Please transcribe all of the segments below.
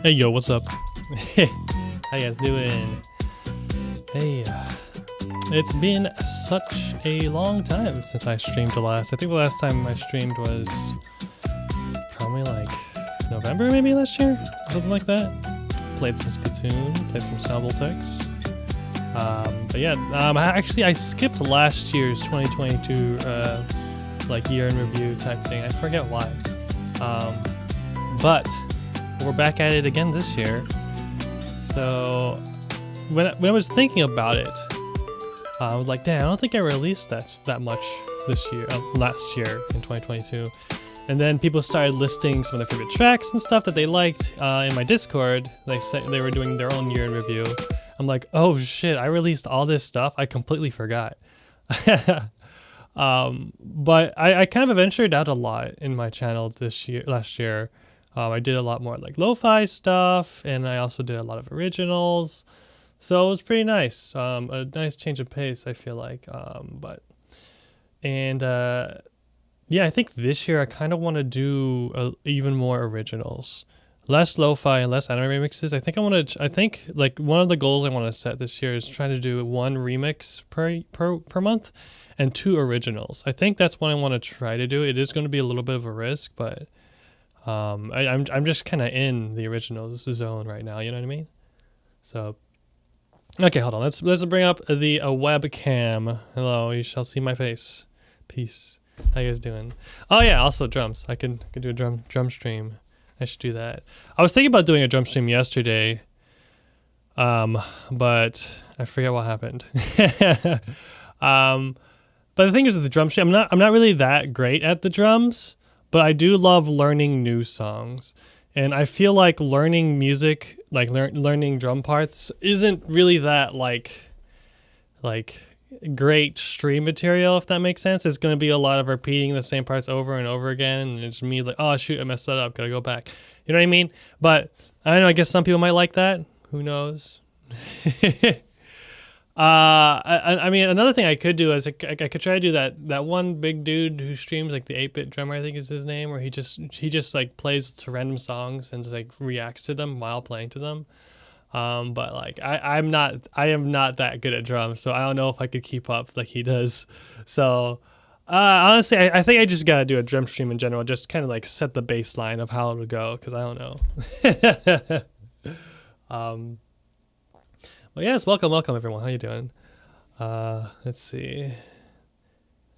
Hey yo, what's up? How you guys doing? Hey, it's been such a long time since I streamed last. I think the last time I streamed was probably like November maybe last year, something like that. Played some Splatoon, played some Sambaltex. But yeah, I skipped last year's 2022 like year in review type thing. I forget why. But we're back at it again this year. So when I was thinking about it, I was like, damn, I don't think I released that much this year, last year in 2022. And then people started listing some of their favorite tracks and stuff that they liked in my Discord. They said they were doing their own year in review. I'm like, oh shit, I released all this stuff. I completely forgot. But I kind of ventured out a lot in my channel last year. I did a lot more like lo-fi stuff, and I also did a lot of originals. So it was pretty nice. A nice change of pace, I feel like. Yeah, I think this year I kind of want to do even more originals, less lo-fi and less anime remixes. I think like one of the goals I want to set this year is trying to do one remix per month and 2 originals. I think that's what I want to try to do. It is going to be a little bit of a risk, but I'm just kind of in the originals zone right now. You know what I mean? So, okay, hold on. Let's bring up the webcam. Hello, you shall see my face. Peace. How you guys doing? Oh yeah, also drums. I could do a drum stream. I should do that. I was thinking about doing a drum stream yesterday, but I forget what happened. But the thing is with the drum stream, I'm not really that great at the drums, but I do love learning new songs. And I feel like learning music, like learning drum parts, isn't really that like great stream material, if that makes sense. It's going to be a lot of repeating the same parts over and over again, and it's me like, oh shoot, I messed that up, gotta go back. You know what I mean? But I don't know, I guess some people might like that. Who knows? I mean, another thing I could do is I could try to do that one big dude who streams like the 8-bit drummer, I think is his name, where he just like plays to random songs and just like reacts to them while playing to them. But like I am not that good at drums, so I don't know if I could keep up like he does. So honestly, I think I just gotta do a drum stream in general, just kind of like set the baseline of how it'll go, because I don't know. um, well, yes, welcome everyone. How you doing? Let's see.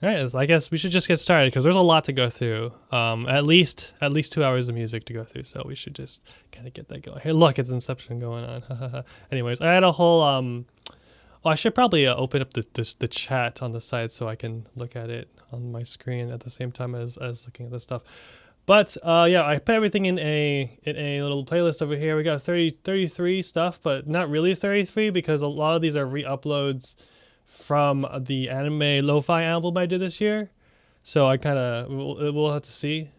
All right, so I guess we should just get started because there's a lot to go through. At least 2 hours of music to go through, so we should just kind of get that going. Hey, look, it's Inception going on. Anyways, I had a whole. Well, I should probably open up the chat on the side so I can look at it on my screen at the same time as looking at this stuff. But yeah, I put everything in a little playlist over here. We got 33 stuff, but not really 33 because a lot of these are re-uploads from the anime lo-fi album I did this year. So I kind of we'll have to see.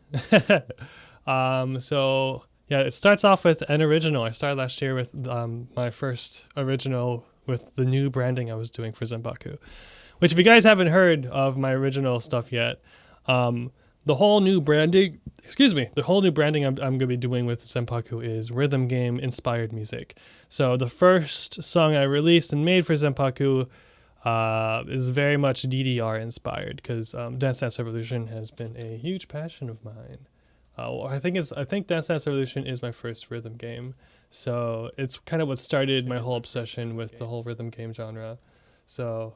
So yeah, it starts off with an original. I started last year with my first original with the new branding I was doing for Zenpaku, which if you guys haven't heard of my original stuff yet, the whole new branding I'm going to be doing with Zenpaku is rhythm game inspired music. So the first song I released and made for Zenpaku is very much DDR inspired because Dance Dance Revolution has been a huge passion of mine. I think Dance Dance Revolution is my first rhythm game, so it's kind of what started my whole obsession with the whole rhythm game genre. So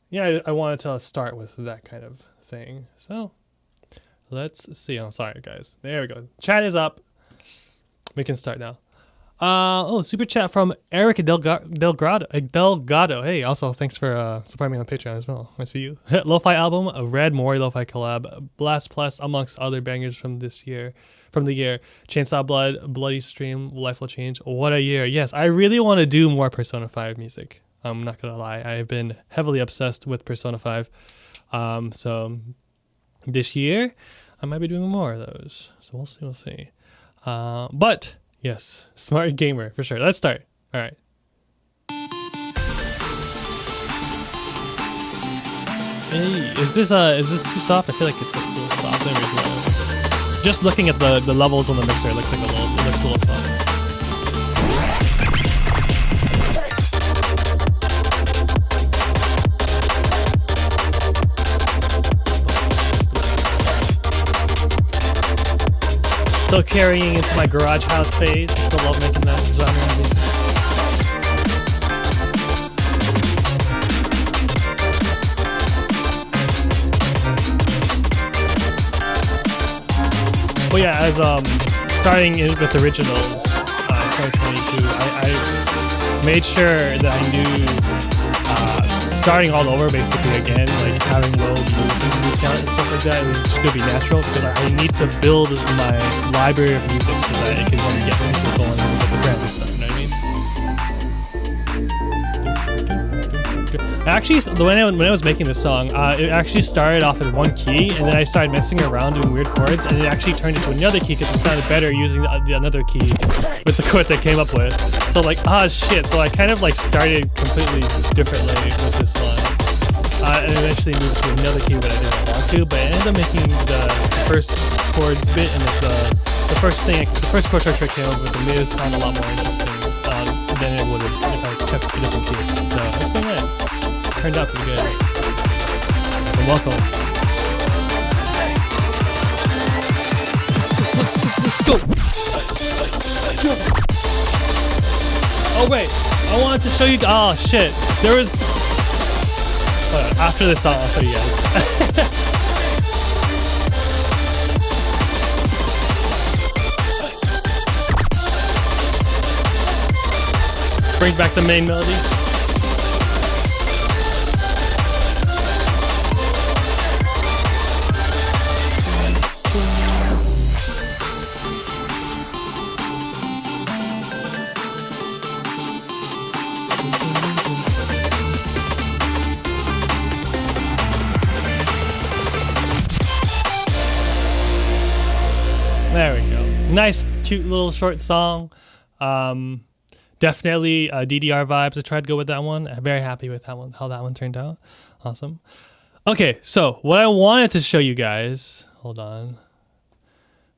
yeah, I wanted to start with that kind of thing. So let's see. I'm sorry, guys. There we go. Chat is up. We can start now. Super chat from Eric Delgado. Hey, also thanks for supporting me on Patreon as well. I see you. Lo-fi album, a Red Mori lo-fi collab, Blast Plus, amongst other bangers from the year. Chainsaw Blood, Bloody Stream, Life Will Change. What a year. Yes, I really want to do more Persona 5 music. I'm not gonna lie. I've been heavily obsessed with Persona 5. So this year I might be doing more of those. So we'll see. But yes, smart gamer for sure. Let's start. All right. Hey, is this too soft? I feel like it's a little soft. Let me raise it. Just looking at the levels on the mixer, it looks a little soft. Still carrying into my garage house phase. I still love making that genre of music. Well, yeah, as starting with originals, 2022, I made sure that I knew starting all over basically again, like having low music count and stuff like that, is just gonna be natural because I need to build my library of music so that it can kind of get me going with the brand and stuff. You know what I mean? Actually, when I was making this song, it actually started off in one key, and then I started messing around doing weird chords, and it actually turned into another key because it sounded better using the another key with the chords I came up with. So like, shit. So I kind of like started completely differently with this one, and eventually moved to another key that I didn't want to, but I ended up making the first chords bit, and the first chord structure I came up with made it sound a lot more interesting than it would have if I kept a different key. So that's pretty good. Turned out pretty good. So welcome. Let's go. Oh wait, I wanted to show you. Oh shit, there was. After this song, I'll show you guys. Bring back the main melody. There we go. Nice, cute little short song. Definitely DDR vibes. I tried to go with that one. I'm very happy with how that one turned out. Awesome. Okay, so what I wanted to show you guys, hold on.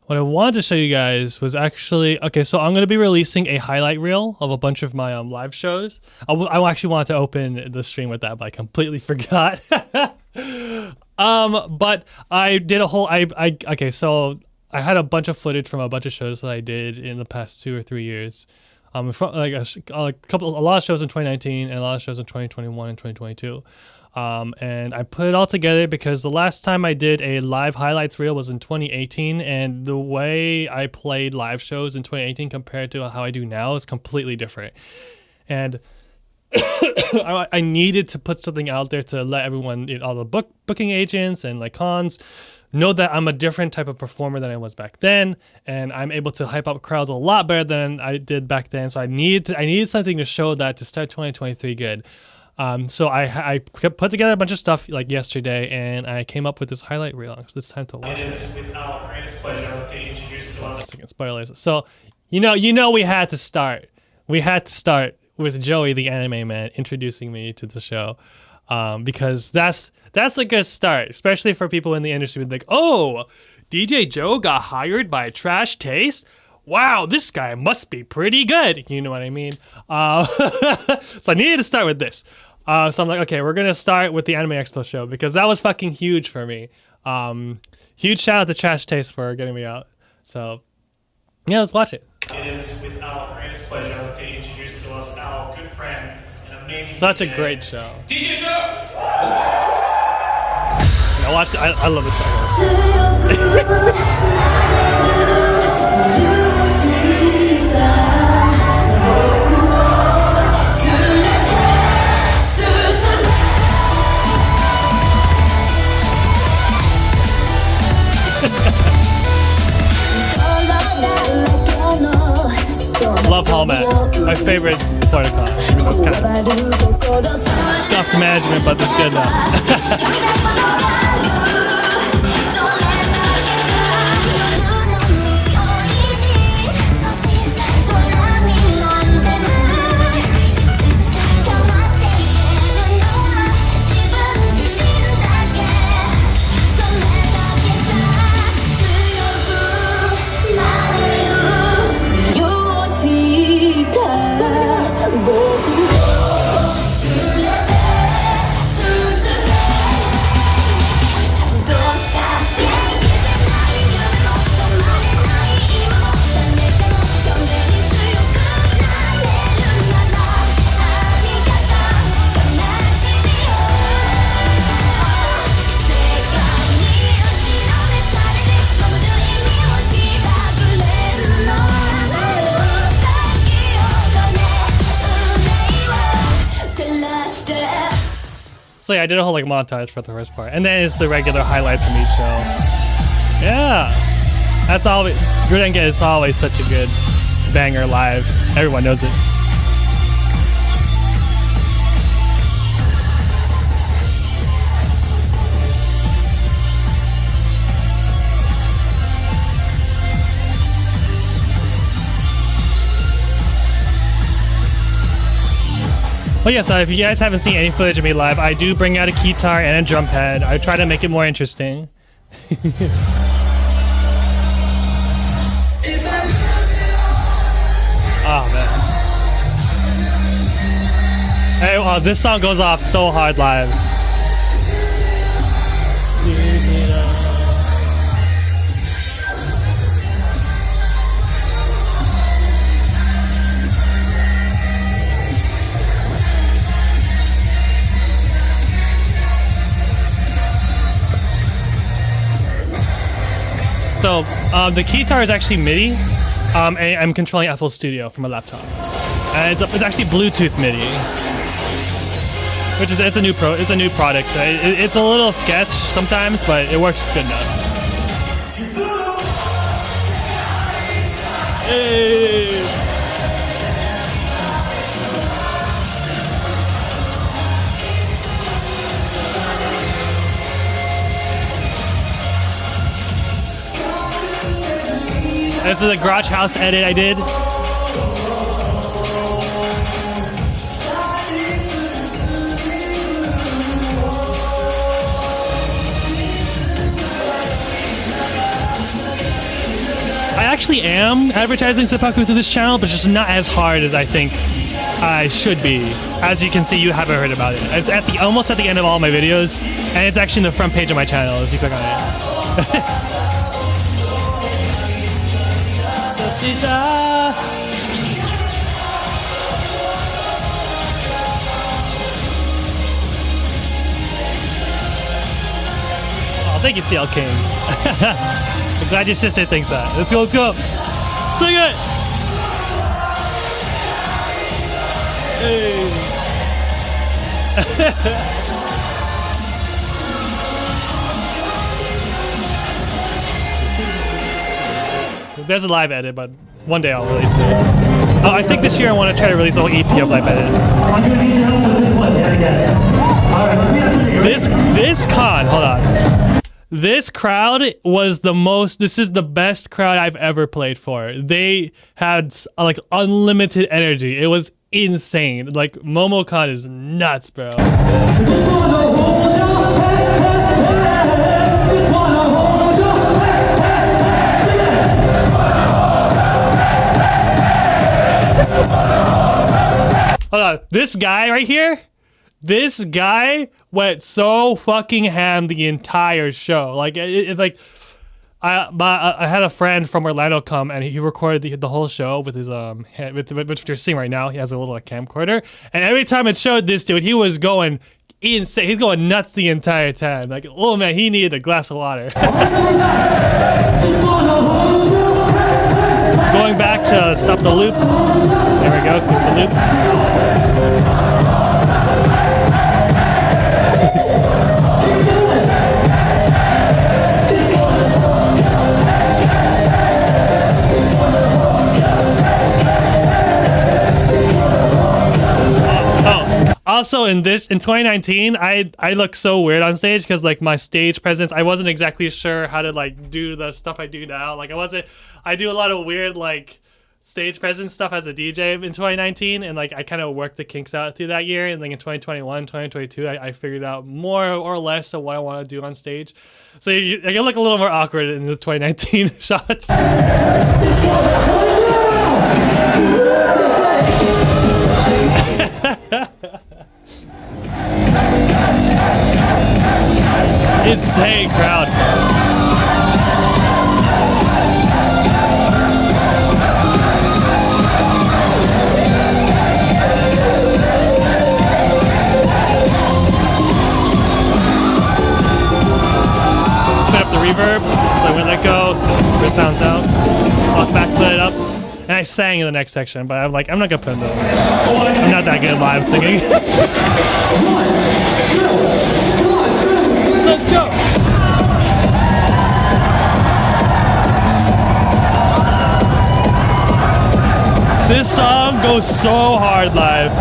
What I wanted to show you guys was actually, okay, so I'm going to be releasing a highlight reel of a bunch of my live shows. I actually wanted to open the stream with that, but I completely forgot. But I did a whole, okay, so I had a bunch of footage from a bunch of shows that I did in the past 2 or 3 years. From like a lot of shows in 2019 and a lot of shows in 2021 and 2022. And I put it all together because the last time I did a live highlights reel was in 2018, and the way I played live shows in 2018 compared to how I do now is completely different. And I needed to put something out there to let everyone, all the booking agents and like cons, know that I'm a different type of performer than I was back then, and I'm able to hype up crowds a lot better than I did back then. So I needed something to show that to start 2023 good. So I put together a bunch of stuff like yesterday, and I came up with this highlight reel. It's time to watch it. It is with our greatest pleasure to introduce to us. Spoilers. So we had to start. We had to start with Joey, the anime man, introducing me to the show. Because that's a good start, especially for people in the industry. Like, oh, DJ Joe got hired by Trash Taste? Wow, this guy must be pretty good. You know what I mean? So I needed to start with this. So I'm like, okay, we're going to start with the Anime Expo show because that was fucking huge for me. Huge shout out to Trash Taste for getting me out. So, yeah, let's watch it. It is with our greatest pleasure to introduce to us our good friend and amazing Such DJ, a great show. DJ Joe! I watched it. I love this song. Love Hallmat, my favorite protocol. I mean, it's kind of scuffed management, but it's good now. So yeah, I did a whole like montage for the first part, and then it's the regular highlights from each show. Yeah, that's always Gridenge is always such a good banger live. Everyone knows it. Well, yeah, so if you guys haven't seen any footage of me live, I do bring out a guitar and a drum pad. I try to make it more interesting. Oh, man. Hey, wow, this song goes off so hard live. So the guitar is actually MIDI. And I'm controlling FL Studio from a laptop, and it's actually Bluetooth MIDI, which is it's a new product. So it's a little sketch sometimes, but it works good enough. Hey. This is a Garage House edit I did. actually am advertising seppuku to this channel, but just not as hard as I think I should be. As you can see, you haven't heard about it. It's at the almost at the end of all my videos, and it's actually in the front page of my channel if you click on it. Oh, thank you, CL King. I'm glad your sister thinks that. Let's go, let's go. Sing it. Hey. There's a live edit, but one day I'll release it. Oh, I think this year I want to try to release a whole EP of live edits. I'm gonna need your help with this one. This con, hold on. This crowd was the most, this is the best crowd I've ever played for. They had like unlimited energy. It was insane. Like MomoCon is nuts, bro. Hold on, this guy right here, this guy went so fucking ham the entire show. Like, I had a friend from Orlando come and he recorded the whole show with his which you're seeing right now. He has a little camcorder, and every time it showed this dude, he was going insane. He's going nuts the entire time. Like, oh man, he needed a glass of water. Going back to stop the loop. There we go, click the loop. Also in 2019, I look so weird on stage because like my stage presence, I wasn't exactly sure how to like do the stuff I do now. Like I do a lot of weird like stage presence stuff as a DJ in 2019, and like I kind of worked the kinks out through that year. And like in 2021, 2022, I figured out more or less of what I want to do on stage. So I can look a little more awkward in the 2019 shots. Insane crowd. Turn up the reverb, so I went let go, the sounds out, walk back, put it up, and I sang in the next section, but I'm like, I'm not gonna put in I'm not that good at live singing. Let's go! This song goes so hard live.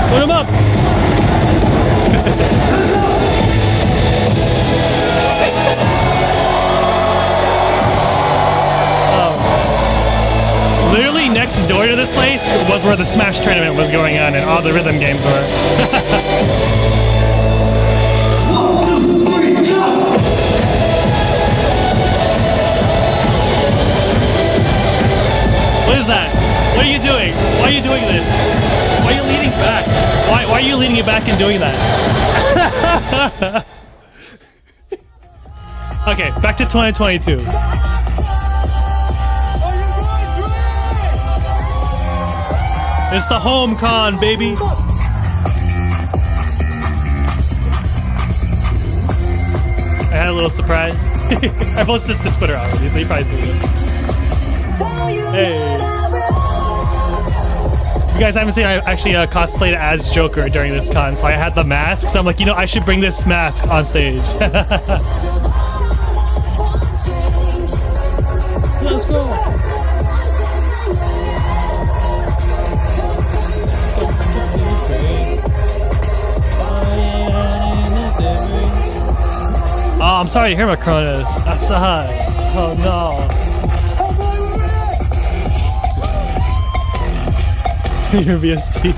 Put him up! Literally next door to this place was where the Smash tournament was going on and all the rhythm games were. 1, 2, 3, jump! What is that? What are you doing? Why are you doing this? Why are you leaning back? Why are you leaning it back and doing that? Okay, back to 2022. It's the home con, baby. I had a little surprise. I posted this to Twitter already, so you probably see it. Hey. You guys haven't seen, I actually cosplayed as Joker during this con, so I had the mask, so I'm like, you know, I should bring this mask on stage. Let's go. Oh, I'm sorry to hear about Cronus. That sucks. Oh no. Your VST.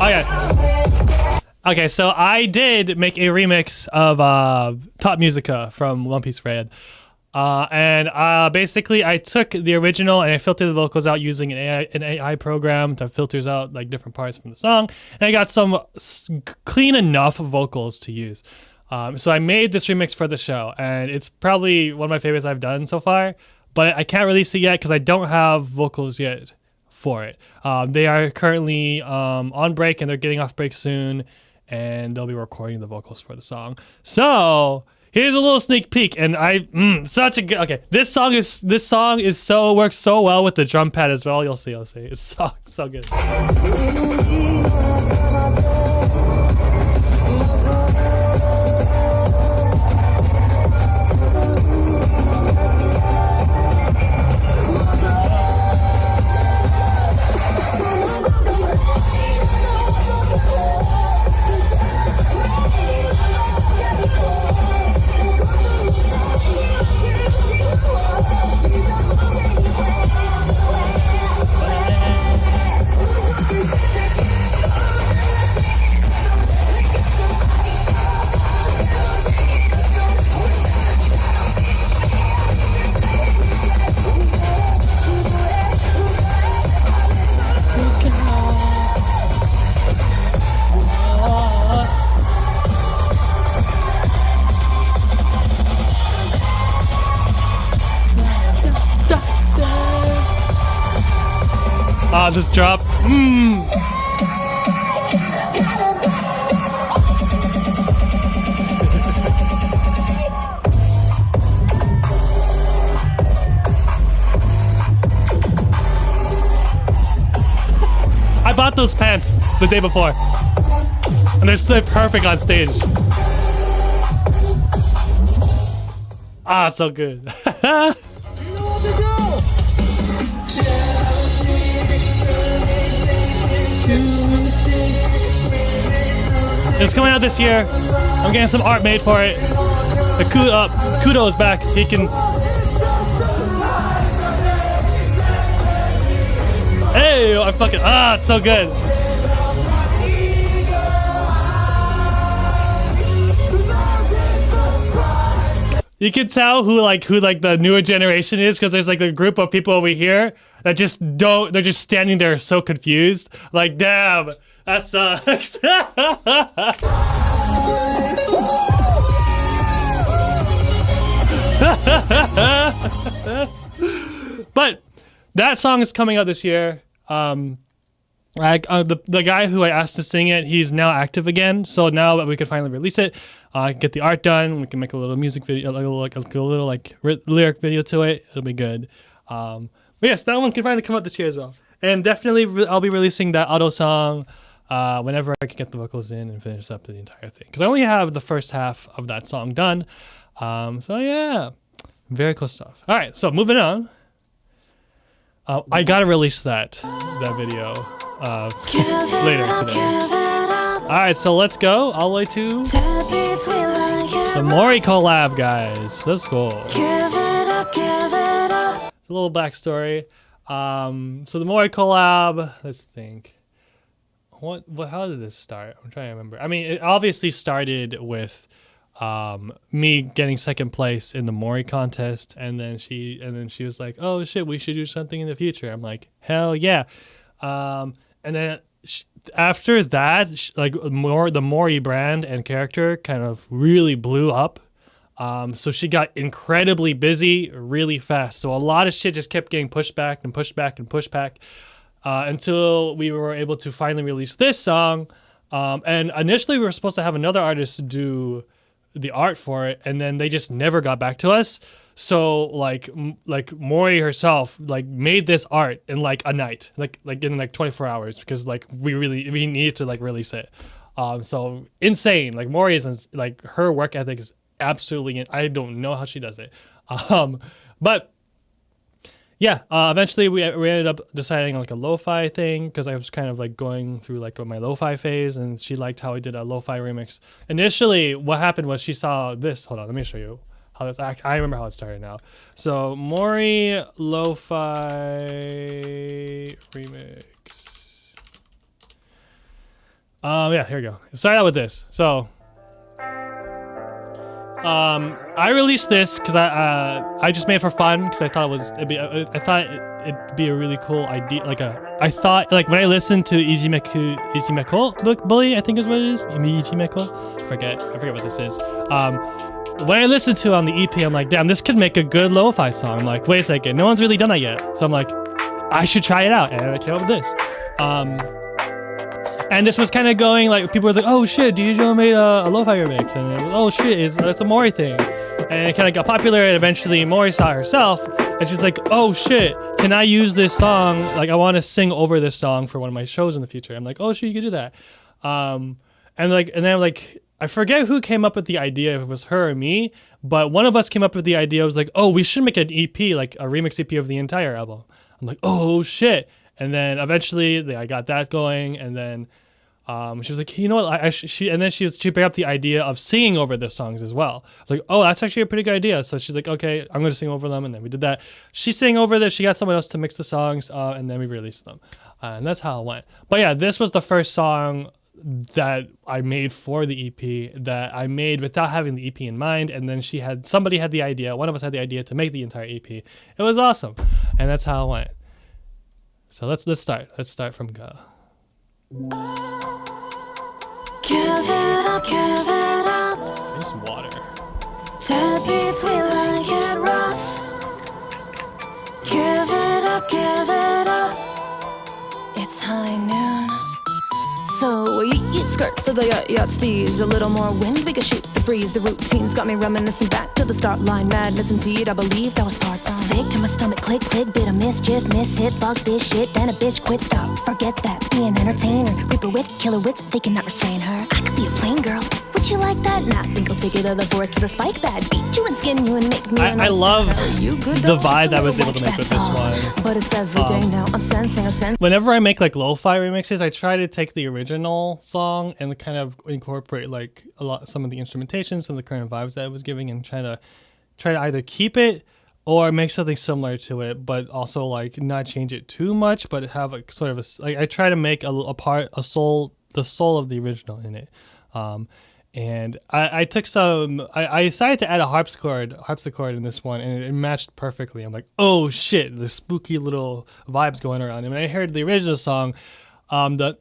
Oh yeah. Okay, so I did make a remix of Top Musica from One Piece Red. And basically I took the original and I filtered the vocals out using an AI program that filters out like different parts from the song. And I got some clean enough vocals to use. So I made this remix for the show, and it's probably one of my favorites I've done so far, but I can't release it yet because I don't have vocals yet for it. They are currently on break, and they're getting off break soon, and they'll be recording the vocals for the song. So here's a little sneak peek, and such a good. Okay, this song is so works so well with the drum pad as well. You'll see. It's so good. Just drop. I bought those pants the day before, and they're still perfect on stage. So good. It's coming out this year. I'm getting some art made for it. The Kudo is back. He can. Hey, I fucking it's so good. You can tell who the newer generation is, because there's like a group of people over here that just don't. They're just standing there so confused. Like, damn, that sucks. But that song is coming out this year. The guy who I asked to sing it, he's now active again. So now that we could finally release it, get the art done, we can make a little music video, lyric video to it. It'll be good. But yes, that one can finally come out this year as well. And definitely, I'll be releasing that auto song whenever I can get the vocals in and finish up the entire thing. Because I only have the first half of that song done. So yeah, very cool stuff. All right, so moving on. I gotta release that video later today. Alright, so let's go all the way to the Mori collab, guys. Let's go. It's a little backstory. So the Mori collab, let's think. How did this start? I'm trying to remember. I mean, it obviously started with me getting second place in the Mori contest, and then she was like, "Oh shit, we should do something in the future." I'm like, "Hell yeah!" And then after that, the Mori brand and character kind of really blew up. So she got incredibly busy really fast. So a lot of shit just kept getting pushed back and pushed back and pushed back until we were able to finally release this song. And initially, we were supposed to have another artist do the art for it, and then they just never got back to us. So like Mori herself made this art in like a night, like in 24 hours, because we needed to release it. So insane. Mori is her work ethic is absolutely, I don't know how she does it. But yeah, eventually we ended up deciding on like a lo-fi thing because I was kind of like going through like my lo-fi phase, and she liked how I did a lo-fi remix. Initially, what happened was she saw this. Hold on, let me show you how this. I remember how it started now. So Mori lo-fi remix. Yeah, here we go. Start out with this. So. I released this because I just made it for fun because I thought it'd be a really cool idea. I thought when I listened to Ijimeko Bully, I think is what it is. Ijimeko, I forget what this is. When I listened to it on the EP, I'm like, damn, this could make a good lo-fi song. I'm like, wait a second, no one's really done that yet. So I'm like, I should try it out, and I came up with this. And this was kind of going like, people were like, oh shit, JoJo made a lo-fi remix, and it was, oh shit, it's a Mori thing, and it kind of got popular, and eventually Mori saw it herself, and she's like, oh shit, can I use this song? Like, I want to sing over this song for one of my shows in the future. I'm like, oh shit, you can do that. And then I forget who came up with the idea, if it was her or me, but one of us came up with the idea. I was like, oh, we should make an EP, like a remix EP of the entire album. I'm like, oh shit. And then eventually I got that going, and then she was like, you know what? She brought up the idea of singing over the songs as well. I was like, oh, that's actually a pretty good idea. So she's like, okay, I'm going to sing over them, and then we did that. She sang over this. She got someone else to mix the songs, and then we released them, and that's how it went. But yeah, this was the first song that I made for the EP that I made without having the EP in mind, and then somebody had the idea. One of us had the idea to make the entire EP. It was awesome, and that's how it went. So let's start. Let's start from go. Give it up, give it up. Need some water. Dead beats, we like it rough. Give it up, give it up. It's high noon. So we eat skirts of the yacht seas. A little more wind, we could shoot the breeze. The routine's got me reminiscing back to the start line. Madness indeed, I believe that was part-time. Sick to my stomach, click, click, bit of mischief. Miss hit, fuck this shit, then a bitch quit. Stop, forget that, be an entertainer. Reaper with killer wits, they cannot restrain her. I could be a plain girl, would you like that? Nah, think I'll take it to the forest with a spike bag. Beat you and skin you and make me I love the vibe I was able to make with this one. But it's every day now, I'm sensing a sense. Whenever I make like lo-fi remixes, I try to take the original song and kind of incorporate like some of the instrumentation, some of the current vibes that it was giving, and try to either keep it or make something similar to it, but also like not change it too much, but have a sort of I try to make the soul of the original in it. And I took I decided to add a harpsichord in this one, and it matched perfectly. I'm like, oh shit, the spooky little vibes going around. And when I heard the original song, the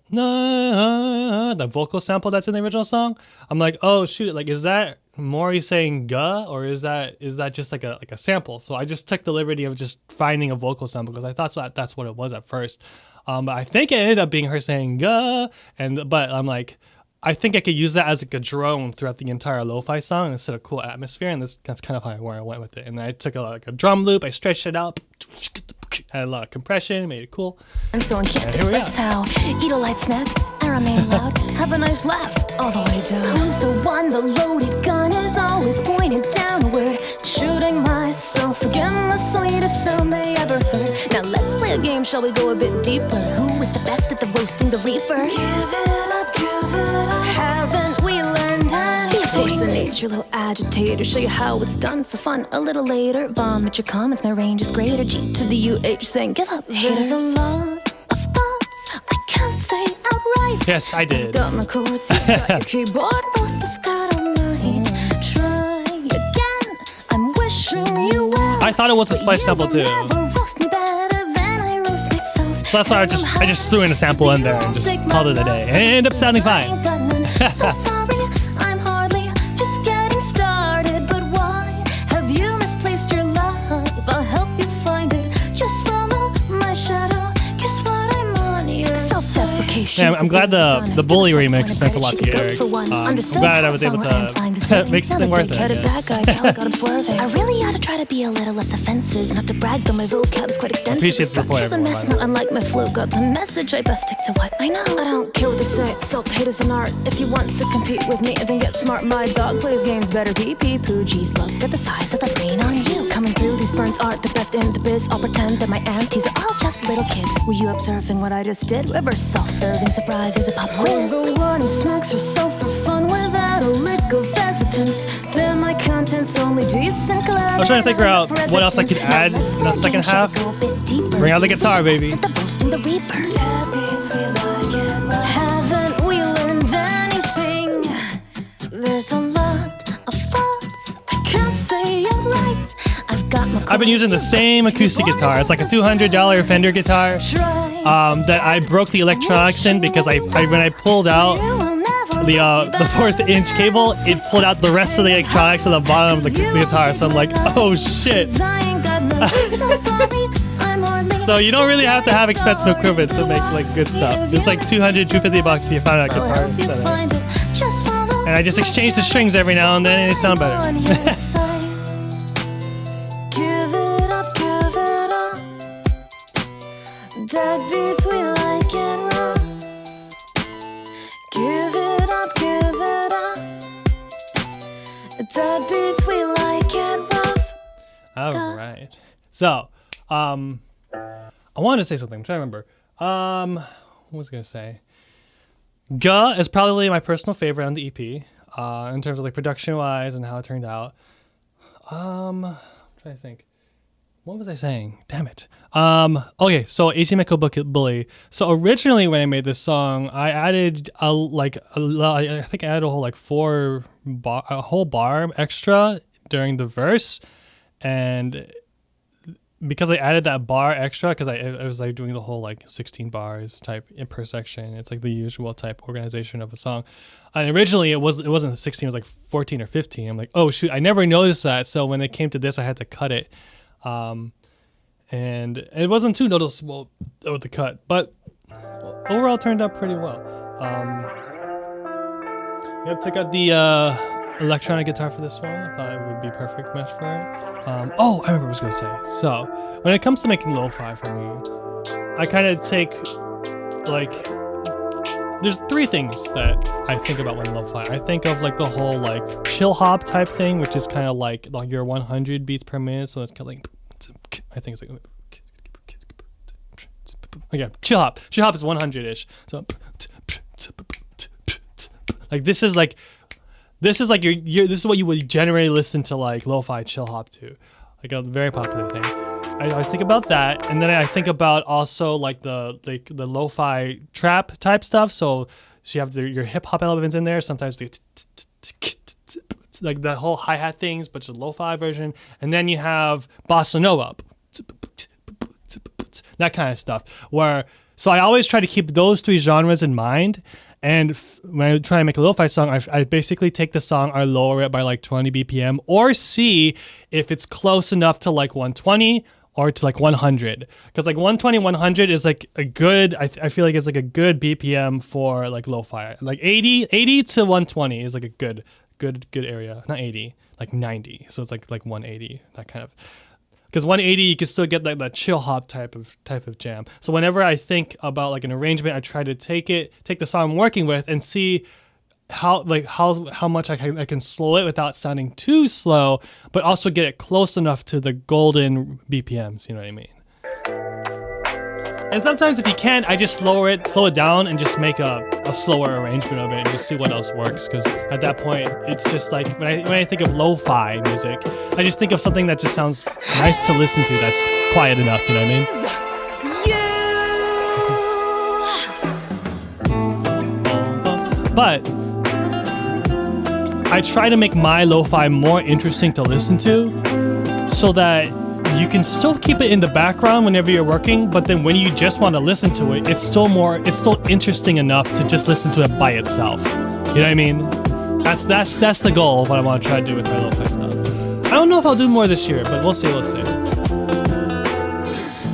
vocal sample that's in the original song, I'm like, oh shoot, like, is that Mori saying "ga" or is that just like a sample? So I just took the liberty of just finding a vocal sample because I thought that's what it was at first. But I think it ended up being her saying "ga," but I'm like, I think I could use that as like a drone throughout the entire lo-fi song instead of cool atmosphere, and that's kind of where I went with it. And I took a drum loop, I stretched it out, added a lot of compression, made it cool. And so I can't express how. Eat a light snack, I remain loud. Have a nice laugh all the way down. Who's the one? The loaded gun is always pointed downward. Shooting myself again, the sweetest sound they ever heard. Now let's play a game, shall we go a bit deeper? Who is the best at the roasting the reaper? Give it up, give it up. Haven't we learned anything? Be a force of nature, little agitator. Show you how it's done for fun a little later. Vomit your comments, my range is greater. G to the UH saying give up. Here's a lot of thoughts I can't say outright. Yes, I did. I've got my chords, you've got your keyboard. Both of us got all night. Try again, I'm wishing you well. I thought it was a splice sample too. So that's why I just threw in a sample in there and just called it a day. And it ended up sounding fine. So sorry, I'm hardly just getting started. But why have you misplaced your life? I'll help you find it. Just follow my shadow. Guess what I'm on your side. Yeah, I'm glad the Bully remix meant a lot to you, Eric. I'm glad I was able to make something worth it. I really ought to try to be a little less offensive, not to brag though my vocab is quite extensive. Appreciate the support, Here's a mess, not unlike my flow. Got the message, I best stick to what I know. I don't care what they say, self-hate is an art. If you want to compete with me, then get smart. My dog plays games better, pee-pee poo. Geez, look at the size of the brain on you. Coming through, these burns aren't the best in the biz. I'll pretend that my aunties are all just little kids. Were you observing what I just did? Reverse self-serving surprise is a pop quiz. Who's the one who smacks herself for fun without a lick of hesitance? Damn, my content's only decent. I was trying to figure out what else I could add in the second half. Bring out the guitar, baby. Haven't we learned anything? There's a lot of thoughts I can't say it right. I've been using the same acoustic guitar. It's like a $200 Fender guitar that I broke the electronics in because when I pulled out the 4th-inch cable, it pulled out the rest of the electronics at the bottom of the guitar. So I'm like, oh shit. So you don't really have to have expensive equipment to make like good stuff. It's like $200-$250 if you find a guitar. And I just exchange the strings every now and then and they sound better. Deadbeats, we like it raw. Give it up, give it up. Deadbeats, we like it rough. All right. So, I wanted to say something. I'm trying to remember. What was I gonna say? Ga is probably my personal favorite on the EP, in terms of like production-wise and how it turned out. I'm trying to think. What was I saying? Damn it. Okay, so 18 Echo Bully. So originally when I made this song, I added I think I added a whole like a whole bar extra during the verse, and because I added that bar extra, because I was like doing the whole like 16 bars type per section. It's like the usual type organization of a song. And originally it wasn't 16, it was like 14 or 15. I'm like, oh shoot, I never noticed that. So when it came to this, I had to cut it. And it wasn't too noticeable with the cut, but overall it turned out pretty well. Yep, took out the electronic guitar for this one. I thought it would be perfect match for it. Oh, I remember what I was gonna say. So when it comes to making lo-fi for me, I kind of take like, there's 3 things that I think about when lo-fi. I think of like the whole like chill hop type thing, which is kind of like your 100 beats per minute. So it's kind of like, I think it's like, again, chill hop. Chill hop is 100-ish. So like this is what you would generally listen to like lo-fi chill hop to, like a very popular thing. I always think about that, and then I think about also like the lo-fi trap type stuff. So you have your hip hop elements in there. Sometimes like the whole hi-hat things, but just a lo-fi version, and then you have bossa nova, that kind of stuff. So I always try to keep those 3 genres in mind. And when I try to make a lo-fi song, I basically take the song, I lower it by like 20 BPM, or see if it's close enough to like 120 or to like 100. Because like 120, 100 is like a good, I feel like it's like a good BPM for like lo-fi. Like 80 to 120 is like a good area. Not 80, like 90. So it's like 180, that kind of. Because 180, you can still get like that chill hop type of jam. So whenever I think about like an arrangement, I try to take the song I'm working with and see how much I can slow it without sounding too slow, but also get it close enough to the golden BPMs. You know what I mean? And sometimes if you can't, I just slow it down and just make a slower arrangement of it and just see what else works. Because at that point, it's just like when I think of lo-fi music, I just think of something that just sounds nice to listen to, that's quiet enough, you know what I mean? But I try to make my lo-fi more interesting to listen to so that you can still keep it in the background whenever you're working, but then when you just want to listen to it, it's still interesting enough to just listen to it by itself. You know what I mean? That's the goal of what I want to try to do with my lo-fi stuff. I don't know if I'll do more this year, but we'll see.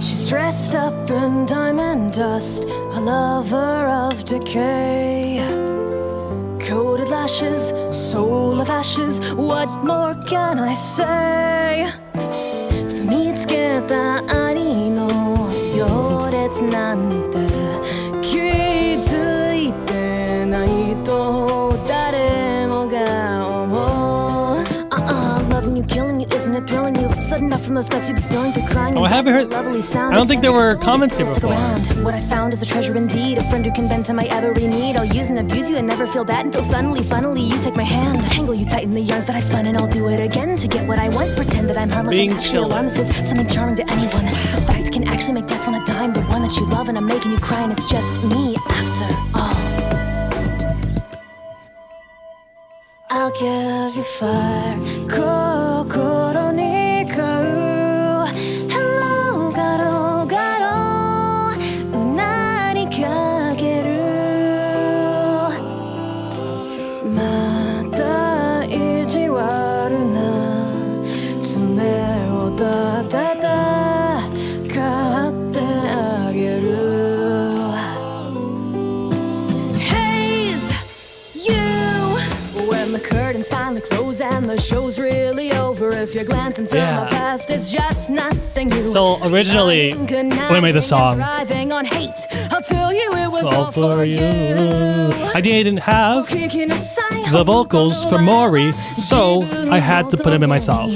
She's dressed Dressed up in diamond dust, a lover of decay. Coated lashes, soul of ashes, what more can I say? 踏みつけた兄の行列なんて気づいてないと誰もが思う。Loving you, killing you, isn't it thrilling you? Sudden enough from those guts you've been spilling through crying. Oh, I haven't heard. Lovely sound. I don't think there were comments here Stick before. around. What I found is a treasure indeed, a friend who can bend to my every need. I'll use and abuse you and never feel bad until suddenly, funnily, you take my hand. Tangle you tight in the yarns that I've spun, and I'll do it again to get what I want. Pretend that I'm harmless Being and actually chilled. alarmless is something charming to anyone. The fact can actually make death on a dime. The one that you love and I'm making you cry, and it's just me after all. I'll give you fire. 心に買う Hello ガロガロうなりかけるまた意地悪な爪をたたた買ってあげる Haze you when the curtains finally close and the show's really over. If you glance into my past, it's just nothing new. So originally, when I made the song, I'll tell you it was all for you. I didn't have the vocals for Maury, so I had to put him in myself.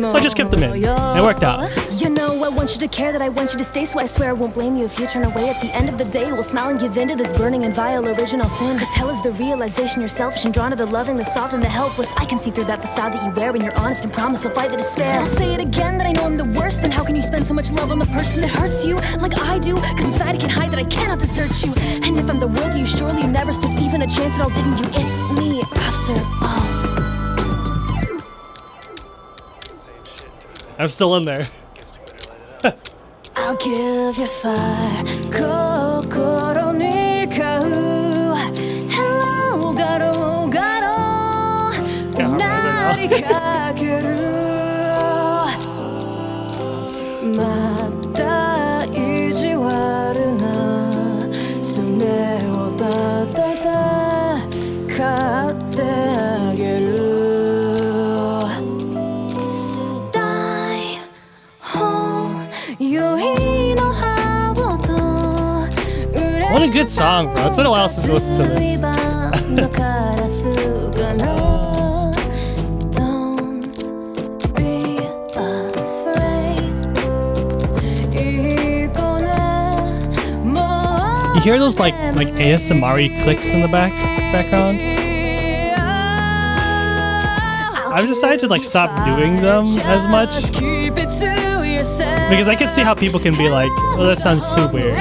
So I just kept them in. It worked out. You know I want you to care, that I want you to stay, so I swear I won't blame you if you turn away. At the end of the day, we'll smile and give in to this burning and vile original sin. Cause hell is the realization you're selfish and drawn to the loving, the soft and the helpless. I can see through that facade that you wear when you're honest and promise you'll fight the despair. And I'll say it again that I know I'm the worst. Then how can you spend so much love on the person that hurts you like I do? Cause inside I can hide that I cannot desert you. And if I'm the world to you, surely you never stood even a chance at all, didn't you? It's me after all. I'm still in there. I'll give you fire. 心に買う Hello ガロガロなりかけるまた意地悪な爪をたたた買ってあげる What a good song, bro. It's been a while since I listened to this. Don't be afraid. You hear those like ASMR clicks in the background? I've decided to like stop doing them as much because I can see how people can be like, oh, that sounds so weird.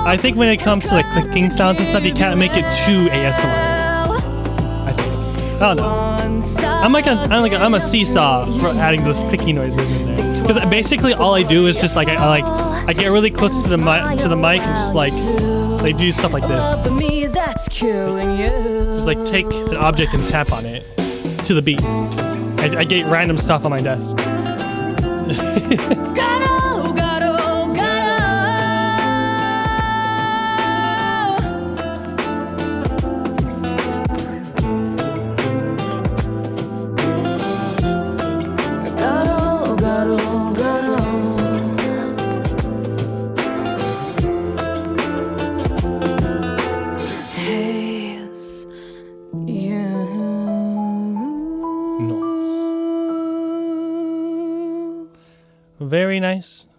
I think when it comes to like clicking sounds and stuff, you can't make it too ASMR. I think. I don't know. I'm a seesaw for adding those clicky noises in there. Because basically all I do is just like I get really close to the mic and just like they do stuff like this. Just like take an object and tap on it to the beat. I get random stuff on my desk.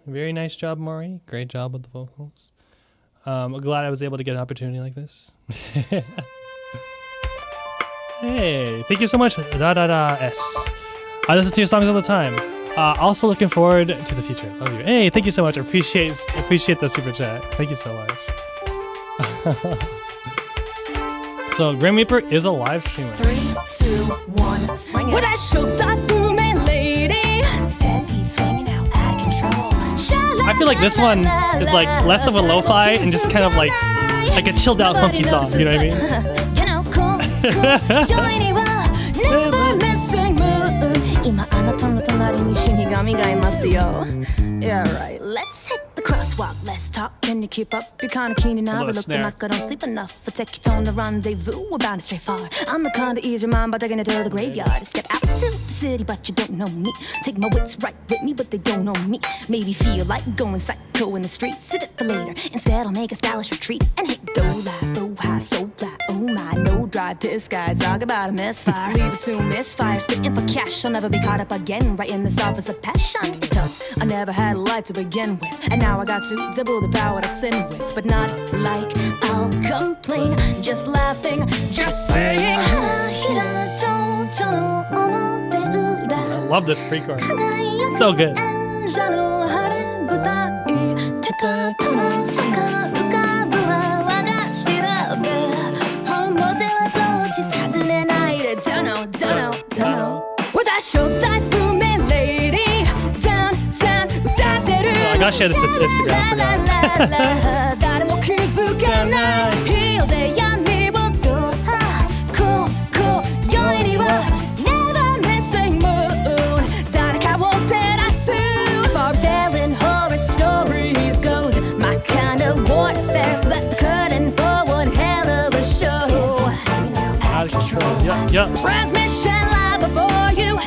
Very nice job, Maury. Great job with the vocals. I'm glad I was able to get an opportunity like this. Hey, thank you so much, S. I listen to your songs all the time. Also looking forward to the future. Love you. Hey, thank you so much. I appreciate the super chat. Thank you so much. So Grim Reaper is a live streamer. 3, 2, 1, swing it. With that show that booming lady. Deadbeat swinging out out of control. I feel like this one is like less of a lo-fi and just kind of like a chilled out funky song. You know what I mean? You know, cool, cool. Never missing mood. あなたの隣に死神がいますよ Yeah right Let's hit the crosswalk Let's talk Can you keep up? You're kinda keen and I look like I don't sleep enough For take you on the rendezvous We're bound to stray far I'm the kind to ease your mind By taking it to the graveyard Step out to the city But you don't know me Take my wits right with me But they don't know me Maybe feel like going psycho in the streets Sit it for later Instead I'll make a stylish retreat And hit go live Go high so flat Oh my no drive This guy talk about a misfire Leave it to misfire Spitting for cash I'll never be caught up again Right in this office of passion It's tough I never had a life to begin with And now I got to double the power to sin with But not like I'll complain Just laughing Just saying I love this pre-chorus. So good. I gotta share this to Instagram. Yep. Transmission live before you.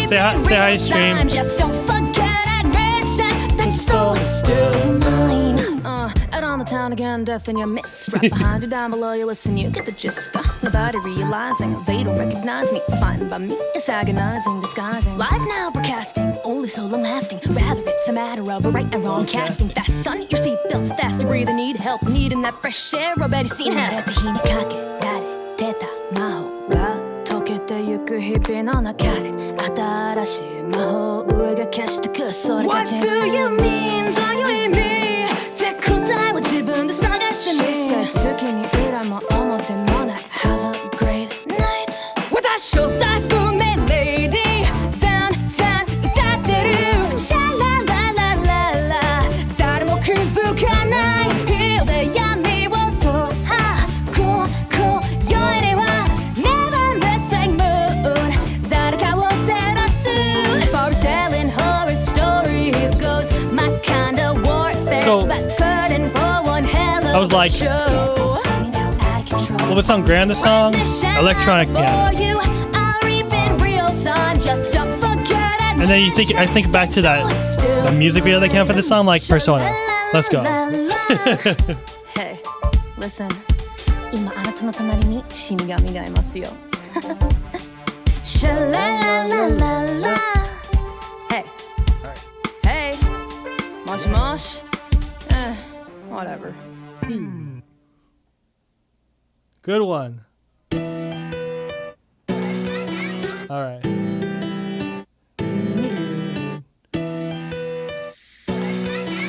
Say hi, stream. Just don't forget admission. That soul is still mine. Out on the town again, death in your midst. Right behind you, down below you, listen, you get the gist. Nobody realizing they don't recognize me. Fine by me, it's agonizing, disguising. Live now, broadcasting, only so long lasting. Rather, it's a matter of a right and wrong casting. Fast, son, your seatbelt's fast to breathe and need help. Needing that fresh air, already seen how. What do you mean? Do you mean me? って答えを自分で探してみ She said 好きに裏も表もない Have a great night 私を大不明 Lady ザンザン歌ってるシャラララララ誰も気づかない日で闇をとこよりは Never missing moon 誰かを照らす As far as telling horror stories goes My kind of warfare So, I was like, what was some grand song? Electronic piano. And then I think back to the music video that came out for this song, like Persona. Let's go. Hey, listen. 今あなたの隣に死神がいますよ。シャラララララ。Hey, hey, もしもし。Whatever. Good one. All right.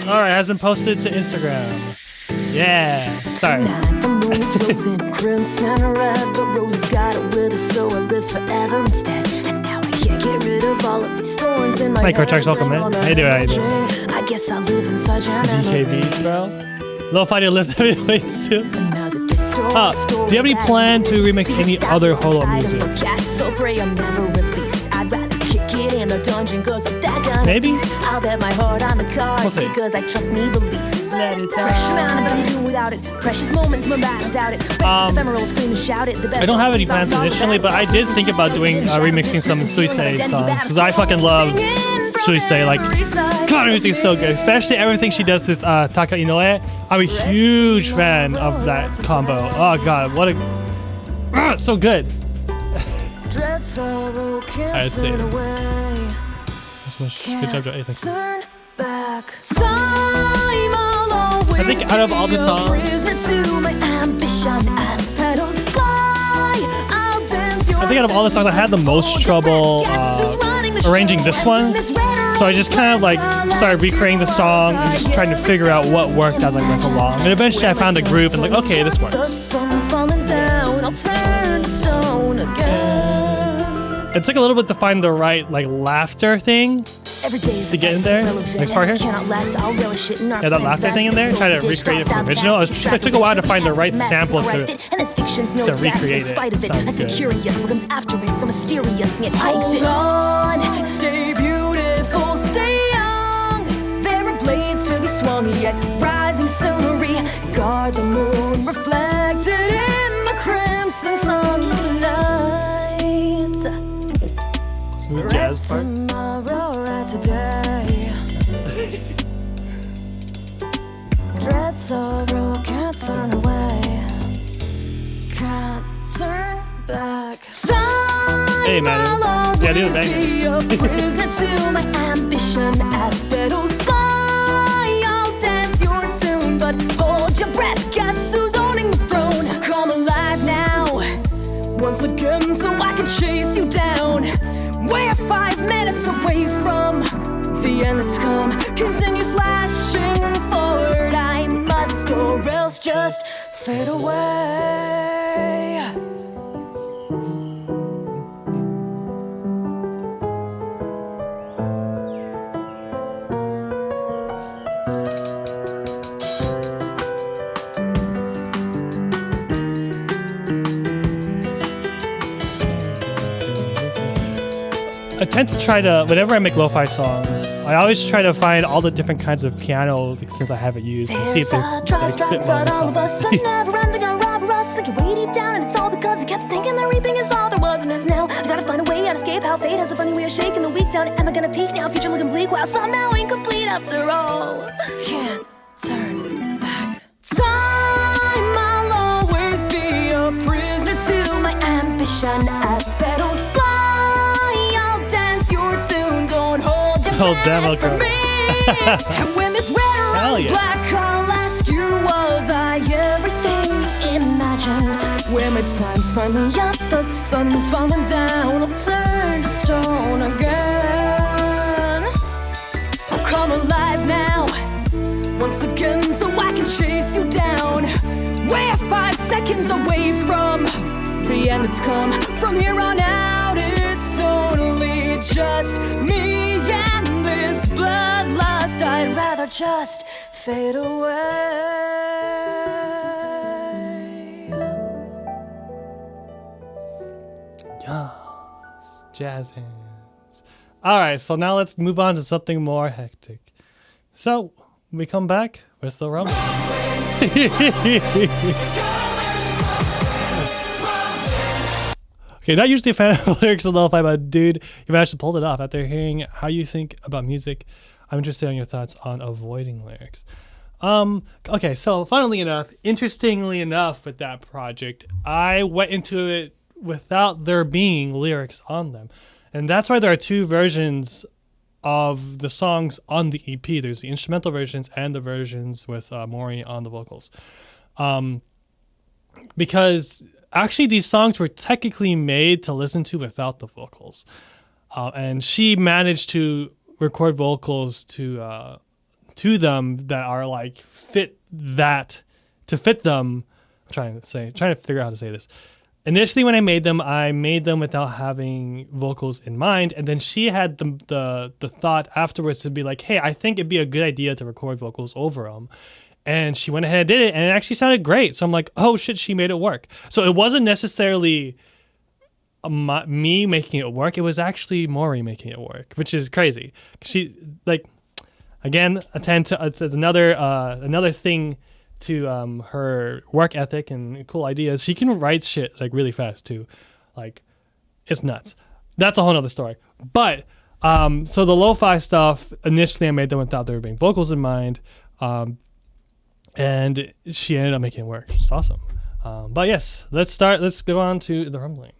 All right, has been posted to Instagram. Yeah. Sorry. The moon's rose in a crimson red, but roses got it with us, so I live forever instead. And now I can't get rid of all of these thorns in my Hey, head. Cortex, welcome in. How you doing? How you doing? I guess I live in such an DKB, bro. Lo-fi to lift heavyweights too. Do you have any plan to remix any other Holo music? Maybe? I'll bet my heart on the cards We'll see. because I trust me the least. Let it Precious amount, but I'm out. doing without it. Precious moments, my battles out it. Ephemeral, scream and shout it. The best I don't have any plans initially, but I did think about doing remixing some Suisei songs because I fucking love Suisei. Like, God, her music is so good, especially everything she does with Taka Inoue. I'm a huge fan of that combo. Oh God, what a so good. I see. Good job, Joe. Hey, thank you. I think out of all the songs, I had the most trouble arranging this one. So I just kind of like started recreating the song and just trying to figure out what worked as I went along. And eventually I found a group and like, okay, this works. It took a little bit to find the right like laughter thing, Every day is to get in there. Next part here. Cannot last, I'll relish it in our Yeah, that laughter thing in there. Try to recreate it from the original. It took a while to find the right sample to recreate it. I stay curious, what comes after it, so mysterious, and yet I exist. Hold on, stay beautiful, stay young. There are blades to be swung, yet rising scenery. Guard the moon, reflected in my crimson sun tonight. Smooth jazz part. Tomorrow, right today. Dread sorrow, can't turn away. Can't turn back. Hey, man. Yeah, do the bangers. Be a prisoner to my ambition as petals fly. I'll dance your tune, but hold your breath. Guess who's owning the throne? So come alive now, once again, so I can chase you down. We're 5 minutes away from the end that's come. Continue slashing forward. I must, or else just fade away. I tend to try to, whenever I make lo-fi songs, I always try to find all the different kinds of piano since I haven't used and see if they like, fit well in the all of us. song. I'm never ending, gonna rob us. Like way deep down, and it's all because I kept thinking that reaping is all there was and is now. I gotta find a way out, escape how fate has a funny way of shaking the weak down. Am I gonna peak now? Future looking bleak, while somehow incomplete after all. Can't turn back. Time, I'll always be a prisoner to my ambition as petals fly. Oh, demo for me. And when this red or black, I'll ask you, was I everything you imagined? When my time's finally up, the sun's falling down, I'll turn to stone again. So come alive now, once again, so I can chase you down. We're 5 seconds away from the end that's come. From here on out, it's only just me and this bloodlust. I'd rather just fade away. Yes, jazz hands. All right, so now let's move on to something more hectic. So we come back with the rumble. Okay, not usually a fan of lyrics of lo-fi, but dude, you managed to pull it off. After hearing how you think about music, I'm interested in your thoughts on avoiding lyrics. Okay, so interestingly enough with that project, I went into it without there being lyrics on them. And that's why there are 2 versions of the songs on the EP. There's the instrumental versions and the versions with Maury on the vocals. Because actually these songs were technically made to listen to without the vocals. And she managed to record vocals to them that are like fit them. I'm trying to figure out how to say this. Initially, when I made them without having vocals in mind, and then she had the thought afterwards to be like, hey, I think it'd be a good idea to record vocals over them. And she went ahead and did it, and it actually sounded great. So I'm like, oh shit, she made it work. So it wasn't necessarily me making it work. It was actually Maury making it work, which is crazy. She, like, again, it's another thing to her work ethic and cool ideas. She can write shit like really fast too. Like, it's nuts. That's a whole nother story. But so the lo-fi stuff, initially I made them without there being vocals in mind. And she ended up making it work. It's awesome. But yes, let's go on to the rumbling.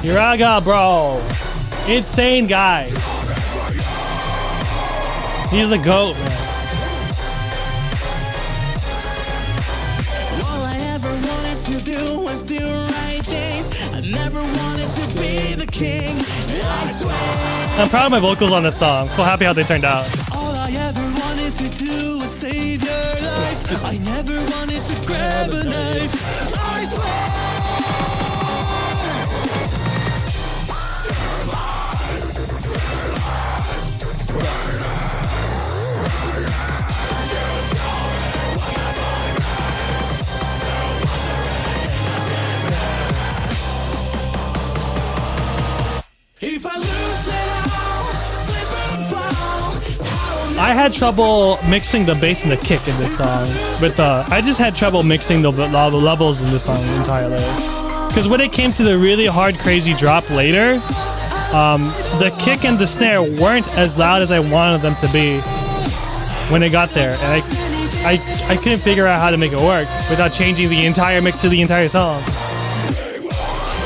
Uraga, bro. Insane guy. He's the GOAT, man. All I ever wanted to do was do right things. I never wanted to be the king. I swear. I'm proud of my vocals on this song. So happy how they turned out. All I ever wanted to do was save your life. I never wanted to grab a knife. I swear. If I lose it all, slip and fall. I had trouble mixing the bass and the kick in this song. I just had trouble mixing the levels in this song entirely. Because when it came to the really hard, crazy drop later, the kick and the snare weren't as loud as I wanted them to be when it got there, and I couldn't figure out how to make it work without changing the entire mix to the entire song.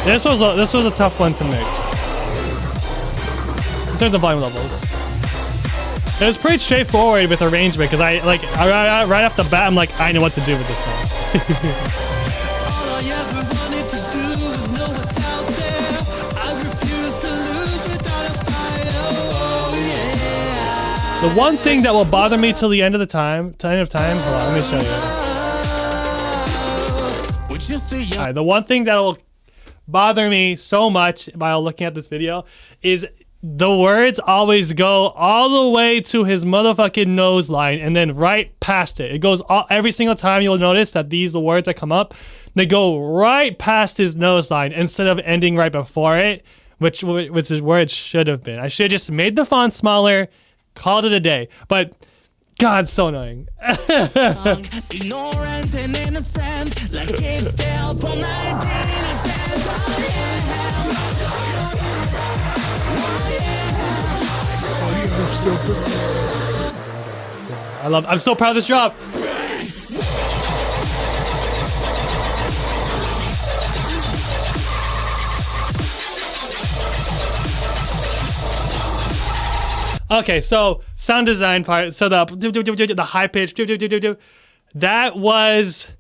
This was a tough one to mix. In terms of volume levels, it was pretty straightforward with arrangement because right off the bat I'm like, I know what to do with this song. All I ever wanted to do is know what's out there. I refuse to lose without a fight. Oh, yeah. The one thing that will bother me till the end of time. Hold on, let me show you. We're just a young. All right, the one thing that will bother me so much while looking at this video is the words always go all the way to his motherfucking nose line and then right past it. It goes every single time. You'll notice that the words that come up, they go right past his nose line instead of ending right before it, which is where it should have been. I should have just made the font smaller, called it a day. But God, so annoying. Ignorant and innocent, like kids still from 1910. I'm so proud of this drop. Okay, so sound design part. So the high pitch, that was.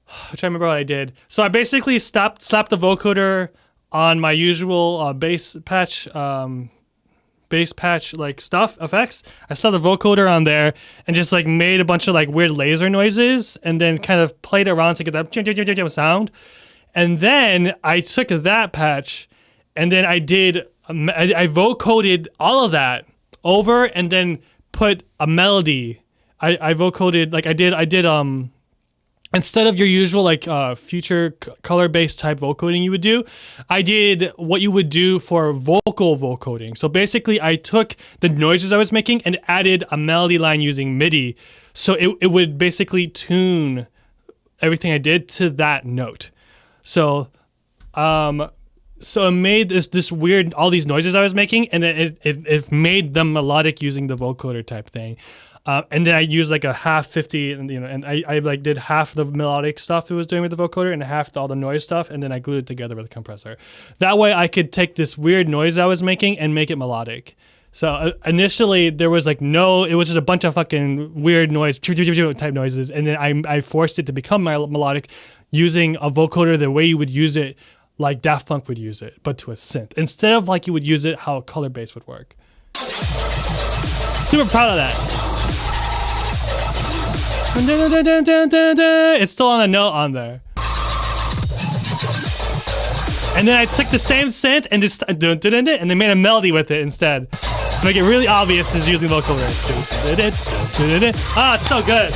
I'm trying to remember what I did. So I basically slapped the vocoder on my usual bass patch like stuff effects. I slapped the vocoder on there and just like made a bunch of like weird laser noises and then kind of played around to get that sound. And then I took that patch and then I vocoded all of that over and then put a melody. I vocoded like I did instead of your usual like future color-based type vocoding you would do, I did what you would do for vocal vocoding. So basically I took the noises I was making and added a melody line using MIDI. So it would basically tune everything I did to that note. So it made this weird, all these noises I was making, and it made them melodic using the vocoder type thing. And then I used like a half 50, and I like did half the melodic stuff it was doing with the vocoder and half all the noise stuff, and then I glued it together with a compressor. That way I could take this weird noise I was making and make it melodic. So initially there was like it was just a bunch of fucking weird noise type noises, and then I forced it to become melodic using a vocoder the way you would use it, like Daft Punk would use it, but to a synth instead of like you would use it how color bass would work. Super proud of that. It's still on a note on there. And then I took the same synth and just and they made a melody with it instead. To make it really obvious is using vocal words. Ah, it's so good.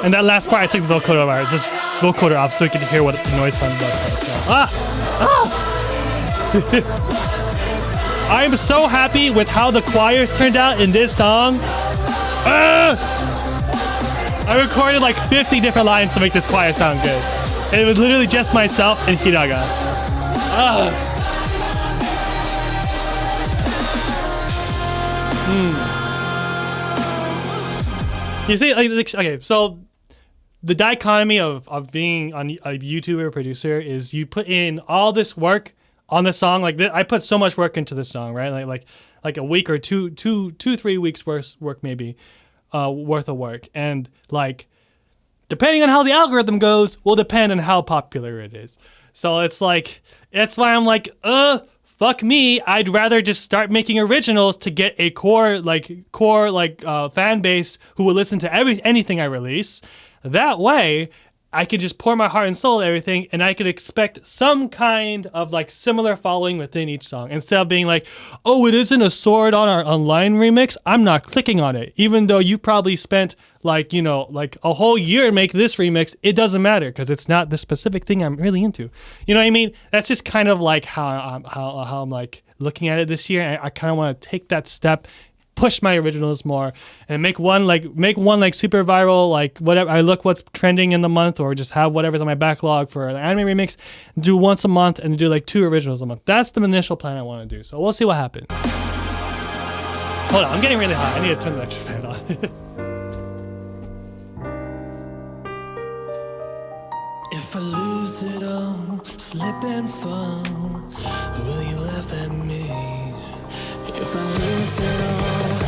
And that last part I took the vocoder off. It's just vocoder off so we could hear what the noise sounded like. So, I'm so happy with how the choirs turned out in this song. I recorded like 50 different lines to make this choir sound good. And it was literally just myself and Hiraga. You see, like, okay, so the dichotomy of being a YouTuber producer is you put in all this work on the song. Like I put so much work into this song, right? Like a week or 3 weeks work maybe, worth of work, and like depending on how the algorithm goes will depend on how popular it is. So it's like that's why I'm like fuck me, I'd rather just start making originals to get a core fan base who will listen to anything I release. That way, I could just pour my heart and soul at everything, and I could expect some kind of like similar following within each song. Instead of being like, oh, it isn't a Sword on our online remix, I'm not clicking on it. Even though you probably spent like a whole year to make this remix, it doesn't matter because it's not the specific thing I'm really into. You know what I mean? That's just kind of like how I'm like looking at it this year. I kind of want to take that step, push my originals more, and make one like super viral, like whatever. I look what's trending in the month, or just have whatever's on my backlog for an anime remix, do once a month, and do like 2 originals a month. That's the initial plan I want to do. So we'll see what happens. Hold on, I'm getting really hot. I need to turn the extra fan on. If I lose it all, slip and fall, will you laugh at me? If I lose it all,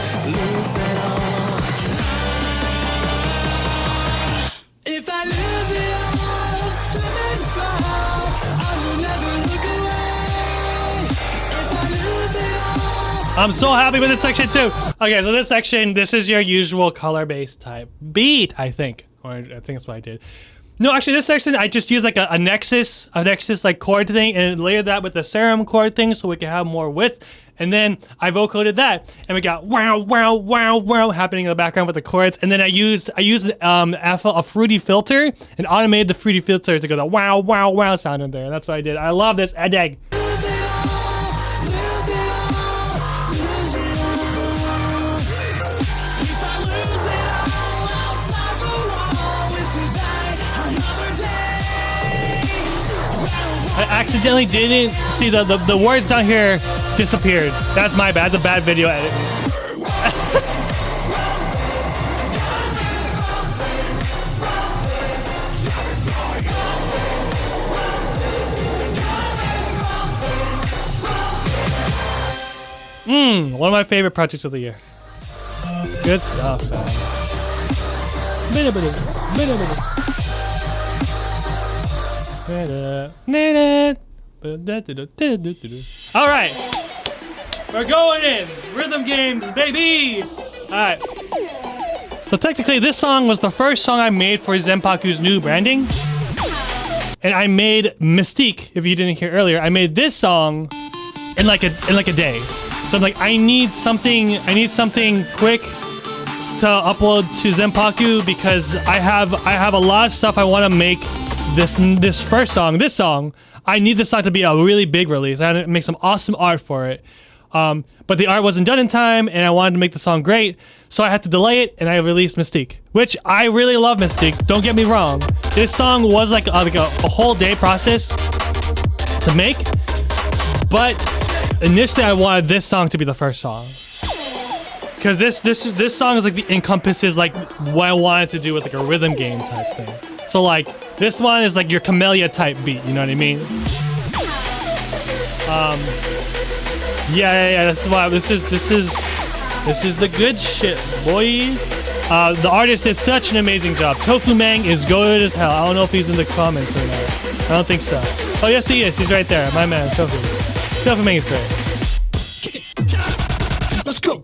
if I lose it all, slip and fall, I will never look away. If I lose it all, I'm so happy with this section too. Okay, so this section, this is your usual color-based type beat, I think. Or I think that's what I did. No, actually, this section, I just used like a Nexus like chord thing, and layered that with the Serum chord thing so we could have more width. And then I vocoded that, and we got wow, wow, wow, wow happening in the background with the chords. And then I used a fruity filter and automated the fruity filter to go the wow, wow, wow sound in there. That's what I did. I love this edeg. I accidentally didn't see the words down here disappeared. That's my bad. That's a bad video edit. One of my favorite projects of the year. Good stuff, All right, we're going in rhythm games, baby. All right. So technically, this song was the first song I made for Zenpaku's new branding, and I made Mystique. If you didn't hear earlier, I made this song in like a day. So I'm like, I need something quick to upload to Zenpaku because I have a lot of stuff I want to make. This first song, this song, I need this song to be a really big release. I had to make some awesome art for it. But the art wasn't done in time, and I wanted to make the song great, so I had to delay it, and I released Mystique, which I really love Mystique. Don't get me wrong. This song was like a whole day process to make, but initially I wanted this song to be the first song. Because this song is like encompasses like what I wanted to do with like a rhythm game type thing. So like this one is like your Camellia type beat, you know what I mean? Yeah. This is why this is the good shit, boys. The artist did such an amazing job. Tofu Mang is good as hell. I don't know if he's in the comments or not. I don't think so. Oh yes, he is. He's right there. My man, Tofu. Tofu Mang is great. let's go.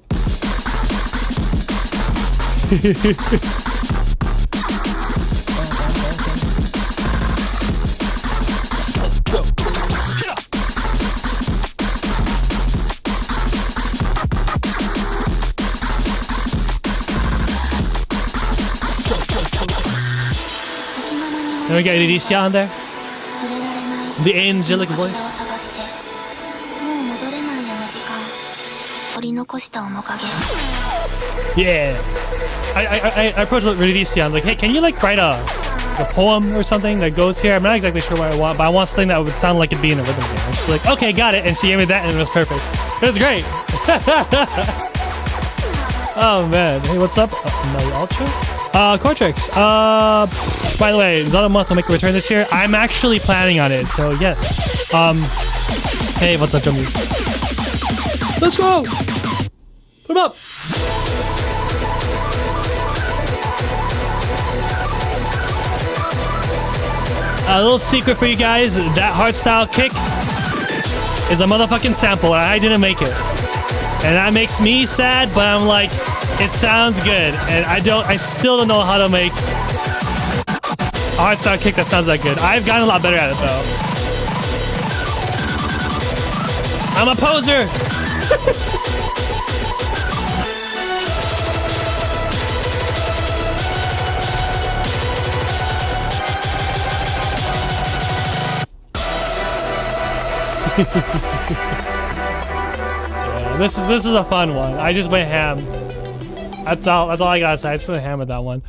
And we got Iridicia on there. The angelic voice. Yeah. I approached Iridicia. I'm like, hey, can you like write a poem or something that goes here? I'm not exactly sure what I want, but I want something that would sound like it'd be in a rhythm game. And she's like, okay, got it. And she gave me that, and it was perfect. It was great. Oh man. Hey, what's up? No Ultra? Cortex. By the way, another month will make a return this year. I'm actually planning on it, so yes. Hey, what's up, Jumby? Let's go! Put him up! A little secret for you guys, that hardstyle kick is a motherfucking sample, and I didn't make it. And that makes me sad, but I'm like, it sounds good, and I still don't know how to make a hardstyle kick that sounds that good. I've gotten a lot better at it though. I'm a poser. Yeah, this is a fun one. I just went ham. That's all I gotta say. I just went ham with that one.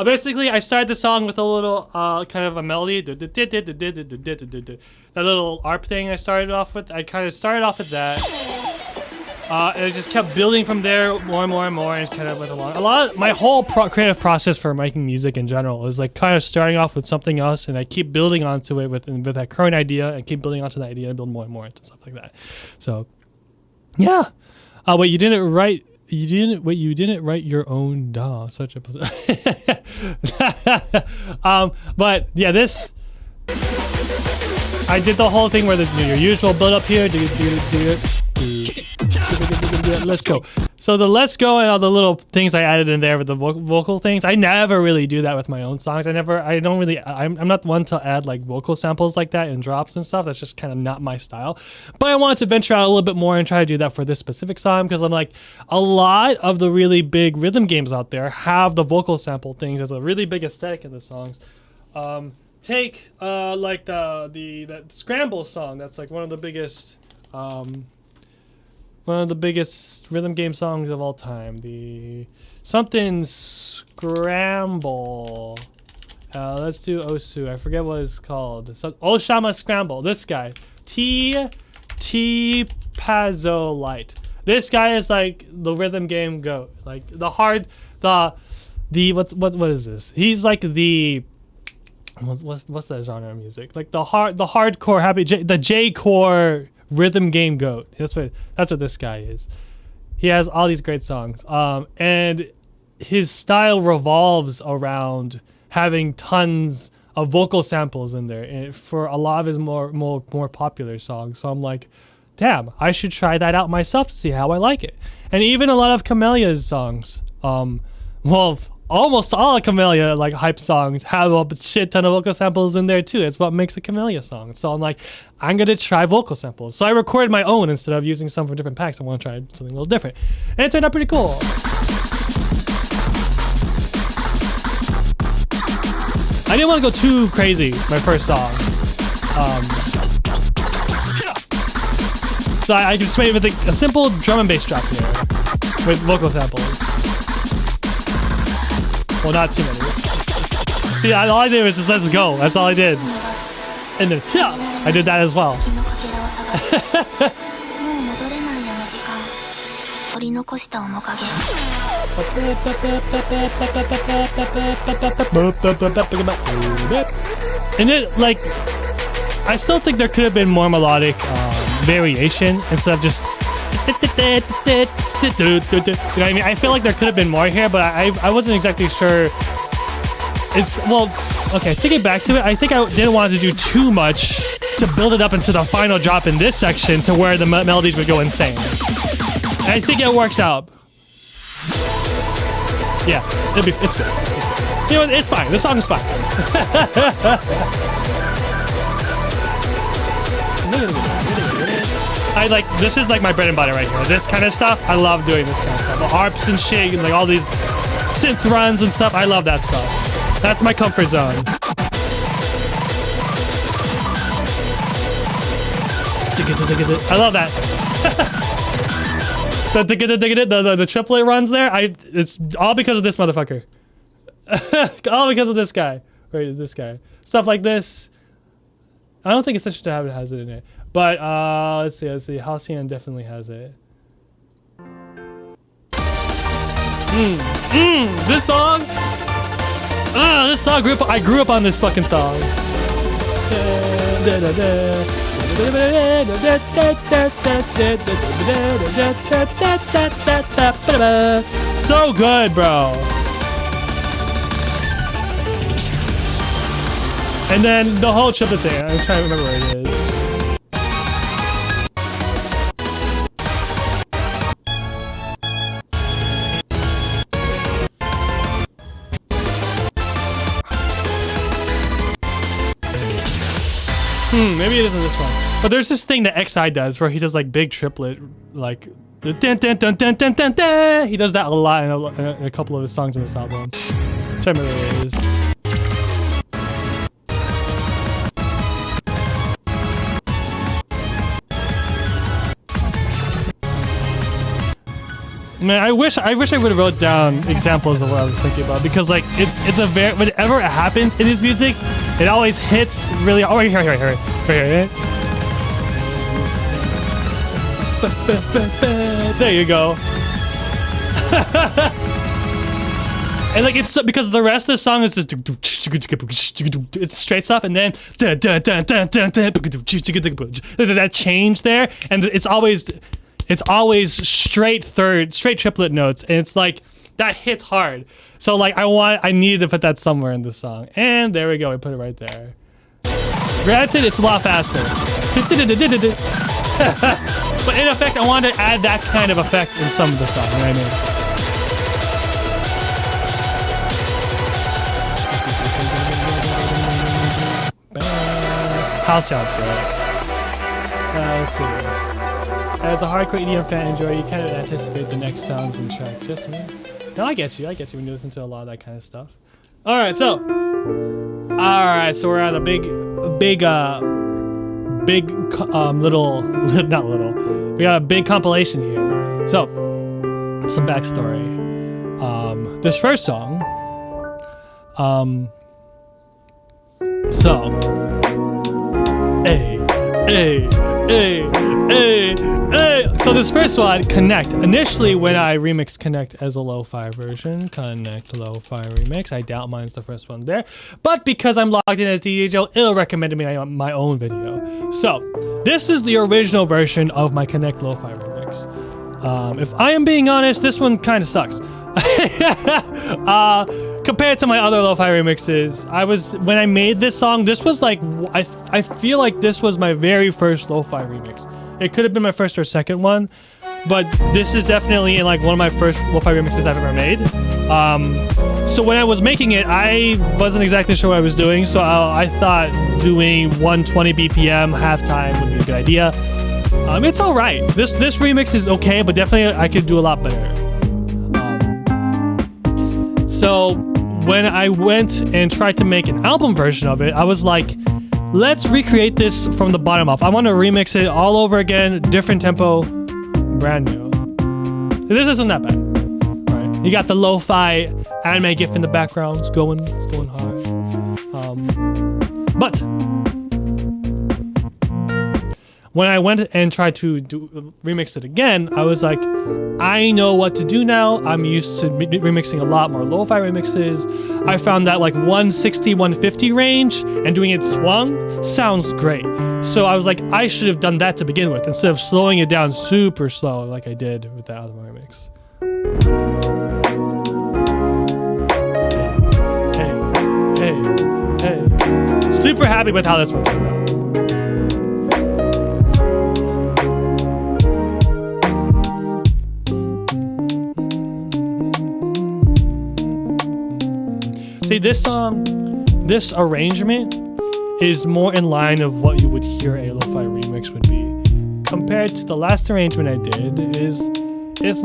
Basically, I started the song with a little kind of a melody. That little ARP thing I started off with. I kind of started off with that. And it just kept building from there more and more and more, and it kind of went along. My whole creative process for making music in general is like kind of starting off with something else, and I keep building onto it with that current idea, and keep building onto that idea and build more and more into stuff like that. So, yeah. Wait, you didn't write your own DAW. Such a but yeah, this I did the whole thing where your usual build up here. Let's go. So the let's go and all the little things I added in there with the vocal things, I never really do that with my own songs. I'm not one to add like vocal samples like that in drops and stuff. That's just kind of not my style. But I wanted to venture out a little bit more and try to do that for this specific song, because I'm like, a lot of the really big rhythm games out there have the vocal sample things as a really big aesthetic in the songs. Take like that Scramble song. That's like one of the biggest rhythm game songs of all time. The something Scramble. Let's do Osu. I forget what it's called. So, Oshama Scramble. This guy. T Pazzo Light. This guy is like the rhythm game goat. Like what is this? He's like the what's that genre of music? Like the hardcore the J-core rhythm game goat. That's what this guy is. He has all these great songs. And his style revolves around having tons of vocal samples in there for a lot of his more popular songs. So I'm like, damn, I should try that out myself to see how I like it. And even a lot of Camelia's songs, almost all of Camellia like hype songs have a shit ton of vocal samples in there too. It's what makes a Camellia song. So I'm like, I'm gonna try vocal samples. So I recorded my own instead of using some from different packs. I want to try something a little different, and it turned out pretty cool. I didn't want to go too crazy. My first song, so I just made it with a simple drum and bass drop here with vocal samples. Well, not too many. See, all I did was just let's go. That's all I did. And then, yeah, I did that as well. And it, like, I still think there could have been more melodic variation instead of just... You know what I mean? I feel like there could have been more here, but I wasn't exactly sure. Okay, thinking back to it, I think I didn't want to do too much to build it up into the final drop in this section to where the melodies would go insane. And I think it works out. Yeah, it's good. You know, it's fine. The song is fine. This is like my bread and butter right here. This kind of stuff, I love doing this kind of stuff. The harps and shit, and like all these synth runs and stuff. I love that stuff. That's my comfort zone. I love that. The triplet runs there. It's all because of this motherfucker. All because of this guy. Where is this guy? Stuff like this. I don't think Essential to Habit has it in it. But let's see. Halcyon definitely has it. This song. I grew up on this fucking song. So good, bro. And then the whole triplet thing. I'm trying to remember where it is. Maybe it isn't this one. But there's this thing that XI does where he does like big triplet, like dun, dun, dun, dun, dun, dun, dun. He does that a lot in a couple of his songs on this album. I'm trying to remember where it is. Man, I wish I would have wrote down examples of what I was thinking about, because like it's a very, whenever it happens in his music, it always hits really. Oh, right here. There you go. And like it's because the rest of the song is just it's straight stuff, and then that change there, and it's always straight triplet notes, and it's like that hits hard. So like I needed to put that somewhere in the song, and there we go. I put it right there. Granted, it's a lot faster. But in effect, I wanted to add that kind of effect in some of the song. You know what I mean? House sounds good. Let's see. As a hardcore EDM fan enjoyer, you kind of anticipate the next sounds and track. Just me? No, I get you when you listen to a lot of that kind of stuff. All right, so we're at a big not little. We got a big compilation here. So, some backstory. This first song. So this first one, Connect. Initially, when I remixed Connect as a lo-fi version, Connect lo-fi remix, I doubt mine's the first one there. But because I'm logged in as DJ, it'll recommend me my own video. So this is the original version of my Connect lo-fi remix. If I am being honest, this one kind of sucks. Compared to my other lo-fi remixes, when I made this song, this was like, I feel like this was my very first lo-fi remix. It could have been my first or second one, but this is definitely in like one of my first lo-fi remixes I've ever made. So when I was making it, I wasn't exactly sure what I was doing, so I thought doing 120 BPM halftime would be a good idea. It's all right. This remix is okay, but definitely I could do a lot better. So when I went and tried to make an album version of it, I was like, let's recreate this from the bottom up. I want to remix it all over again, different tempo, brand new. So this isn't that bad. Right? You got the lo-fi anime gif in the background. It's going hard. But when I went and tried to remix it again, I was like, I know what to do now. I'm used to remixing a lot more lo-fi remixes. I found that like 160, 150 range and doing it swung sounds great. So I was like, I should have done that to begin with instead of slowing it down super slow like I did with that other remix. Hey. Super happy with how this one turned out. See, this this arrangement is more in line of what you would hear a lo-fi remix would be. Compared to the last arrangement I did, it's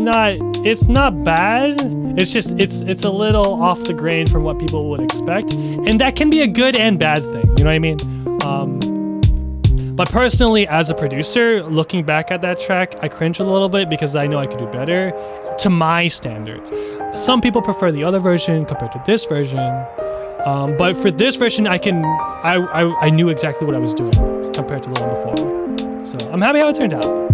not bad. It's just it's a little off the grain from what people would expect, and that can be a good and bad thing. You know what I mean? But personally, as a producer, looking back at that track, I cringe a little bit because I know I could do better to my standards. Some people prefer the other version compared to this version, but for this version, I knew exactly what I was doing compared to the one before. So I'm happy how it turned out.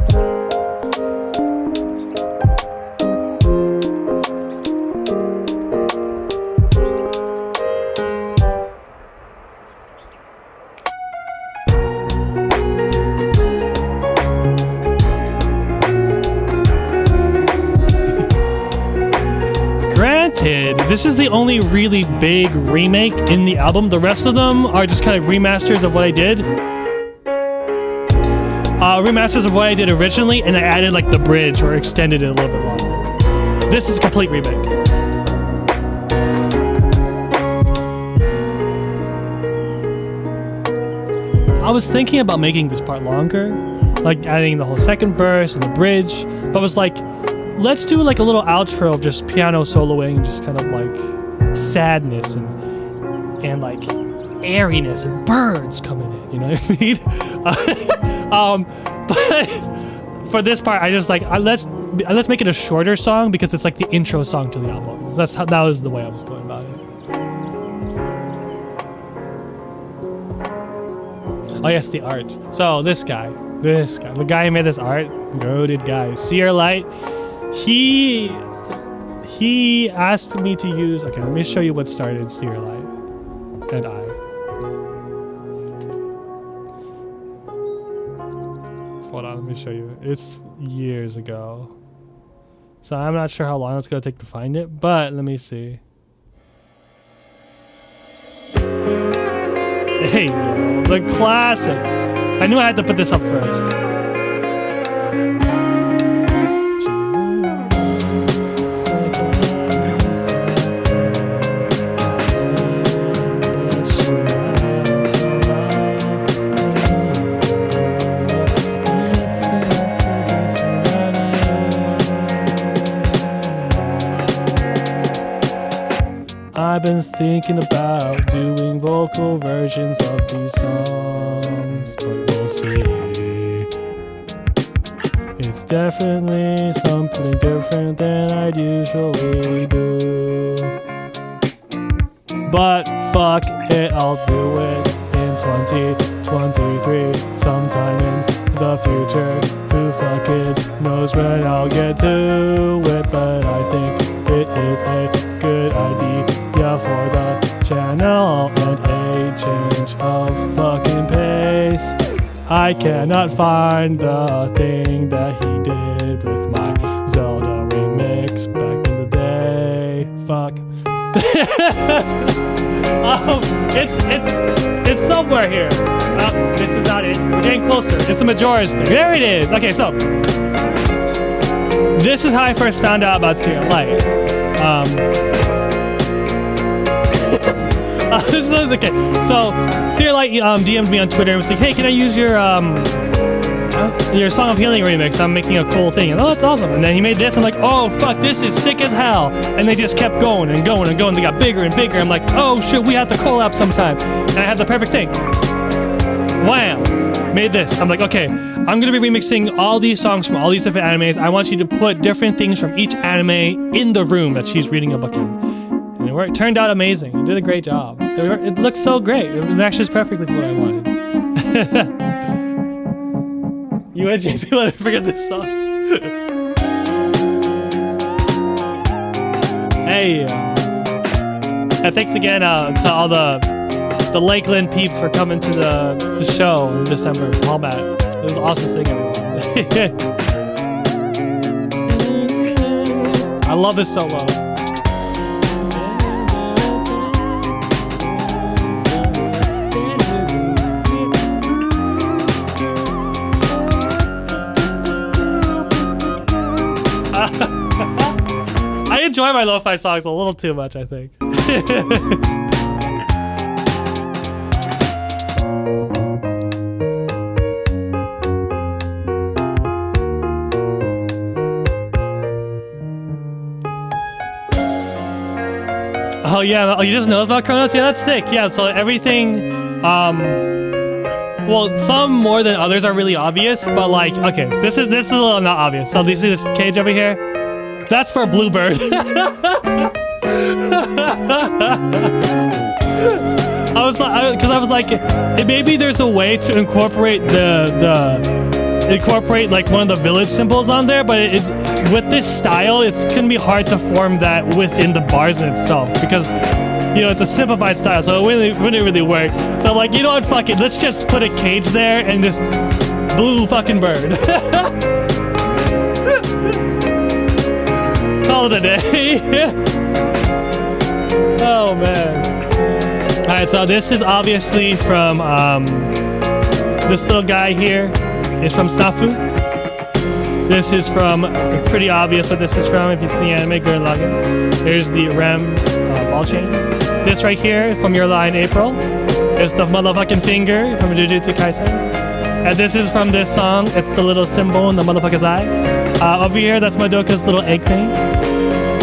limited. This is the only really big remake in the album. The rest of them are just kind of remasters of what I did. Remasters of what I did originally, and I added like the bridge or extended it a little bit longer. This is a complete remake. I was thinking about making this part longer, like adding the whole second verse and the bridge, but was like, let's do like a little outro of just piano soloing, just kind of like sadness and like airiness and birds coming in, you know what I mean? But for this part, I just like, let's make it a shorter song because it's like the intro song to the album. That was the way I was going about it. Oh yes, the art. So this guy, the guy who made this art, goated guy, Seer Light. He asked me to use. Okay, let me show you what started Seer Light and I. Hold on, let me show you. It's years ago, so I'm not sure how long it's gonna take to find it. But let me see. Hey, the classic. I knew I had to put this up first. I've been thinking about doing vocal versions of these songs, but we'll see. It's definitely something different than I'd usually do. But fuck it, I'll do it in 2023, sometime in the future. Who fucking knows when I'll get to it, but I think it is a good idea for the channel and a change of fucking pace. I cannot find the thing that he did with my Zelda remix back in the day. Fuck. It's somewhere here. This is not it. We're getting closer. It's the Majora's thing. There it is. Okay, so this is how I first found out about Seer Light. This is okay. So Seer Light DM'd me on Twitter and was like, "Hey, can I use your Song of Healing remix? I'm making a cool thing." And oh, that's awesome. And then he made this. I'm like, "Oh fuck, this is sick as hell." And they just kept going and going and going. They got bigger and bigger. I'm like, "Oh shit, we have to collab sometime." And I had the perfect thing. Wham! Made this. I'm like, okay, I'm gonna be remixing all these songs from all these different animes. I want you to put different things from each anime in the room that she's reading a book in. It turned out amazing. You did a great job. It looked so great. It matches perfectly for what I wanted. You and JP want to forget this song? Hey. And thanks again to all the Lakeland peeps for coming to the show in December. All Matt. It was awesome seeing everyone. I love this solo. I enjoy my lo-fi songs a little too much, I think. Oh yeah, you just know about Chronos? Yeah, that's sick. Yeah, so everything, well, some more than others are really obvious, but like, okay, this is a little not obvious. So do you see this cage over here? That's for Bluebird. I was like, maybe there's a way to incorporate incorporate like one of the village symbols on there, but with this style, it's gonna be hard to form that within the bars in itself because, you know, it's a simplified style, so it wouldn't really work. So like, you know what, fuck it, let's just put a cage there and just blue fucking bird. Call it a day. Oh man. All right, so this is obviously from this little guy here is from Snafu. This is from, it's pretty obvious what this is from if you've seen the anime Gurren Lagann. There's the Rem ball chain. This right here is from Your Lie in April. It's the motherfucking finger from Jujutsu Kaisen. And this is from this song. It's the little symbol in the motherfucker's eye. Over here, that's Madoka's little egg thing.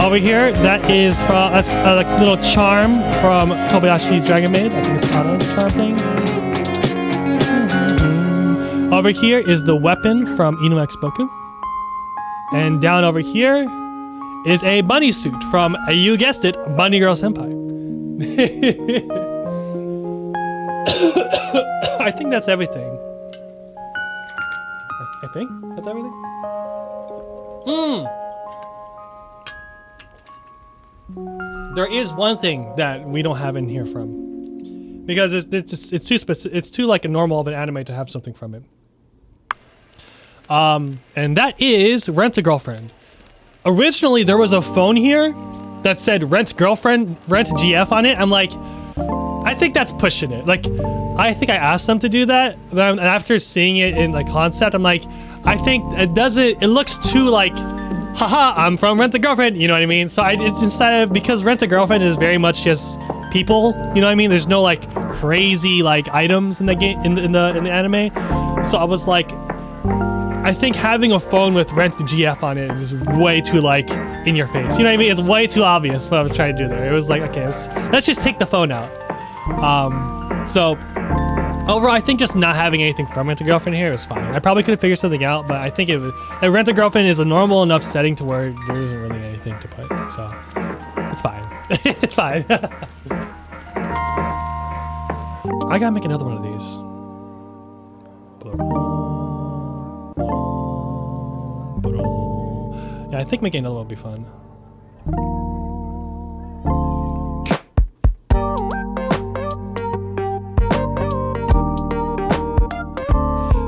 Over here, that is from, that's a little charm from Kobayashi's Dragon Maid. I think it's Kana's charm thing. Over here is the weapon from Inu X Boku. And down over here is a bunny suit from, you guessed it, Bunny Girl Senpai. I think that's everything. I think that's everything. There is one thing that we don't have in here from, because it's too specific. It's too like a normal of an anime to have something from it. And that is Rent a Girlfriend. Originally, there was a phone here that said Rent Girlfriend, Rent GF on it. I'm like, I think that's pushing it. Like, I think I asked them to do that, but after seeing it in like concept, I'm like, I think it looks too like, haha, I'm from Rent a Girlfriend, you know what I mean? So it's decided, because Rent a Girlfriend is very much just people, you know what I mean? There's no like crazy like items in the game, in the anime. So I was like, I think having a phone with Rent the GF on it is way too like in your face. You know what I mean? It's way too obvious what I was trying to do there. It was like, okay, let's just take the phone out. So overall, I think just not having anything from Rent a Girlfriend here is fine. I probably could have figured something out, but I think Rent a Girlfriend is a normal enough setting to where there isn't really anything to put. So it's fine. It's fine. I gotta make another one of these. Yeah, I think making another one would be fun.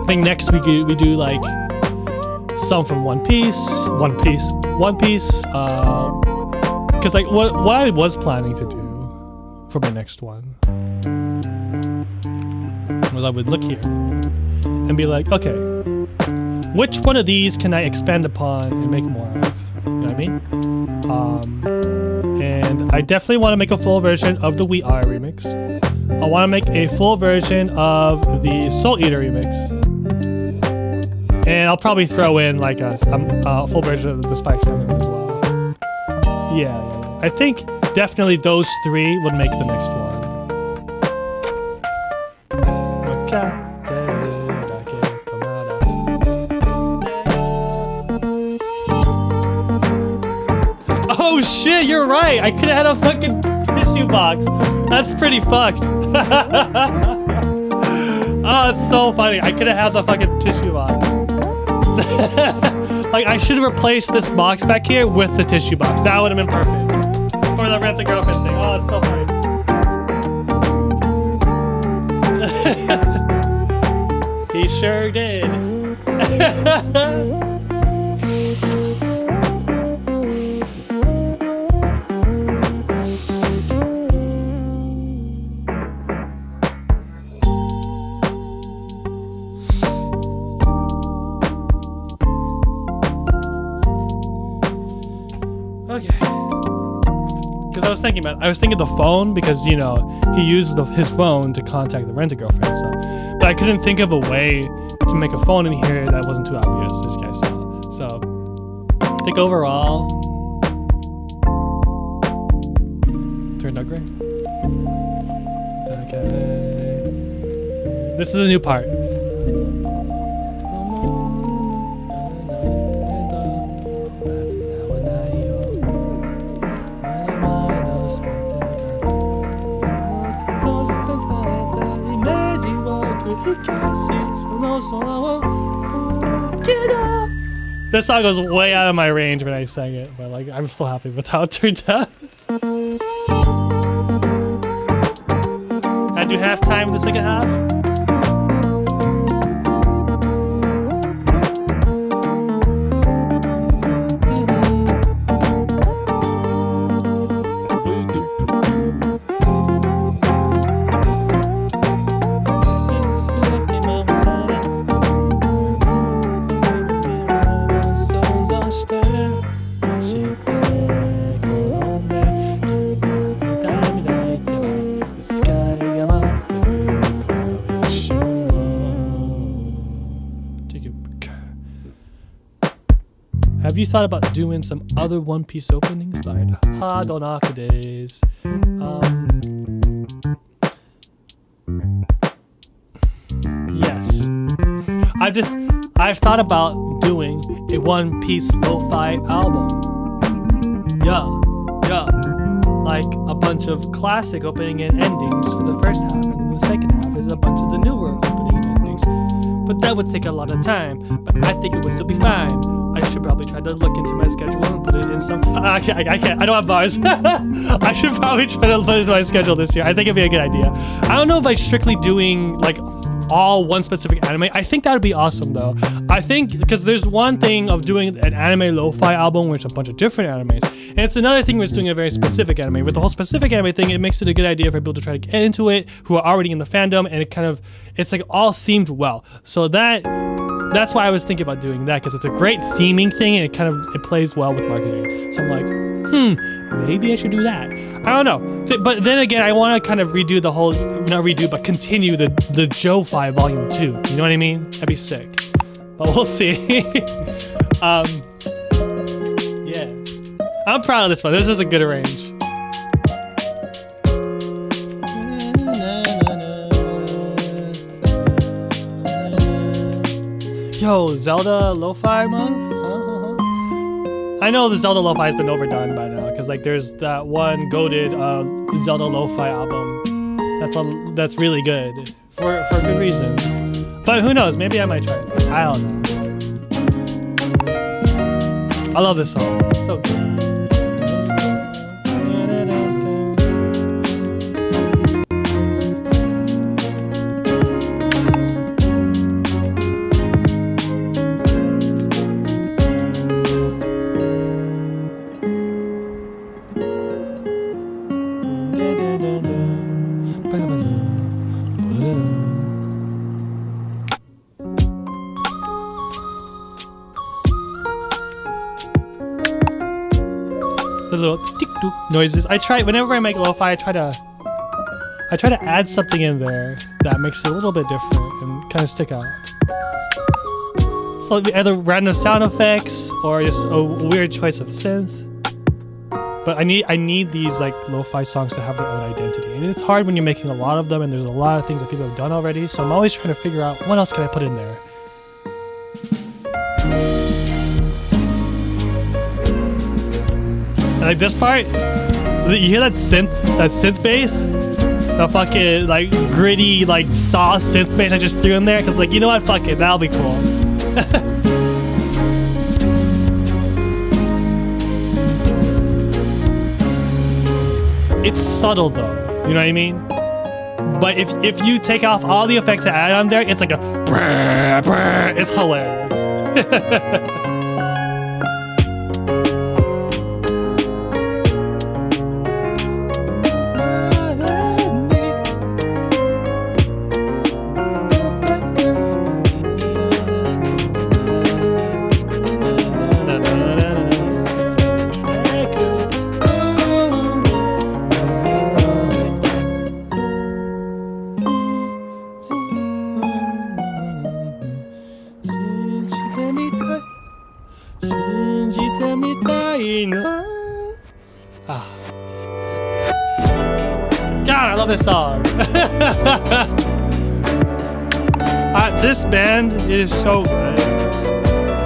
I think next we do like some from One Piece. Because like what I was planning to do for my next one was I would look here and be like, okay, which one of these can I expand upon and make more of? You know what I mean? And I definitely want to make a full version of the We Are remix. I want to make a full version of the Soul Eater remix. And I'll probably throw in like a full version of the Spike Family as well. Yeah. I think definitely those three would make the next one. Okay. Oh shit, you're right. I could have had a fucking tissue box. That's pretty fucked. Oh, it's so funny. I could have had the fucking tissue box. Like, I should have replaced this box back here with the tissue box. That would have been perfect for the Rent a Girlfriend thing. Oh, it's so funny. He sure did. I was thinking the phone, because you know he used his phone to contact the Rent a Girlfriend and stuff, but I couldn't think of a way to make a phone in here that wasn't too obvious, as you guys saw. So I think overall turned out great. Okay, this is the new part. This song goes way out of my range when I sang it, but like I'm still happy with how it turned out. I do halftime in the second half. thought about doing some other One Piece openings like Hadonaka Days. Yes. I've thought about doing a One Piece lo-fi album. Yeah. Like a bunch of classic opening and endings for the first half, and then the second half is a bunch of the newer opening and endings. But that would take a lot of time, but I think it would still be fine. I should probably try to look into my schedule and put it in some... I can't. I don't have bars. I should probably try to put it into my schedule this year. I think it'd be a good idea. I don't know if strictly doing like all one specific anime. I think that would be awesome though. I think because there's one thing of doing an anime lo-fi album where it's a bunch of different animes, and it's another thing where it's doing a very specific anime. With the whole specific anime thing, it makes it a good idea for people to try to get into it who are already in the fandom, and it's like all themed well. So that's why I was thinking about doing that, because it's a great theming thing and it plays well with marketing. So I'm like, maybe I should do that. I don't know. But then again, I want to kind of redo the whole, not redo, but continue the JoJo Volume 2. You know what I mean? That'd be sick. But we'll see. Yeah. I'm proud of this one. This is a good arrange. Yo, Zelda Lo-Fi month? I know the Zelda Lo-Fi has been overdone by now, because like there's that one goated Zelda Lo-Fi album that's really good for good reasons. But who knows? Maybe I might try it. I don't know. I love this song. So good. The little tick-took noises. I try whenever I make lo-fi. I try to add something in there that makes it a little bit different and kind of stick out. So either random sound effects or just a weird choice of synth. But I need these like lo-fi songs to have their own identity, and it's hard when you're making a lot of them and there's a lot of things that people have done already. So I'm always trying to figure out what else can I put in there. Like this part, you hear that synth bass? The fucking like gritty, like saw synth bass I just threw in there, because like, you know what, fuck it, that'll be cool. It's subtle though, you know what I mean? But if you take off all the effects I add on there, it's like a brr, brr, it's hilarious. God, I love this song. This band is so good.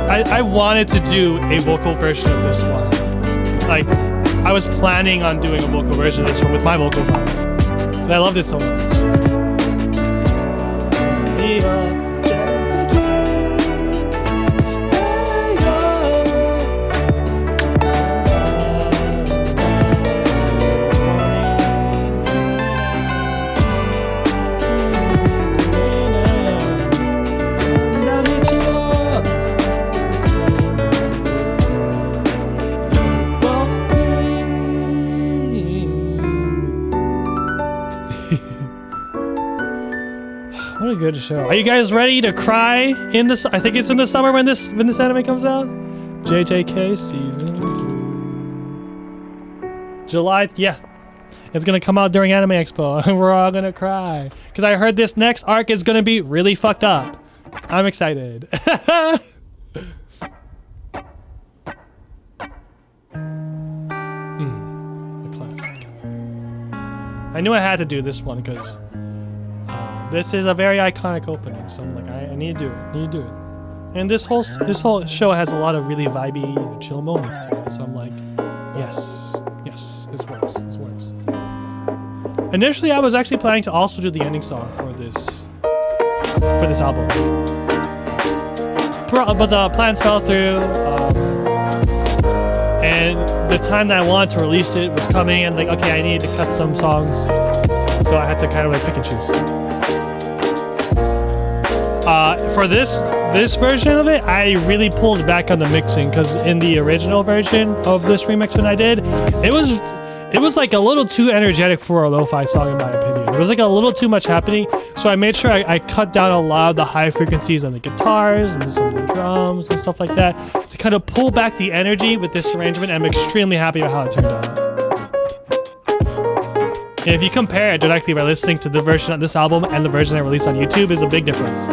I wanted to do a vocal version of this one. Like, I was planning on doing a vocal version of this one with my vocals on it. And I loved it so much. What a good show. Are you guys ready to cry in this? I think it's in the summer when this anime comes out. JJK season 2. July, yeah. It's gonna come out during Anime Expo and we're all gonna cry. Cause I heard this next arc is gonna be really fucked up. I'm excited. The classic. I knew I had to do this one because this is a very iconic opening. So I'm like, I need to do it. I need to do it. And this whole show has a lot of really vibey, chill moments to it. So I'm like, yes, this works. This works. Initially, I was actually planning to also do the ending song for this album, but the plans fell through. And the time that I wanted to release it was coming, and like, okay, I needed to cut some songs, so I had to kind of like pick and choose. For this version of it, I really pulled back on the mixing because in the original version of this remix when I did, it was like a little too energetic for a lo-fi song in my opinion. There was like a little too much happening, so I made sure I cut down a lot of the high frequencies on the guitars and some of the drums and stuff like that to kind of pull back the energy with this arrangement. I'm extremely happy with how it turned out. And if you compare it directly by listening to the version of this album and the version I released on YouTube, is a big difference.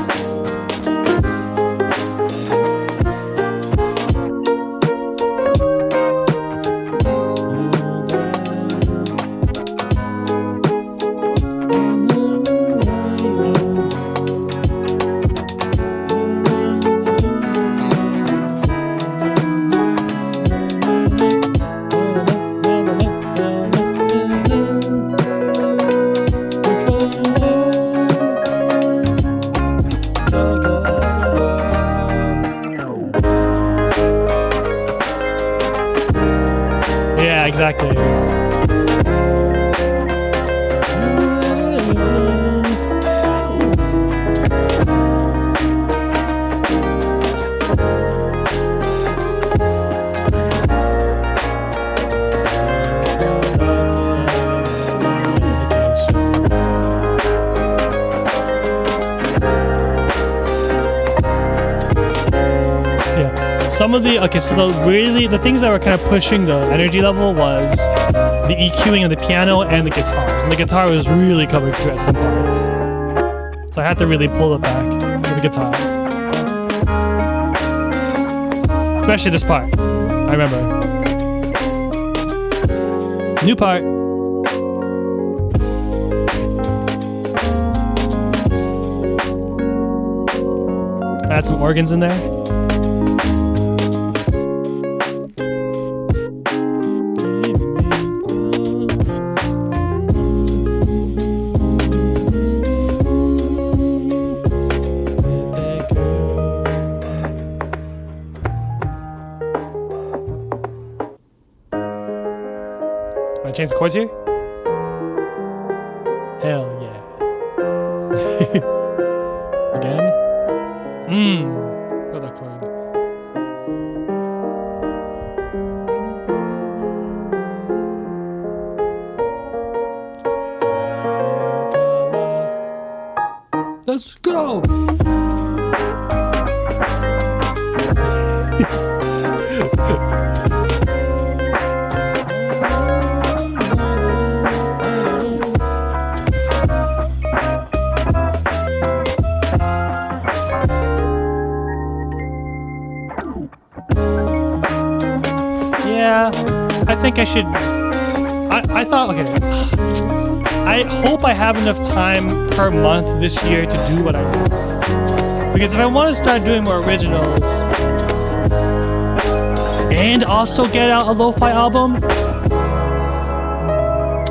Yeah, exactly. Some of the the things that were kind of pushing the energy level was the EQing of the piano and the guitars, and the guitar was really coming through at some parts, so I had to really pull it back with the guitar, especially this part. I remember new part. I had some organs in there. Change the chords here? Hell yeah. Again? Got that chord. Let's go! I think I should. I thought, okay. I hope I have enough time per month this year to do what I want. Because if I want to start doing more originals and also get out a lo-fi album,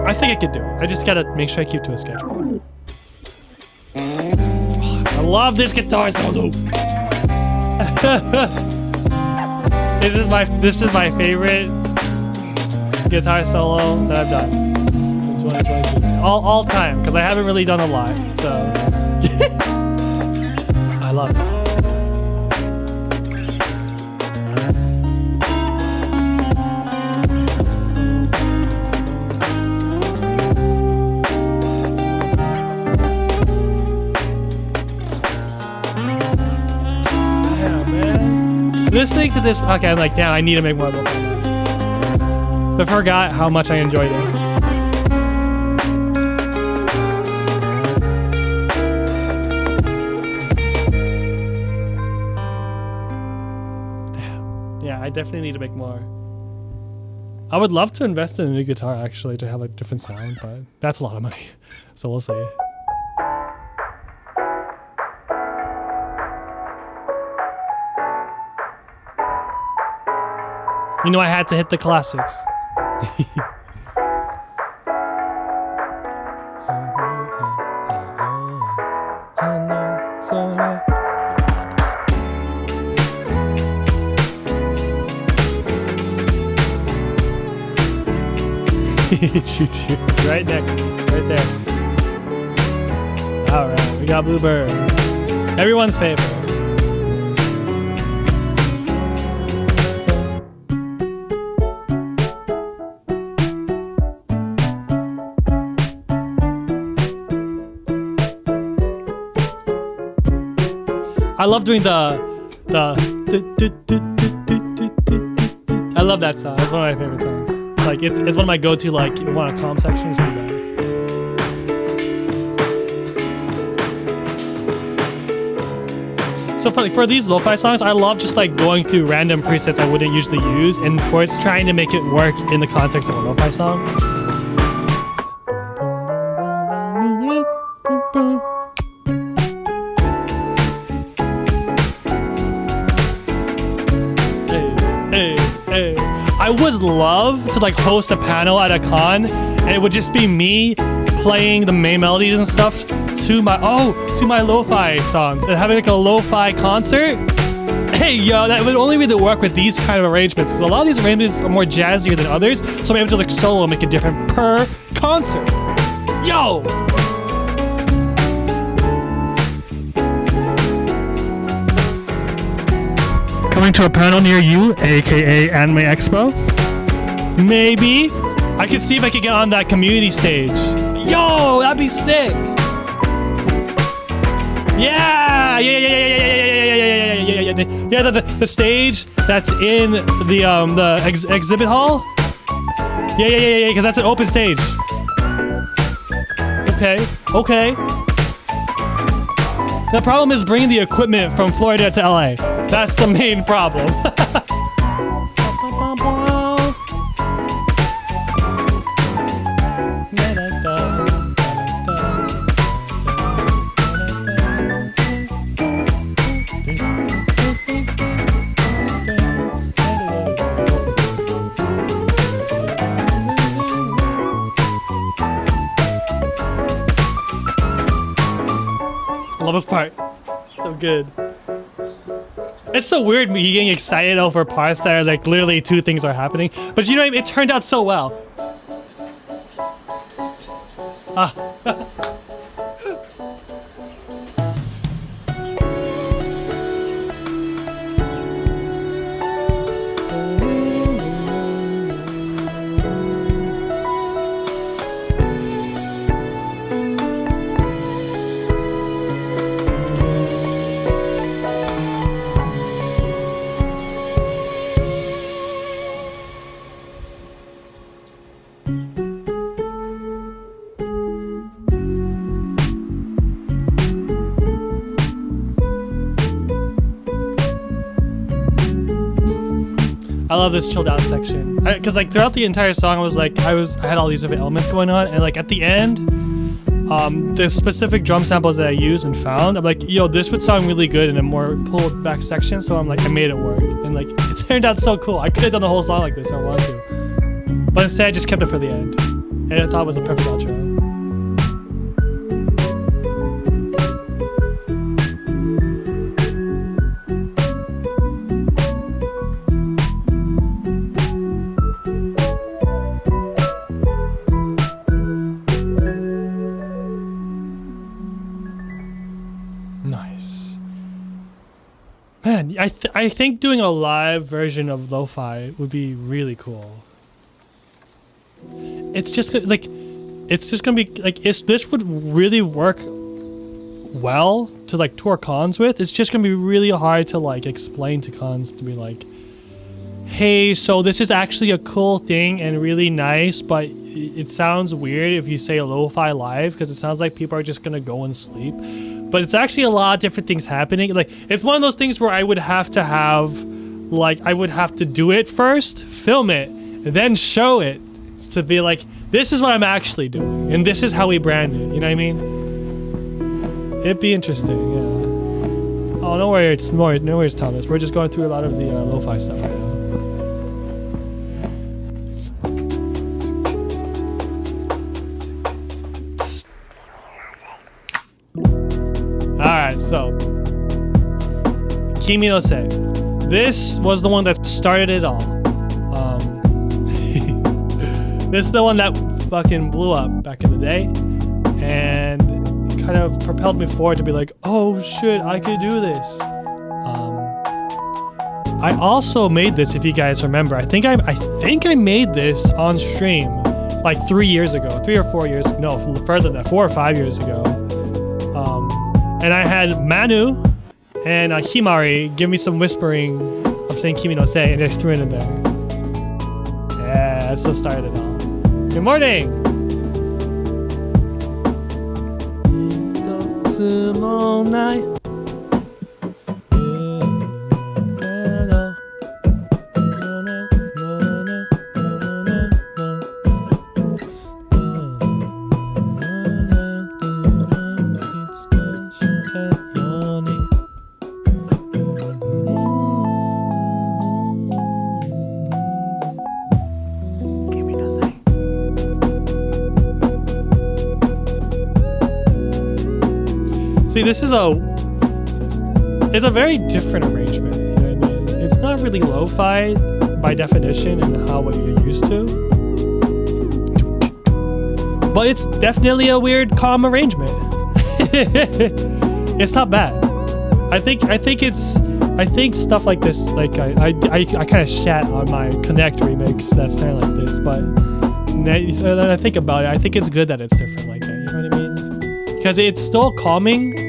I think I could do it. I just gotta make sure I keep to a schedule. I love this guitar solo. This is my favorite guitar solo that I've done in 2022. All time, because I haven't really done a lot, so I love it. Damn, man. Listening to this, okay, I'm like, damn, I need to make more of it. I forgot how much I enjoyed it. Damn. Yeah, I definitely need to make more. I would love to invest in a new guitar actually to have a different sound, but that's a lot of money. So we'll see. You know, I had to hit the classics. Choo choo. It's right next. Right there. Alright, we got Bluebird. Everyone's favorite. I love doing the I love that song. It's one of my favorite songs. Like it's one of my go-to, like, you want a calm section, just do that. So for these lo-fi songs, I love just like going through random presets I wouldn't usually use, and for it's trying to make it work in the context of a lo-fi song. I would love to like host a panel at a con, and it would just be me playing the main melodies and stuff to my lo-fi songs and having like a lo-fi concert. Hey yo, that would only really work with these kind of arrangements, because a lot of these arrangements are more jazzier than others, so I'm able to like solo make it different per concert. Yo! Coming to a panel near you, aka Anime Expo. Maybe I could see if I could get on that community stage. Yo, that'd be sick. Yeah, the stage that's in the exhibit hall. Yeah, because that's an open stage. Okay. The problem is bringing the equipment from Florida to LA. That's the main problem. I love this part. So good. It's so weird me getting excited over parts that are like literally two things are happening. But you know what I mean? It turned out so well. I love this chilled out section, because like throughout the entire song I had all these different elements going on, and like at the end, the specific drum samples that I used and found, I'm like, yo, this would sound really good in a more pulled back section. So I'm like, I made it work, and like it turned out so cool. I could have done the whole song like this if I wanted to, but instead I just kept it for the end, and I thought it was a perfect outro. Nice. Man, I think doing a live version of lo-fi would be really cool. It's just gonna be like, this would really work well to like tour cons with. It's just gonna be really hard to like explain to cons, to be like, hey, so this is actually a cool thing and really nice, but it sounds weird if you say lo-fi live, because it sounds like people are just gonna go and sleep. But it's actually a lot of different things happening. Like, it's one of those things where I would have to do it first, film it, and then show it to be like, this is what I'm actually doing, and this is how we brand it. You know what I mean? It'd be interesting. Yeah. Oh, no worries, no worries, Thomas. We're just going through a lot of the lo-fi stuff right now. Alright, so Kimi no Se. This was the one that started it all. This is the one that fucking blew up back in the day, and it kind of propelled me forward to be like, oh shit, I could do this. I also made this, if you guys remember. I think I made this on stream like 3 years ago, 3 or 4 years. No, further than that, 4 or 5 years ago. And I had Manu and Himari give me some whispering of saying Kimi no Se, and I just threw it in there. Yeah, that's what started it all. Good morning! See, this is it's a very different arrangement, you know what I mean? It's not really lo-fi by definition and how what you're used to. But it's definitely a weird calm arrangement. It's not bad. I think stuff like this, like I kind of shat on my Connect remix that's kind of like this, but then I think about it, I think it's good that it's different like that, you know what I mean? Because it's still calming,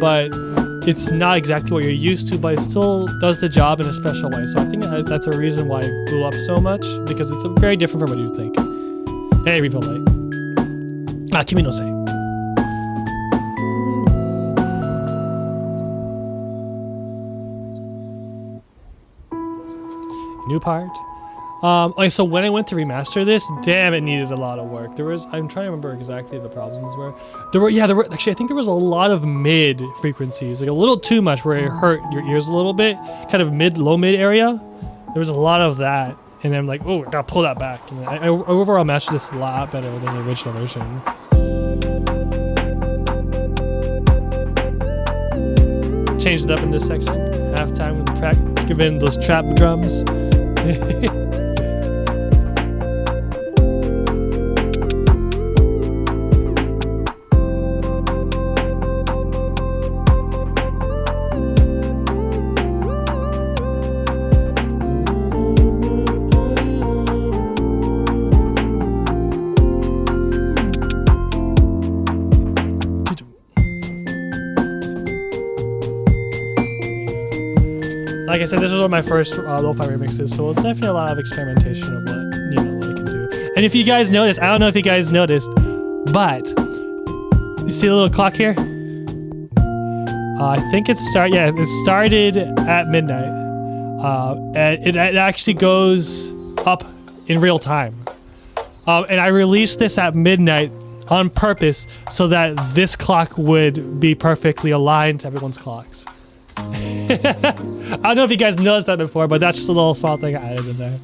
but it's not exactly what you're used to, but it still does the job in a special way. So I think that's a reason why it blew up so much, because it's very different from what you think. Hey, refill light. Kimi no Se. New part. So when I went to remaster this, damn, it needed a lot of work. I'm trying to remember exactly the problems were. Actually, I think there was a lot of mid frequencies, like a little too much where it hurt your ears a little bit, kind of low mid area. There was a lot of that, and I'm like, oh, I gotta pull that back. And I overall mastered this a lot better than the original version. Changed it up in this section. Halftime with giving those trap drums. Like I said, this was one of my first lo-fi remixes, so it was definitely a lot of experimentation of what I can do. And if you guys noticed, I don't know if you guys noticed, but you see the little clock here? I think it started at midnight. And it actually goes up in real time. And I released this at midnight on purpose so that this clock would be perfectly aligned to everyone's clocks. I don't know if you guys noticed that before, but that's just a little small thing I added in there.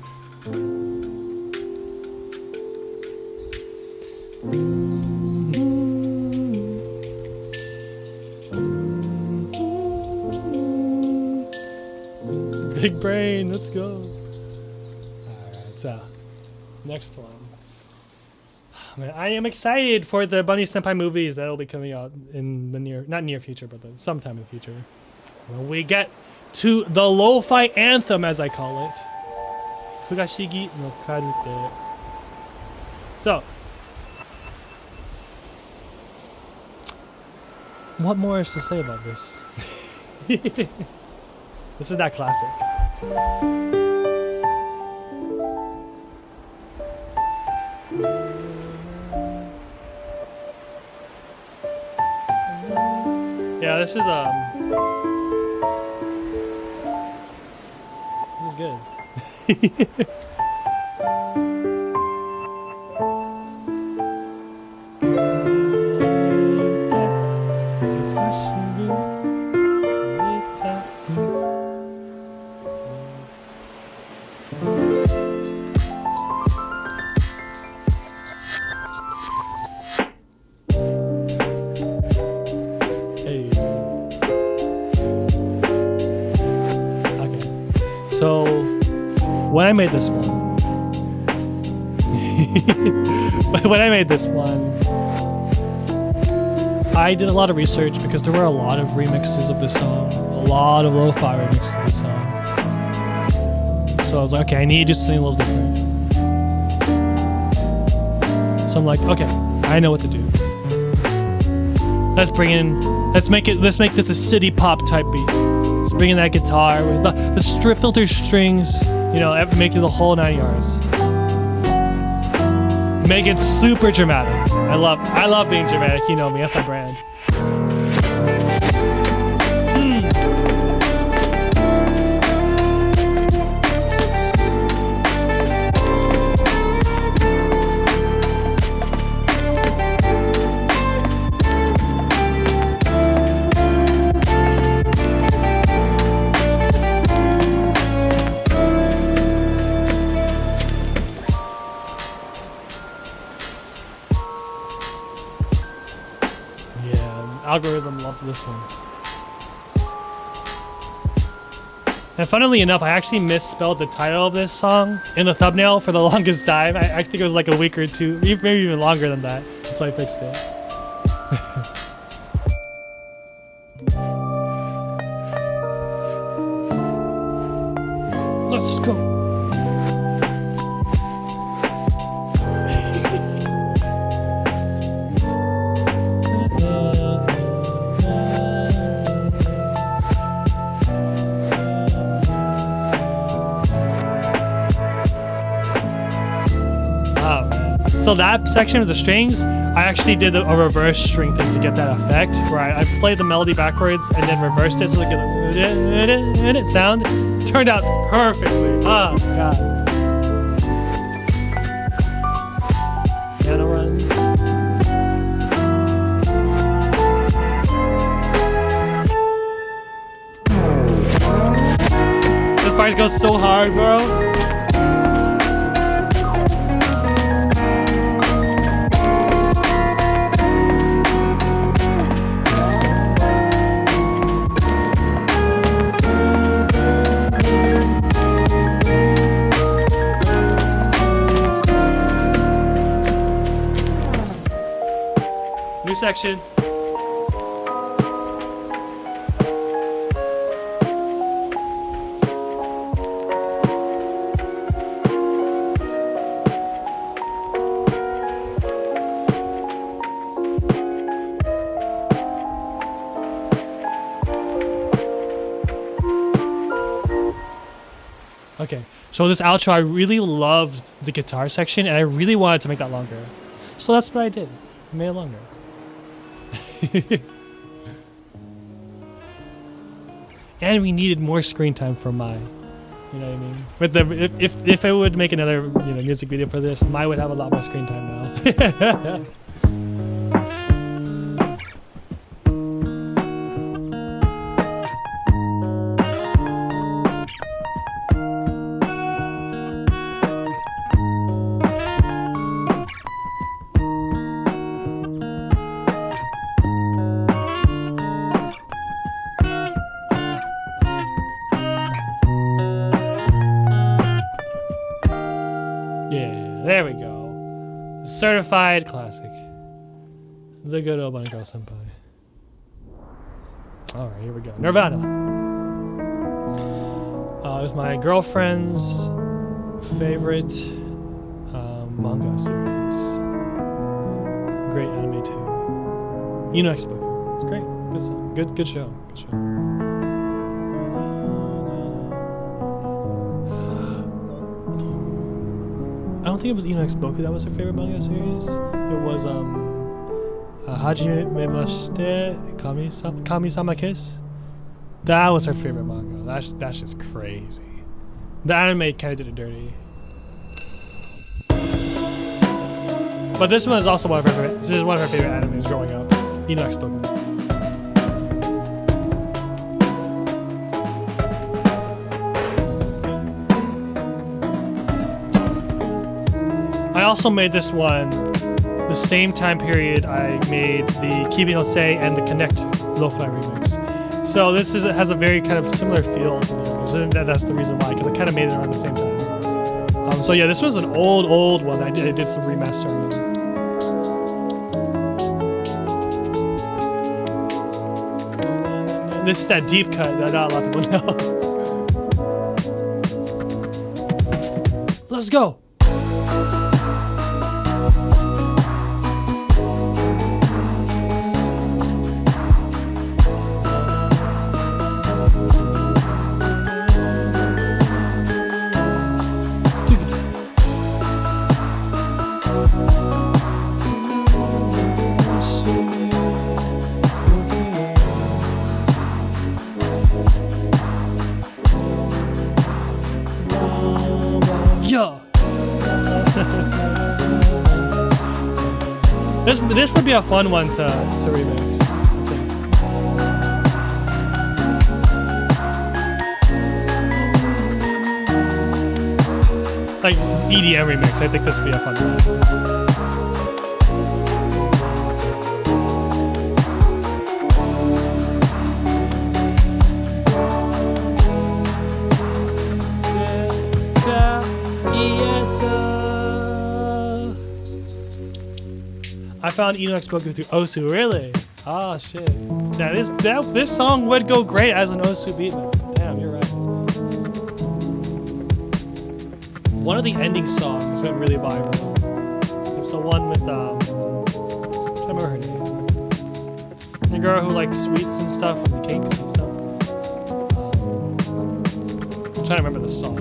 Big brain, let's go. Alright, so next one. Man, I am excited for the Bunny Senpai movies that'll be coming out in the not near future, but sometime in the future. When we get to the lo-fi anthem, as I call it. Fugashigi no Karute. So, what more is to say about this? This is that classic. Yeah, this is good. I made this one, when I made this one, I did a lot of research because there were a lot of remixes of this song, a lot of lo-fi remixes of this song. So I was like, okay, I need to do something a little different. So I'm like, okay, I know what to do. Let's make this a city pop type beat. Let's bring in that guitar with the strip filter strings, you know, make it the whole 9 yards. Make it super dramatic. I love being dramatic. You know me. That's my brand. Algorithm loved this one. And funnily enough, I actually misspelled the title of this song in the thumbnail for the longest time. I think it was like a week or two, maybe even longer than that. So I fixed it. Let's go. So that section of the strings, I actually did a reverse string thing to get that effect, where I played the melody backwards and then reversed it so it could sound. Turned out perfectly. Oh god. Piano runs. This part goes so hard, bro. Section. Okay, so this outro, I really loved the guitar section and I really wanted to make that longer. So that's what I did. I made it longer. And we needed more screen time for Mai. You know what I mean? With the if I would make another music video for this, Mai would have a lot more screen time now. There we go. Certified classic. The good old Bunny Girl Senpai. Alright, here we go. Nirvana. It was my girlfriend's favorite manga series. Great anime too. Expert. It's great. Good song. Good show. Good show. I don't think it was X Boku that was her favorite manga series. It was Hajime Mashite Kami-sama Kiss. That was her favorite manga. That's just crazy. The anime kind of did it dirty. But this one is also one of her favorite. This is one of her favorite animes growing up. X Boku. I also made this one the same time period I made the Kibi no Sei and the Connect lo-fi remix. So this has a very kind of similar feel to the others, and that's the reason why, because I kind of made it around the same time. So yeah, this was an old one. I did some remastering. This is that deep cut that not a lot of people know. Let's go. Yeah. This would be a fun one to remix, I think. Like EDM remix, I think this would be a fun one. I found Enoch's book through Osu. Really? Oh shit. This song would go great as an Osu beat map. Damn, you're right. One of the ending songs went really viral. It's the one with I can't remember her name. The girl who likes sweets and stuff, and the cakes and stuff. I'm trying to remember the song.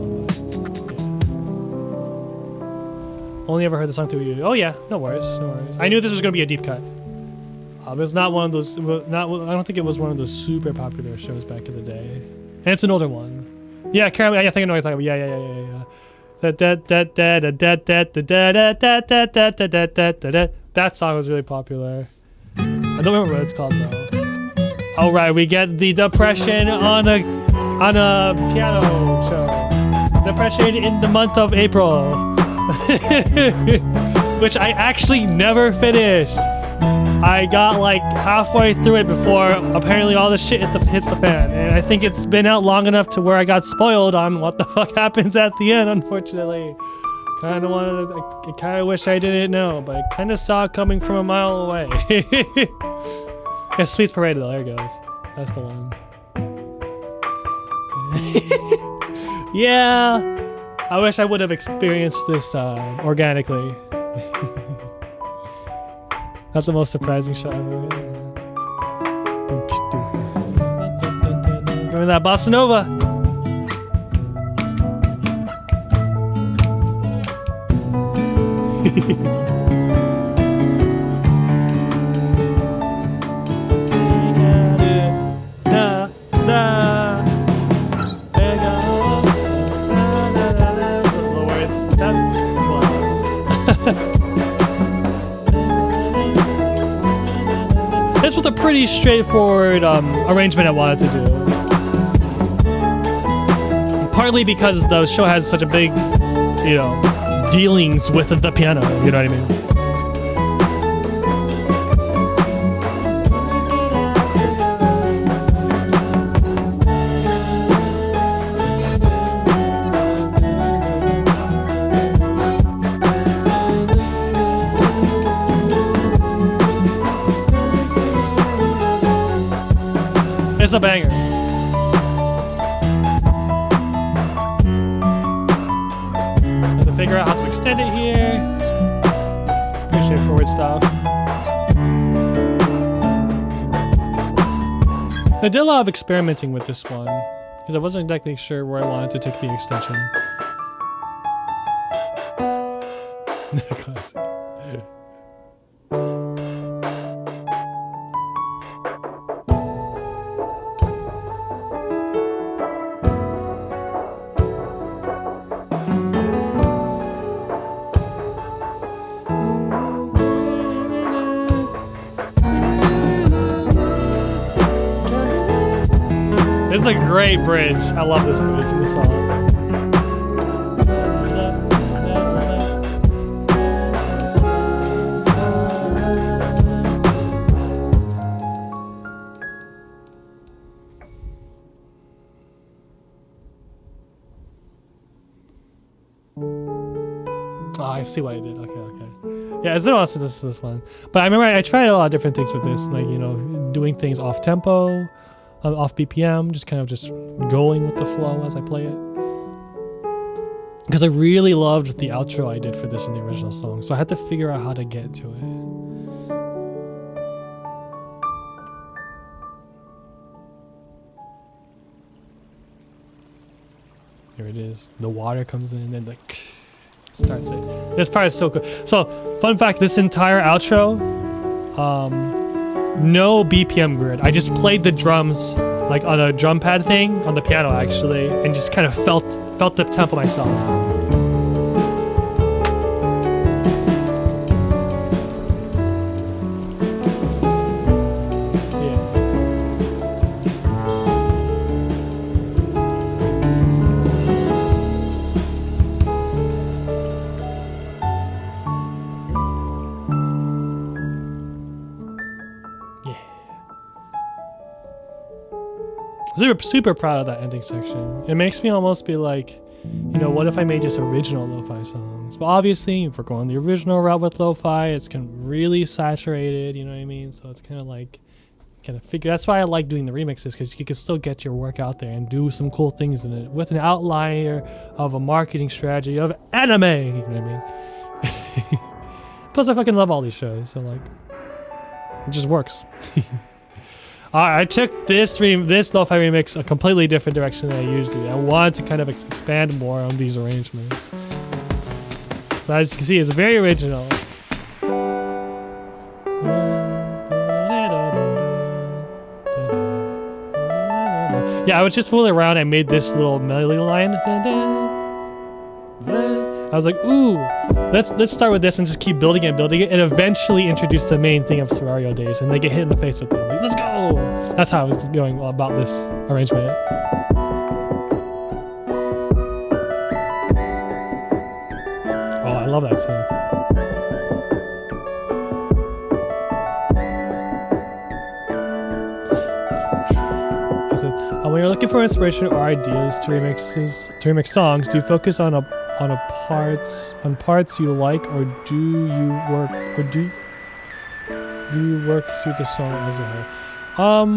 Only ever heard the song through you. Oh yeah, no worries. I knew this was gonna be a deep cut. It's not one of those. I don't think it was one of those super popular shows back in the day. And it's an older one. Yeah, Carol. I think I know what you're talking about. That song was really popular. I don't remember what it's called though. All right, we get the Depression on a piano show. Depression in the month of April. Which I actually never finished. I got like halfway through it before apparently all the shit hits the fan, and I think it's been out long enough to where I got spoiled on what the fuck happens at the end. Unfortunately, I kind of wish I didn't know, but I kind of saw it coming from a mile away. Yeah, Sweets Parade though. There it goes. That's the one. Yeah. I wish I would have experienced this organically. That's the most surprising shot ever. Give me that bossa nova. This was a pretty straightforward arrangement I wanted to do. Partly because the show has such a big, dealings with the piano, you know what I mean? It's a banger. Have to figure out how to extend it here. Pretty straightforward stuff. I did a lot of experimenting with this one because I wasn't exactly sure where I wanted to take the extension. Classic. This is a great bridge. I love this bridge in the song. I see what I did. Okay. Yeah, it's been a while since this one. But I remember I tried a lot of different things with this, like, you know, doing things off tempo, off BPM, just kind of just going with the flow as I play it. Because I really loved the outro I did for this in the original song, so I had to figure out how to get to it. Here it is. The water comes in and then like starts it. This part is so cool. So, fun fact, this entire outro, no BPM grid. I just played the drums like on a drum pad thing on the piano actually, and just kind of felt the tempo myself. Super proud of that ending section. It makes me almost be like, you know, what if I made just original lo-fi songs? But obviously, if we're going the original route with lo-fi, it's kind of really saturated, you know what I mean? So it's kind of like, figure. That's why I like doing the remixes, because you can still get your work out there and do some cool things in it with an outlier of a marketing strategy of anime, you know what I mean? Plus, I fucking love all these shows, so like, it just works. I took this lo-fi remix a completely different direction than I usually do. I wanted to kind of expand more on these arrangements. So as you can see, it's very original. Yeah, I was just fooling around. I made this little melody line. I was like, ooh, let's start with this and just keep building it, and eventually introduce the main thing of Scenario Days, and they get hit in the face with it. Like, let's go! That's how I was going about this arrangement. Oh, I love that synth. When you're looking for inspiration or ideas to remix songs, do you focus on parts you like, or do you work through the song as a whole?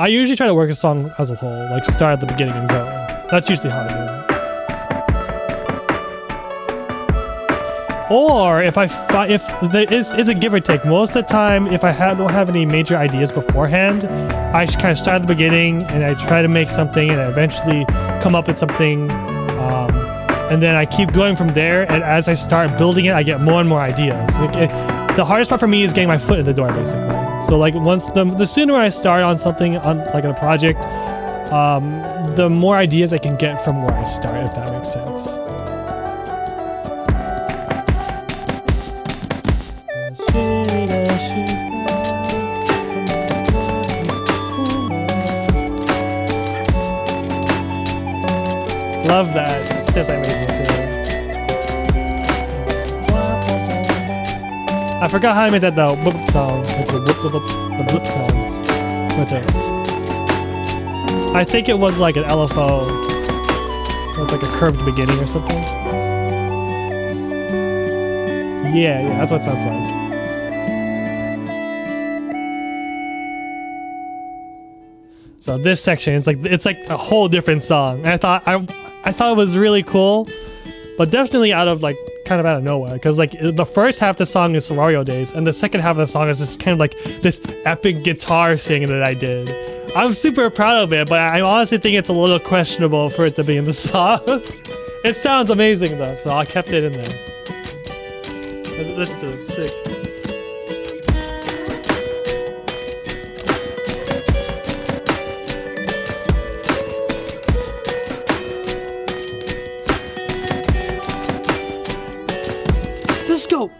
I usually try to work a song as a whole, like start at the beginning and go. That's usually how I do it. Or if it's a give or take. Most of the time, if I don't have any major ideas beforehand, I kind of start at the beginning and I try to make something, and I eventually come up with something, and then I keep going from there. And as I start building it, I get more and more ideas. The hardest part for me is getting my foot in the door, basically. So like once the sooner I start on something on a project, the more ideas I can get from where I start, if that makes sense. Love that synth I made with it. I forgot how I made that though. Boop sound, like the blip sounds with it. I think it was like an LFO with like a curved beginning or something. Yeah, that's what it sounds like. So this section is it's like a whole different song. And I thought it was really cool, but definitely kind of out of nowhere, because like the first half of the song is Scenario Days, and the second half of the song is just kind of like this epic guitar thing that I did. I'm super proud of it, but I honestly think it's a little questionable for it to be in the song. It sounds amazing though, so I kept it in there. Listen to this, sick. Let's go!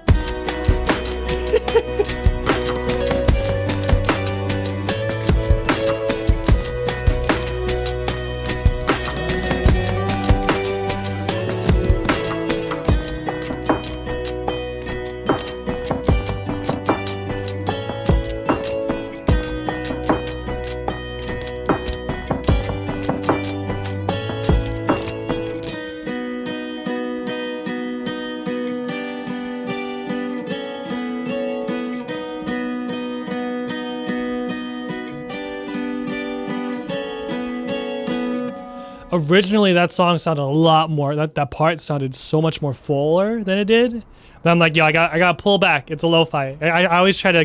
originally that song sounded a lot more. That part sounded so much more fuller than it did. But I'm like, yo, I got to pull back. It's a lo-fi. I always get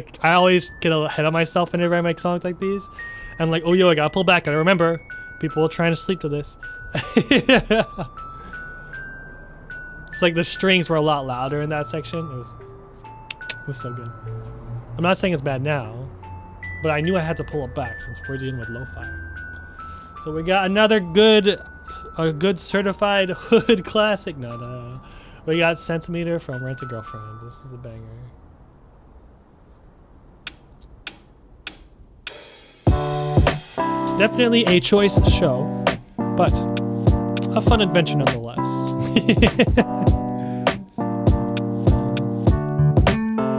ahead of myself whenever I make songs like these. I'm like, oh, yo, I got to pull back. I remember, people are trying to sleep to this. It's like the strings were a lot louder in that section. It was so good. I'm not saying it's bad now, but I knew I had to pull it back since we're dealing with lo-fi. So we got another a good certified hood classic. No. We got Centimeter from Rent a Girlfriend. This is a banger. Definitely a choice show, but a fun adventure nonetheless.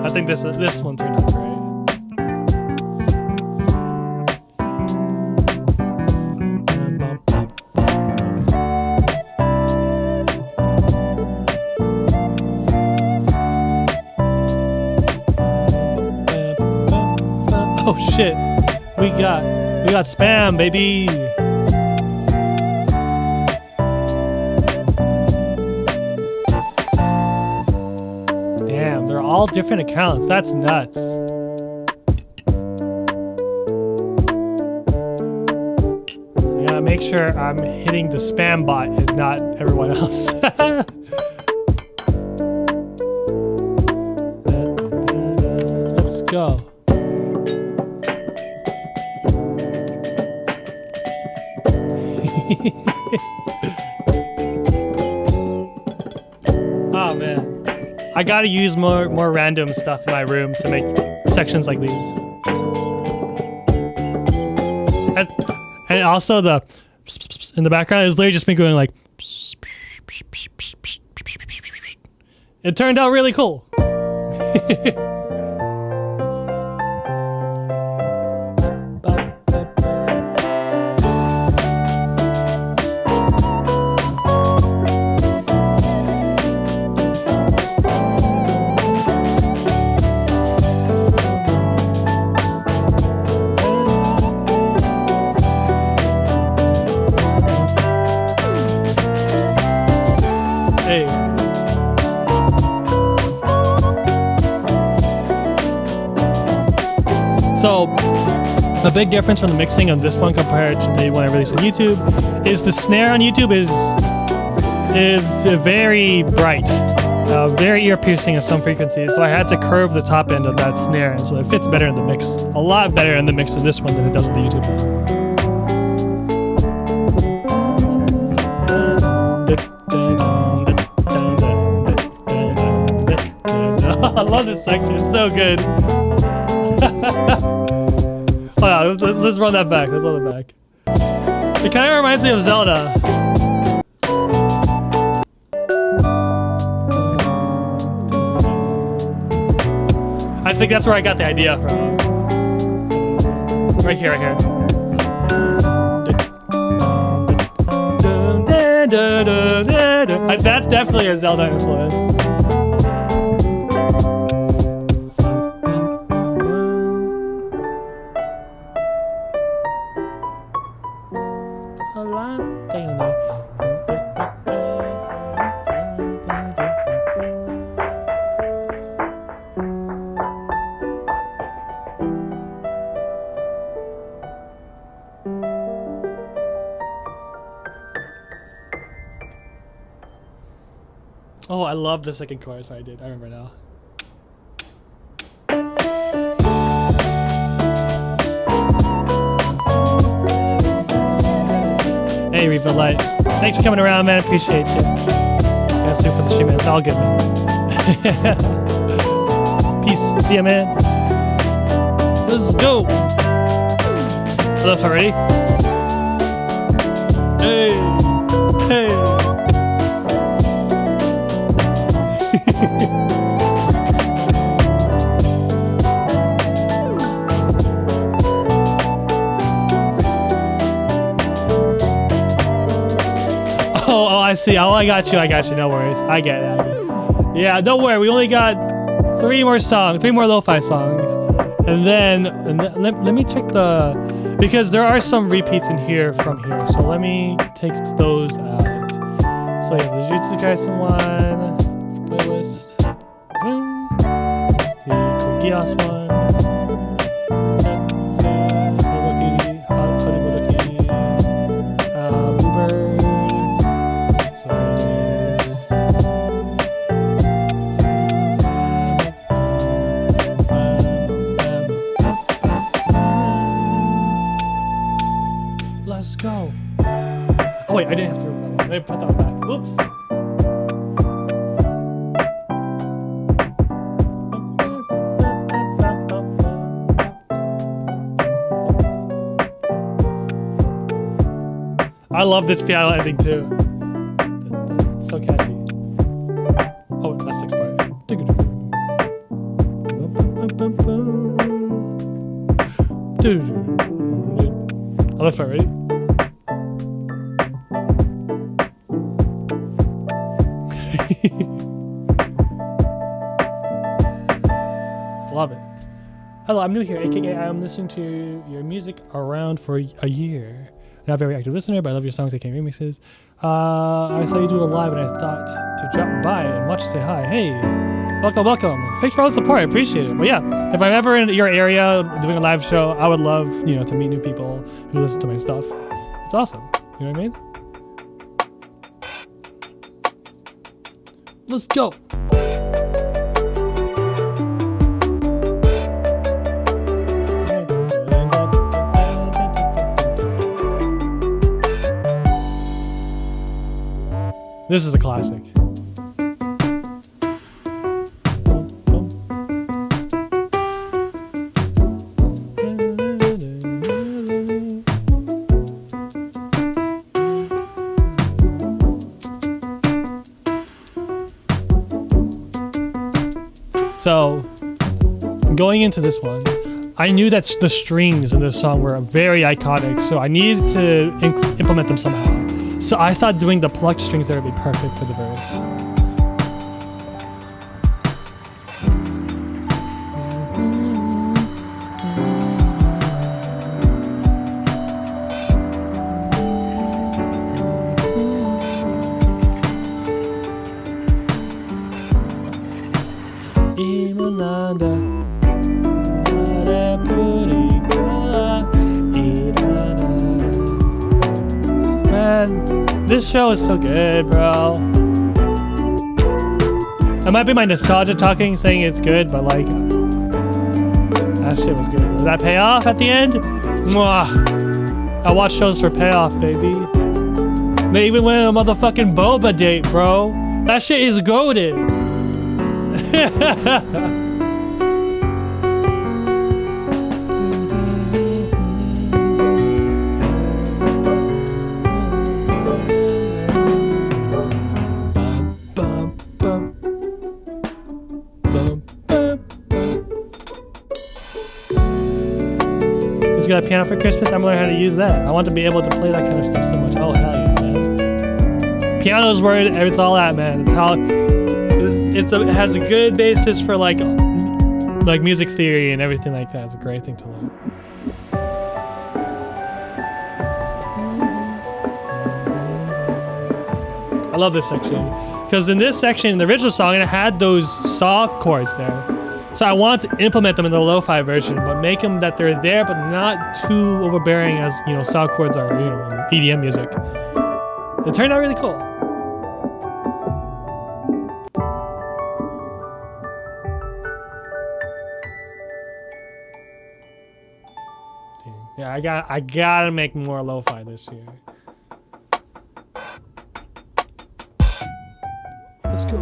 I think this one turned out great. Oh shit, we got spam, baby. Damn, they're all different accounts. That's nuts. I gotta make sure I'm hitting the spam bot and not everyone else. Let's go. Oh man, I gotta use more random stuff in my room to make sections like these. And also the in the background is literally just me going like. It turned out really cool. So, a big difference from the mixing on this one compared to the one I released on YouTube is the snare on YouTube is very bright, very ear-piercing at some frequencies. So I had to curve the top end of that snare, and so it fits better in the mix. A lot better in the mix of this one than it does with the YouTube one. I love this section. It's so good. Oh yeah, let's run that back. Let's run that back. It kind of reminds me of Zelda. I think that's where I got the idea from. Right here, right here. That's definitely a Zelda influence. Oh, I love the second chorus I did. I remember now. Hey, Reaper Light. Thanks for coming around, man. Appreciate you. Got soup for the stream, man. It's all good, man. Peace. See ya, man. Let's go. So that's ready. Hey. Hey. Oh, I see. Oh, I got you. No worries. I get it. Yeah, don't worry. We only got three more lo-fi songs, let me check because there are some repeats in here from here. So let me take those out. So yeah, the Jujutsu Kaisen one, playlist. Boom. The Geass one. Bluebird. So let's go. Oh wait, I didn't have to remove that one. Let me put that one back. Oops. I love this piano ending too. So catchy. Oh, that's the next part. Oh, that's part, ready? Love it. Hello, I'm new here, aka I'm listening to your music around for a year. Not a very active listener, but I love your songs, aka remixes. I saw you do it live and I thought to drop by and watch you say hi. Hey, welcome. Thanks for all the support, I appreciate it. But yeah, if I'm ever in your area doing a live show, I would love, to meet new people who listen to my stuff. It's awesome, you know what I mean? Let's go. This is a classic. So, going into this one, I knew that the strings in this song were very iconic, so I needed to implement them somehow. So I thought doing the plucked strings there would be perfect for the verse. This show is so good, bro. It might be my nostalgia talking, saying it's good, but like, that shit was good. Did that pay off at the end? Mwah. I watch shows for payoff, baby. They even went on a motherfucking boba date, bro. That shit is goated. Got a piano for Christmas. I'm gonna learn how to use that. I want to be able to play that kind of stuff so much. Oh hell yeah, man! Piano is where it's all at, man. It's how it has a good basis for like music theory and everything like that. It's a great thing to learn. I love this section because in this section, in the original song, it had those saw chords there. So I want to implement them in the lo-fi version, but make them that they're there, but not too overbearing as, saw chords are, in EDM music. It turned out really cool. Yeah, I gotta make more lo-fi this year. Let's go.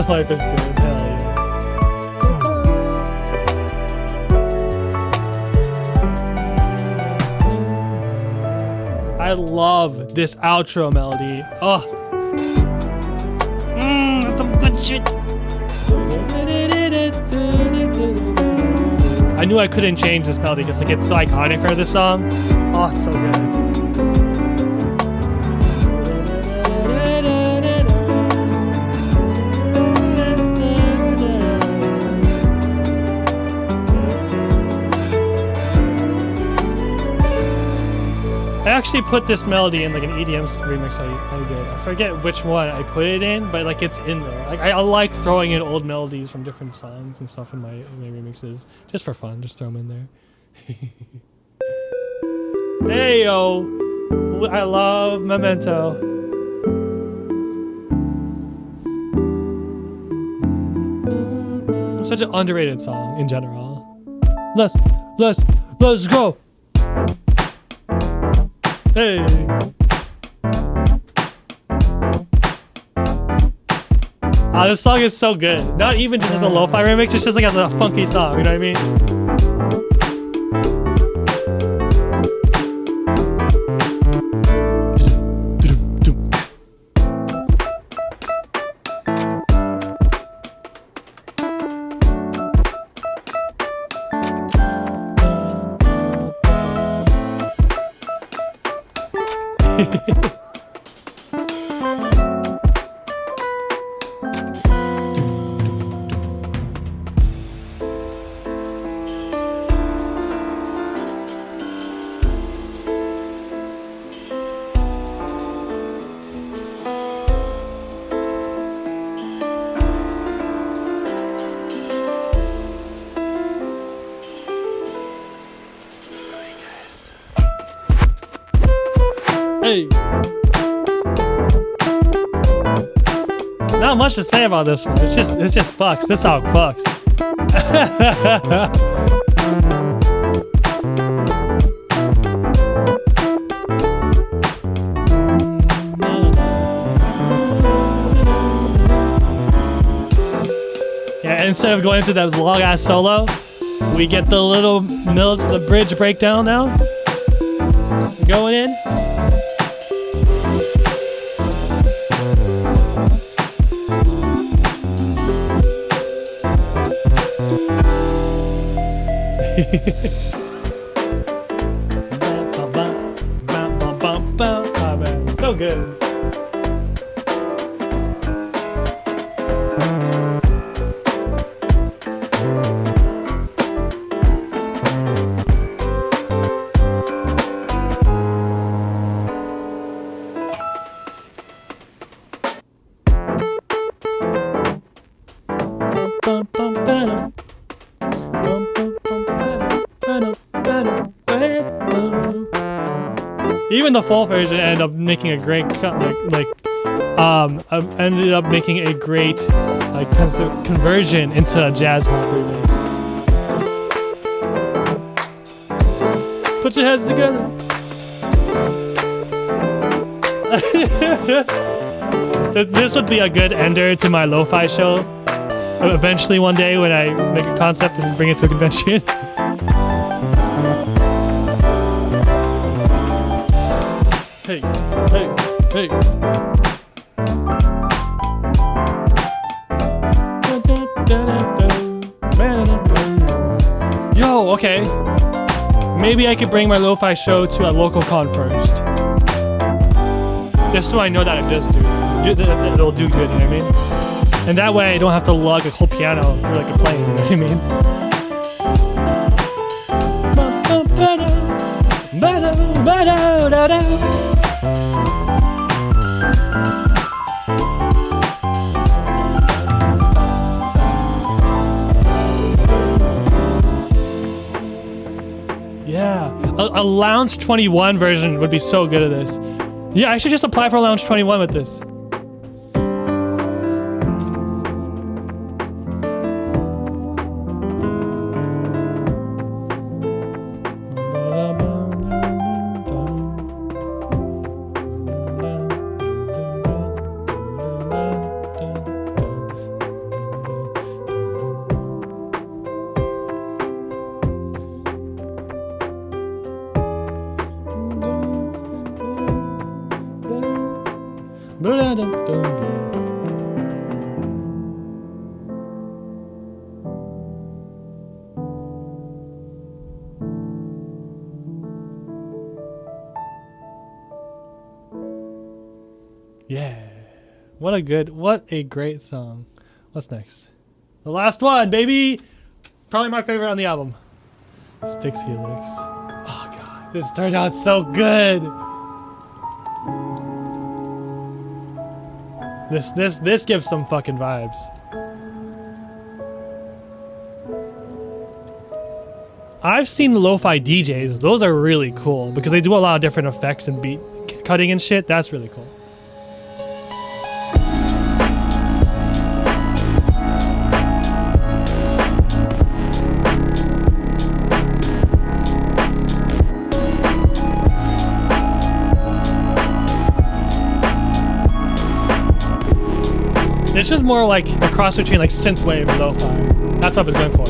Life is good, hell yeah. I I love this outro melody. Oh. That's some good shit. I knew I couldn't change this melody because it gets so iconic for this song. Oh, it's so good. I actually put this melody in like an EDM remix I did. I forget which one I put it in, but like it's in there. Like I like throwing in old melodies from different songs and stuff in my remixes, just for fun. Just throw them in there. Hey yo, I love Memento. Such an underrated song in general. Let's go. Hey. This song is so good. Not even just as a lo-fi remix, it's just like as a funky song, you know what I mean? Hey. Not much to say about this one. It's just fucks. This song fucks. Yeah, instead of going to that long ass solo, we get the little the bridge breakdown now. Going in. Oh, man. So good. Even the full version ended up making a great ended up making a great conversion into a jazz hop remix. Put your heads together. This would be a good ender to my lo-fi show. Eventually one day when I make a concept and bring it to a convention. Hey, hey, hey. Yo, okay. Maybe I could bring my lo-fi show to a local con first. Just so I know that it'll do good, you know what I mean? And that way I don't have to lug a whole piano through like a plane, you know what I mean? Yeah, a Lounge 21 version would be so good at this. Yeah, I should just apply for Lounge 21 with this. Yeah. What a great song. What's next? The last one, baby! Probably my favorite on the album. Styx Helix. Oh god, this turned out so good. This gives some fucking vibes. I've seen lo-fi DJs. Those are really cool because they do a lot of different effects and beat cutting and shit. That's really cool. This is more like a cross between like synthwave and lo-fi. That's what I was going for.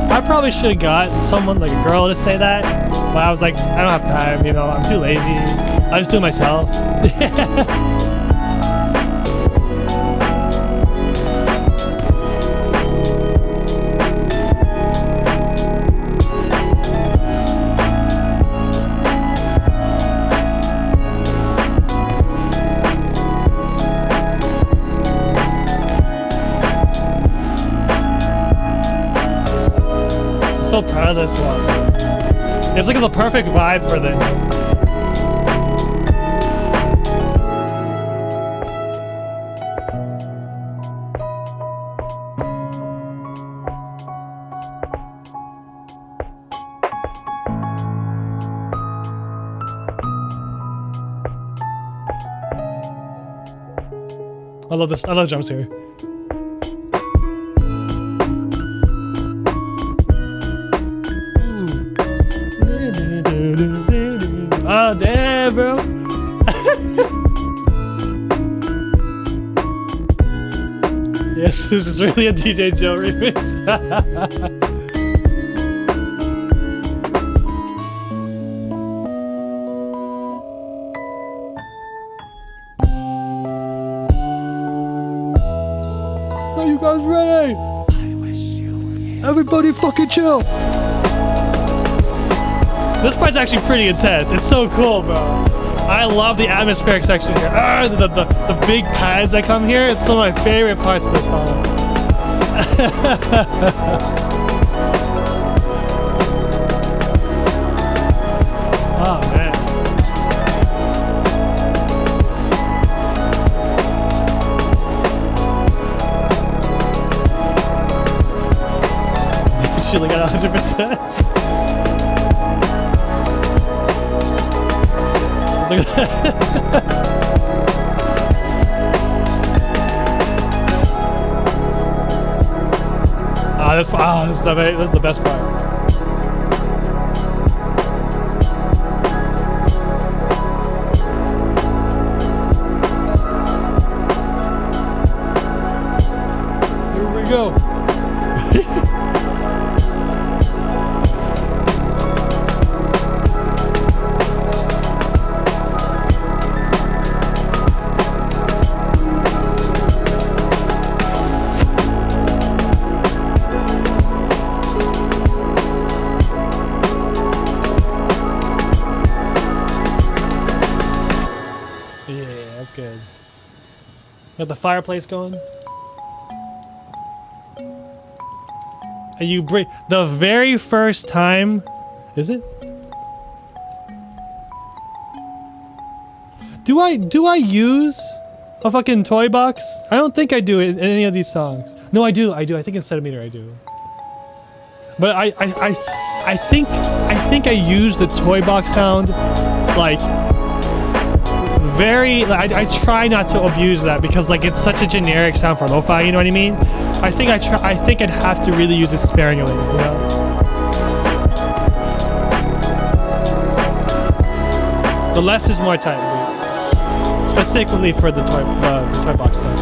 I probably should have got someone, like a girl, to say that, but I was like, I don't have time, you know, I'm too lazy. I just do it myself. So proud of this one. It's like the perfect vibe for this. I love this. I love jumps here. Oh, damn, bro. Yes, this is really a DJ Joe remix. Are you guys ready? Everybody fucking chill. This part's actually pretty intense. It's so cool, bro. I love the atmospheric section here. The big pads that come here. It's some of my favorite parts of the song. Oh, man. She got 100%. Look at that. This is the best part. Here we go. Good. Got the fireplace going. And you bring the very first time, is it? Do I use a fucking toy box? I don't think I do it in any of these songs. No, I do. I think in Centimeter I do. But I think I use the toy box sound like very. I try not to abuse that because like it's such a generic sound for lo-fi. You know what I mean? I think I'd have to really use it sparingly. You know. The less is more type, specifically for the toy box stuff.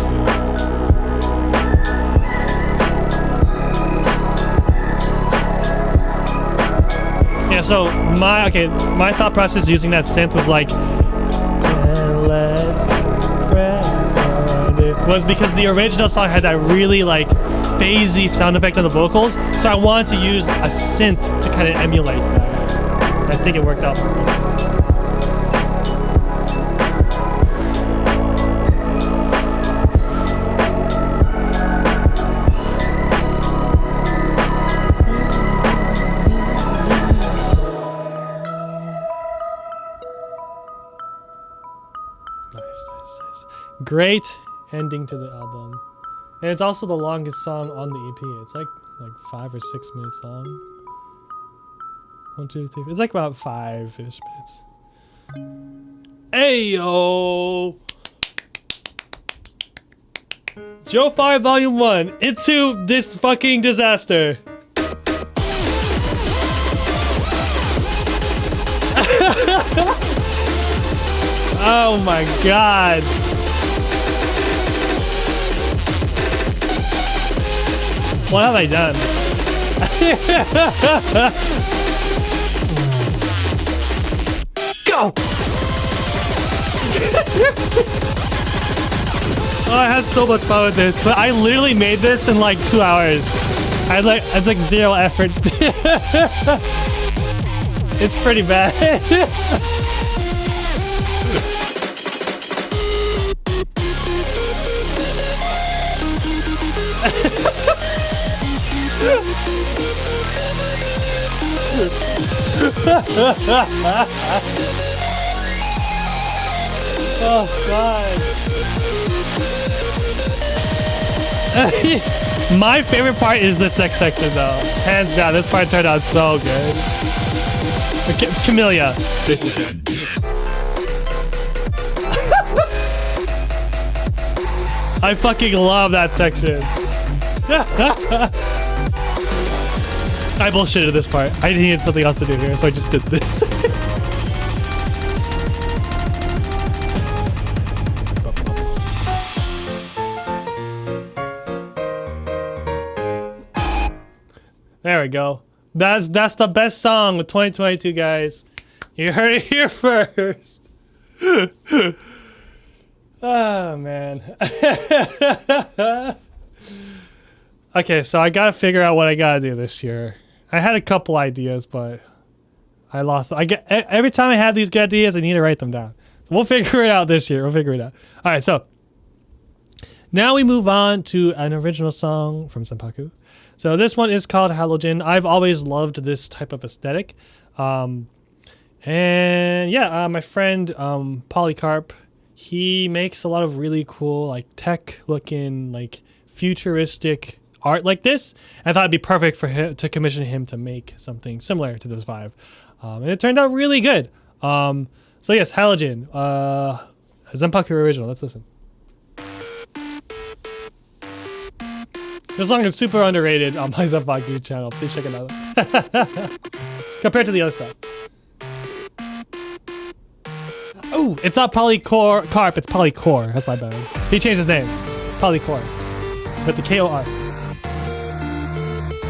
Yeah. So my thought process using that synth was like, was because the original song had that really like phasey sound effect on the vocals, so I wanted to use a synth to kind of emulate that. I think it worked out perfect. Nice. Great ending to the album. And it's also the longest song on the EP. It's like 5 or 6 minutes long. 1, 2, 3. It's like about 5-ish minutes. Ayo! Joe 5 Volume 1 into this fucking disaster. Oh my god. What have I done? Go! Oh, I had so much fun with this, but I literally made this in like 2 hours. I had like 0 effort. It's pretty bad. Oh god. My favorite part is this next section though. Hands down, this part turned out so good. Camellia. I fucking love that section. I bullshitted this part. I needed something else to do here, so I just did this. There we go. That's the best song of 2022, guys. You heard it here first. Oh man. Okay, so I gotta figure out what I gotta do this year. I had a couple ideas, but I lost. Every time I have these good ideas, I need to write them down. So we'll figure it out this year. We'll figure it out. All right, so now we move on to an original song from Senpaku. So this one is called Halogen. I've always loved this type of aesthetic. And yeah, my friend Polycarp, he makes a lot of really cool, like tech-looking, like futuristic art like this. I thought it'd be perfect for him to commission him to make something similar to this vibe. And it turned out really good. So yes, Halogen, Senpaku original. Let's listen. This song is super underrated on my Senpaku channel. Please check it out. Compared to the other stuff. Oh, it's not Polycarp, it's Polycore. That's my bad. He changed his name. Polycore. With the K-O-R.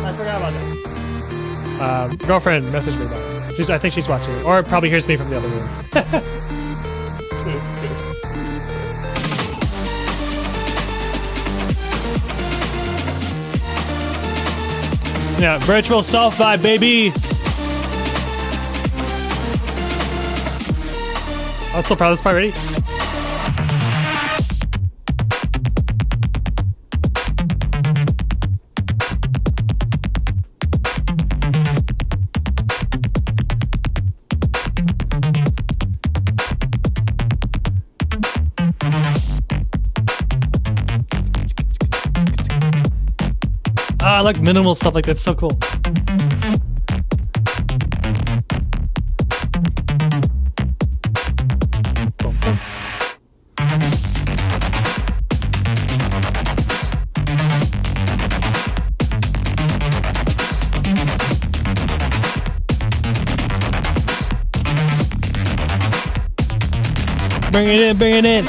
I forgot about that. Girlfriend messaged me about it. I think she's watching it. Or probably hears me from the other room. Yeah, virtual self vibe, baby. I'm so proud of this part. Ready? I like minimal stuff like that. It's so cool. Bring it in, bring it in.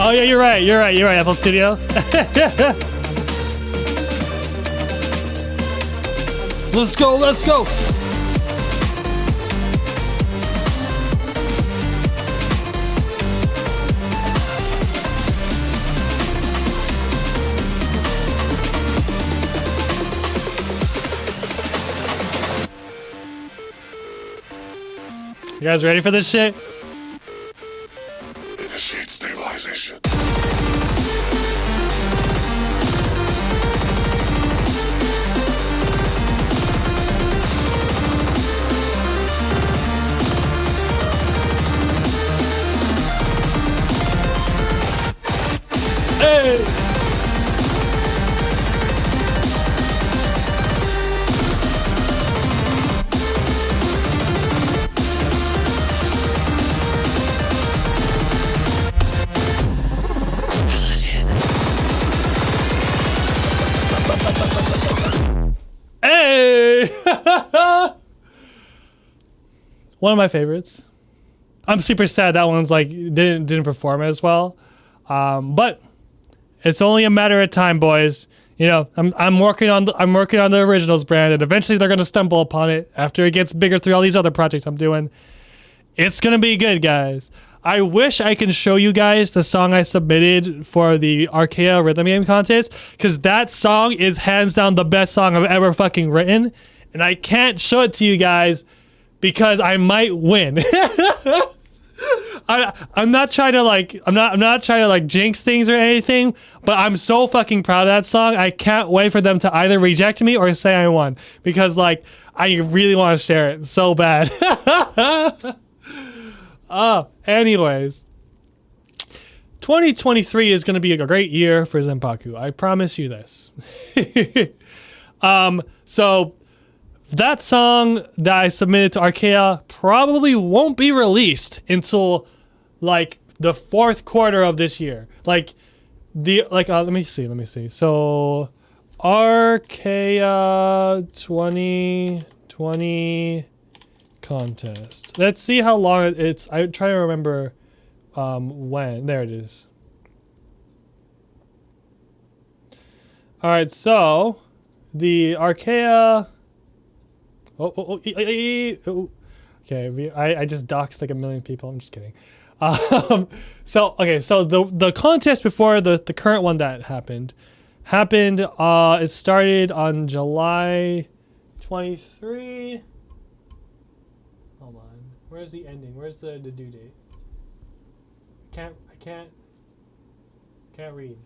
Oh yeah, you're right, Apple Studio. Let's go, let's go. You guys ready for this shit? Initiate stabilization. Hey! Hey! One of my favorites. I'm super sad that one's like didn't perform as well, but it's only a matter of time, boys. You know, I'm working on the originals brand, and eventually they're gonna stumble upon it after it gets bigger through all these other projects I'm doing. It's gonna be good, guys. I wish I can show you guys the song I submitted for the Archaea Rhythm Game Contest, because that song is hands down the best song I've ever fucking written, and I can't show it to you guys because I might win. I'm not trying to like jinx things or anything, but I'm so fucking proud of that song. I can't wait for them to either reject me or say I won, because like I really want to share it so bad. Anyways, 2023 is going to be a great year for Zenpaku. I promise you this. So that song that I submitted to Archaea probably won't be released until like the fourth quarter of this year. Let me see. So Archaea 2020 contest. Let's see how long it's. I try to remember when. There it is. All right, so the Archaea. Okay, I just doxed like a million people. I'm just kidding. So the contest before the current one that happened. It started on July 23. Hold on. Where's the ending? Where's the due date? I can't read.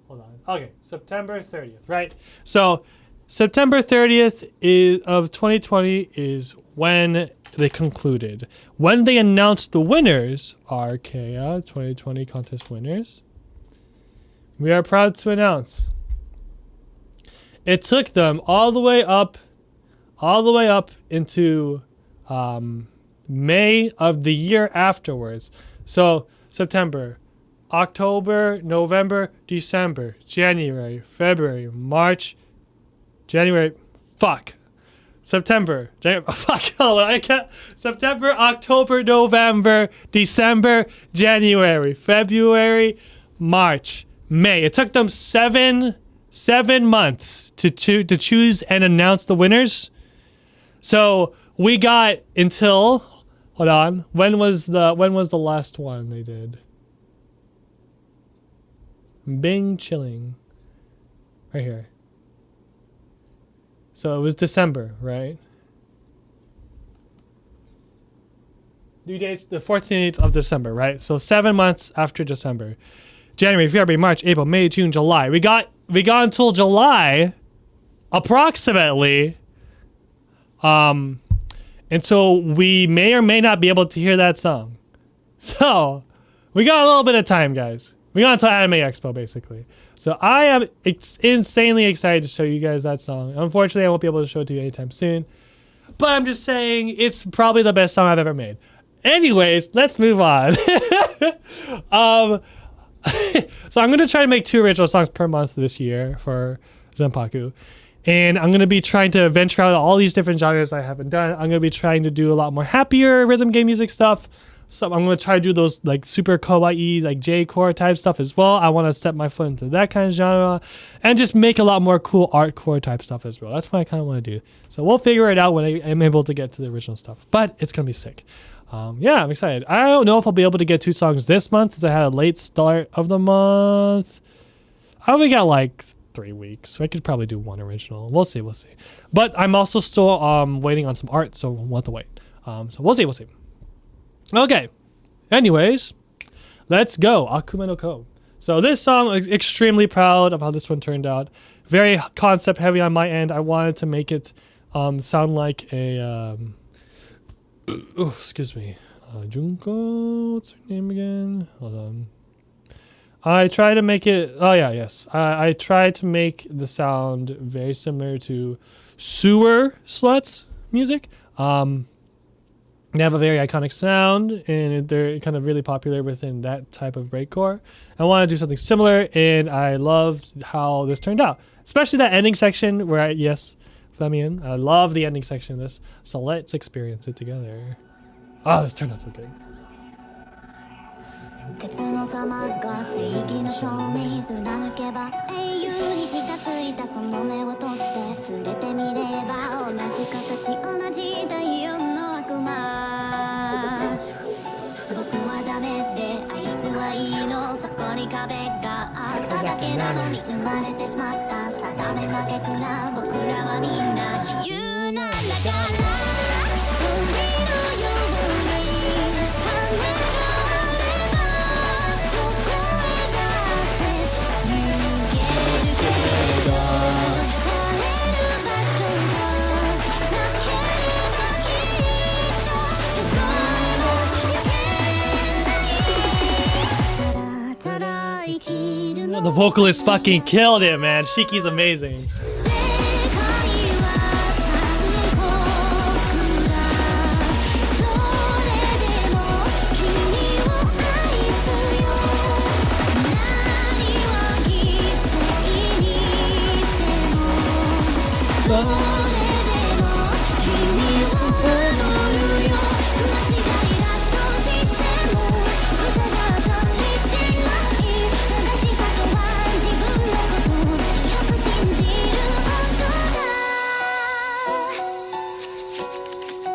Hold on. Okay, September 30th, right? So September 30th of 2020 is when they concluded. When they announced the winners, Archaea 2020 contest winners, we are proud to announce it took them all the way up into May of the year afterwards. So September, October, November, December, January, February, March, September, September, October, November, December, January, February, March, May. It took them seven months to choose and announce the winners. So we got until, hold on, when was the last one they did? Bing chilling. Right here. So it was December, right? Due dates the 14th of December, right? So 7 months after December. January, February, March, April, May, June, July. We got until July, approximately. Until we may or may not be able to hear that song. So we got a little bit of time, guys. We got until Anime Expo, basically. So I am insanely excited to show you guys that song. Unfortunately, I won't be able to show it to you anytime soon. But I'm just saying, it's probably the best song I've ever made. Anyways, let's move on. So I'm going to try to make 2 original songs per month this year for Zenpaku. And I'm going to be trying to venture out all these different genres I haven't done. I'm going to be trying to do a lot more happier rhythm game music stuff. So I'm going to try to do those like super kawaii, like J-core type stuff as well. I want to step my foot into that kind of genre and just make a lot more cool art core type stuff as well. That's what I kind of want to do. So we'll figure it out when I am able to get to the original stuff, but it's going to be sick. Yeah, I'm excited. I don't know if I'll be able to get 2 songs this month since I had a late start of the month. I only got like 3 weeks, so I could probably do 1 original. We'll see. But I'm also still waiting on some art, so we'll have to wait. So we'll see. Okay. Anyways, let's go. Akuma no Ko. So this song, is extremely proud of how this one turned out. Very concept heavy on my end. I wanted to make it sound like a excuse me. Junko, what's her name again? Hold on. I try to make it. Oh yeah, yes. I try to make the sound very similar to Sewer Sluts music. They have a very iconic sound, and they're kind of really popular within that type of breakcore. I want to do something similar, and I loved how this turned out, especially that ending section where Flamian. I love the ending section of this. So let's experience it together. Oh, this turned out so good. 鉄の玉が正義の証明貫けば英雄に血がついたその目を閉じて触れてみれば同じ形同じ太陽の悪魔僕はダメであいつはいいのそこに壁があっただけなのに生まれてしまった定めなげくな僕らはみんな自由なんだから鳥のように羽が The vocalist fucking killed it, man. Shiki's amazing.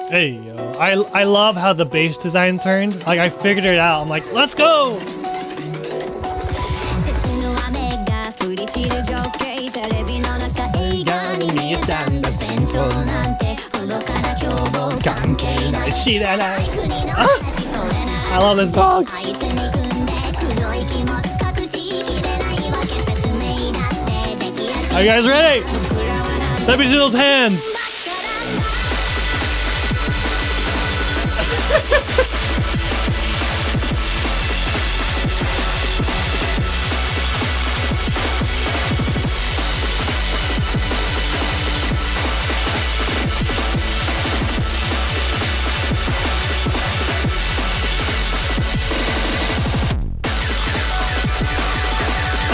Hey, yo. I love how the bass design turned. Like, I figured it out. I'm like, let's go! I love this song. Are you guys ready? Let me see those hands.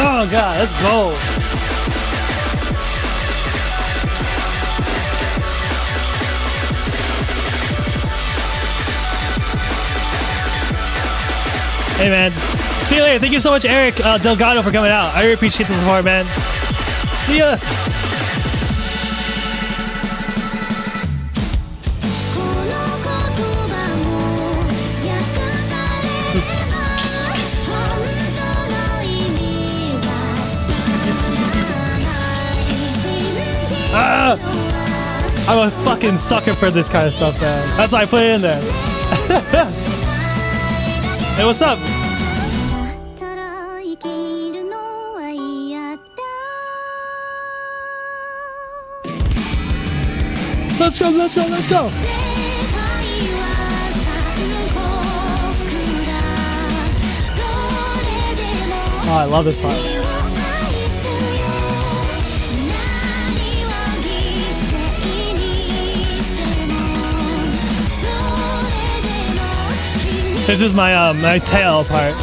Oh god, let's go. Hey man, see you later. Thank you so much, Eric Delgado, for coming out. I really appreciate the support, man. See ya. I'm a fucking sucker for this kind of stuff, man. That's why I put it in there. Hey, what's up? Let's go, let's go, let's go. Oh, I love this part. This is my my tail part.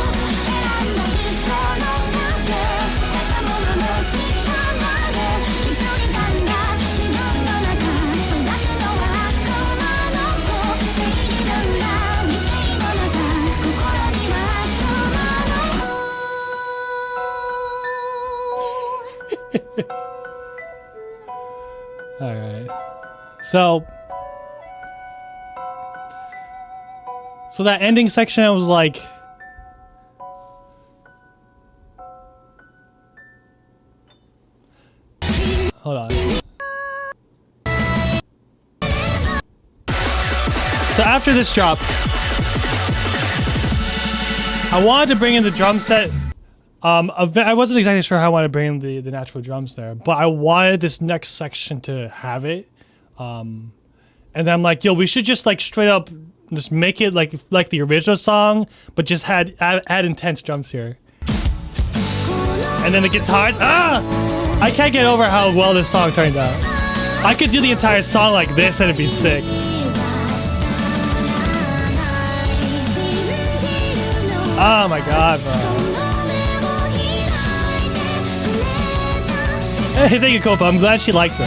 All right. So that ending section, I was like, hold on. So after this drop, I wanted to bring in the drum set. I wasn't exactly sure how I wanted to bring in the natural drums there, but I wanted this next section to have it. And then I'm like, yo, we should just like straight up just make it like the original song, but just add intense drums here. And then the guitars. I can't get over how well this song turned out. I could do the entire song like this and it'd be sick. Oh my god, bro. Hey, thank you, Copa. I'm glad she likes it.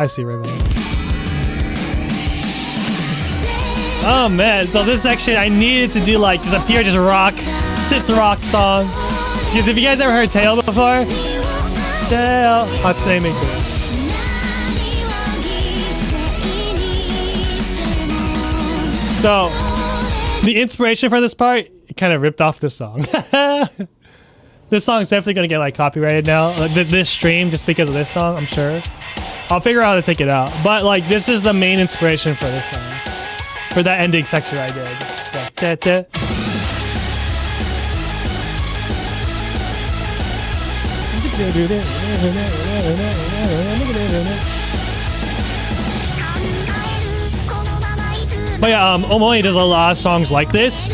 I see Rainbow. Oh man, so this section I needed to do like just a pure rock, synth rock song. Because if you guys ever heard Tail before, Tail, what's the name of it? So the inspiration for this part kind of ripped off this song. This song's definitely gonna get like copyrighted now. This stream, just because of this song, I'm sure. I'll figure out how to take it out. But like, this is the main inspiration for this song, for that ending section I did. Da, da, da. But yeah, Omoi does a lot of songs like this.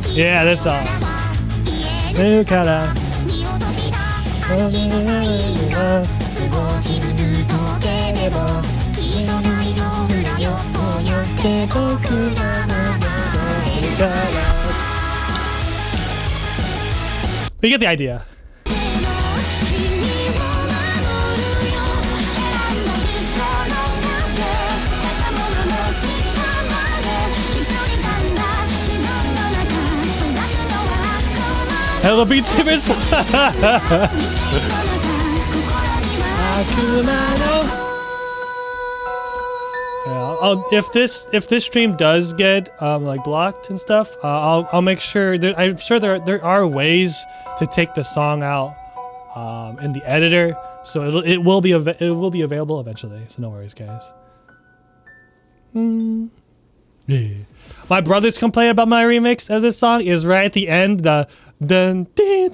Yeah, this song. You get the idea. Hello, Beat Savers. Yeah, if this stream does get like blocked and stuff, I'll make sure that I'm sure there are ways to take the song out in the editor, so it will be available eventually. So no worries, guys. Yeah. My brother's complaint about my remix of this song is right at the end. The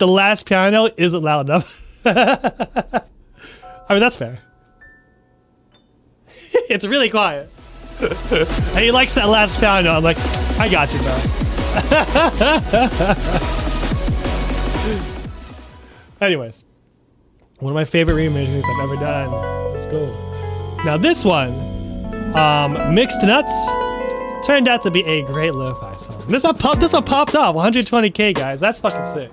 last piano isn't loud enough. I mean, that's fair. It's really quiet. And he likes that last piano. I'm like, I got you, bro. Anyways, one of my favorite remixes I've ever done. Let's go. Now this one, Mixed Nuts, turned out to be a great lo-fi song. This one popped off 120k, guys. That's fucking sick.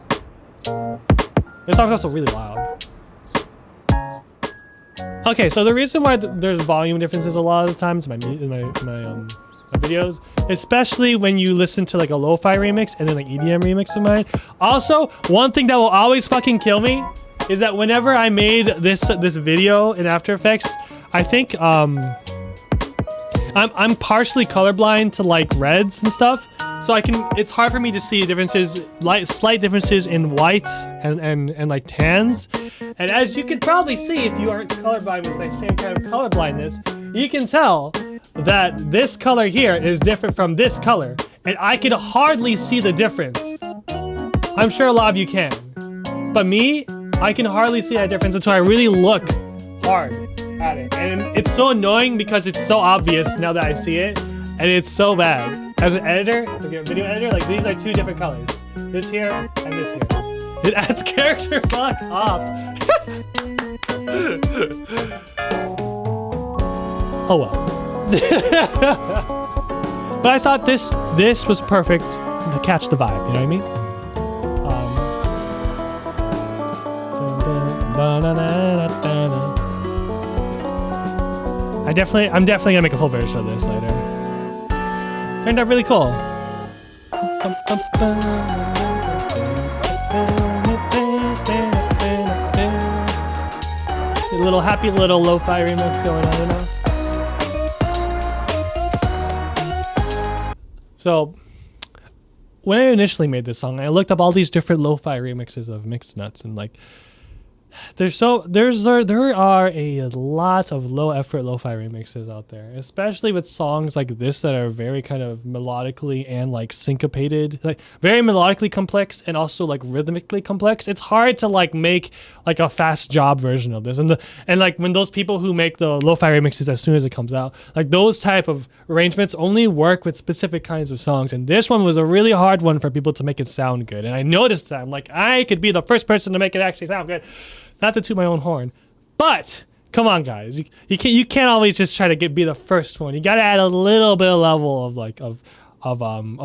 This song's also really loud. Okay, so the reason why there's volume differences a lot of the times in my videos, especially when you listen to like a lo-fi remix and then like EDM remix of mine. Also, one thing that will always fucking kill me is that whenever I made this video in After Effects, I think I'm partially colorblind to like reds and stuff. so it's hard for me to see differences, slight differences in white and like tans. And as you can probably see, if you aren't colorblind with the same kind of color blindness, you can tell that this color here is different from this color, and I can hardly see the difference. I'm sure a lot of you can, but me, I can hardly see that difference until I really look hard at it. And it's so annoying because it's so obvious now that I see it, and it's so bad. As an editor, like a video editor, like these are two different colors. This here and this here. It adds character. Fuck off. Oh well. But I thought this was perfect to catch the vibe. You know what I mean? I'm definitely gonna make a full version of this later. Turned out really cool. A little happy little lo-fi remix going on, you know? So, when I initially made this song, I looked up all these different lo-fi remixes of Mixed Nuts, and like, there are a lot of low effort lo-fi remixes out there, especially with songs like this that are very kind of melodically and like syncopated, like very melodically complex and also like rhythmically complex. It's hard to like make like a fast job version of this, and like when those people who make the lo-fi remixes as soon as it comes out, like those type of arrangements only work with specific kinds of songs, and this one was a really hard one for people to make it sound good. And I noticed that I'm like, I could be the first person to make it actually sound good. Not to toot my own horn, but come on, guys, you can't always just try to be the first one. You got to add a little bit of level of like of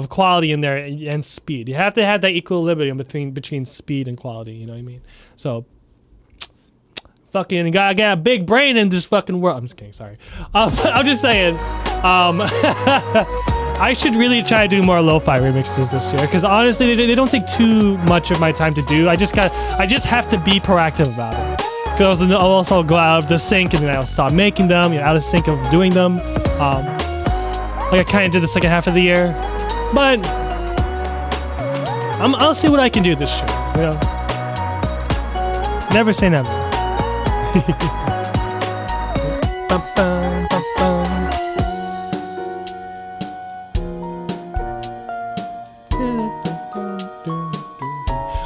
quality in there and speed. You have to have that equilibrium between speed and quality. You know what I mean? So fucking gotta get a big brain in this fucking world. I'm just kidding. Sorry. I'm just saying. I should really try to do more lo-fi remixes this year, because honestly, they don't take too much of my time to do. I just have to be proactive about it. Because I'll also go out of the sync and then I'll stop making them, out of sync of doing them. Like I kind of did the second half of the year, but I'll see what I can do this year. You know, never say never. Bum, bum, bum, bum.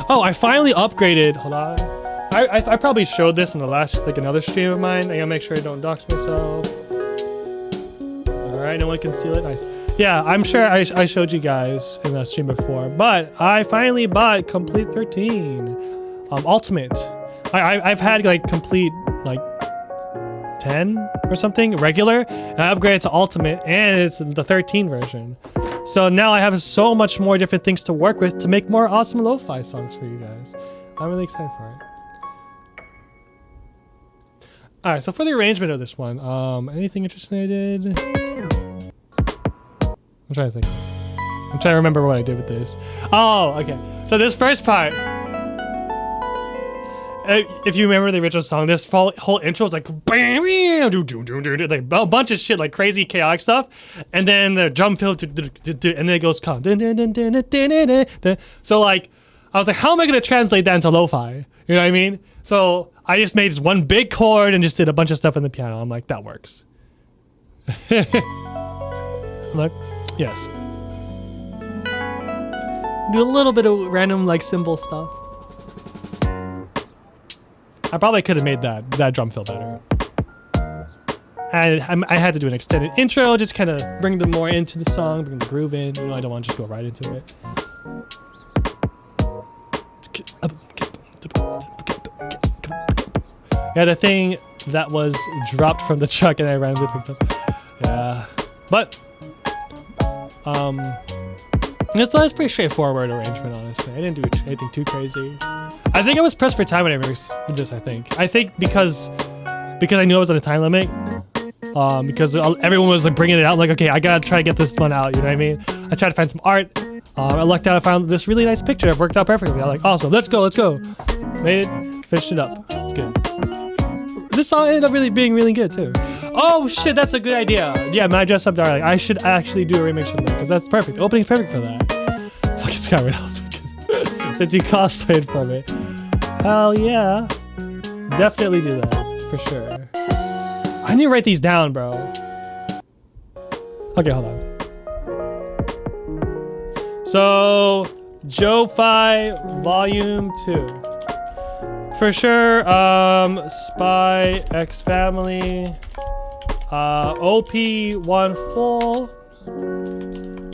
Oh, I finally upgraded. Hold on. I probably showed this in the last, like another stream of mine. I gotta make sure I don't dox myself. Alright, no one can steal it. Nice. Yeah, I'm sure I showed you guys in a stream before, but I finally bought Complete 13 Ultimate. I've had like Complete like 10 or something, regular, and I upgraded to Ultimate, and it's the 13 version. So now I have so much more different things to work with to make more awesome lo-fi songs for you guys. I'm really excited for it. Alright, so for the arrangement of this one, anything interesting I did? I'm trying to think. I'm trying to remember what I did with this. Oh, okay. So this first part, if you remember the original song, this whole intro is like like a bunch of shit, like crazy chaotic stuff, and then the drum fill, and then it goes calm. So like, I was like, how am I gonna translate that into lo-fi? You know what I mean? So I just made this one big chord and just did a bunch of stuff on the piano. I'm like, that works. I'm like, yes. Do a little bit of random like cymbal stuff. I probably could have made that drum fill better. And I had to do an extended intro, just kind of bring them more into the song, bring the groove in. You know, I don't want to just go right into it. Yeah, the thing that was dropped from the truck and I randomly picked up. Yeah, but it's pretty straightforward arrangement, honestly. I didn't do anything too crazy. I think I was pressed for time when I mixed this. I think because I knew I was on a time limit. Because everyone was like bringing it out. Like, okay, I gotta try to get this one out. You know what I mean? I tried to find some art. I lucked out. I found this really nice picture. It worked out perfectly. I'm like, awesome. Let's go. Made it. Finished it up. It's good. This song ended up being really good too. Oh shit, that's a good idea. Yeah, my dress up darling. I should actually do a remix of that because that's perfect. The opening's perfect for that. fucking Skyward Up since you cosplayed from it. Hell yeah. Definitely do that for sure. I need to write these down, bro. Okay, hold on. So, Joe-Fi Volume 2. For sure, Spy X Family, OP1 Full,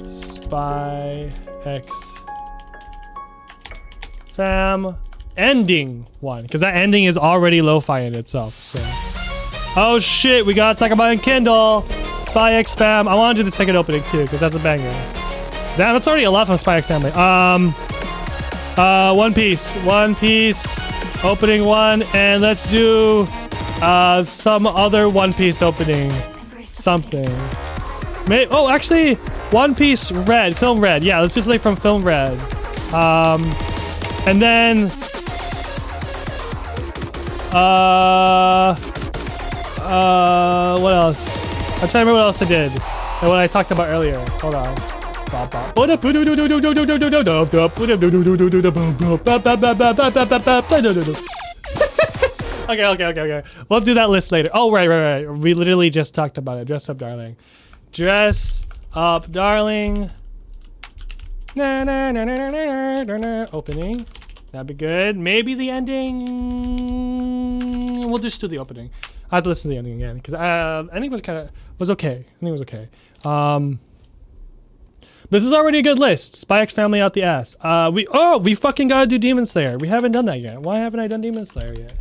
Spy X Fam, Ending 1, because that ending is already lo-fi in itself, so. Oh shit, we gotta talk about Kindle, Spy X Fam. I wanna do the second opening too, because that's a banger. Damn, that's already a lot from Spy X Family. One Piece, opening 1, and let's do some other One Piece opening something. Oh, actually, One Piece Red, Film Red. Yeah, let's just like from Film Red. And then what else? I'm trying to remember what else I did and what I talked about earlier. Hold on. Okay. We'll do that list later. Oh, right. We literally just talked about it. Dress Up, Darling. Dress Up, Darling. Opening. That'd be good. Maybe the ending. We'll just do the opening. I have to listen to the ending again because ending was okay. Ending was okay. This is already a good list. Spy X Family out the ass. We fucking gotta do Demon Slayer. We haven't done that yet. Why haven't I done Demon Slayer yet?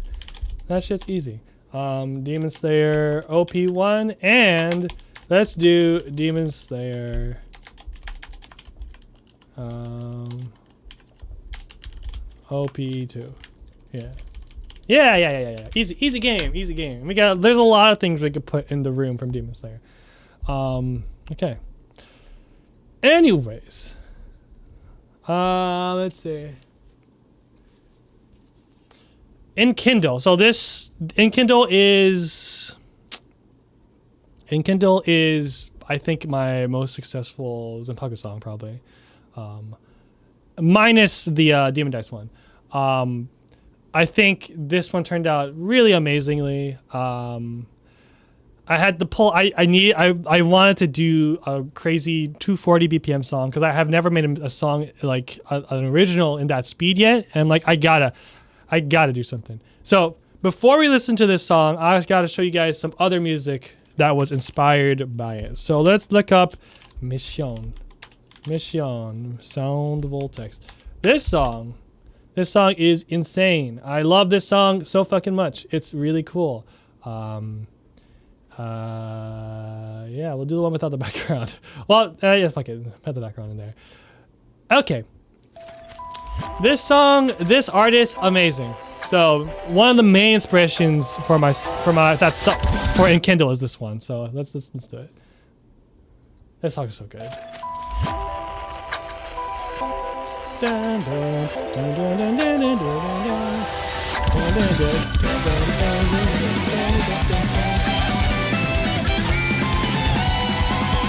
That shit's easy. Demon Slayer OP1 and let's do Demon Slayer. OP2. Yeah. Easy game. There's a lot of things we could put in the room from Demon Slayer. Okay. Anyways. Let's see. In Kindle. So this in Kindle is I think my most successful Zenpaku song probably. Minus the Demon Dice one. I think this one turned out really amazingly. I had to pull. I wanted to do a crazy 240 BPM song because I have never made a song like an original in that speed yet, and like I gotta do something. So before we listen to this song, I gotta show you guys some other music that was inspired by it. So let's look up Mission Sound Voltex. This song is insane. I love this song so fucking much. It's really cool. Yeah, we'll do the one without the background. Well, yeah, fuck it. Put the background in there. Okay. This song, this artist, amazing. So one of the main inspirations for in Kindle is this one. So let's do it. This song is so good.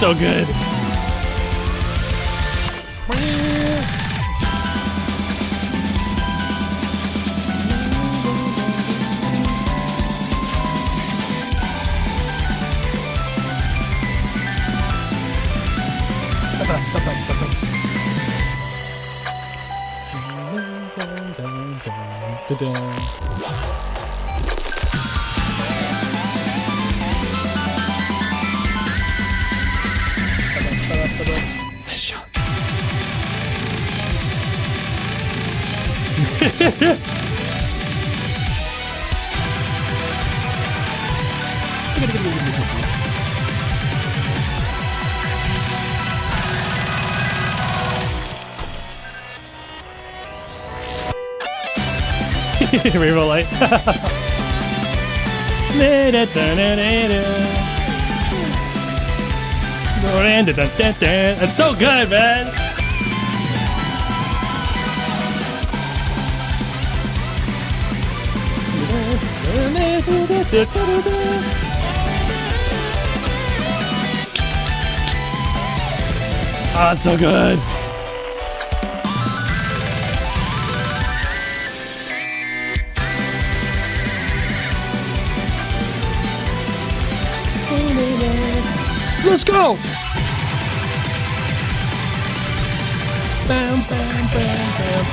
So good. Rainbow light. That's so good, man. Oh, it's so good. Let's go. Bam, bam, bam, bam.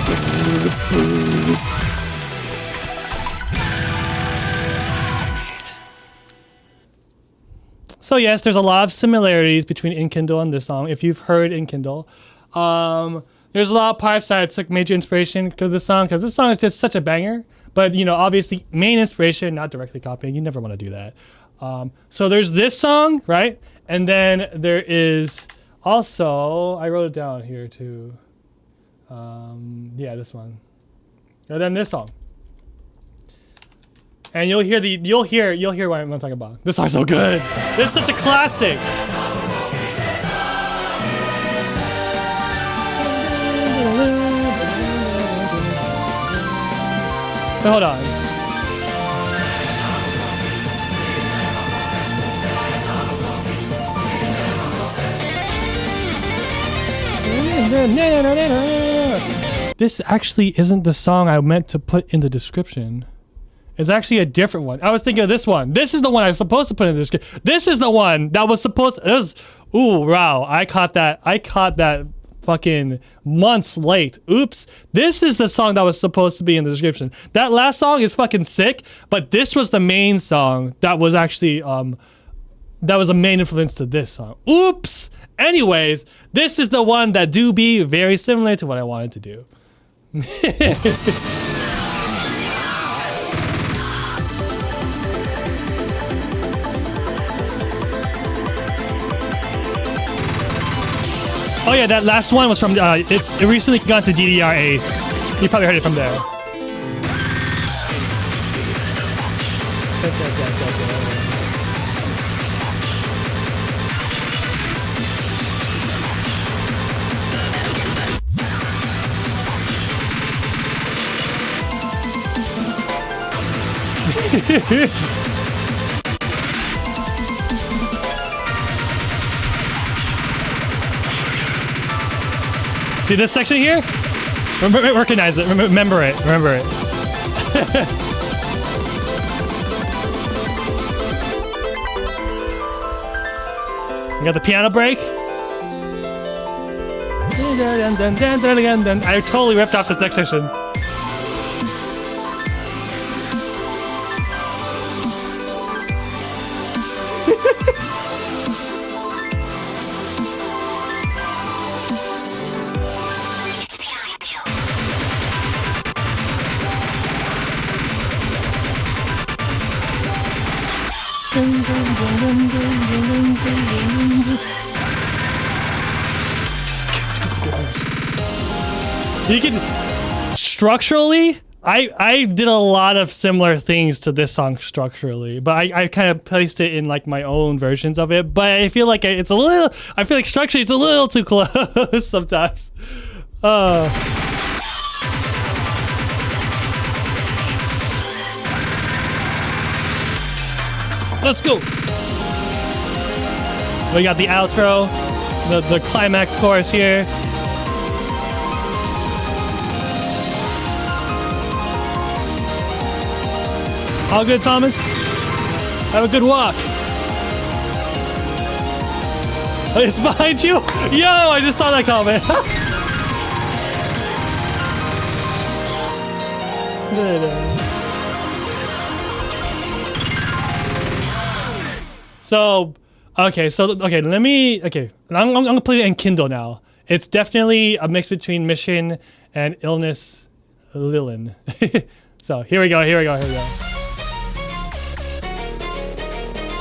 So yes, there's a lot of similarities between In Kindle and this song. If you've heard In Kindle, there's a lot of parts that I took major inspiration because this song is just such a banger. But you know, obviously, main inspiration, not directly copying. You never want to do that. So there's this song, right? And then there is also, I wrote it down here too. Yeah, this one. And then this song. And you'll hear what I'm talking about. This song's so good. It's such a classic. But hold on. This actually isn't the song I meant to put in the description. It's actually a different one. I was thinking of this one. This is the one I was supposed to put in the description. This is the one that was supposed to... Ooh, wow. I caught that fucking months late. Oops. This is the song that was supposed to be in the description. That last song is fucking sick, but this was the main song that was actually... that was the main influence to this song. Oops. Anyways, this is the one that do be very similar to what I wanted to do. Oh yeah, that last one was from, it recently got to DDR Ace. You probably heard it from there. See this section here? Recognize it. Remember it. Remember it. You got the piano break. I totally ripped off this next section. You can structurally, I did a lot of similar things to this song structurally, but I kind of placed it in like my own versions of it. But I feel like I feel like structurally it's a little too close sometimes. Let's go. We got the outro, the climax chorus here. All good, Thomas? Have a good walk. Oh, it's behind you? Yo, I just saw that comment. I'm gonna play it in Kindle now. It's definitely a mix between Mission and Illness Lilin. So here we go.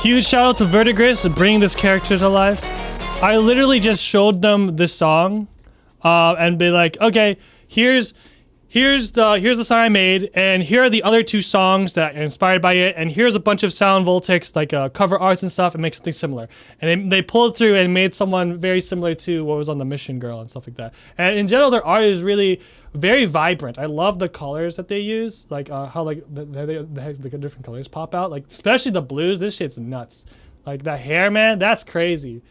Huge shout out to Vertigris for bringing this character to life. I literally just showed them this song, and be like, okay, here's the song I made, and here are the other two songs that are inspired by it, and here's a bunch of sound voltics, like cover arts and stuff, and make something similar. And they pulled through and made someone very similar to what was on the Mission Girl and stuff like that. And in general, their art is really very vibrant. I love the colors that they use, like how like the different colors pop out, like especially the blues. This shit's nuts. Like that hair, man, that's crazy.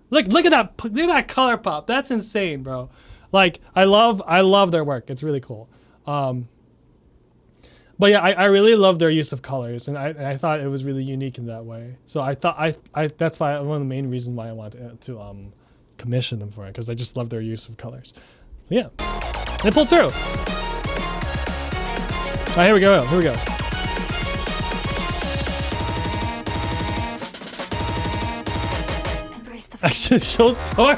Look at that color pop. That's insane, bro. Like I love their work. It's really cool. But But yeah, I really love their use of colors, and I thought it was really unique in that way. So I thought I that's why one of the main reasons why I wanted to commission them for it, because I just love their use of colors. So yeah, they pulled through. All right, here we go. Here we go. Actually, shows power.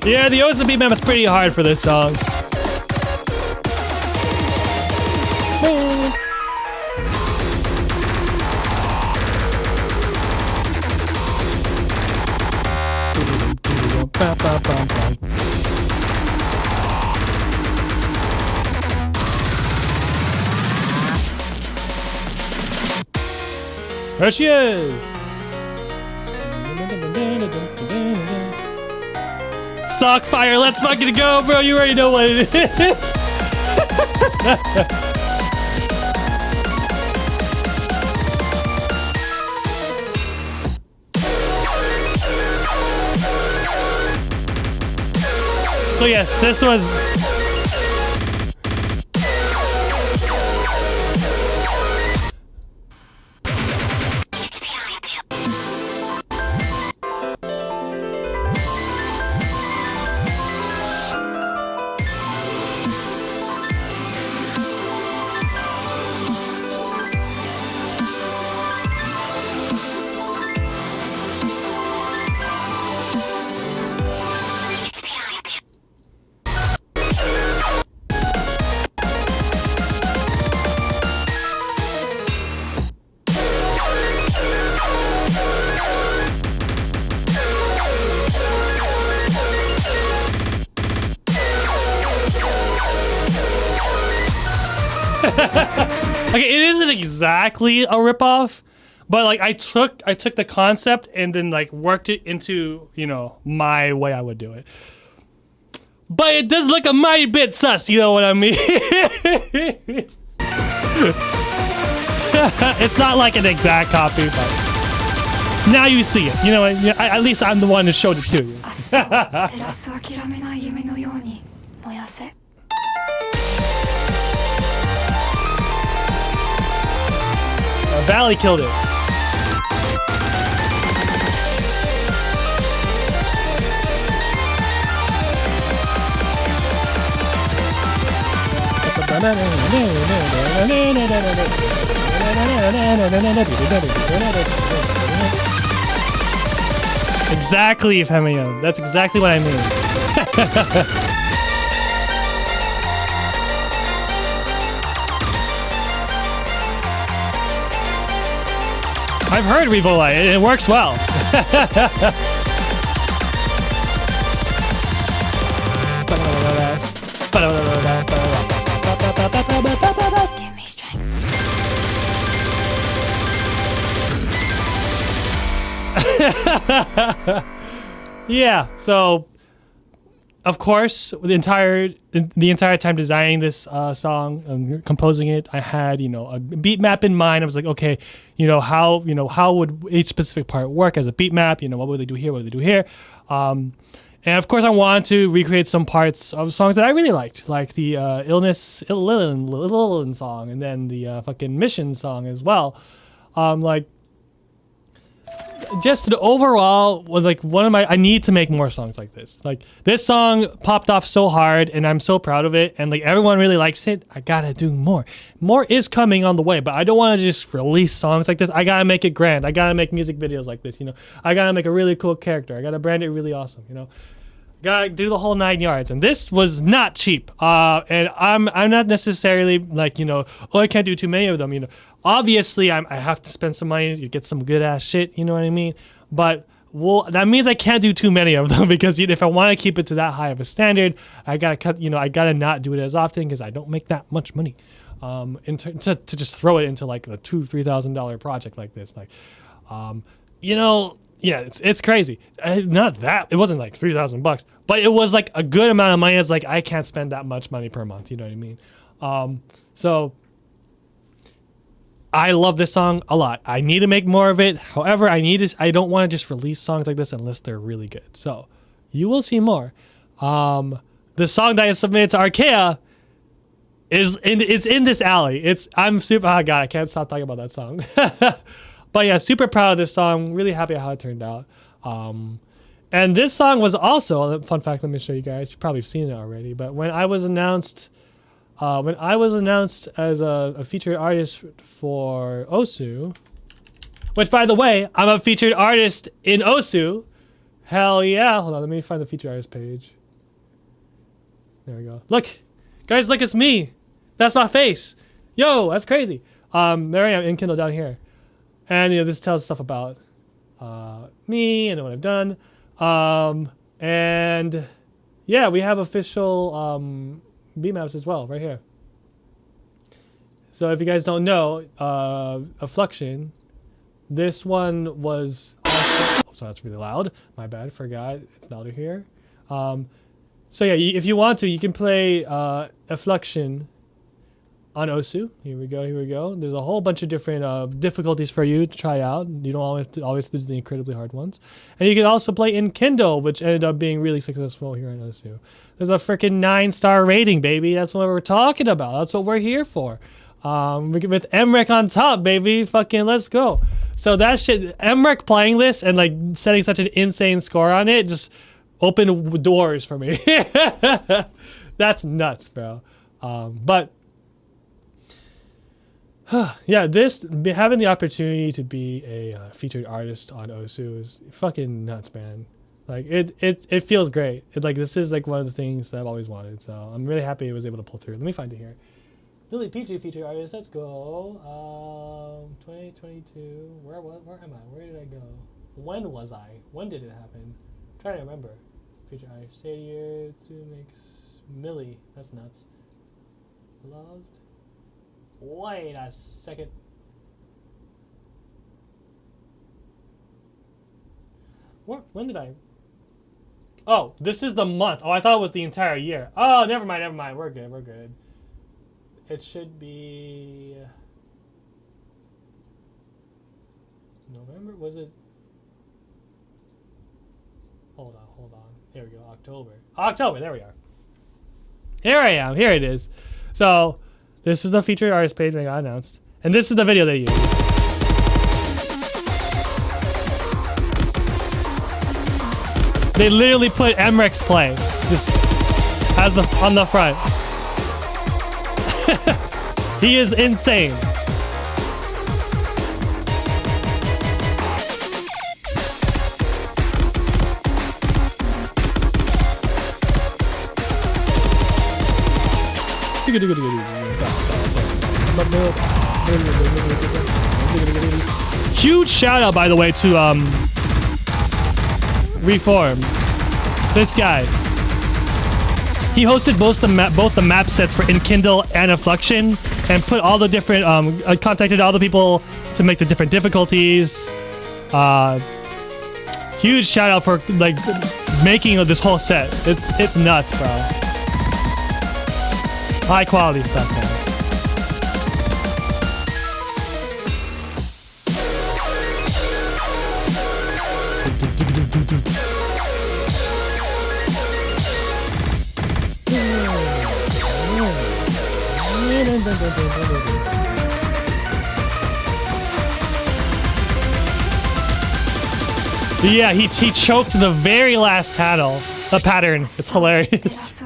Yeah, the Osa beat map is pretty hard for this song. There she is! Stockfire, let's fucking go, bro! You already know what it is! So yes, this was... Okay, it isn't exactly a ripoff, but like I took the concept and then like worked it into, you know, my way I would do it. But it does look a mighty bit sus, you know what I mean? It's not like an exact copy, but now you see it. You know, at least I'm the one that showed it to you. Valley killed it. Exactly, Femio. That's exactly what I mean. I've heard Revola, it works well. Give me strength. Yeah, so of course, the entire time designing this song and composing it, I had, you know, a beat map in mind. I was like, okay, how would each specific part work as a beat map? You know, what would they do here? What would they do here? And of course, I wanted to recreate some parts of songs that I really liked, like the Lilin song, and then the fucking Mission song as well. Like, just the overall, like, I need to make more songs like this. Like, this song popped off so hard and I'm so proud of it, and like everyone really likes it. I gotta do more. More is coming on the way, but I don't want to just release songs like this. I gotta make it grand. I gotta make music videos like this, you know. I gotta make a really cool character. I gotta brand it really awesome, you know. Gotta do the whole 9 yards, and this was not cheap. And I'm not necessarily like, you know, oh, I can't do too many of them, you know. Obviously, I have to spend some money to get some good ass shit, you know what I mean? But that means I can't do too many of them, because if I want to keep it to that high of a standard, I gotta cut. You know, I gotta not do it as often because I don't make that much money. To just throw it into like a $2,000-3,000 project like this, like, you know. Yeah, it's crazy. Not that it wasn't like $3,000, but it was like a good amount of money. It's like I can't spend that much money per month. You know what I mean? So I love this song a lot. I need to make more of it. However, I don't want to just release songs like this unless they're really good. So you will see more. The song that I submitted to Arkea it's in this alley. I'm super. Oh God, I can't stop talking about that song. But yeah, super proud of this song. Really happy how it turned out. And this song was also, fun fact, let me show you guys. You've probably seen it already. But when I was announced as a featured artist for Osu, which by the way, I'm a featured artist in Osu. Hell yeah. Hold on, let me find the featured artist page. There we go. Look, guys, look, it's me. That's my face. Yo, that's crazy. There I am in Kindle down here. And this tells stuff about me and what I've done. And yeah, we have official B-maps as well right here. So if you guys don't know, Affliction, this one was also, oh, sorry, that's really loud. My bad, forgot. It's louder here. So yeah, if you want to, you can play Affliction on Osu. Here we go. There's a whole bunch of different difficulties for you to try out. You don't always do the incredibly hard ones. And you can also play in Kindle, which ended up being really successful here on Osu. There's a freaking 9-star rating, baby. That's what we're talking about. That's what we're here for. With MREC on top, baby. Fucking let's go. So that shit, MREC playing this and like setting such an insane score on it just opened doors for me. That's nuts, bro. But yeah, having the opportunity to be a featured artist on Osu is fucking nuts, man. Like it feels great. This is like one of the things that I've always wanted. So I'm really happy I was able to pull through. Let me find it here. Lily Peachy featured artist. Let's go. 2022. Where am I? Where did I go? When was I? When did it happen? I'm trying to remember. Featured artist. Stadier to makes Millie. That's nuts. Loved. Wait a second. When did I? Oh, this is the month. Oh, I thought it was the entire year. Oh, never mind. We're good. It should be November. Was it? Hold on. Here we go. October. There we are. Here I am. Here it is. So this is the featured artist page that got announced. And this is the video they used. They literally put MREX play just as on the front. He is insane. Huge shout out, by the way, to Reform. This guy. He hosted both the map sets for In Kindle and Affliction, and put all the different contacted all the people to make the different difficulties. Huge shout out for like making of this whole set. It's nuts, bro. High quality stuff, man. Yeah, he choked the very last pattern. It's hilarious. This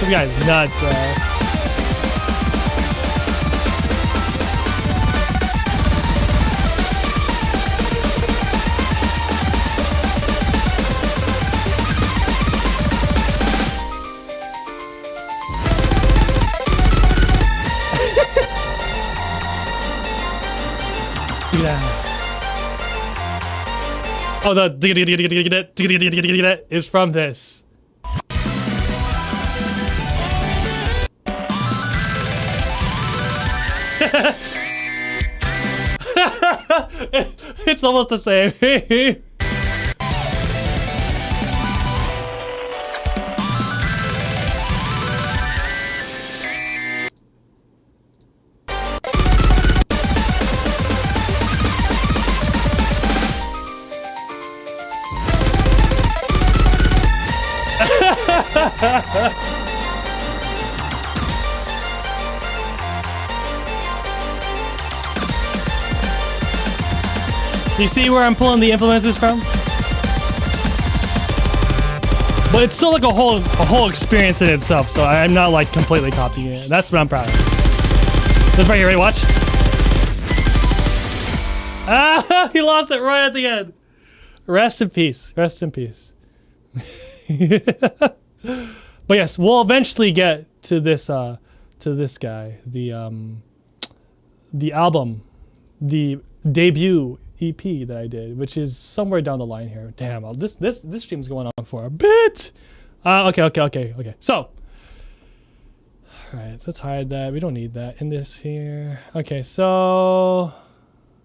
guy's nuts, bro. Oh, the is from this. It's almost the same. You see where I'm pulling the influences from? But it's still like a whole experience in itself, so I'm not like completely copying it. That's what I'm proud of. This right here, ready? Watch. Ah, he lost it right at the end. Rest in peace. Rest in peace. But yes, we'll eventually get to this guy, the album, the debut EP that I did, which is somewhere down the line here. Damn, this stream's going on for a bit. Okay. So, all right, let's hide that. We don't need that in this here. Okay, so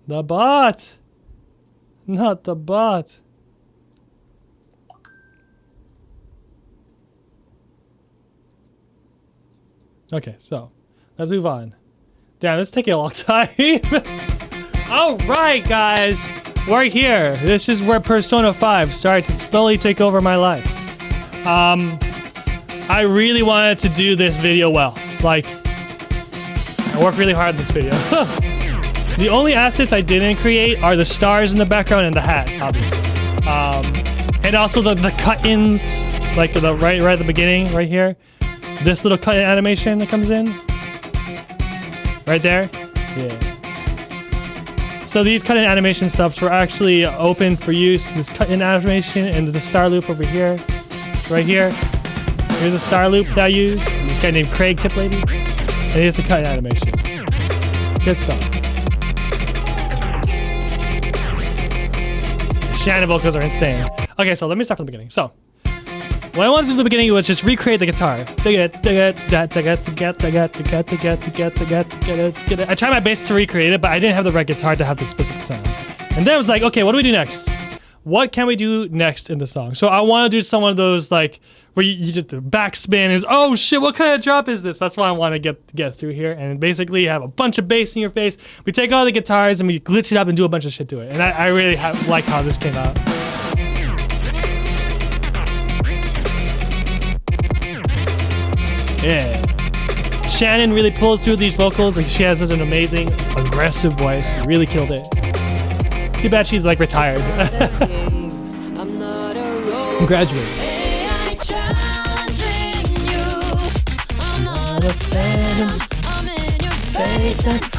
the bot, not the bot. Okay, so let's move on. Damn, this is taking a long time. All right, guys, we're here. This is where Persona 5 started to slowly take over my life. I really wanted to do this video well. Like, I worked really hard on this video. The only assets I didn't create are the stars in the background and the hat, obviously. And also the cut-ins, like the right at the beginning, right here. This little cut-in animation that comes in. Right there. Yeah. So these cut-in animation stuffs were actually open for use. This cut-in animation and the star loop over here. Right here. Here's a star loop that I use. This guy named Craig Tiplady. And here's the cut-in animation. Good stuff. Shannon vocals are insane. Okay, so let me start from the beginning. So, what I wanted to do at the beginning was just recreate the guitar. I tried my best to recreate it, but I didn't have the right guitar to have the specific sound. And then I was like, okay, what do we do next? What can we do next in the song? So I want to do some of those like where you just the backspin is, oh shit, what kind of drop is this? That's what I want to get through here. And basically you have a bunch of bass in your face. We take all the guitars and we glitch it up and do a bunch of shit to it. And I really like how this came out. Yeah. Shannon really pulled through these vocals. Like, she has such an amazing, aggressive voice. Really killed it. Too bad she's like retired. Graduate.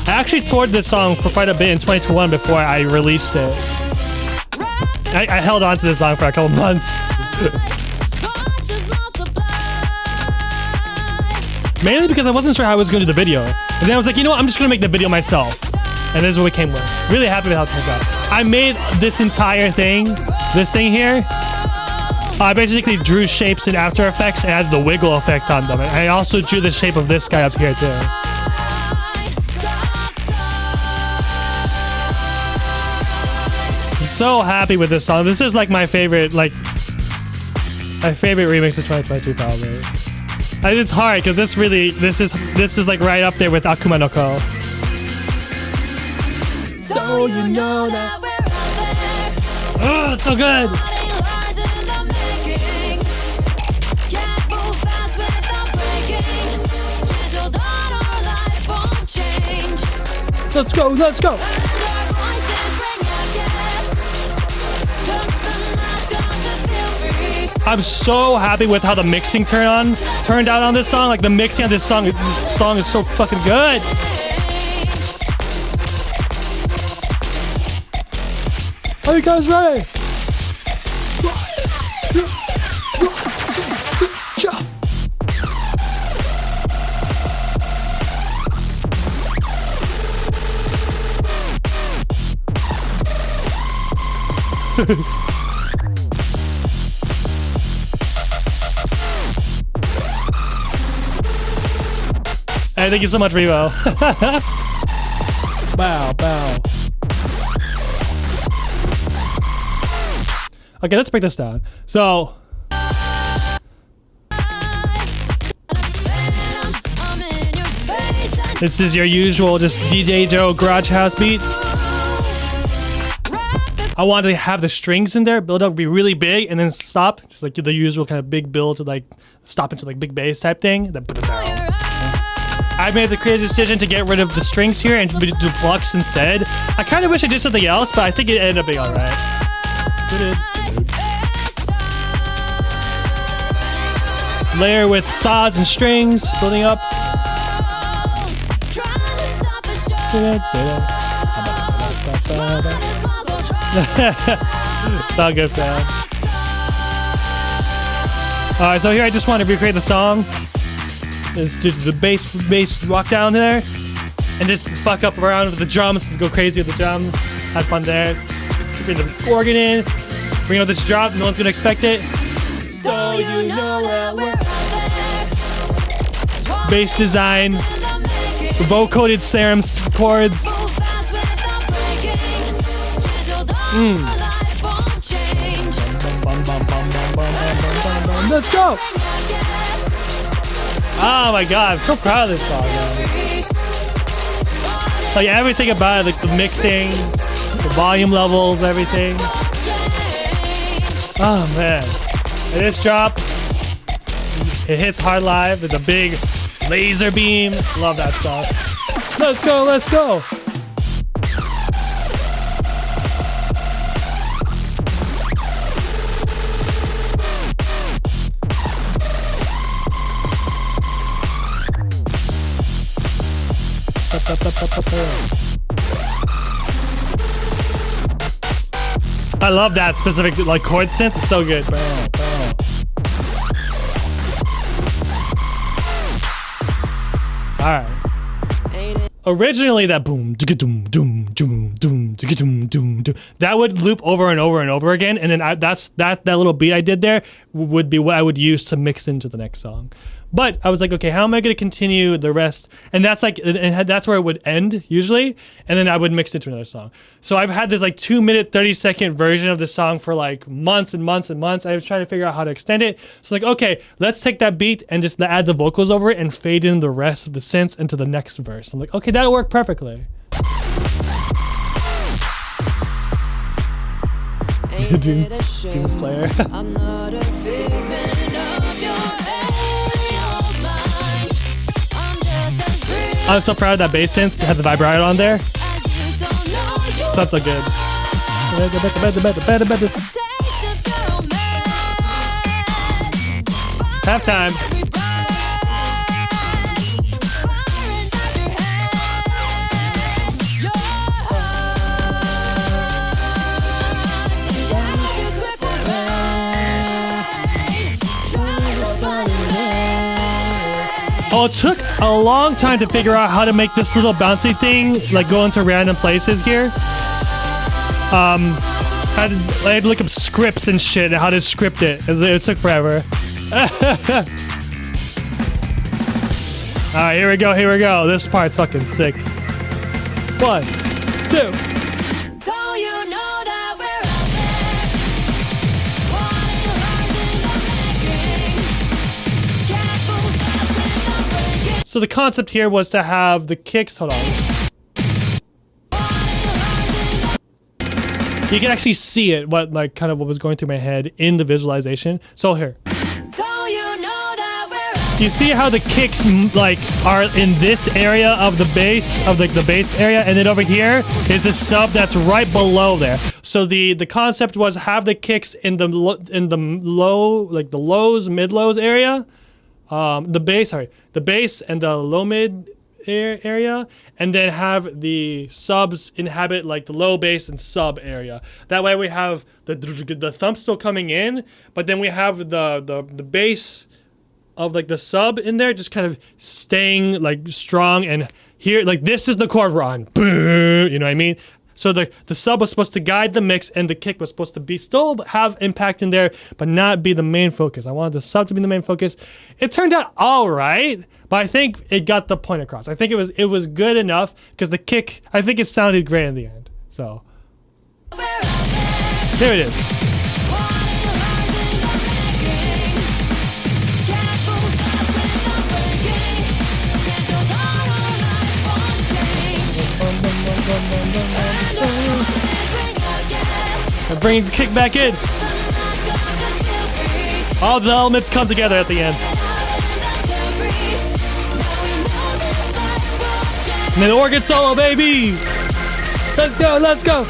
I actually toured this song for quite a bit in 2021 before I released it. I held on to this song for a couple months. Mainly because I wasn't sure how I was going to do the video. And then I was like, you know what? I'm just going to make the video myself. And this is what we came with. Really happy with how it turned out. I made this entire thing, this thing here. I basically drew shapes in After Effects and added the wiggle effect on them. And I also drew the shape of this guy up here too. So happy with this song. This is like my favorite remix of 2022 probably. It's hard because this is like right up there with Akuma no Ko. So you know that we're out there. Oh, it's so good. Let's go, let's go. I'm so happy with how the mixing turned out on this song. Like the mixing on this song is so fucking good. Are you guys ready? Hey, thank you so much, Revo. Bow, bow. Okay, let's break this down. So, this is your usual just DJ Joe garage house beat. I wanted to have the strings in there, build up, be really big, and then stop. Just like the usual kind of big build to like stop into like big bass type thing. I made the creative decision to get rid of the strings here and do blocks instead. I kind of wish I did something else, but I think it ended up being alright. Layer with saws and strings, building up. It's all good, fam. Alright, so here I just want to recreate the song. Just do the bass rock down there. And just fuck up around with the drums, go crazy with the drums. Have fun there. Bring the organ in. Bring out this drop, no one's gonna expect it. So you know that we're out there. Bass design. Vocoated serums chords. Let's go! Oh my god, I'm so proud of this song, man. Like everything about it, like the mixing, the volume levels, everything. Oh man. And this drop, it hits hard live with a big laser beam. Love that stuff. Let's go, let's go! I love that specific like chord synth. It's so good. All right. Originally, that boom, doom, doom, doom, doom, doom, doom, that would loop over and over and over again, and then that little beat I did there would be what I would use to mix into the next song. But I was like, okay, how am I going to continue the rest? And that's like, and that's where it would end usually, and then I would mix it to another song. So I've had this like 2-minute, 30-second version of the song for like months and months and months. I was trying to figure out how to extend it. So like, okay, let's take that beat and just add the vocals over it and fade in the rest of the synths into the next verse. I'm like, okay, that'll work perfectly. Doom Slayer. I'm not a figment of your I'm so proud of that bass synth. It had the vibrato on there. Sounds so good. Halftime. Oh, it took a long time to figure out how to make this little bouncy thing like go into random places here. I had to look up scripts and shit and how to script it. It took forever. Alright, here we go, here we go. This part's fucking sick. 1, 2. So the concept here was to have the kicks, hold on. You can actually see it, what was going through my head in the visualization. So here. You see how the kicks like are in this area of the bass, of like the bass area, and then over here is the sub that's right below there. So the concept was have the kicks in the low, like the lows, mid lows area. The bass and the low mid area, and then have the subs inhabit like the low bass and sub area. That way we have the thump still coming in, but then we have the bass of like the sub in there just kind of staying like strong, and here like this is the chord we're on. You know what I mean? So the sub was supposed to guide the mix, and the kick was supposed to be still have impact in there, but not be the main focus. I wanted the sub to be the main focus. It turned out all right, but I think it got the point across. I think it was good enough because the kick, I think it sounded great in the end. So there it is. And bringing the kick back in. All the elements come together at the end. And then organ solo, baby! Let's go, let's go!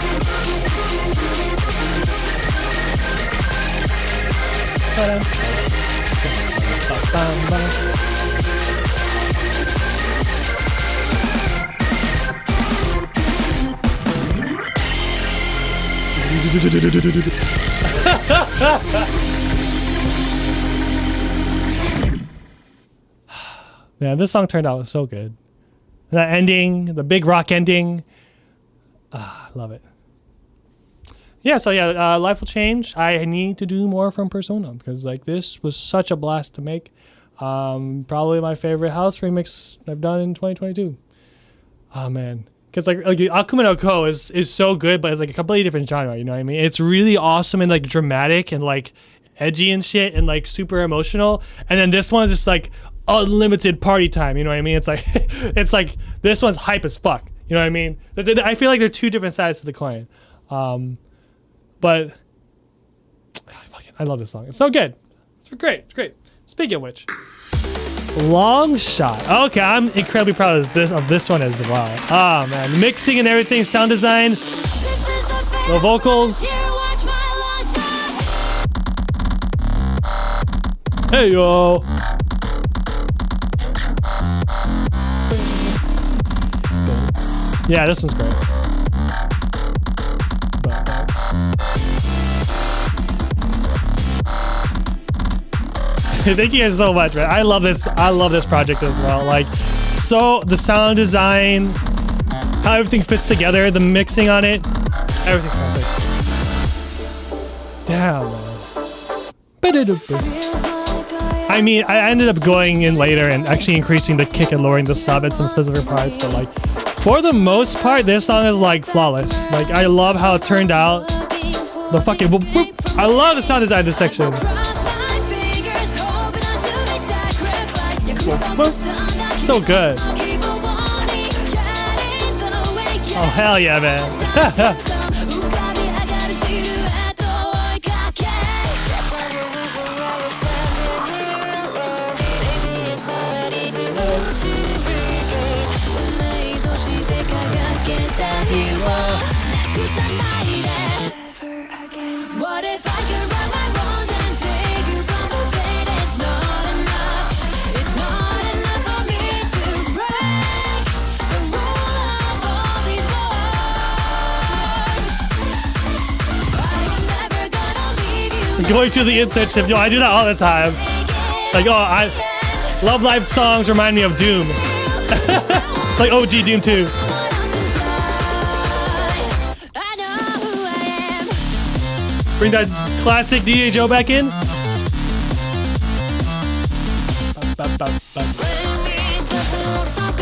Yeah, this song turned out so good. That ending, the big rock ending. I love it. Yeah, so yeah, life will change. I need to do more from Persona because like this was such a blast to make. Probably my favorite house remix I've done in 2022. Oh man. Because like Akuma no Ko is so good, but it's like a completely different genre, you know what I mean? It's really awesome and like dramatic and like edgy and shit and like super emotional. And then this one's just like unlimited party time, you know what I mean? It's like it's like this one's hype as fuck, you know what I mean? I feel like they're two different sides to the coin. But I love this song. It's so good. It's great. It's great. Speaking of which, Long Shot. Okay, I'm incredibly proud of this one as well. Oh man, mixing and everything, sound design, the vocals. Hey yo. Yeah, this one's great. Thank you guys so much, man. I love this project as well. Like, so the sound design, how everything fits together, the mixing on it, everything's perfect. Damn, man. I mean, I ended up going in later and actually increasing the kick and lowering the sub at some specific parts, but like, for the most part, this song is like flawless. Like, I love how it turned out. The fucking whoop, whoop. I love the sound design in this section. So good. Oh hell yeah, man. What if I could run my wrongs and save you from the fate? It's not enough. It's not enough for me to break the rule of all these wars. I am never gonna leave you. Going to the internship, yo, I do that all the time. Like, oh, Love Live songs remind me of Doom. Like OG Doom 2. Bring that classic JoJo back in.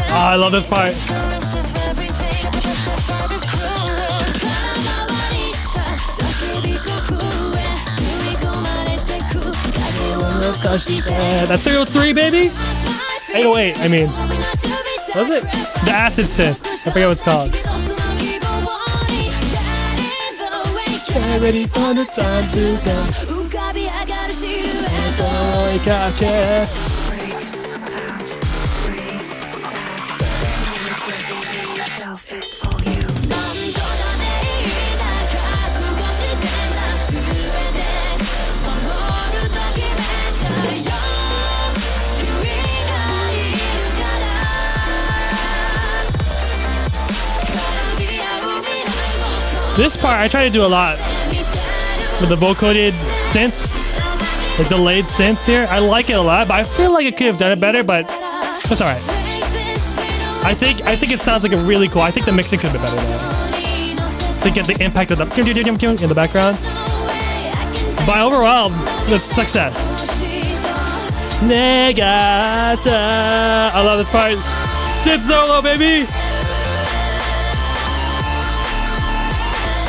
Oh, I love this part. That 303, baby? 808, I mean. Was it? The acid synth. I forget what it's called. Ready for the time to come. This part I try to do a lot with the vocoded synths, like delayed synth here. I like it a lot, but I feel like I could have done it better, but that's all right. I think it sounds like a really cool. I think the mixing could have been better though. to get the impact of the in the background. But overall, it's a success. Negata. I love this part. Sit solo, baby.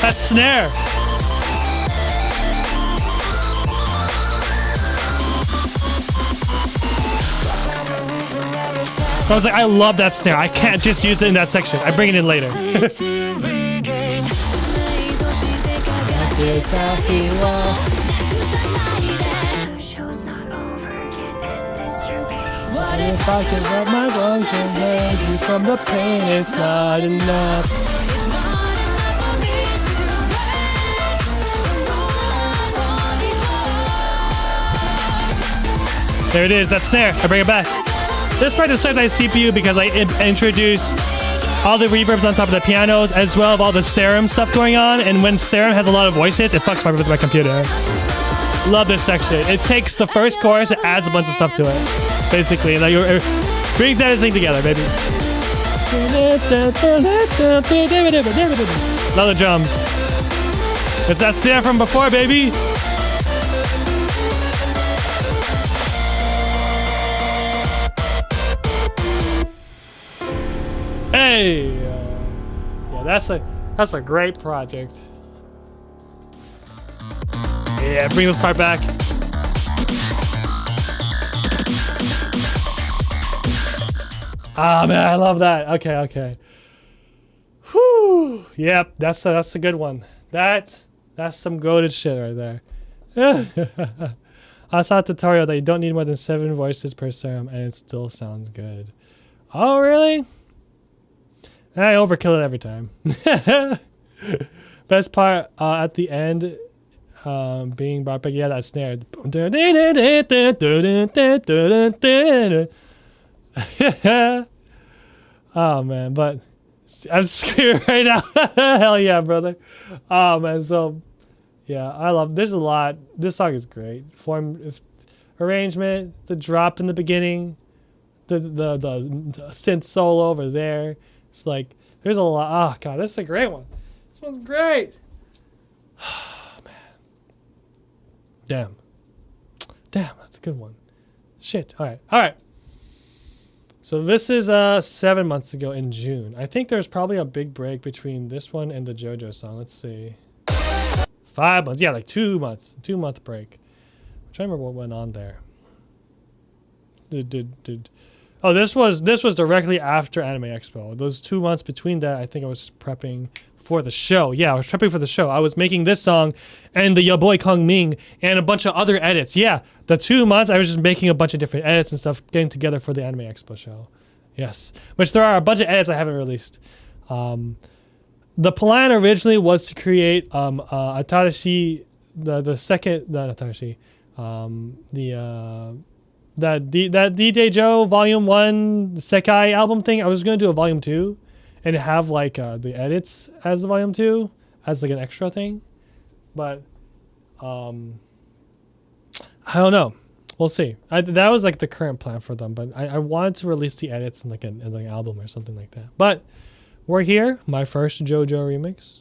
That snare. I was like, I love that snare. I can't just use it in that section. I bring it in later. What if I could let my voice save you from the pain? It's not enough. There it is, that snare. I bring it back. This part is so nice CPU because I introduce all the reverbs on top of the pianos as well as all the serum stuff going on. And when serum has a lot of voice hits, it fucks my computer. Love this section. It takes the first chorus and adds a bunch of stuff to it. Basically, like it brings everything together, baby. Love the drums. It's that snare from before, baby. Hey, yeah, that's a great project. Yeah, bring this part back. Ah, man, I love that. Okay. Whew. Yep, that's a good one. That's some goated shit right there. I saw a tutorial that you don't need more than 7 voices per serum, and it still sounds good. Oh, really? I overkill it every time. Best part at the end, being brought back. Yeah, that snare. Oh man, but I'm screaming right now. Hell yeah, brother. Oh man, so yeah, I love. There's a lot. This song is great. Arrangement, the drop in the beginning, the synth solo over there. It's like there's a lot. Oh god, this is a great one. This one's great. Oh, man. Damn, that's a good one. Shit. All right. So this is 7 months ago in June. I think there's probably a big break between this one and the JoJo song. Let's see. 5 months. Yeah, like 2 months. 2-month break. I'm trying to remember what went on there. Oh, this was directly after Anime Expo. Those 2 months between that, I think I was prepping for the show. Yeah, I was prepping for the show. I was making this song and the Ya Boy Kong Ming and a bunch of other edits. Yeah, the 2 months I was just making a bunch of different edits and stuff, getting together for the Anime Expo show. Yes, which there are a bunch of edits I haven't released. The plan originally was to create Atarashi, the second, not Atarashi, that DJ Joe Volume 1 Sekai album thing. I was going to do a Volume 2 and have like the edits as the Volume 2 as like an extra thing. But I don't know. We'll see. That was like the current plan for them. But I wanted to release the edits in like an album or something like that. But we're here. My first JoJo remix.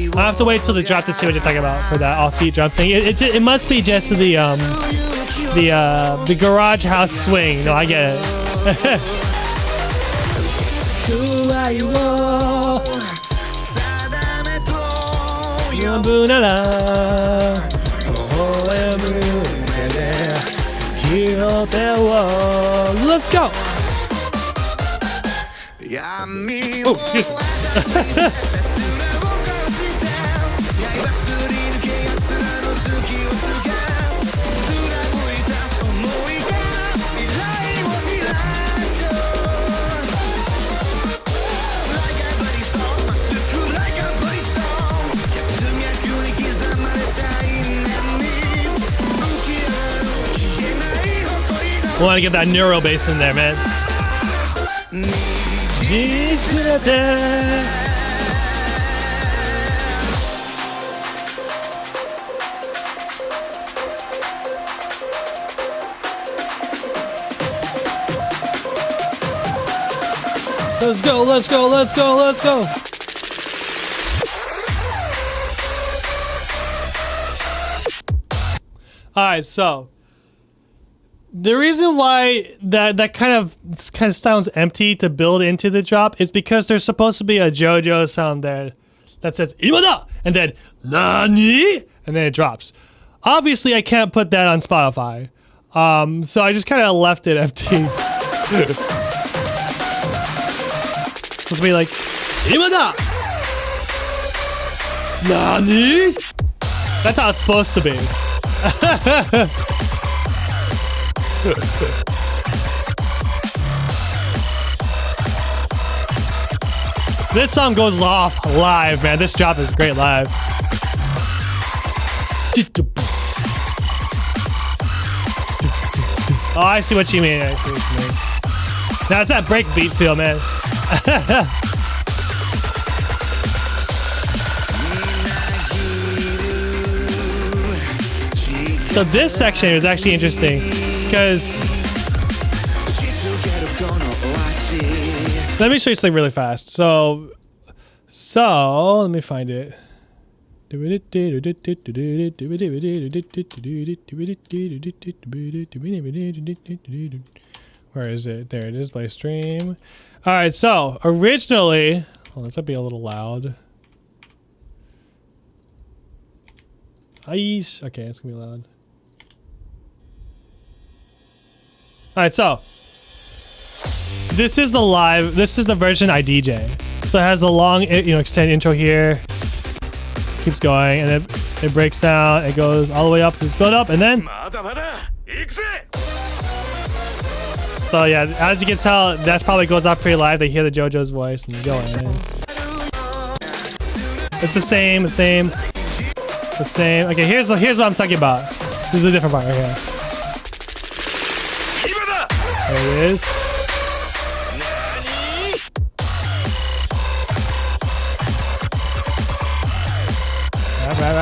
I have to wait till the drop to see what you're talking about for that offbeat drop thing. It must be just the garage house swing. No, I get it. Let's go. Oh, excuse me. I want to get that neuro bass in there, man. Let's go, let's go, let's go, let's go. Alright, so the reason why that kind of sounds empty to build into the drop is because there's supposed to be a JoJo sound there that says Imada and then Nani and then it drops. Obviously I can't put that on Spotify. So I just kind of left it empty. Supposed to be like Imada Nani? That's how it's supposed to be. This song goes off live, man. This drop is great live. Oh, I see what you mean. I see what you mean. Now it's that break beat feel, man. So this section is actually interesting because let me show you something really fast. So let me find it. Where is it? There it is, by stream. All right, so originally, oh, this might be a little loud. Okay, it's gonna be loud. All right, so this is the version I DJ. So it has a long, extended intro here. Keeps going, and then it breaks down. It goes all the way up to this build up, and then. So yeah, as you can tell, that probably goes off pretty live. They hear the JoJo's voice and they go in. It's the same. Okay, here's what I'm talking about. This is a different part right here. There it is.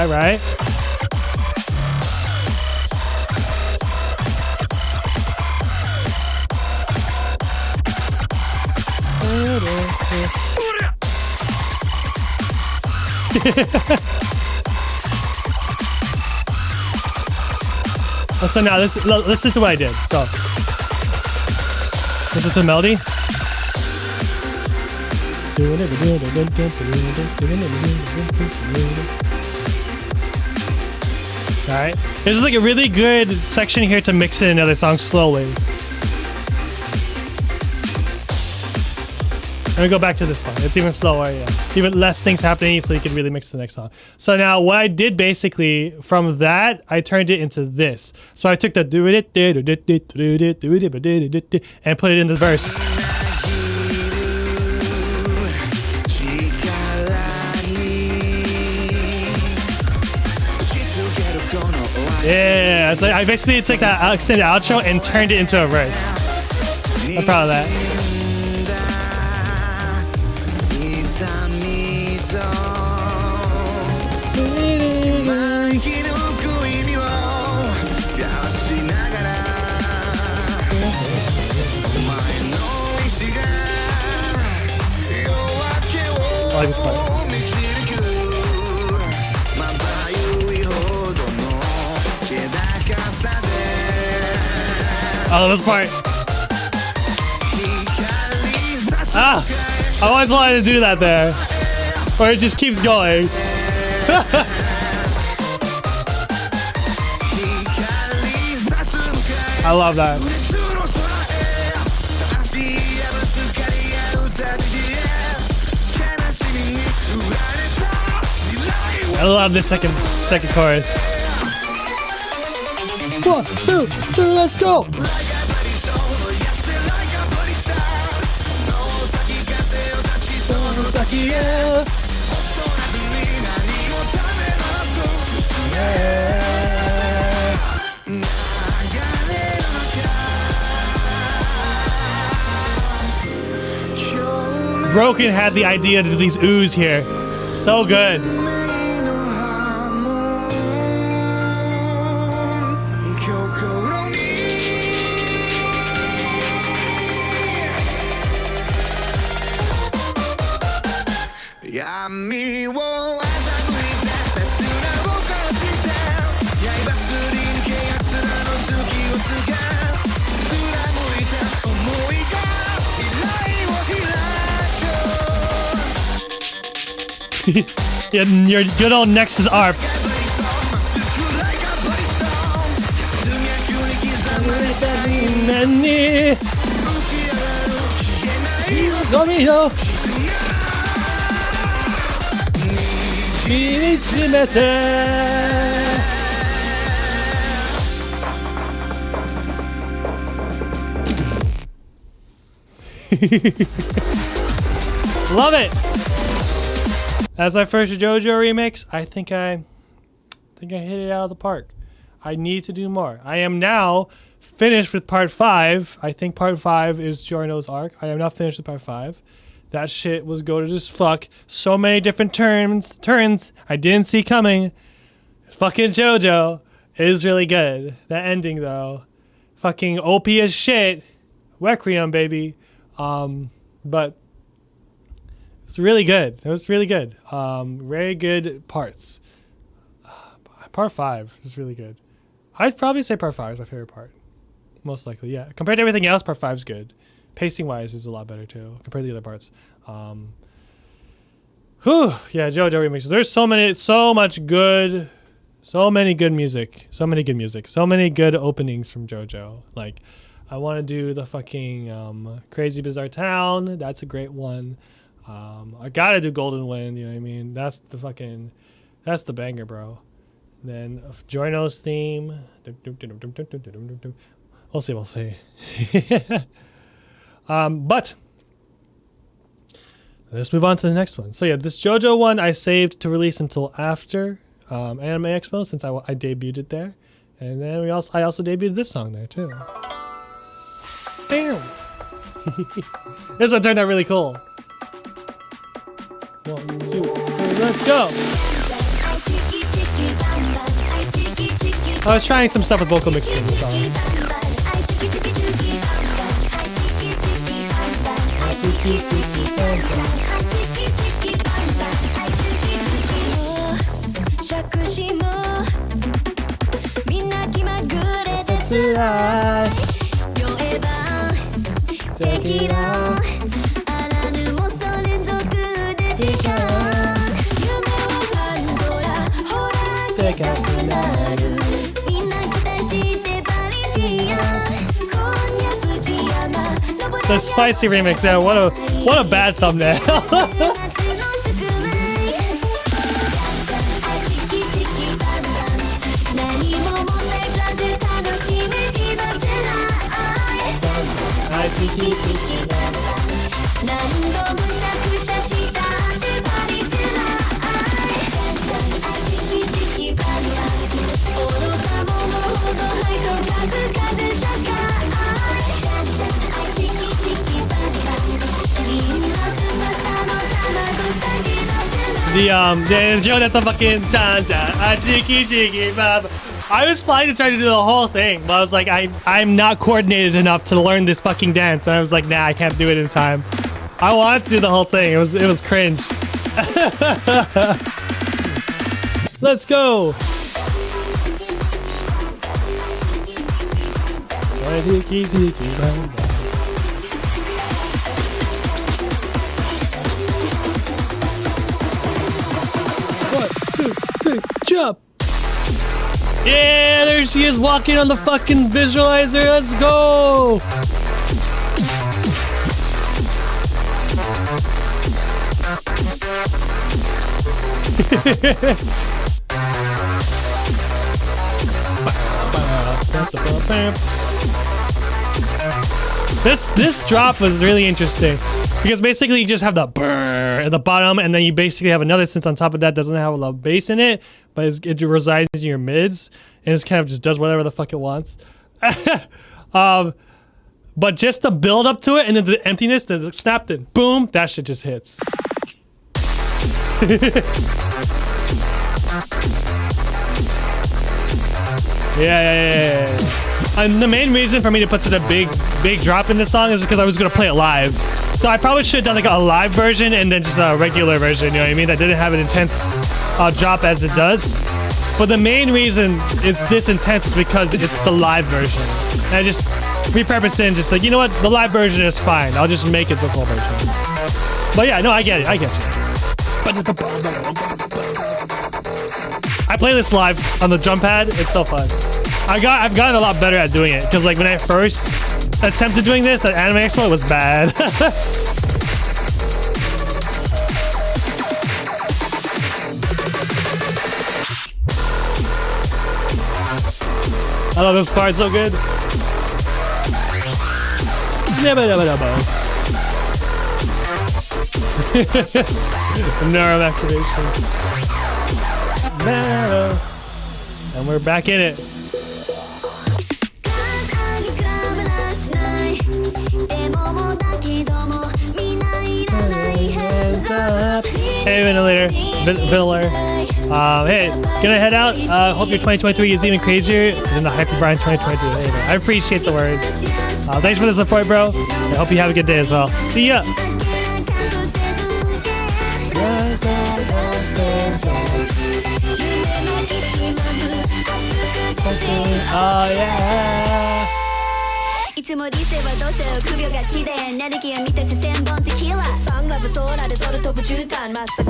Right. So now listen to what I did. So listen to the melody. Alright. This is like a really good section here to mix in another song slowly. Let me go back to this one. It's even slower, yeah. Even less things happening, so you can really mix the next song. So now what I did basically from that, I turned it into this. So I took the and put it in the verse. Yeah, so I basically took that extended outro and turned it into a verse. I'm proud of that. I like this part. Oh, this part. Ah! I always wanted to do that there. Or it just keeps going. I love that. I love this second chorus. 1, 2, 3, let's go! Broken had the idea to do these oohs here. So good. Your good old Nexus ARP. Love it. As my first JoJo remix, I think I hit it out of the park. I need to do more. I am now finished with part 5. I think part 5 is Giorno's arc. I am not finished with part 5. That shit was goated as fuck. So many different turns I didn't see coming. Fucking JoJo is really good. That ending though, fucking OP as shit. Requiem, baby. But it's really good. It was really good. Very good parts. Part 5 is really good. I'd probably say part 5 is my favorite part. Most likely, yeah. Compared to everything else, part 5 is good. Pacing wise is a lot better too, compared to the other parts. Yeah, JoJo remixes. There's so many good music. So many good openings from JoJo. Like, I want to do the fucking Crazy Bizarre Town. That's a great one. I gotta do Golden Wind, you know what I mean? That's the banger, bro. Then Giorno's theme. We'll see. But let's move on to the next one. So yeah, this JoJo one I saved to release until after Anime Expo, since I debuted it there. And then I also debuted this song there too. Damn. This one turned out really cool. 1, 2, 3, let's go. I was trying some stuff with vocal mixing in the song. Take it out. The spicy remix there, what a bad thumbnail. The Joe, that's the fucking I was planning to try to do the whole thing, but I was like, I'm not coordinated enough to learn this fucking dance, and I was like, nah, I can't do it in time. I wanted to do the whole thing. It was cringe. Let's go. Jump! Yeah, there she is walking on the fucking visualizer. Let's go! This drop was really interesting because basically you just have the brrr at the bottom, and then you basically have another synth on top of that. Doesn't have a lot of bass in it, but it resides in your mids, and it kind of just does whatever the fuck it wants. But just the build up to it and then the emptiness, the snap, then boom, that shit just hits. Yeah. And the main reason for me to put such a big drop in this song is because I was gonna play it live. So I probably should have done like a live version and then just a regular version, you know what I mean? That didn't have an intense drop as it does. But the main reason it's this intense is because it's the live version. And I just repurpose it and just like, you know what? The live version is fine. I'll just make it the full version. But yeah, no, I get it. I play this live on the drum pad. It's so fun. I've gotten a lot better at doing it because like when I first attempted doing this at Anime Expo, it was bad. I love this part, so good. Neural activation. And we're back in it. Hey, Ventilator. Hey, gonna head out. Hope your 2023 is even crazier than the Hyper Brian 2022. Hey, man, I appreciate the words. Thanks for the support, bro. I hope you have a good day as well. See ya. Oh yeah.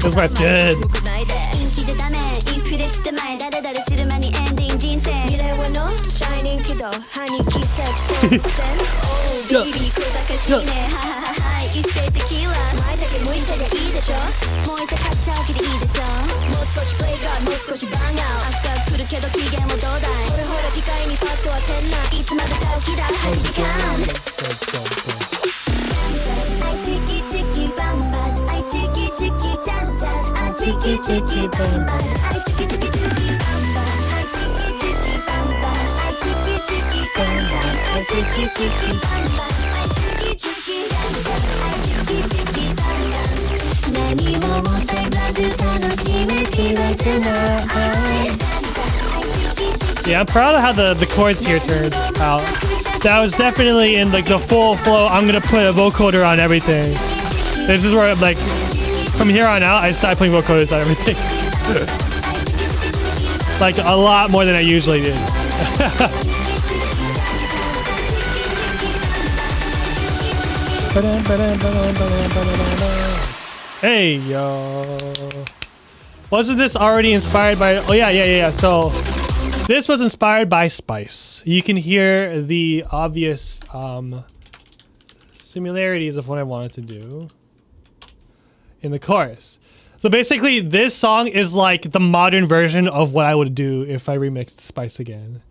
This part's good. Yeah, I'm proud of how the chords here turned out. That was definitely in like the full flow. I'm gonna put a vocoder on everything. This is where I'm like, from here on out, I started putting vocoders on everything. Like a lot more than I usually did. Hey, yo. Wasn't this already inspired by... Oh, yeah. So, this was inspired by Spice. You can hear the obvious similarities of what I wanted to do in the chorus. So basically, this song is like the modern version of what I would do if I remixed Spice again.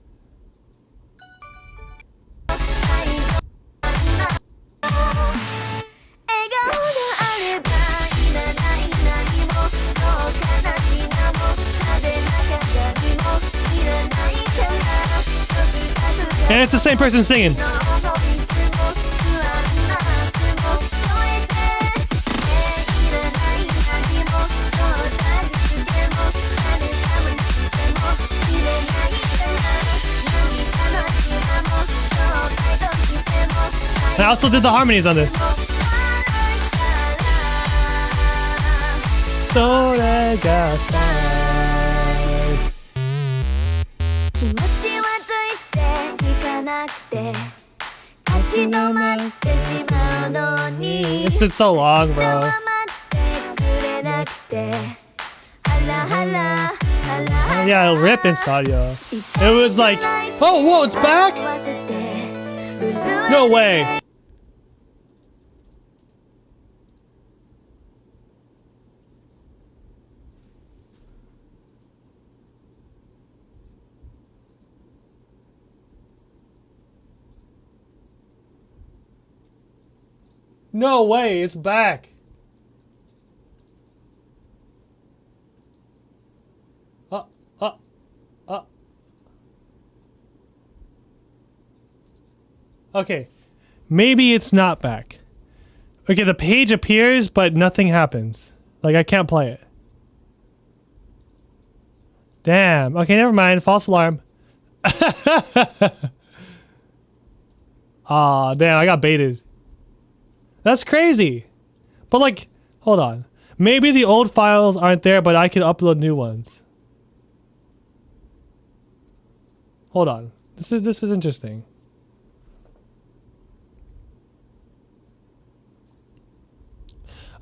And it's the same person singing. I also did the harmonies on this. Soda gas spice. It's been so long, bro. Yeah, rip in audio. It was like, oh, whoa, it's back? No way. No way, it's back. Okay. Maybe it's not back. Okay, the page appears, but nothing happens. Like, I can't play it. Damn. Okay, never mind. False alarm. Aw, damn, I got baited. That's crazy. But like, hold on. Maybe the old files aren't there, but I can upload new ones. Hold on. This is interesting.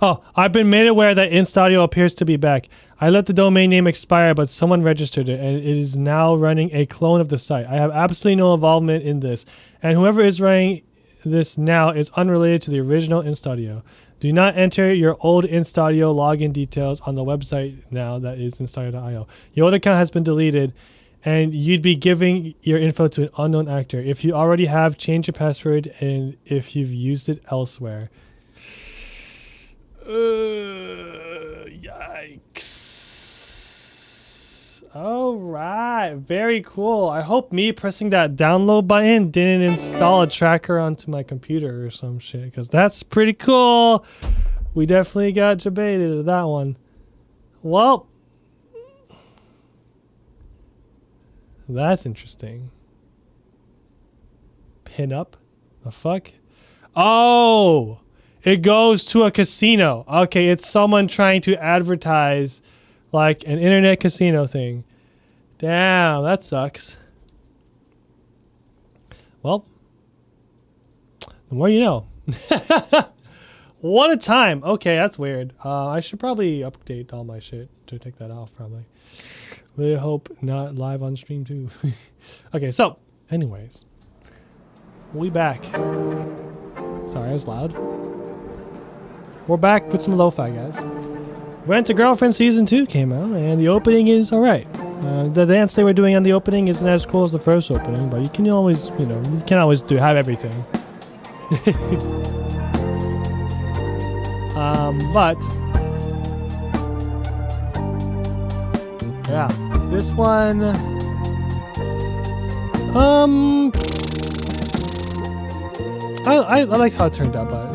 Oh, I've been made aware that InstAudio appears to be back. I let the domain name expire, but someone registered it, and it is now running a clone of the site. I have absolutely no involvement in this, and whoever is running this now is unrelated to the original InstAudio. Do not enter your old InstAudio login details on the website now that is instaudio.io. Your old account has been deleted, and you'd be giving your info to an unknown actor. If you already have, change your password, and if you've used it elsewhere. Yikes. All right, very cool. I hope me pressing that download button didn't install a tracker onto my computer or some shit, because that's pretty cool. We definitely got debated with that one. Well, that's interesting. Pin up? The fuck? Oh! It goes to a casino. Okay, it's someone trying to advertise like an internet casino thing. Damn, that sucks. Well, the more you know. What a time. Okay, that's weird. I should probably update all my shit to take that off probably. Really hope not live on stream too. Okay, so anyways. We back. Sorry, I was loud. We're back with some lo-fi, guys. Rent a Girlfriend Season 2 came out, and the opening is alright. The dance they were doing on the opening isn't as cool as the first opening, but you can always, you know, you can always have everything. But yeah, this one, I like how it turned out, but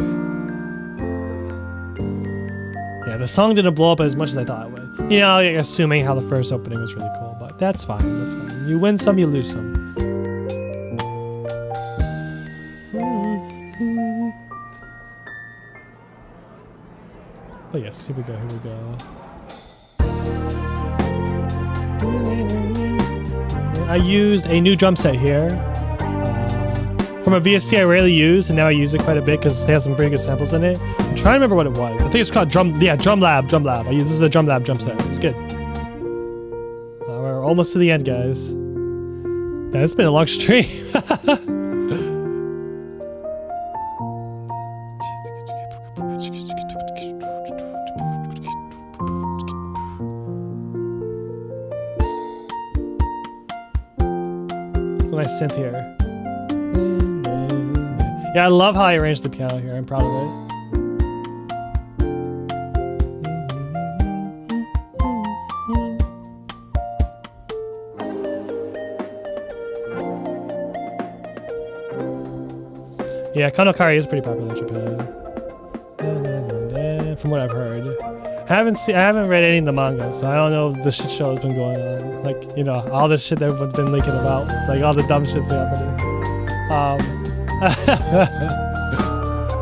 yeah, the song didn't blow up as much as I thought it would. You know, like, assuming how the first opening was really cool, but that's fine. That's fine. You win some, you lose some. But yes, here we go. Here we go. I used a new drum set here. From a VST I rarely use, and now I use it quite a bit because they have some pretty good samples in it. I'm trying to remember what it was. I think it's called Drum Lab. This is a Drum Lab drum set. It's good. We're almost to the end, guys. Yeah, it's been a long stream. Nice synth here. Yeah, I love how I arranged the piano here. I'm proud of it. Yeah, Kanokari is pretty popular in Japan. From what I've heard. I haven't read any of the manga, so I don't know if the shit show has been going on. Like, you know, all this shit that everyone's been leaking about. Like, all the dumb shit's been happening.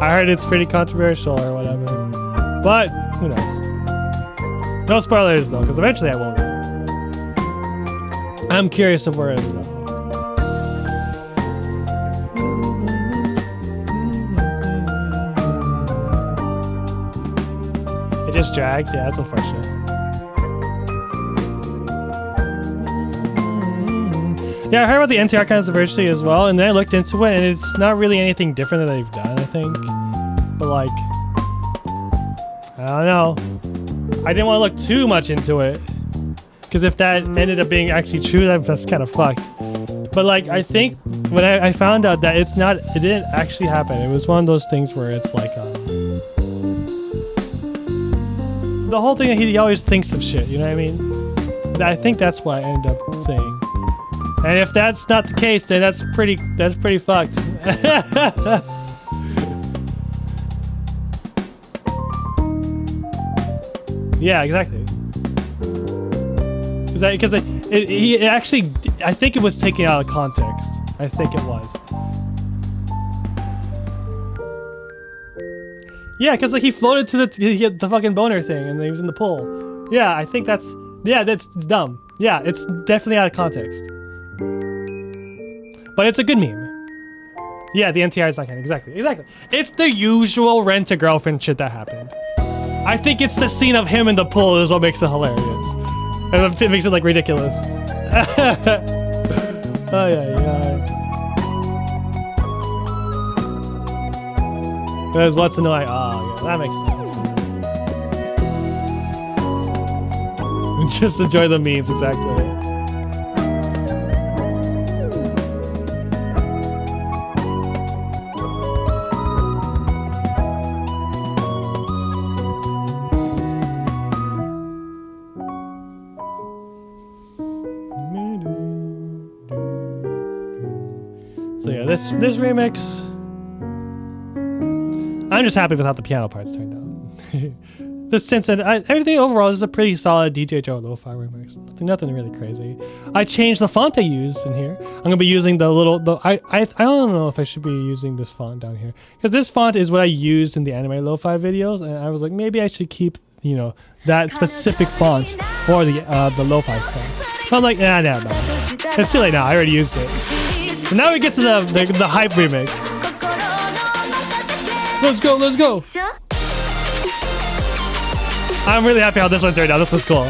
I heard it's pretty controversial or whatever. But, who knows? No spoilers, though, because eventually I won't. I'm curious of where it ends up. It just drags? Yeah, that's unfortunate. Yeah, I heard about the NT Archives Diversity as well, and then I looked into it, and it's not really anything different that they've done, I think. But like, I don't know. I didn't want to look too much into it, because if that ended up being actually true, that's kind of fucked. But like, I think when I found out that it didn't actually happen. It was one of those things where it's like, the whole thing that he always thinks of shit, you know what I mean? I think that's what I ended up saying. And if that's not the case, then that's pretty fucked. Yeah, exactly. Because it actually, I think it was taken out of context. I think it was. Yeah, because like he floated to the fucking boner thing, and he was in the pool. Yeah, I think that's it's dumb. Yeah, it's definitely out of context. But it's a good meme. Yeah, the NTR is like exactly. It's the usual rent-a-girlfriend shit that happened. I think it's the scene of him in the pool is what makes it hilarious. And it makes it like ridiculous. Oh yeah. Because what's annoying? Oh yeah, that makes sense. Just enjoy the memes, exactly. So yeah, this remix, I'm just happy with how the piano parts turned out. This since then, everything overall is a pretty solid DJ JoJo lo-fi remix. Nothing really crazy. I changed the font I used in here. I'm gonna be using I don't know if I should be using this font down here, because this font is what I used in the anime lo-fi videos, and I was like, maybe I should keep that specific font for the lo-fi stuff. So I'm like, no. It's too late now. I already used it. So now we get to the hype remix. Let's go. I'm really happy how this one turned out. This was cool.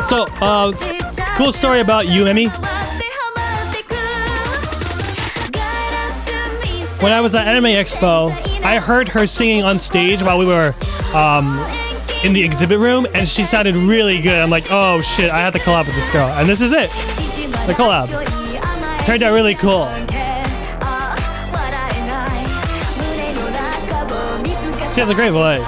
So, cool story about Yumemi. When I was at Anime Expo, I heard her singing on stage while we were in the exhibit room, and she sounded really good. I'm like, oh shit, I have to collab with this girl. And this is it. The collab. Turned out really cool. She has a great voice.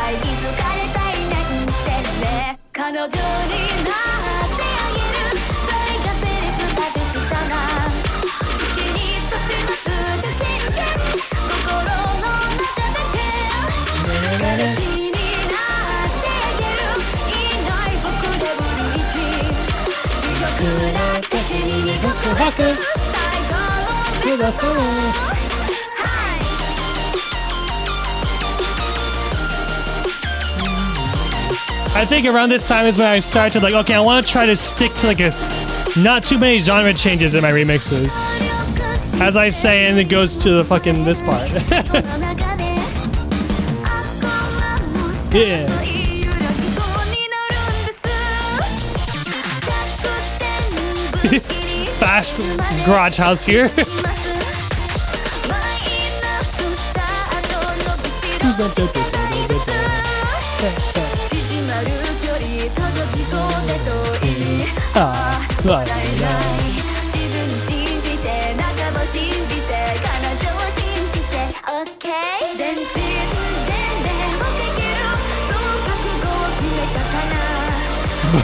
I think around this time is when I started to like, okay, I want to try to stick to like not too many genre changes in my remixes. As I say, and it goes to the fucking this part. Yeah. Fast garage house here.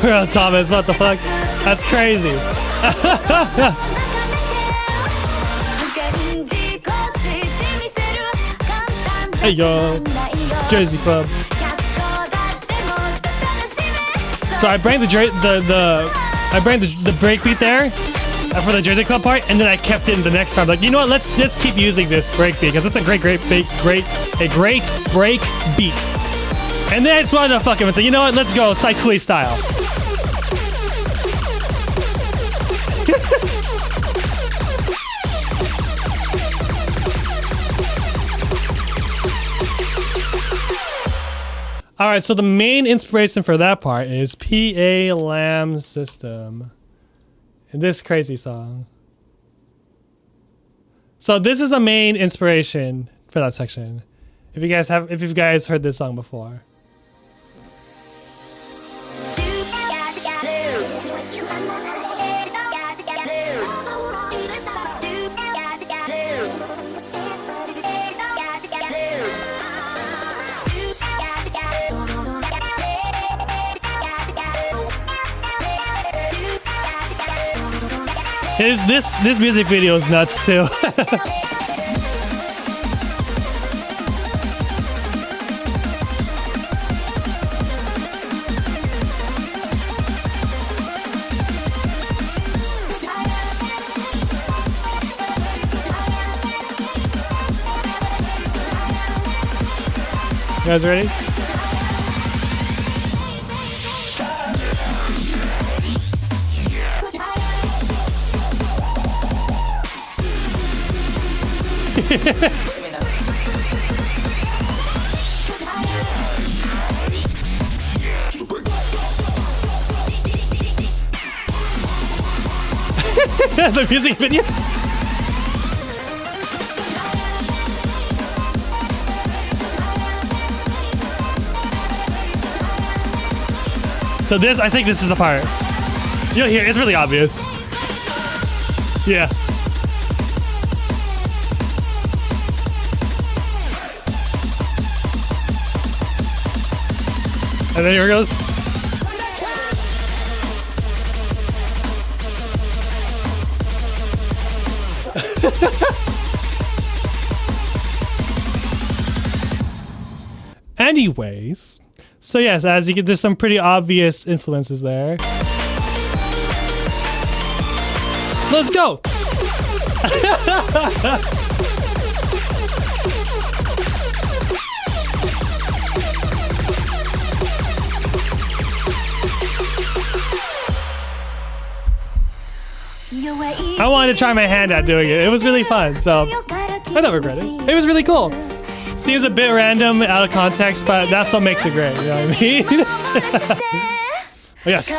Bro, Thomas, what the fuck? That's crazy. Hey yo, Jersey Club. So I bring the breakbeat there for the Jersey Club part, and then I kept it in the next part. Like, you know what? Let's keep using this breakbeat because it's a great break beat. And then I just wanted to fuck him and say, you know what? Let's go, Saikui style. All right, so the main inspiration for that part is PA Lamb System. And this crazy song. So this is the main inspiration for that section. If you guys heard this song before. This music video is nuts too. You guys ready? The music video. So this, I think this is the part. You'll hear, it's really obvious. Yeah. And then here it goes. Anyways, so yes, as you get, there's some pretty obvious influences there. Let's go. I wanted to try my hand at doing it. It was really fun, so I don't regret it. It was really cool. Seems a bit random, out of context, but that's what makes it great, you know what I mean? Yes.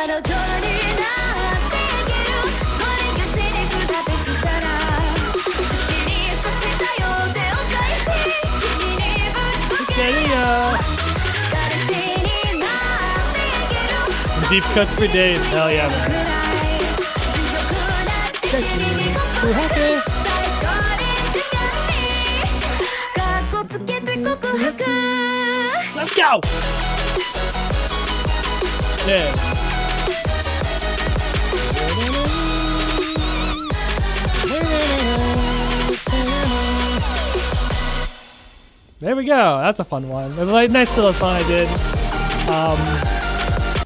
Deep cuts for days, hell yeah, man. Let's go! Yeah. There we go. That's a fun one. A nice little song I did.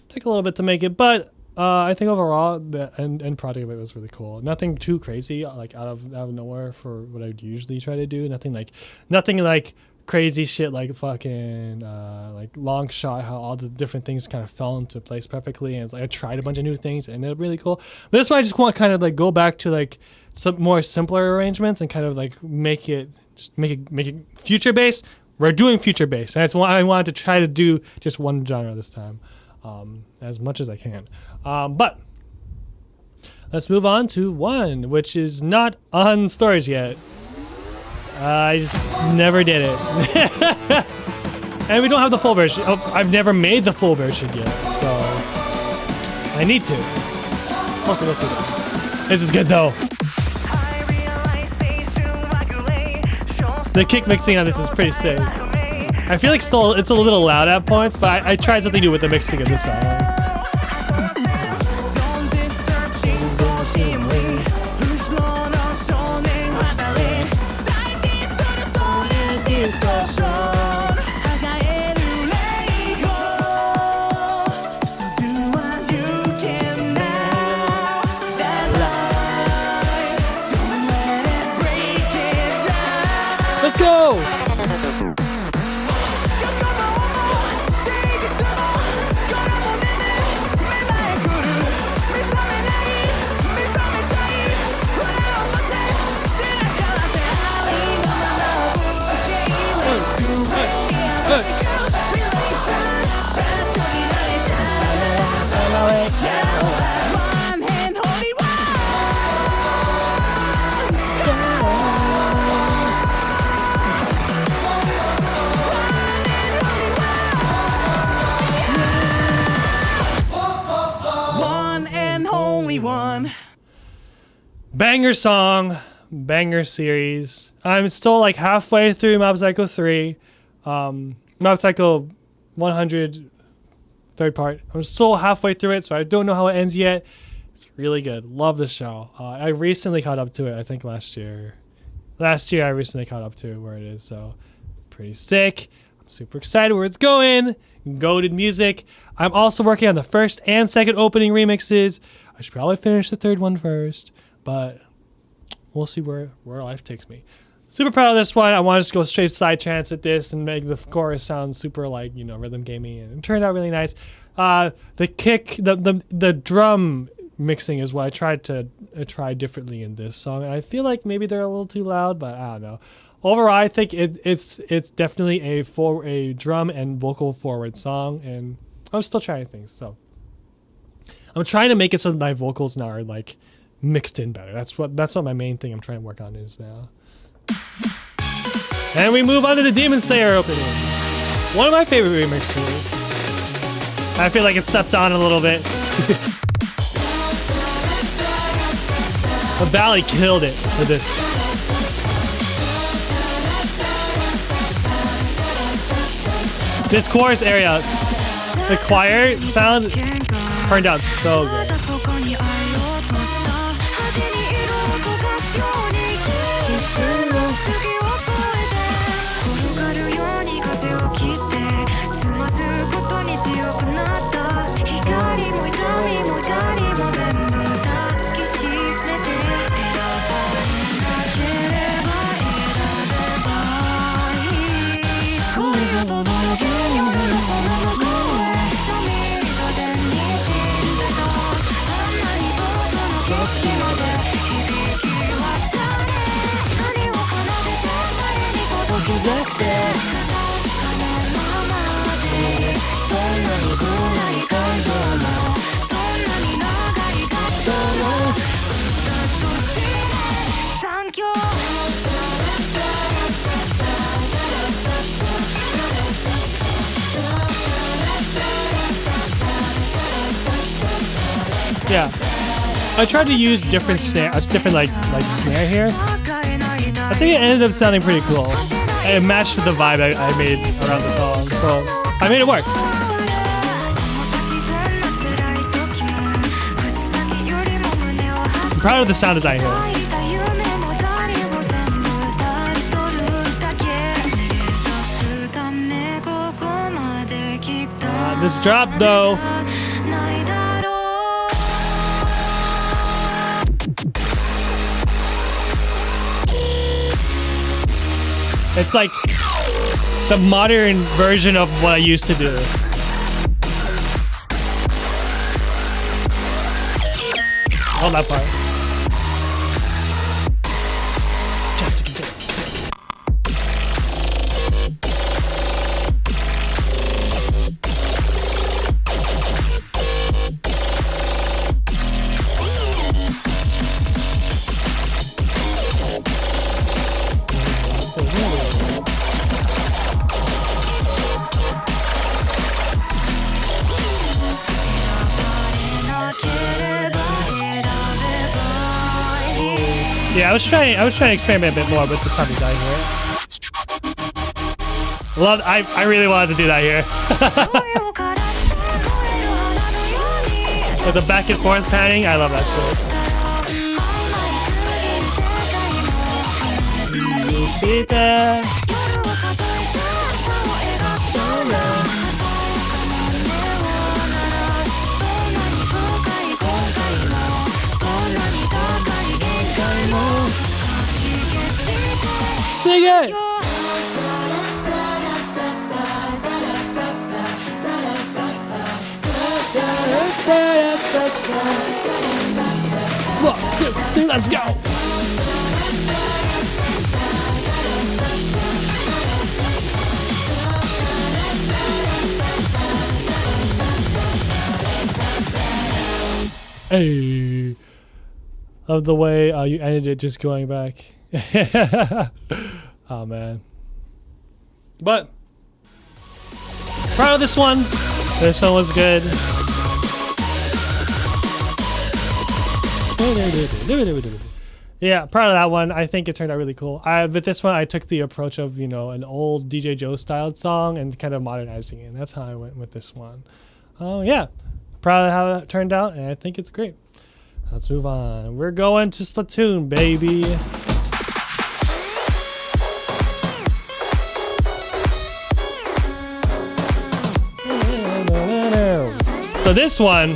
Took a little bit to make it, but I think overall the end product of it was really cool. Nothing too crazy, like out of nowhere for what I would usually try to do. Nothing like crazy shit like fucking like long shot, how all the different things kind of fell into place perfectly, and it's like I tried a bunch of new things and they're really cool. But this one I just want to kind of like go back to like some more simpler arrangements and kind of like make it future based. We're doing future based, and that's why I wanted to try to do just one genre this time, as much as I can. But let's move on to one, which is not on storage yet. I just never did it. And we don't have the full version. Oh, I've never made the full version yet, so I need to. Also, let's see that. This is good though. The kick mixing on this is pretty sick. I feel like still it's a little loud at points, but I tried something new with the mixing of this song. Let's go! Banger song, banger series. I'm still like halfway through Mob Psycho 3. Mob Psycho 100, third part. I'm still halfway through it, so I don't know how it ends yet. It's really good. Love the show. I recently caught up to it. I think last year. Last year I recently caught up to where it is. So pretty sick. I'm super excited where it's going. Goated music. I'm also working on the first and second opening remixes. I should probably finish the third one first, but we'll see where life takes me. Super proud of this one. I want to just go straight side chance at this and make the chorus sound super like, rhythm gamey, and it turned out really nice. The kick, the drum mixing is what I tried differently in this song. And I feel like maybe they're a little too loud, but I don't know. Overall, I think it's definitely a drum and vocal forward song, and I'm still trying things. So I'm trying to make it so that my vocals now are like mixed in better. That's what my main thing I'm trying to work on is now. And we move on to the Demon Slayer opening. One of my favorite remixes. I feel like it stepped on a little bit. The Valley killed it for this. This chorus area, the choir sound turned out so good. Yeah, I tried to use different snare, like snare here. I think it ended up sounding pretty cool. It matched with the vibe I made around the song, so I made it work. I'm proud of the sound design here. This drop though. It's like the modern version of what I used to do. Hold that part. Yeah, I was trying to experiment a bit more with the sound design here. I really wanted to do that here. With the back and forth panning, I love that shit. Sing it! 1, 2, 3, let's go! Hey, love the way you ended it, just going back. Oh man, but proud of this one. This one was good. Yeah, proud of that one. I think it turned out really cool. With this one, I took the approach of an old DJ Joe styled song and kind of modernizing it. And that's how I went with this one. Oh yeah, proud of how it turned out, and I think it's great. let's move on. We're going to Splatoon, baby. So this one,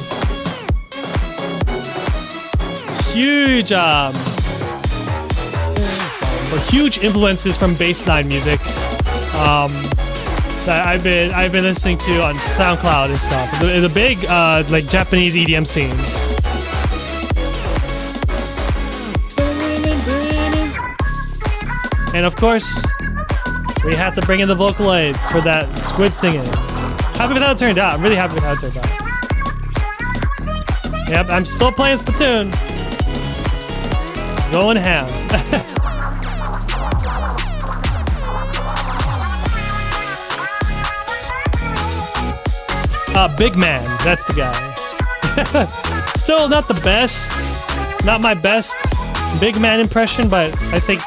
huge influences from bassline music that I've been listening to on SoundCloud and stuff. The big like Japanese EDM scene. And of course, we have to bring in the Vocaloids for that squid singing. Happy with how it turned out. I'm really happy with how it turned out. Yep, I'm still playing Splatoon. Going ham. Big Man, that's the guy. Still not the best, not my best Big Man impression, but I think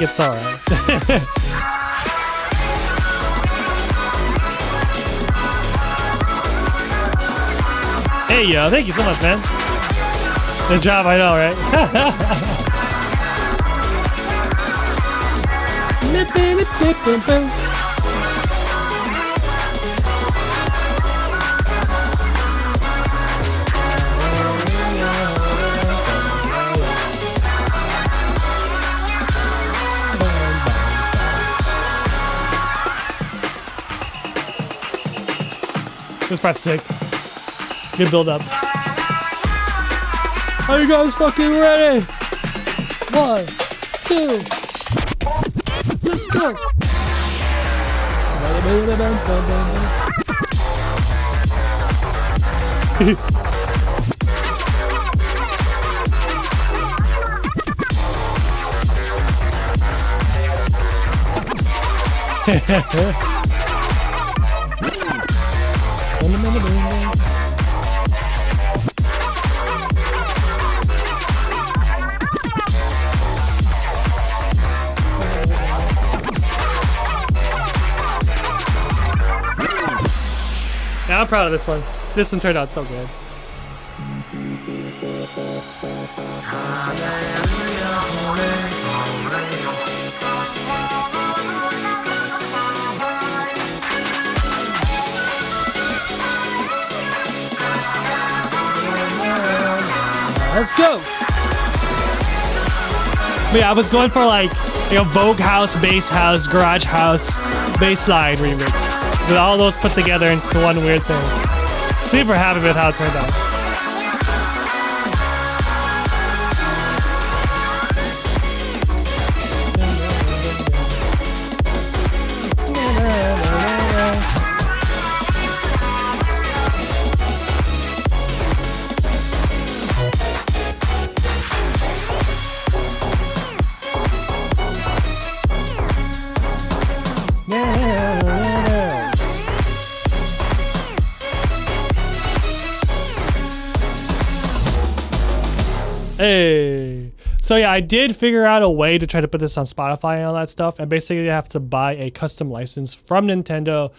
it's alright. Hey yo, thank you so much, man. Good job, I know, right? This part's sick. Good build up. Are you guys fucking ready? 1, 2, let's go. Yeah, I'm proud of this one. This one turned out so good. Let's go. But yeah, I was going for like a Vogue House, Bass House, Garage House, bassline remix. With all those put together into one weird thing. Super happy with how it turned out. Hey. So yeah, I did figure out a way to try to put this on Spotify and all that stuff. And basically you have to buy a custom license from Nintendo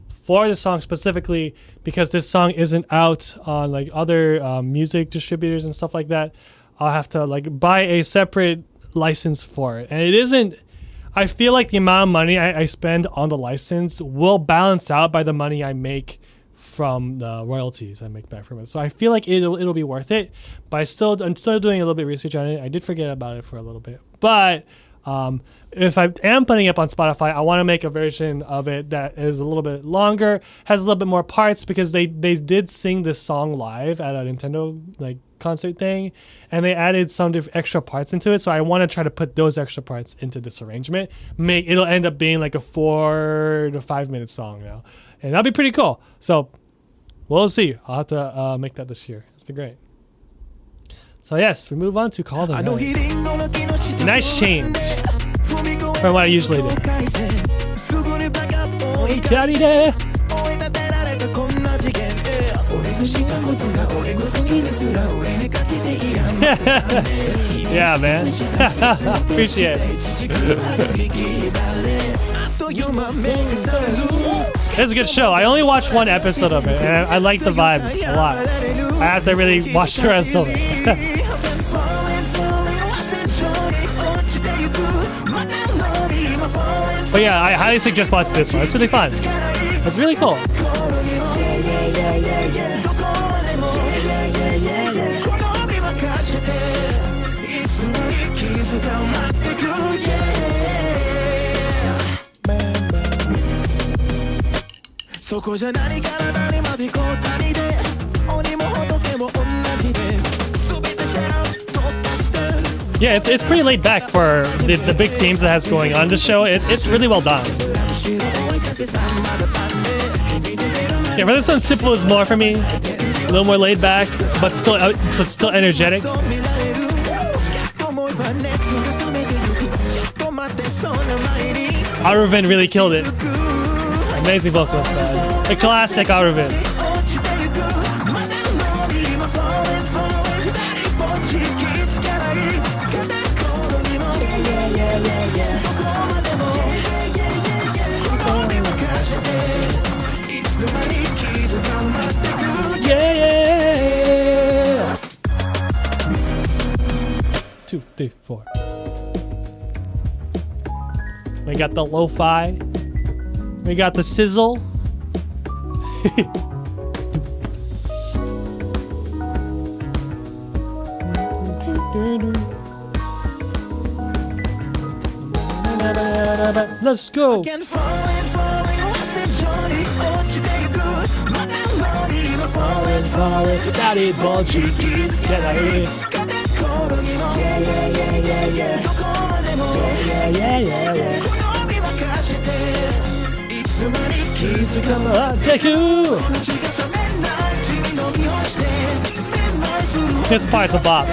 for the song specifically, because this song isn't out on like other music distributors and stuff like that. I'll have to like buy a separate license for it. And it isn't, I feel like the amount of money I spend on the license will balance out by the money I make from the royalties I make back from it. So I feel like it'll be worth it, but I'm still doing a little bit of research on it. I did forget about it for a little bit, but if I am putting it up on Spotify, I want to make a version of it that is a little bit longer, has a little bit more parts, because they did sing this song live at a Nintendo like concert thing, and they added some extra parts into it. So I want to try to put those extra parts into this arrangement. It'll end up being like a 4 to 5 minute song now, and that'll be pretty cool. So we'll see. I'll have to make that this year. It's been great. So yes, we move on to Call the Night. Nice change from what I usually do. Yeah, man. Appreciate it. It's a good show. I only watched one episode of it, and I like the vibe a lot. I have to really watch the rest of it. But yeah, I highly suggest watching this one. It's really fun. It's really cool. Yeah, it's pretty laid back for the big themes it has going on this show. It's really well done. Yeah, but this one, simple is more for me. A little more laid back, but still energetic. Aruvin really killed it. Amazing vocals, man. The classic Aruvin. Yeah. 2, 3, 4. We got the lo-fi. We got the sizzle. Let's go. This part's a bop.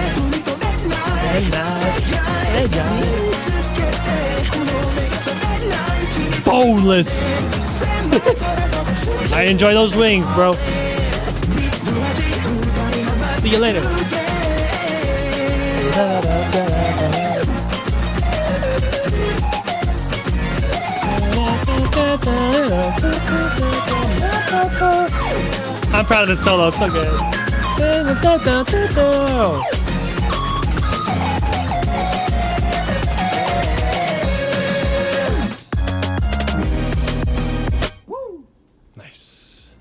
Boneless. I enjoy those wings, bro. See you later. I'm proud of this solo. It's so good. Nice.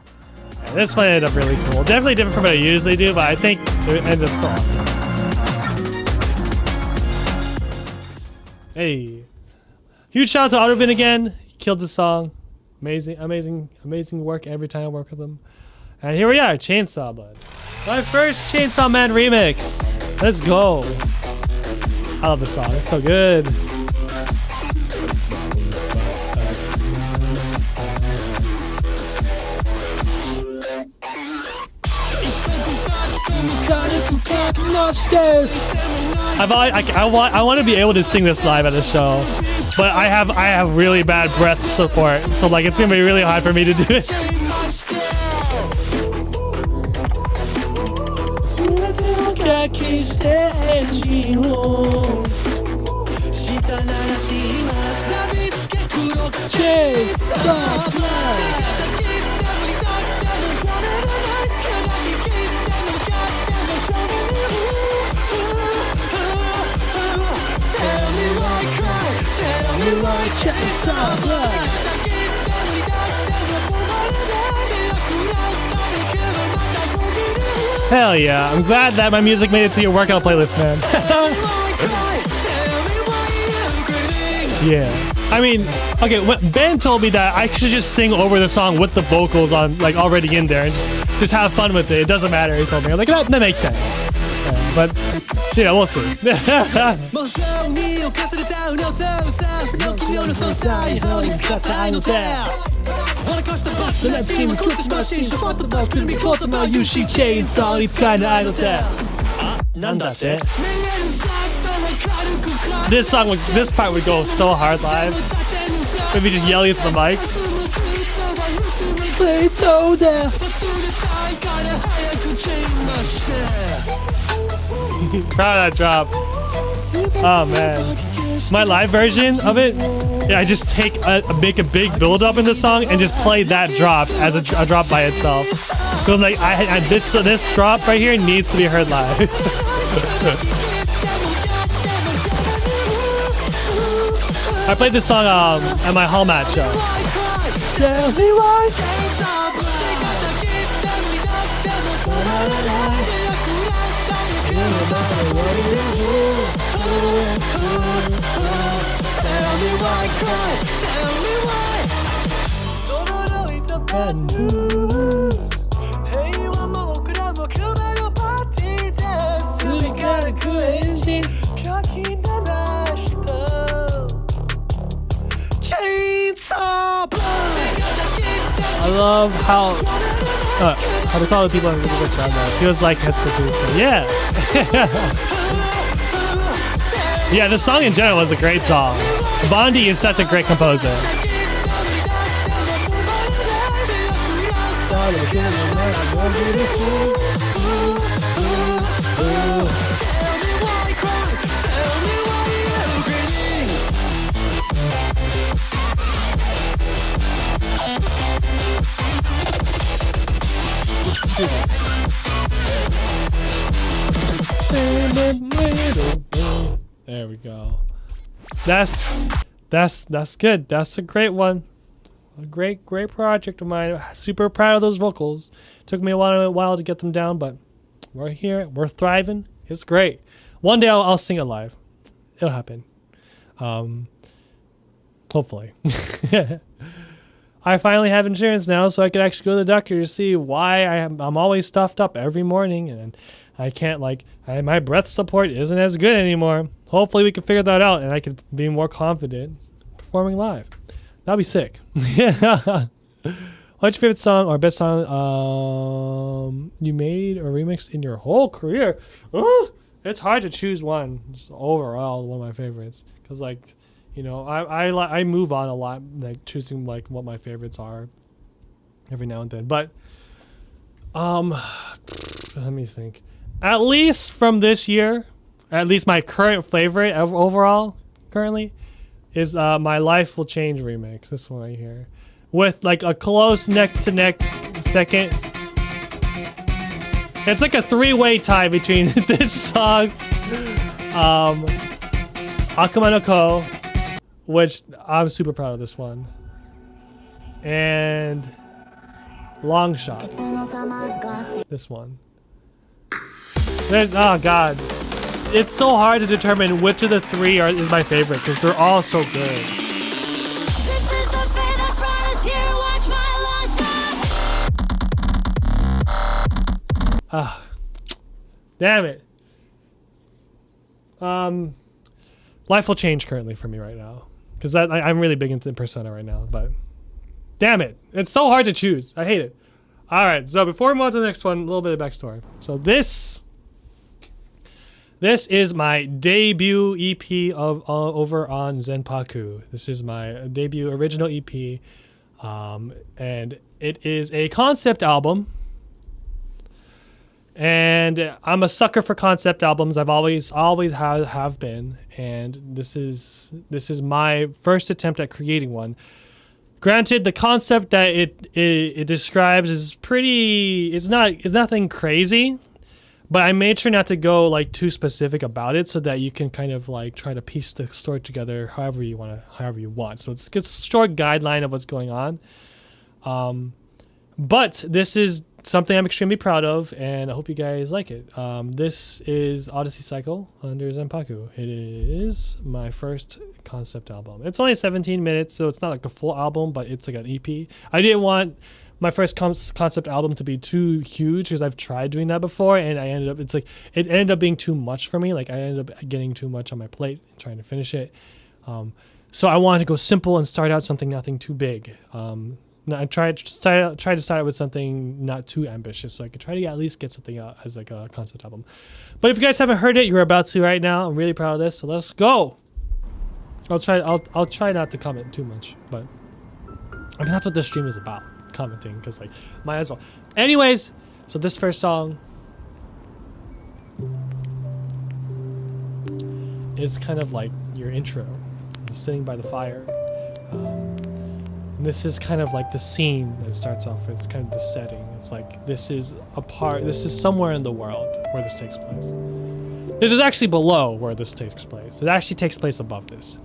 Yeah, this one ended up really cool. Definitely different from what I usually do, but I think it ended up so awesome. Hey. Huge shout out to Aruvin again. He killed the song. Amazing work every time I work with him. And here we are, Chainsaw Bud. My first Chainsaw Man remix. Let's go. I love this song. It's so good. I want to be able to sing this live at the show, but I have really bad breath support, so like it's gonna be really hard for me to do it. Hell yeah, I'm glad that my music made it to your workout playlist, man. Yeah. I mean, okay, Ben told me that I should just sing over the song with the vocals on, like, already in there and just have fun with it. It doesn't matter, he told me. I'm like, that makes sense. Yeah, but, yeah, we'll see. This part would go so hard live. Maybe just yelling into the mic. Proud of that drop. Oh man. My live version of it, yeah, I just make a big build up in the song and just play that drop as a drop by itself. So like this drop right here needs to be heard live. I played this song at my hall match show. Tell me why. I love how to call the people in the background though. Feels like that's the truth. Yeah. Yeah, the song in general was a great song. Bondi is such a great composer. There we go. That's good. That's a great one. A great project of mine. Super proud of those vocals. Took me a while to get them down, but we're here. We're thriving. It's great. One day I'll sing it live. It'll happen. Hopefully. I finally have insurance now, so I can actually go to the doctor to see why I'm always stuffed up every morning, and I can't my breath support isn't as good anymore. Hopefully we can figure that out, and I can be more confident performing live. That'd be sick. Yeah. What's your favorite song or best song you made or remixed in your whole career? It's hard to choose one. It's overall one of my favorites, because I move on a lot, choosing what my favorites are every now and then. But let me think. At least from this year, at least my current favorite overall currently is My Life Will Change remix. This one right here, with a close neck to neck second. It's like a three-way tie between this song, Akuma no Ko, which I'm super proud of this one, and Long Shot. This one. Oh god, it's so hard to determine which of the three is my favorite, because they're all so good. Damn it. Life Will Change currently for me right now, because I'm really big into Persona right now, but damn it, it's so hard to choose. I hate it. All right, so before we move on to the next one, a little bit of backstory. So this is my debut EP over on Zenpaku. This is my debut original EP, and it is a concept album. And I'm a sucker for concept albums. I've always have been, and this is my first attempt at creating one. Granted, the concept that it describes is it's nothing crazy, but I made sure not to go too specific about it, so that you can kind of try to piece the story together however you want. So it's a short guideline of what's going on. But this is something I'm extremely proud of, and I hope you guys like it. This is Odyssey Cycle under Zenpaku. It is my first concept album. It's only 17 minutes, so it's not like a full album, but it's like an EP. I didn't want my first concept album to be too huge, because I've tried doing that before, and it ended up being too much for me. I ended up getting too much on my plate and trying to finish it. So I wanted to go simple and start out nothing too big. I tried to start with something not too ambitious, so I could try to at least get something out as a concept album. But if you guys haven't heard it, you're about to right now. I'm really proud of this, so let's go. I'll try not to comment too much, but that's what this stream is about, commenting, because might as well. Anyways, so this first song is kind of like your intro, sitting by the fire. this is kind of like the scene that it starts off with. It's kind of the setting. It's like this is somewhere in the world where this takes place. This is actually below where this takes place. It actually takes place above this.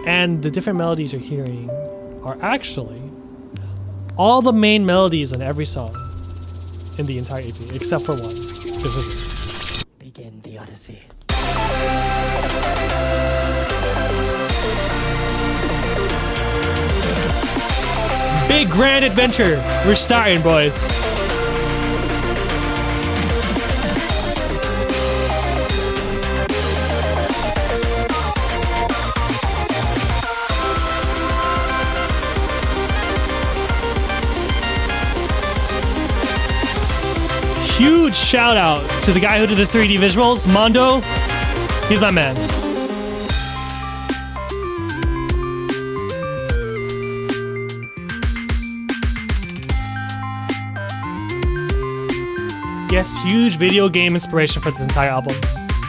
And the different melodies you're hearing are actually all the main melodies in every song in the entire EP, except for one. This is it. Begin the Odyssey. Big grand adventure. We're starting, boys. Huge shout out to the guy who did the 3D visuals, Mondo. He's my man. Yes, huge video game inspiration for this entire album.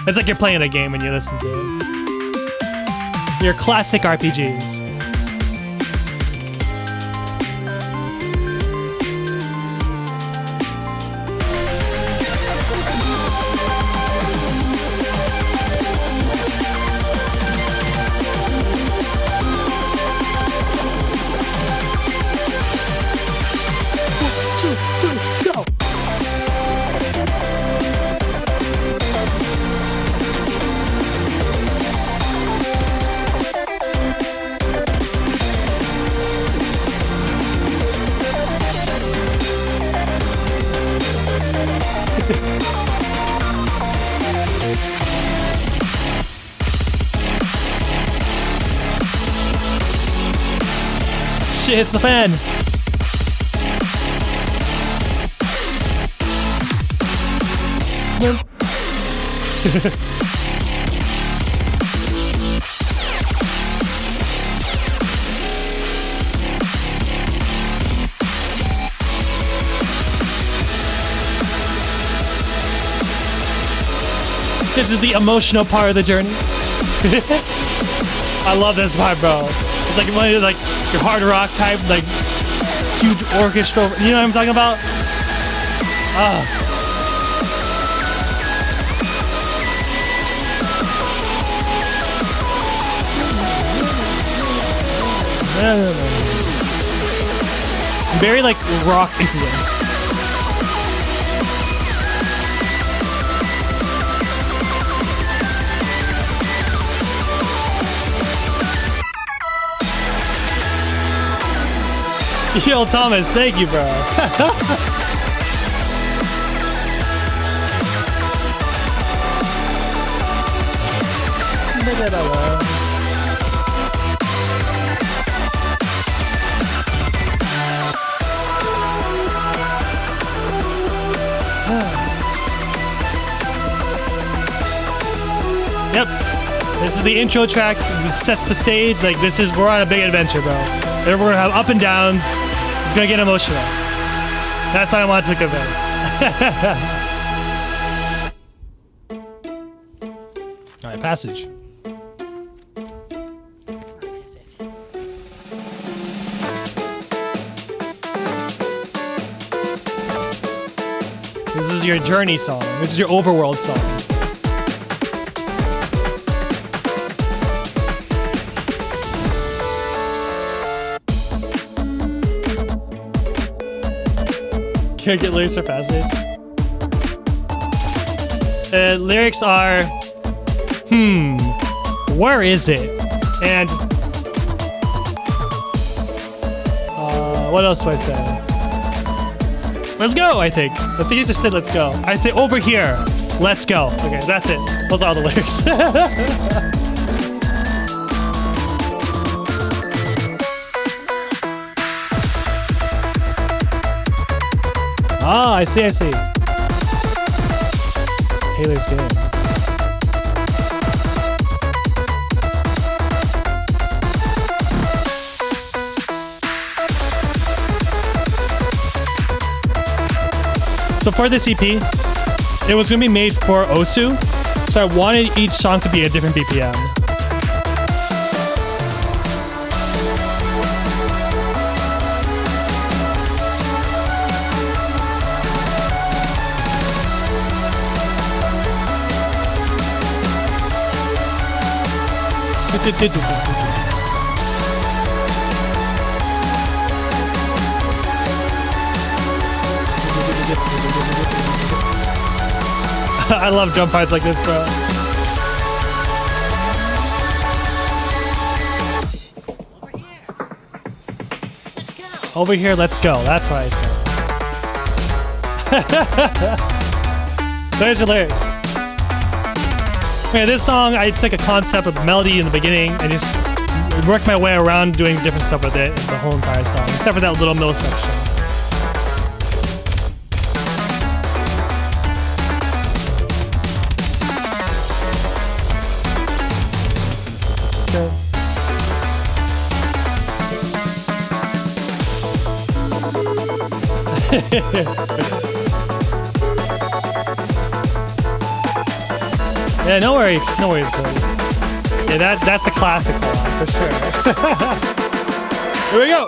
It's like you're playing a game when you listen to it. Your classic RPGs. Shit hits the fan. This is the emotional part of the journey. I love this part, bro. It's like one of like your hard rock type, like huge orchestra. You know what I'm talking about? Ah. Very like rock influenced. Yo, Thomas, thank you, bro. Yep. This is the intro track. This sets the stage. Like, we're on a big adventure, bro. We're gonna have up and downs. It's gonna get emotional. That's why I want to convey. All right, passage. This is your journey song. This is your overworld song. Can't get lyrics for passage. Lyrics are, where is it? And what else do I say? Let's go, I think. I think he just said let's go. I'd say over here, let's go. Okay, that's it. Those are all the lyrics. Ah, I see. Taylor's game. So for this EP, it was going to be made for Osu, so I wanted each song to be a different BPM. I love drum parts like this, bro. Over here, let's go. That's what I said. There's your lyrics. Okay, this song, I took a concept of melody in the beginning and just worked my way around doing different stuff with it the whole entire song, except for that little middle section. Yeah, no worries, Cody. Yeah, that's a classic one for sure. Here we go.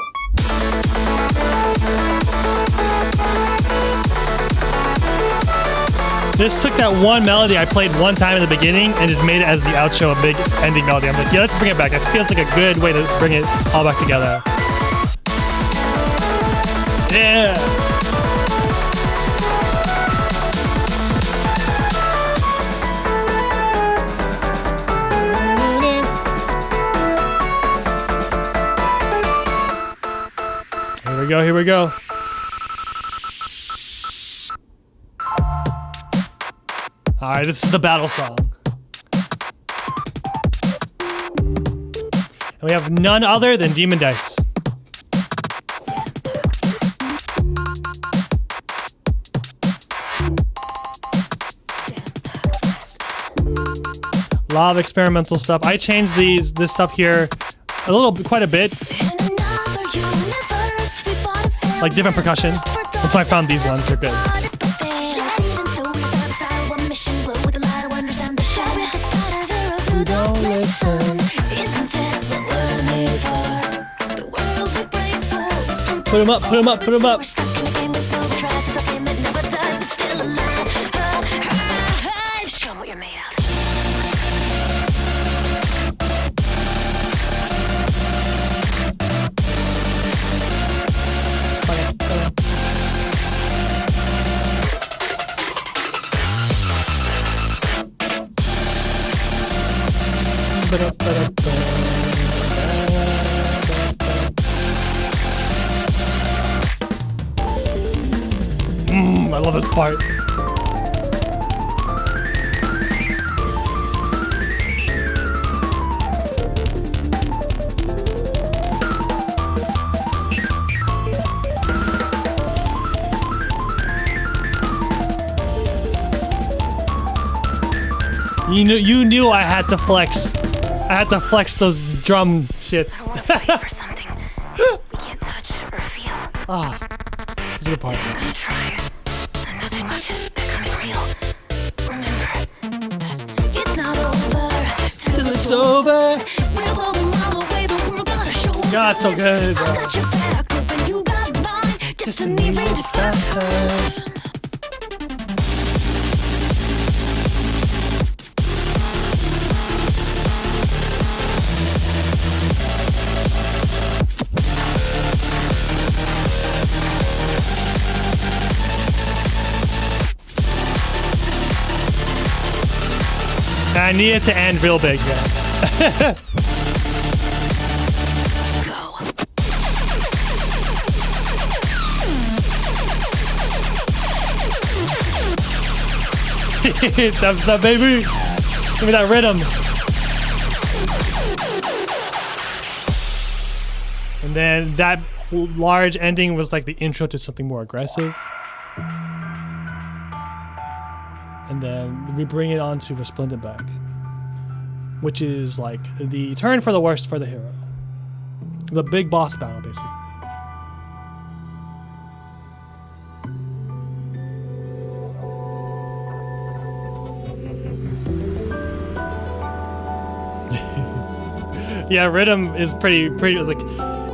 This took that one melody I played one time in the beginning and just made it as the outro, a big ending melody. I'm like, yeah, let's bring it back. It feels like a good way to bring it all back together. Yeah. Here we go. All right, this is the battle song. And we have none other than Demon Dice. A lot of experimental stuff. I changed this stuff here quite a bit. Like different percussion. That's why I found these ones. They're good. Don't listen. Put 'em up, put 'em up, put 'em up. Show what you're made of. I love this part. You knew I had to flex. I had to flex those drum shits. I want to fight for something we can't touch or feel. Ah, such a good part. I'm gonna try, and nothing much is becoming real. Remember, it's not over till it's over. We're blowing miles away, the world gonna show us. God, so good. I got your back, open, you got mine. Destiny redefined. I need it to end real big, yeah. Dubstep, baby. Give me that rhythm. And then that large ending was like the intro to something more aggressive. And then we bring it on to Resplendent back, which is like the turn for the worst for the hero. The big boss battle, basically. Yeah, rhythm is pretty like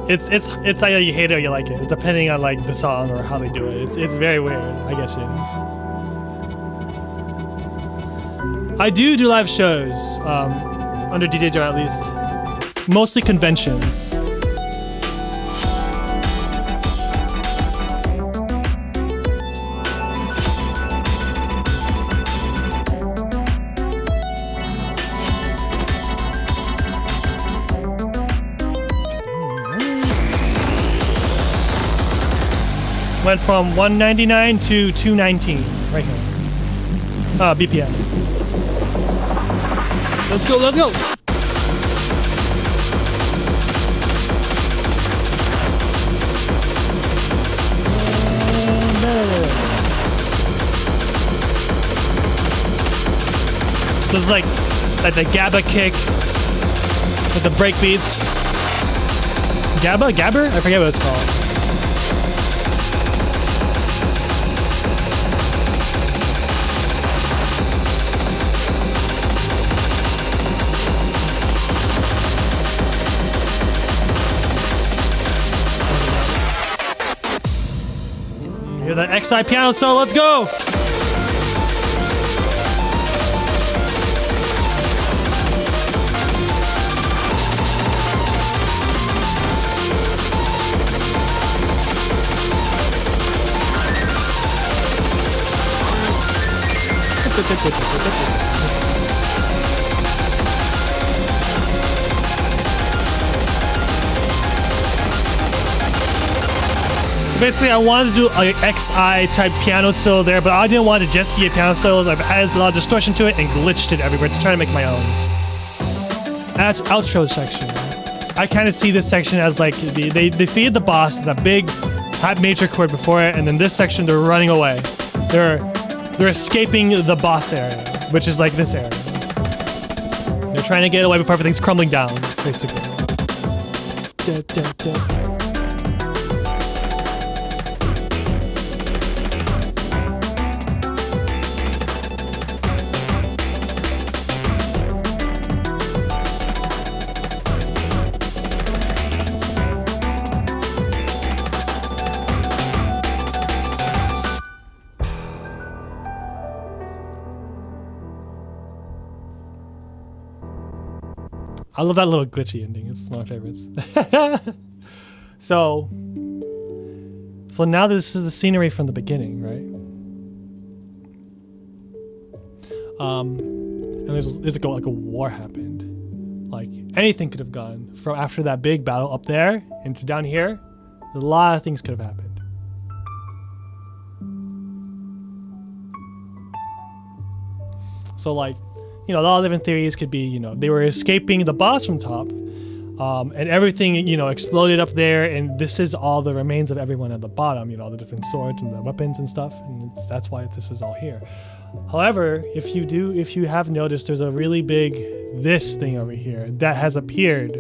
it's either you hate it or you like it, depending on like the song or how they do it. It's very weird. I guess it. I do live shows. under DJ Joe at least. Mostly conventions. Went from 199 to 219 right here. BPM. Let's go, let's go. This is like the GABA kick with the break beats. Gabber? I forget what it's called. Hear that XI piano solo, let's go! Basically, I wanted to do a XI type piano solo there, but I didn't want it to just be a piano solo. So I've added a lot of distortion to it and glitched it everywhere to try to make my own. Outro section. I kind of see this section as like they defeated the boss, that big high major chord before it, and then this section they're running away. They're escaping the boss area, which is like this area. They're trying to get away before everything's crumbling down, basically. Da, da, da. I love that little glitchy ending. It's one of my favorites. So now this is the scenery from the beginning, right? And there's like a war happened. Like anything could have gone from after that big battle up there into down here. A lot of things could have happened. So like, you know, a lot of different theories could be, you know, they were escaping the boss from top, and everything, you know, exploded up there, and this is all the remains of everyone at the bottom, you know, all the different swords and the weapons and stuff, and that's why this is all here. However, if you have noticed, there's a really big this thing over here that has appeared,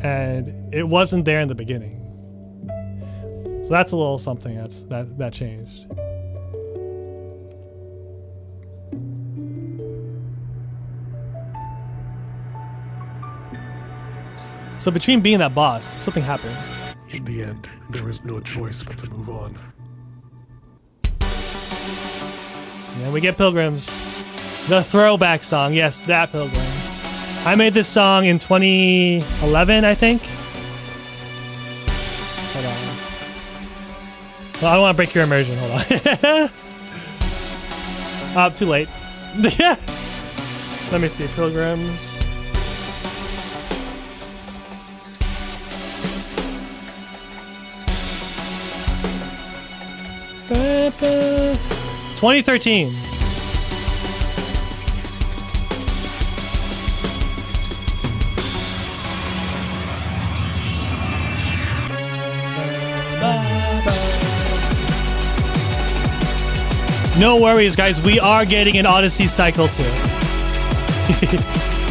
and it wasn't there in the beginning. So that's a little something that changed. So between being that boss, something happened. In the end, there was no choice but to move on. And we get Pilgrims. The throwback song. Yes, that Pilgrims. I made this song in 2011, I think. Hold on. Well, I don't want to break your immersion. Hold on. Too late. Let me see. Pilgrims. 2013. No worries, guys. We are getting an Odyssey cycle too.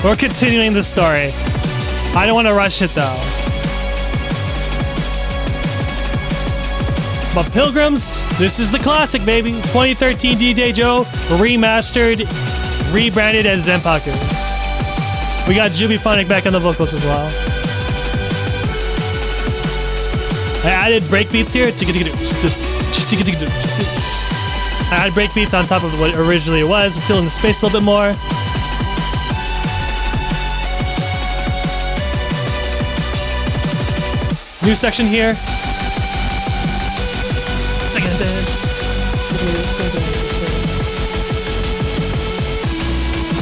We're continuing the story. I don't want to rush it though. But Pilgrims, this is the classic, baby. 2013 DJ Joe, remastered, rebranded as Zenpaku. We got Jubiphonic back on the vocals as well. I added breakbeats here. I added breakbeats on top of what originally it was, filling the space a little bit more. New section here.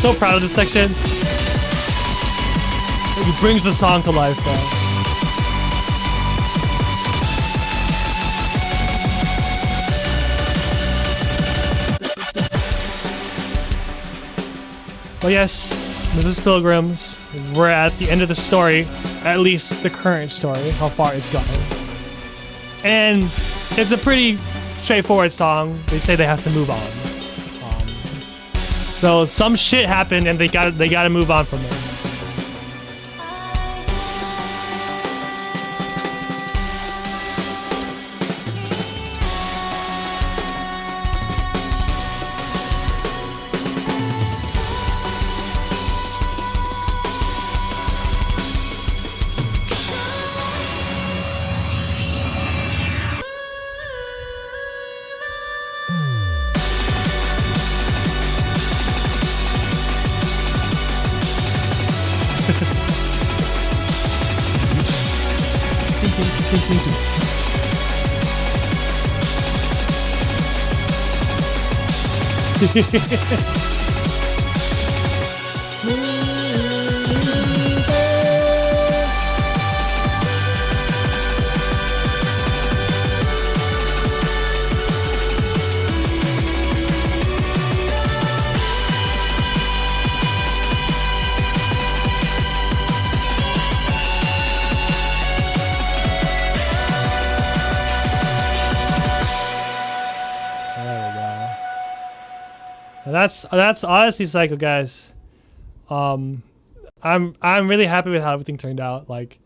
So proud of this section. It brings the song to life, though. Well, yes, Mrs. Pilgrims, we're at the end of the story, at least the current story, how far it's gotten. And it's a pretty straightforward song. They say they have to move on. So some shit happened, and they gotta move on from it. That's honestly Psycho, guys. I'm really happy with how everything turned out. Like,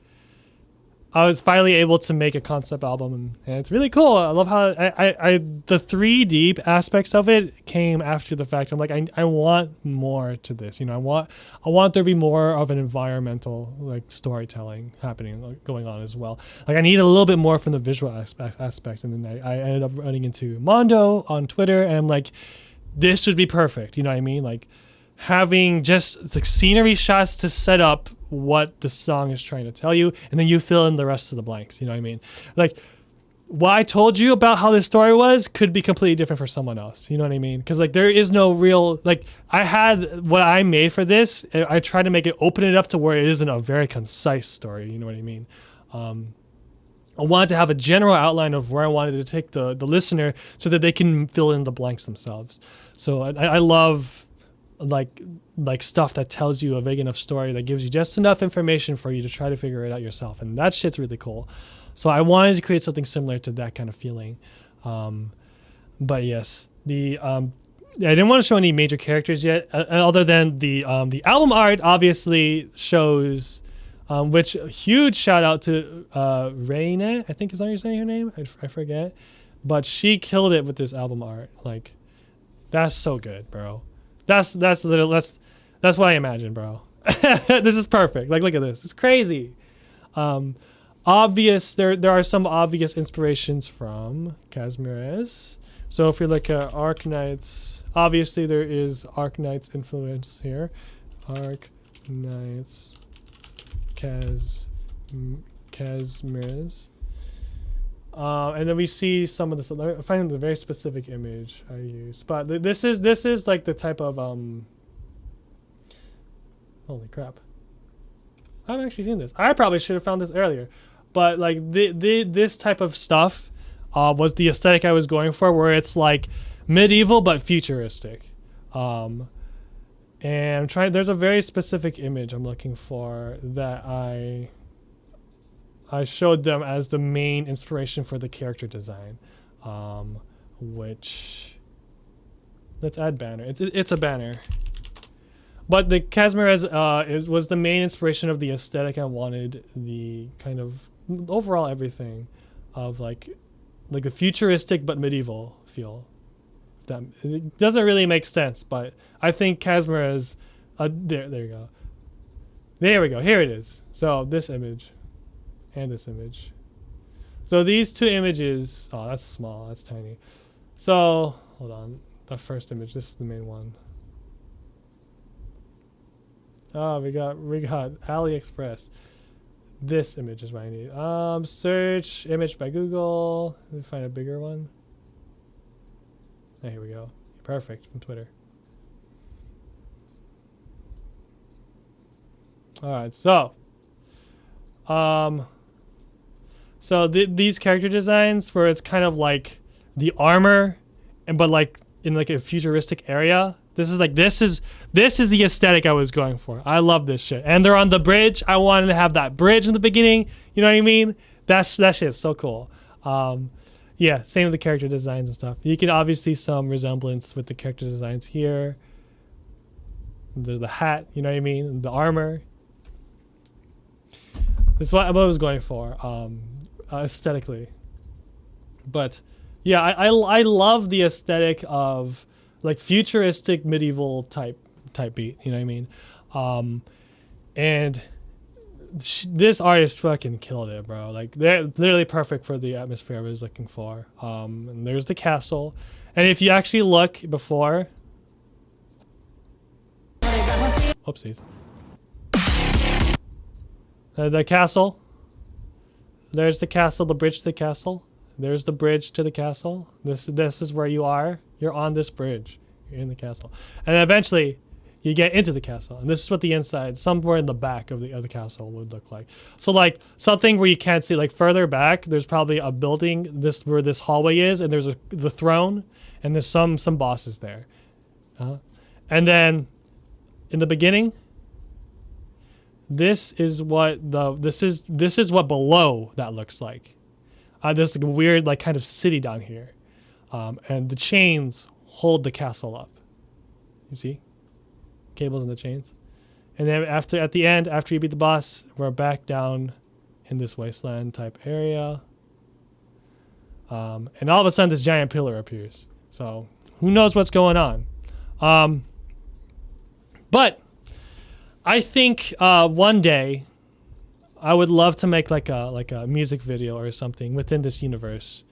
I was finally able to make a concept album, and it's really cool. I love how the 3D aspects of it came after the fact. I'm like, I want more to this. You know, I want there to be more of an environmental like storytelling happening, going on as well. Like, I need a little bit more from the visual aspect. And then I ended up running into Mondo on Twitter, and I'm like, this should be perfect. You know what I mean? Like, having just the scenery shots to set up what the song is trying to tell you, and then you fill in the rest of the blanks. You know what I mean? Like, what I told you about how this story was could be completely different for someone else. You know what I mean? Because like, there is no real, like, I had what I made for this. I tried to make it open enough to where it isn't a very concise story. You know what I mean? I wanted to have a general outline of where I wanted to take the listener so that they can fill in the blanks themselves. So I love like stuff that tells you a vague enough story that gives you just enough information for you to try to figure it out yourself. And that shit's really cool. So I wanted to create something similar to that kind of feeling. But yes, I didn't want to show any major characters yet, other than the album art obviously shows, which huge shout out to Reine, I think is how you're saying her name. I forget, but she killed it with this album art. Like, that's so good, bro. That's what I imagine, bro. This is perfect. Like, look at this. It's crazy. Obvious. There are some obvious inspirations from Casmirez. So if we look at Arknights, obviously there is Arknights influence here. Arknights, Casmirez. And then we see some of this. I'm finding the very specific image I use, but this is like the type of holy crap! I've actually seen this. I probably should have found this earlier, but like this type of stuff was the aesthetic I was going for, where it's like medieval but futuristic. And I'm trying. There's a very specific image I'm looking for that I showed them as the main inspiration for the character design, which, let's add banner. It's a banner, but the Casmirez was the main inspiration of the aesthetic I wanted, the kind of overall everything of like a futuristic but medieval feel. That it doesn't really make sense, but I think Casmirez, there you go. There we go. Here it is. So this image. And this image. So these two images, oh, that's small, that's tiny. So hold on, the first image, this is the main one. Oh, we got AliExpress. This image is what I need. Search image by Google. Let me find a bigger one. Oh, here we go. Perfect, from Twitter. All right, so these character designs where it's kind of like the armor, and but like in like a futuristic area. This is the aesthetic I was going for. I love this shit. And they're on the bridge. I wanted to have that bridge in the beginning. You know what I mean? That shit's so cool. Yeah, same with the character designs and stuff. You can obviously some resemblance with the character designs here. There's the hat, you know what I mean? The armor. This is what I was going for, aesthetically. But yeah, I love the aesthetic of like futuristic medieval type beat, you know what I mean? And this artist fucking killed it, bro. Like they're literally perfect for the atmosphere I was looking for. And there's the castle, and if you actually look before, oopsies, the castle. There's the castle, the bridge to the castle. There's the bridge to the castle. This is where you are. You're on this bridge. You're in the castle. And eventually you get into the castle. And this is what the inside, somewhere in the back of the castle would look like. So like something where you can't see, like further back, there's probably a building where this hallway is, and there's the throne, and there's some bosses there. And then in the beginning, this is what below that looks like. There's like a weird like kind of city down here, and the chains hold the castle up. You see, cables and the chains, and then at the end, after you beat the boss, we're back down in this wasteland type area, and all of a sudden this giant pillar appears. So who knows what's going on? But I think one day I would love to make like a music video or something within this universe.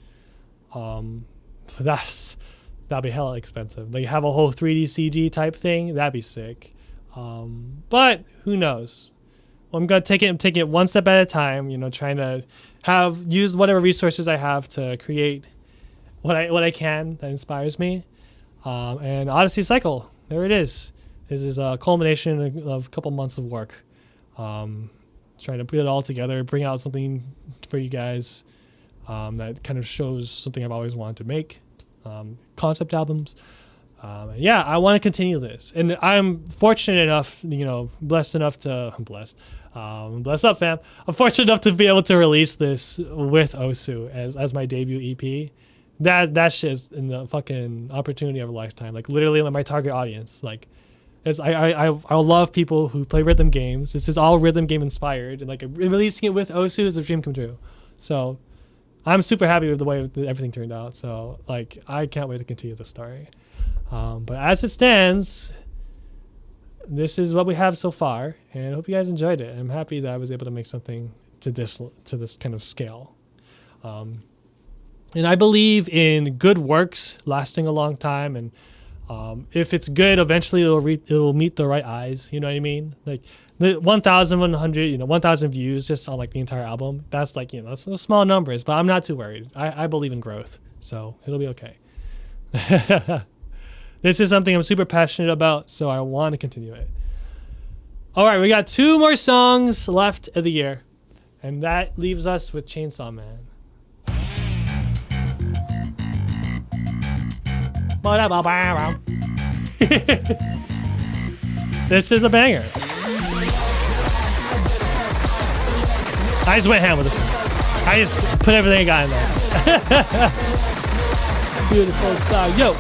That'd be hella expensive. Like have a whole 3D CG type thing. That'd be sick. But who knows? Well, I'm gonna take it one step at a time. You know, trying to use whatever resources I have to create what I can that inspires me. And Odyssey Cycle, there it is. This is a culmination of a couple months of work. Trying to put it all together, bring out something for you guys that kind of shows something I've always wanted to make. Concept albums. Yeah, I want to continue this. And I'm fortunate enough, blessed up, fam. I'm fortunate enough to be able to release this with Osu as my debut EP. That shit is the fucking opportunity of a lifetime. Like literally my target audience. Like, I love people who play rhythm games. This is all rhythm game inspired, and like releasing it with Osu is a dream come true. So I'm super happy with the way everything turned out. So like I can't wait to continue the story. But as it stands, this is what we have so far, and I hope you guys enjoyed it. I'm happy that I was able to make something to this kind of scale. And I believe in good works lasting a long time, and if it's good, eventually it'll meet the right eyes. You know what I mean? Like the 1,100, 1,000 views just on like the entire album. That's like, that's small numbers, but I'm not too worried. I believe in growth, so it'll be okay. This is something I'm super passionate about, so I want to continue it. All right, we got 2 more songs left of the year, and that leaves us with Chainsaw Man. This is a banger. I just went ham with this one. I just put everything I got in there. Beautiful style. Yo.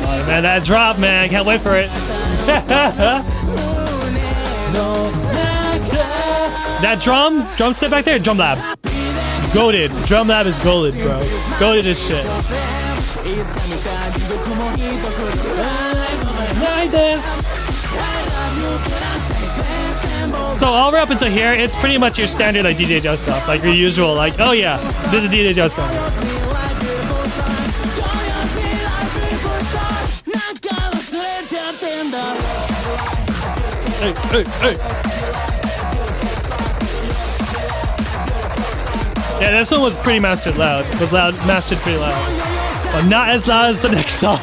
Oh man, that drop, man, I can't wait for it. That drum set back there, drum lab. Goated. Drum lab is goated, bro. Goated as shit. So all we're up until here, it's pretty much your standard like DJ Joe stuff, like your usual, like, oh yeah, this is DJ Joe stuff. Hey. Yeah, this one was pretty mastered loud. Mastered pretty loud, but not as loud as the next song.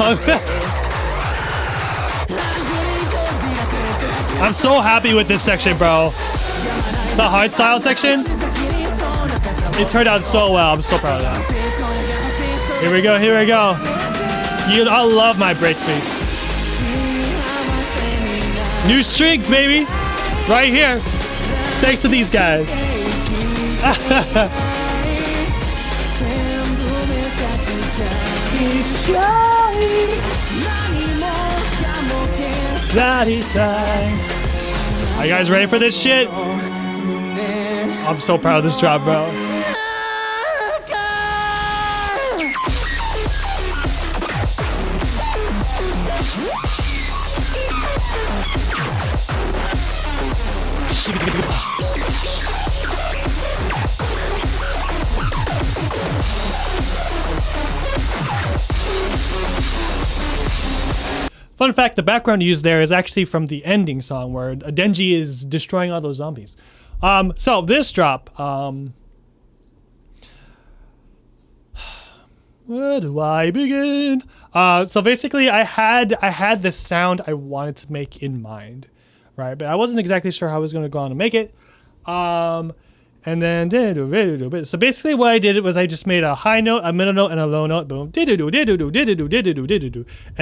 I'm so happy with this section, bro. The hardstyle section, it turned out so well. I'm so proud of that. Here we go. I love my breakbeats. New streaks, baby. Right here. Thanks to these guys. Are you guys ready for this shit? I'm so proud of this drop, bro. Fun fact, the background used there is actually from the ending song where Denji is destroying all those zombies. So this drop, where do I begin? So basically I had this sound I wanted to make in mind, right? But I wasn't exactly sure how I was going to go on to make it. And then so basically what I did was I just made a high note, a middle note, and a low note. Boom. And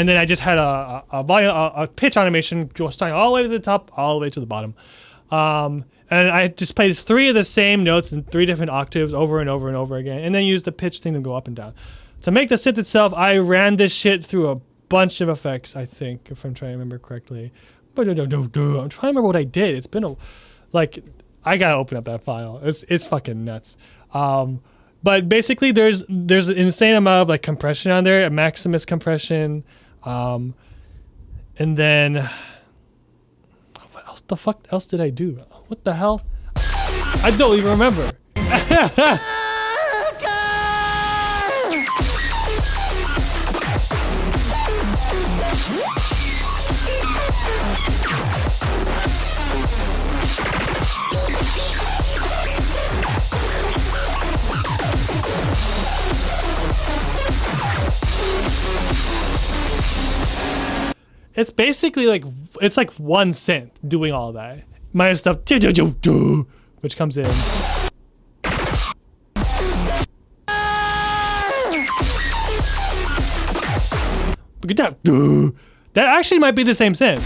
then I just had a volume, a pitch animation starting all the way to the top, all the way to the bottom. And I just played 3 of the same notes in 3 different octaves over and over and over again, and then used the pitch thing to go up and down. To make the synth itself, I ran this shit through a bunch of effects, I think, if I'm trying to remember correctly. I'm trying to remember what I did. It's been I gotta open up that file. It's fucking nuts. But basically, there's an insane amount of like compression on there, a Maximus compression, and then what else? The fuck else did I do? What the hell? I don't even remember. It's basically like one synth doing all that minus stuff, which comes in. That actually might be the same synth.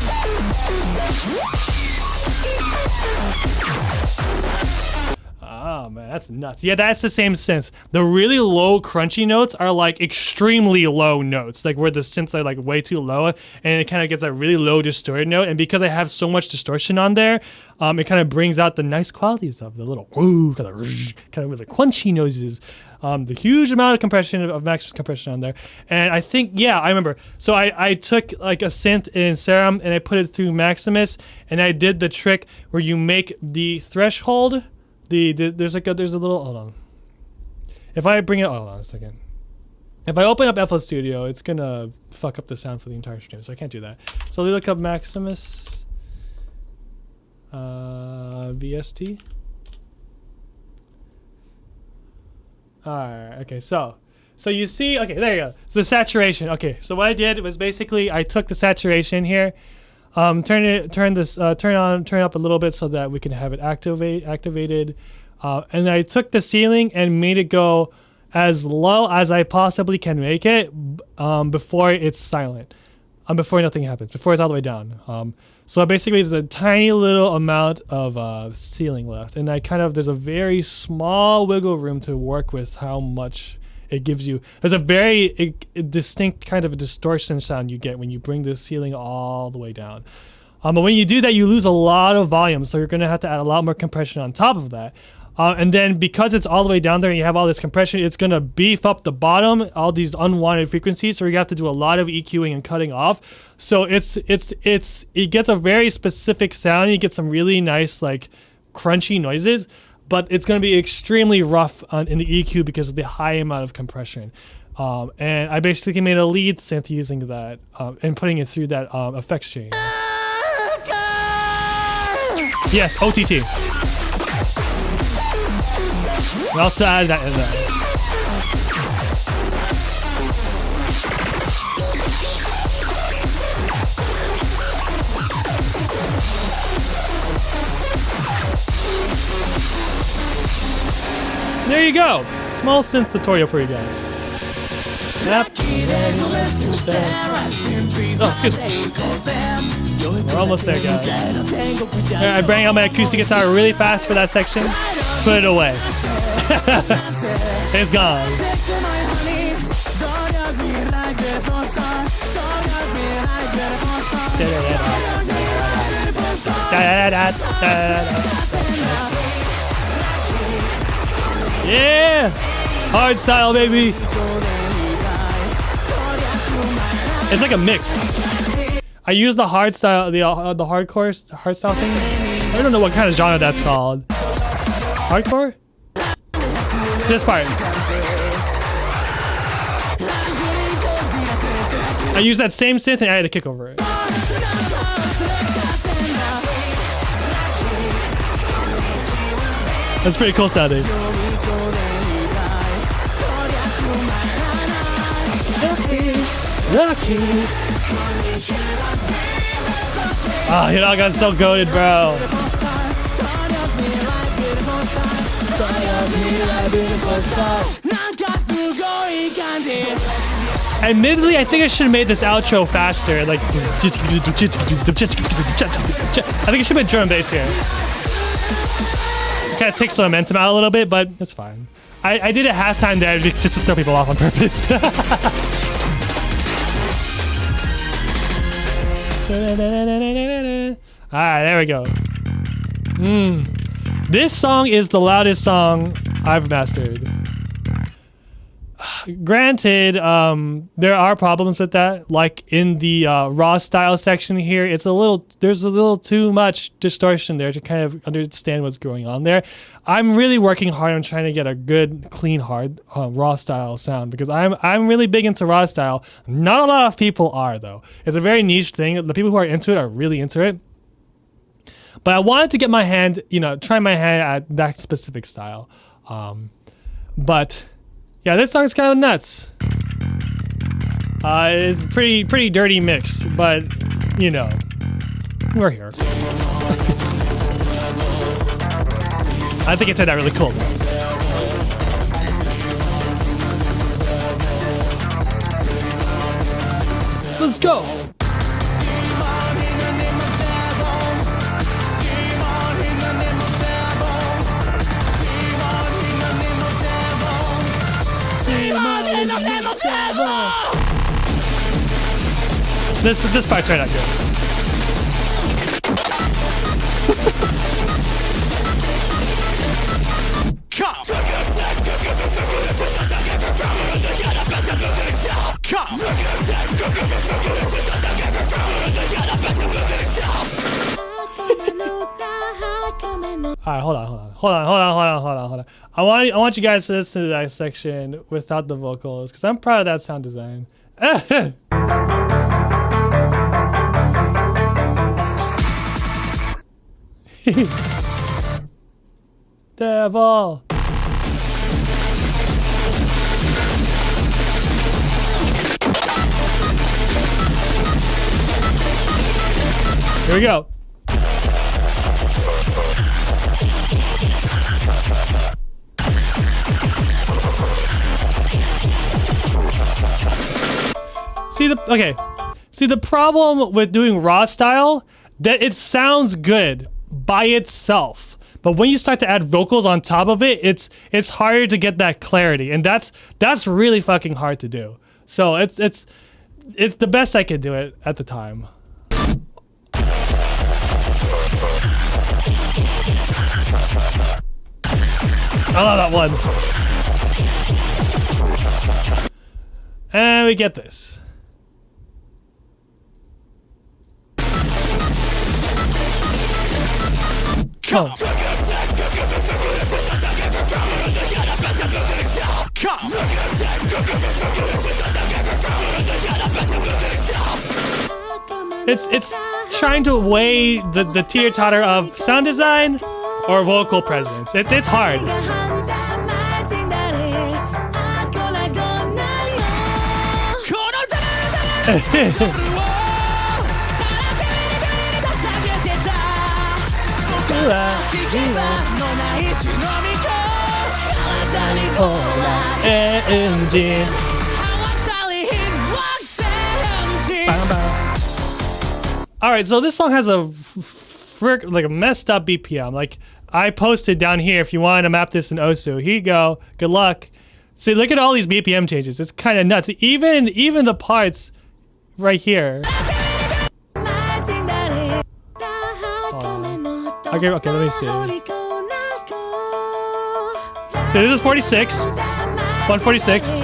Oh man, that's nuts. Yeah, that's the same synth. The really low crunchy notes are like extremely low notes, like where the synths are like way too low, and it kind of gets a really low distorted note. And because I have so much distortion on there, it kind of brings out the nice qualities of the little woo, kind of with the crunchy noises. The huge amount of compression of Maximus compression on there. And I think, yeah, I remember. So I took like a synth in Serum and I put it through Maximus, and I did the trick where you make the threshold. There's a little, hold on. If I bring it, hold on a second. If I open up FL Studio, it's gonna fuck up the sound for the entire stream, so I can't do that. So we look up Maximus, VST. Alright, okay, so you see, okay, there you go. So the saturation, okay. So what I did was basically I took the saturation here, turn up a little bit so that we can have it activated, and I took the ceiling and made it go as low as I possibly can make it before it's silent, before nothing happens, before it's all the way down. So basically there's a tiny little amount of ceiling left, and there's a very small wiggle room to work with how much it gives you. There's a very distinct kind of a distortion sound you get when you bring the ceiling all the way down. But when you do that, you lose a lot of volume, so you're going to have to add a lot more compression on top of that. And then because it's all the way down there and you have all this compression, it's gonna beef up the bottom, all these unwanted frequencies. So you have to do a lot of EQing and cutting off. So it gets a very specific sound. You get some really nice like crunchy noises, but it's gonna be extremely rough in the EQ because of the high amount of compression. And I basically made a lead synth using that and putting it through that effects chain. Yes, OTT. And also add that in there. There you go. Small synth tutorial for you guys. Yep. Oh, excuse me. We're almost there, guys. I bring out my acoustic guitar really fast for that section. Put it away. It's gone. Yeah! Hard style, baby. It's like a mix. I use the hard style, the hardcore hard style thing. I don't know what kind of genre that's called. Hardcore? This part. I use that same synth and I had to kick over it. That's pretty cool sounding. Lucky. Oh, you know, I got so goated, bro. Admittedly, I think I should have made this outro faster. Like, I think it should have been drum and bass here. Kind of takes the momentum out a little bit, but it's fine. I did a halftime there just to throw people off on purpose. Alright, there we go. This song is the loudest song I've mastered. Granted, there are problems with that. Like in the raw style section here, there's a little too much distortion there to kind of understand what's going on there. I'm really working hard on trying to get a good, clean, hard raw style sound because I'm really big into raw style. Not a lot of people are though. It's a very niche thing. The people who are into it are really into it. But I wanted to get my hand, try my hand at that specific style. But yeah, this song's kind of nuts. It's a pretty dirty mix, but we're here. I think it turned out really cool. Let's go. This part's right out good. Alright, hold on. I want you guys to listen to that section without the vocals, because I'm proud of that sound design. Devil. Here we go. See the problem with doing raw style, that it sounds good by itself. But when you start to add vocals on top of it, it's harder to get that clarity, and that's really fucking hard to do. So it's the best I could do it at the time. I love that one. And we get this. Come. It's trying to weigh the teeter-totter of sound design or vocal presence. It's hard. All right, so this song has a like a messed up BPM. Like I posted down here if you want to map this in Osu. Here you go. Good luck. See, look at all these BPM changes. It's kind of nuts. Even the parts right here. Okay, let me see. So this is 46, 146, and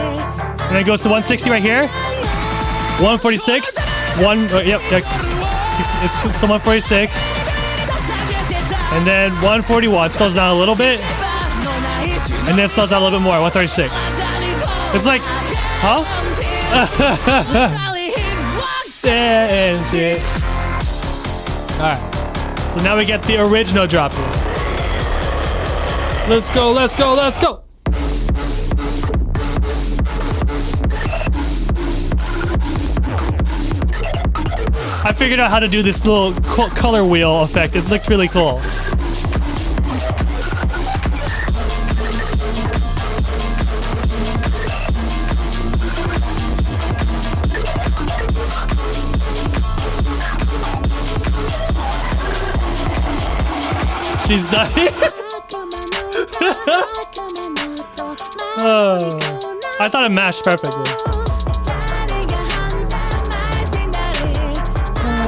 then it goes to 160 right here. 146, it's still 146, and then 141 slows down a little bit, and then it slows down a little bit more. 136. It's like, huh? All right. So now we get the original drop here. Let's go, let's go, let's go. I figured out how to do this little color wheel effect. It looked really cool. She's dying. Oh, I thought it matched perfectly.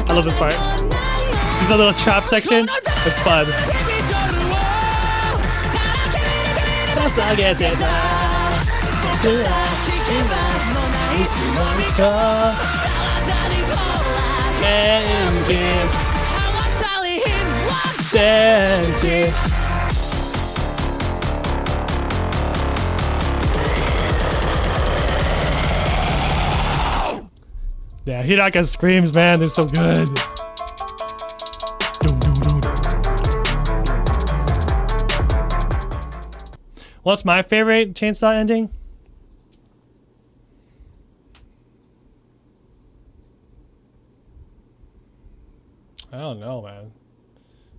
I love this part. This little trap section. It's fun. Yeah, Hiraka screams, man. They're so good. What's my favorite Chainsaw ending? I don't know, man.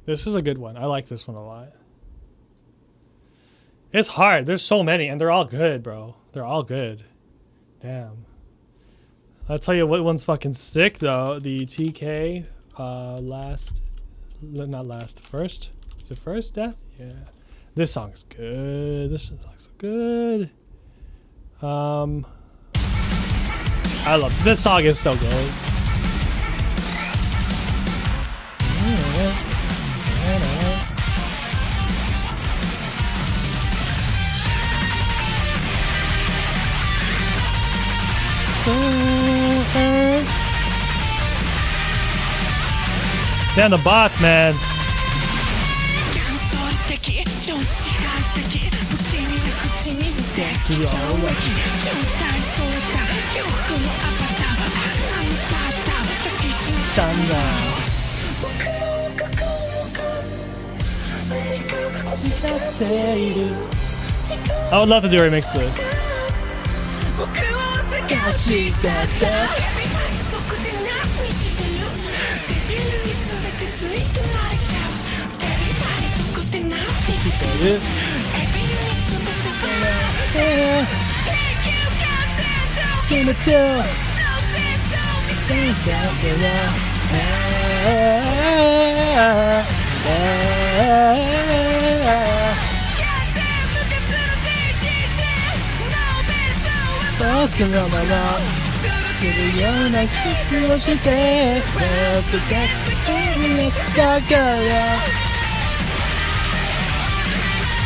This is a good one. I like this one a lot. It's hard. There's so many, and they're all good, bro. They're all good. Damn. I'll tell you what one's fucking sick, though. The TK first? Is it first death? Yeah. This song's good. This song's good. I love this song is so good. Damn the bots, man. I would love to do a remix to this.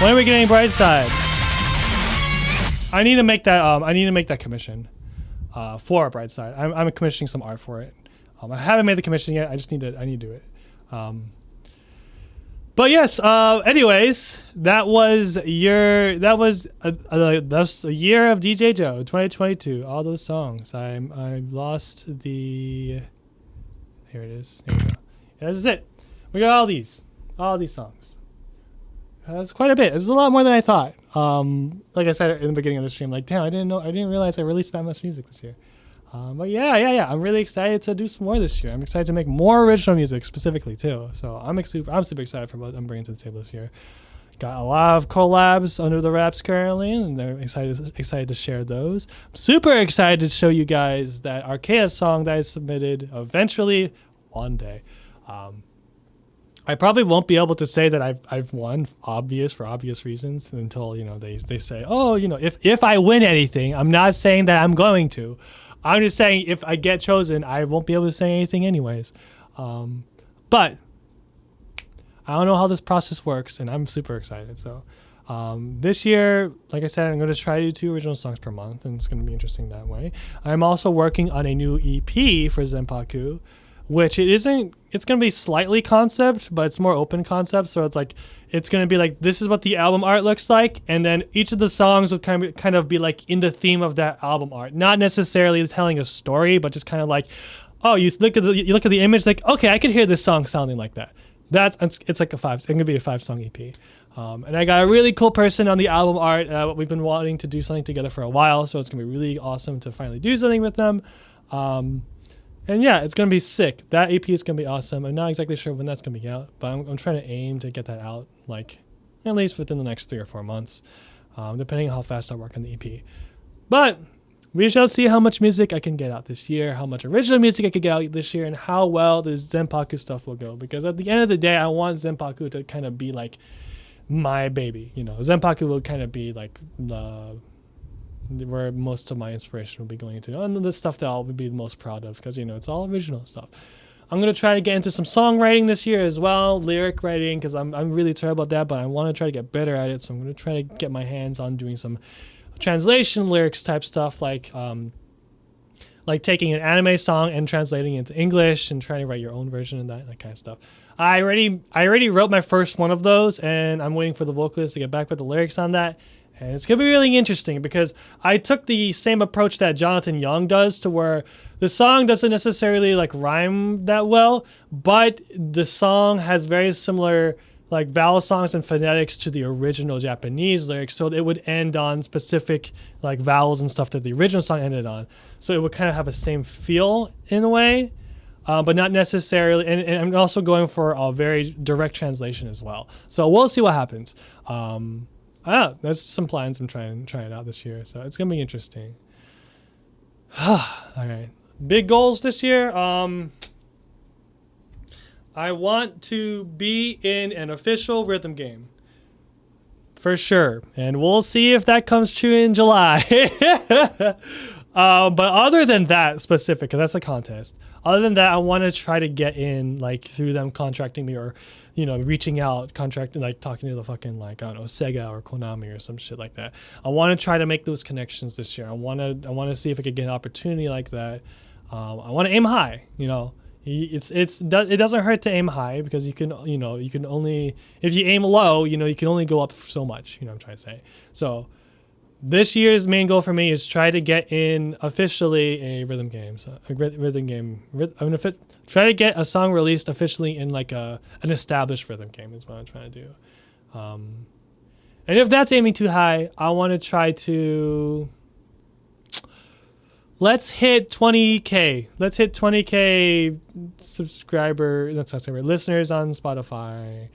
When are we getting Brightside? I need to make that. I need to make that commission for Brightside. I'm commissioning some art for it. I haven't made the commission yet. I just need to. I need to do it. But yes. Anyways, that was a year of DJ Joe 2022. All those songs. I lost the. Here it is. Here we go. Yeah, this is it. We got all these songs. That's quite a bit. It's a lot more than I thought. Like I said in the beginning of the stream, like, damn, I didn't realize I released that much music this year. But yeah. I'm really excited to do some more this year. I'm excited to make more original music specifically too. So I'm super excited for what I'm bringing to the table this year. Got a lot of collabs under the wraps currently, and they're excited to share those. I'm super excited to show you guys that Archaea song that I submitted eventually one day. I probably won't be able to say that I've won for obvious reasons until, you know, they say, oh, you know, if I win anything, I'm not saying that I'm going to. I'm just saying if I get chosen, I won't be able to say anything anyways. But I don't know how this process works, and I'm super excited. So this year, like I said, I'm going to try to do 2 original songs per month, and it's going to be interesting that way. I'm also working on a new EP for Zenpaku, which it's going to be slightly concept, but it's more open concept. So it's going to be like, this is what the album art looks like. And then each of the songs will kind of be like in the theme of that album art, not necessarily telling a story, but just kind of like, oh, you look at the image, like, okay, I could hear this song sounding like that. It's like it's going to be a 5-song EP. And I got a really cool person on the album art. We've been wanting to do something together for a while. So it's going to be really awesome to finally do something with them. And yeah, it's going to be sick. That EP is going to be awesome. I'm not exactly sure when that's going to be out, but I'm trying to aim to get that out, like, at least within the next 3 or 4 months, depending on how fast I work on the EP. But we shall see how much music I can get out this year, how much original music I can get out this year, and how well this Zenpaku stuff will go. Because at the end of the day, I want Zenpaku to kind of be like my baby. You know, Zenpaku will kind of be like where most of my inspiration will be going to, and the stuff that I'll be the most proud of, because, you know, it's all original stuff. I'm going to try to get into some songwriting this year as well, lyric writing, because I'm really terrible at that, but I want to try to get better at it. So I'm going to try to get my hands on doing some translation lyrics type stuff, like taking an anime song and translating it into English and trying to write your own version of that kind of stuff. I already wrote my first one of those, and I'm waiting for the vocalist to get back with the lyrics on that. And it's going to be really interesting because I took the same approach that Jonathan Young does, to where the song doesn't necessarily like rhyme that well, but the song has very similar like vowel songs and phonetics to the original Japanese lyrics. So it would end on specific like vowels and stuff that the original song ended on. So it would kind of have the same feel in a way, but not necessarily. And I'm also going for a very direct translation as well. So we'll see what happens. That's some plans I'm trying it out this year, so it's gonna be interesting. All right, big goals this year. I want to be in an official rhythm game for sure, and we'll see if that comes true in July. But other than that specific, because that's a contest, other than that, I want to try to get in, like, through them contracting me, or, you know, reaching out, contracting, like talking to the fucking, like, I don't know, Sega or Konami or some shit like that. I want to try to make those connections this year. I want to see if I could get an opportunity like that. I want to aim high, you know. It doesn't hurt to aim high, because you can only, if you aim low, you know, you can only go up so much, you know what I'm trying to say. So this year's main goal for me is try to get in officially a rhythm game. So a rhythm game. Try to get a song released officially in like an established rhythm game is what I'm trying to do. And if that's aiming too high, I want to try to, let's hit 20K. Let's hit 20K listeners on Spotify.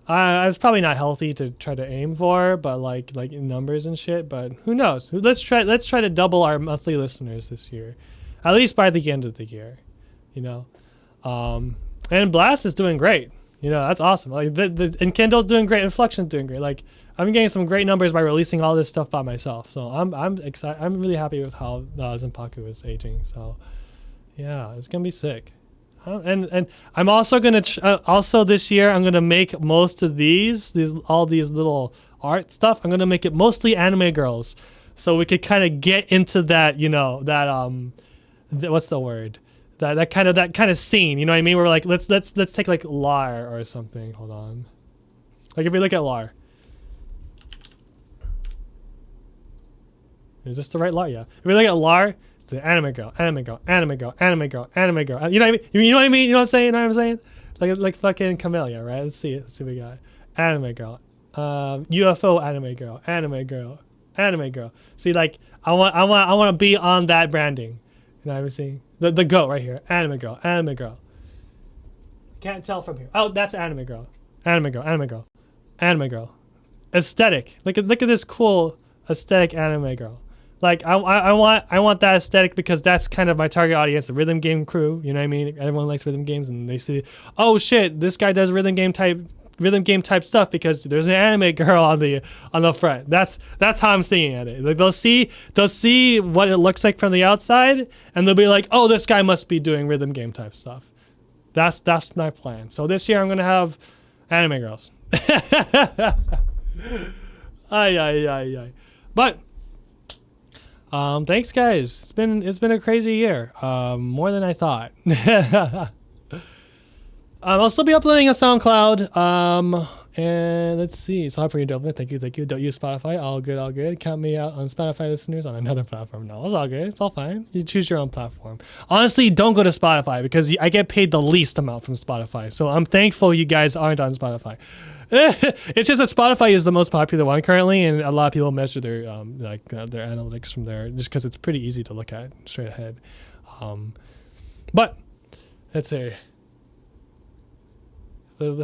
It's probably not healthy to try to aim for, but like in numbers and shit. But who knows? Let's try to double our monthly listeners this year, at least by the end of the year, you know. And Blast is doing great. You know, that's awesome. Like and Kendall's doing great. Inflection's doing great. Like, I'm getting some great numbers by releasing all this stuff by myself. So I'm excited. I'm really happy with how Zenpaku is aging. So yeah, it's gonna be sick. And I'm also gonna also this year I'm gonna make most of all these little art stuff. I'm gonna make it mostly anime girls, so we could kind of get into that, what's the word? That kind of scene. You know what I mean? We're like, let's take like Lar or something. Hold on. Like if we look at Lar. Is this the right Lar? Yeah. If we look at Lar, it's the anime girl, anime girl, anime girl, anime girl, anime girl. You know what I mean? You know what I mean? You know what I'm saying? You know what I'm saying? Like fucking Camellia, right? Let's see what we got. Anime girl, UFO anime girl, anime girl, anime girl. See, like I want to be on that branding. You know what I'm saying? The goat right here. Anime girl, anime girl. Can't tell from here. Oh, that's anime girl, anime girl, anime girl, anime girl. Aesthetic. Look at this cool aesthetic anime girl. Like I want that aesthetic because that's kind of my target audience, the rhythm game crew. You know what I mean? Everyone likes rhythm games, and they see, oh shit, this guy does rhythm game type stuff because there's an anime girl on the front. That's how I'm seeing it. Like they'll see what it looks like from the outside, and they'll be like, oh, this guy must be doing rhythm game type stuff. That's my plan. So this year I'm gonna have anime girls. Ay. But thanks guys. It's been a crazy year. More than I thought. I'll still be uploading a SoundCloud. And let's see. So for your development, thank you. Don't use Spotify. All good. Count me out on Spotify listeners on another platform. No, it's all good. It's all fine. You choose your own platform. Honestly, don't go to Spotify because I get paid the least amount from Spotify. So I'm thankful you guys aren't on Spotify. It's just that Spotify is the most popular one currently, and a lot of people measure their their analytics from there just because it's pretty easy to look at straight ahead. But let's see. Do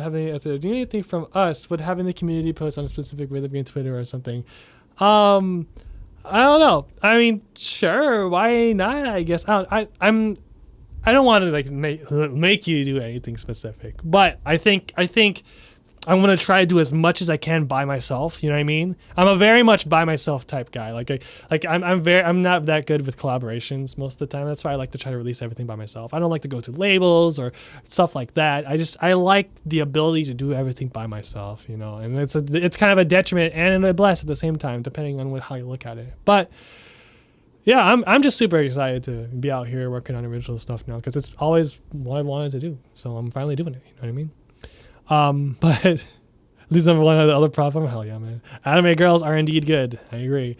anything from us would having the community post on a specific rhythm game Twitter or something? I don't know. I mean, sure, why not? I guess I don't want to like make you do anything specific, but I think I'm gonna try to do as much as I can by myself. You know what I mean? I'm a very much by myself type guy. I'm not that good with collaborations most of the time. That's why I like to try to release everything by myself. I don't like to go to labels or stuff like that. I like the ability to do everything by myself. You know, and it's kind of a detriment and a bless at the same time, depending on how you look at it. But yeah, I'm just super excited to be out here working on original stuff now because it's always what I wanted to do. So I'm finally doing it. You know what I mean? But at least number one on the other platform, hell yeah, man. Anime girls are indeed good. I agree.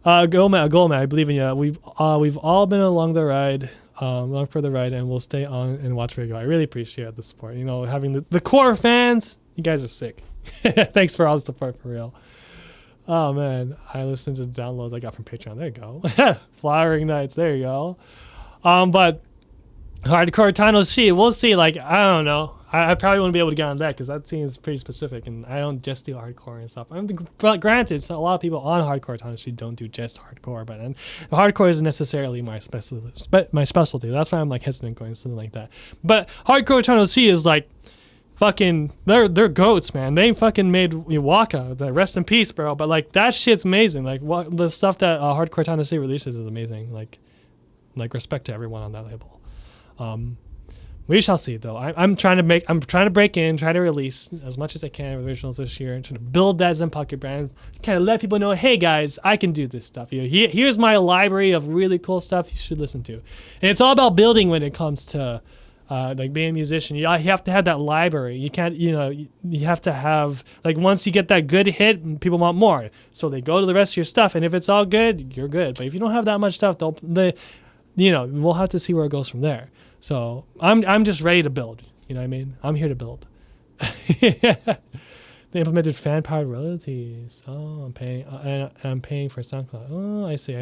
Go man, I believe in you. We've all been along the ride, along for the ride, and we'll stay on and watch where you go. I really appreciate the support. You know, having the core fans, you guys are sick. Thanks for all the support for real. Oh man, I listened to the downloads I got from Patreon. There you go. Flowering Nights. There you go. But Hardcore Tano C, we'll see. Like, I don't know. I probably won't be able to get on that because that seems pretty specific, and I don't just do hardcore and stuff. But granted, so a lot of people on Hardcore Tano don't do just hardcore, but hardcore isn't necessarily my specialty. That's why I'm like hesitant going something like that. But Hardcore Tano C is like fucking they're goats, man. They fucking made Waka, the rest in peace, bro. But like that shit's amazing. Like the stuff that Hardcore Tano releases is amazing. Like respect to everyone on that label. We shall see, though. I'm trying to break in, try to release as much as I can with originals this year, and trying to build that Zen Pocket brand, kind of let people know, hey guys, I can do this stuff. You know, here's my library of really cool stuff you should listen to, and it's all about building when it comes to like being a musician. You have to have that library. You can't, you have to have like once you get that good hit, people want more, so they go to the rest of your stuff, and if it's all good, you're good. But if you don't have that much stuff, we'll have to see where it goes from there. So I'm just ready to build. You know what I mean? I'm here to build. They implemented fan-powered royalties. Oh, I'm paying for SoundCloud. Oh, I see.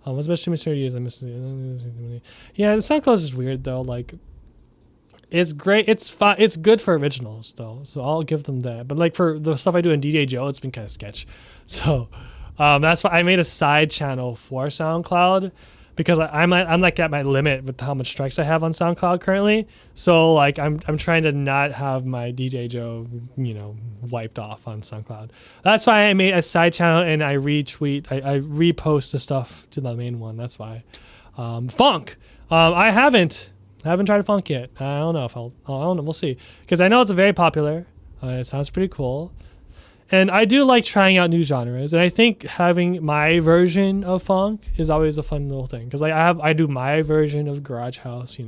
What's best streaming strategy? I'm missing. Yeah, the SoundCloud is weird though. Like, it's great. It's fun. It's good for originals though, so I'll give them that. But like for the stuff I do in JoJo, it's been kind of sketch. So that's why I made a side channel for SoundCloud. Because I'm like at my limit with how much strikes I have on SoundCloud currently. So like I'm trying to not have my DJ Joe, wiped off on SoundCloud. That's why I made a side channel and I retweet, I repost the stuff to the main one. That's why. Funk. I haven't I haven't tried funk yet. I don't know if I don't know. We'll see. Because I know it's very popular. It sounds pretty cool. And I do like trying out new genres. And I think having my version of funk is always a fun little thing. Because I do my version of garage house,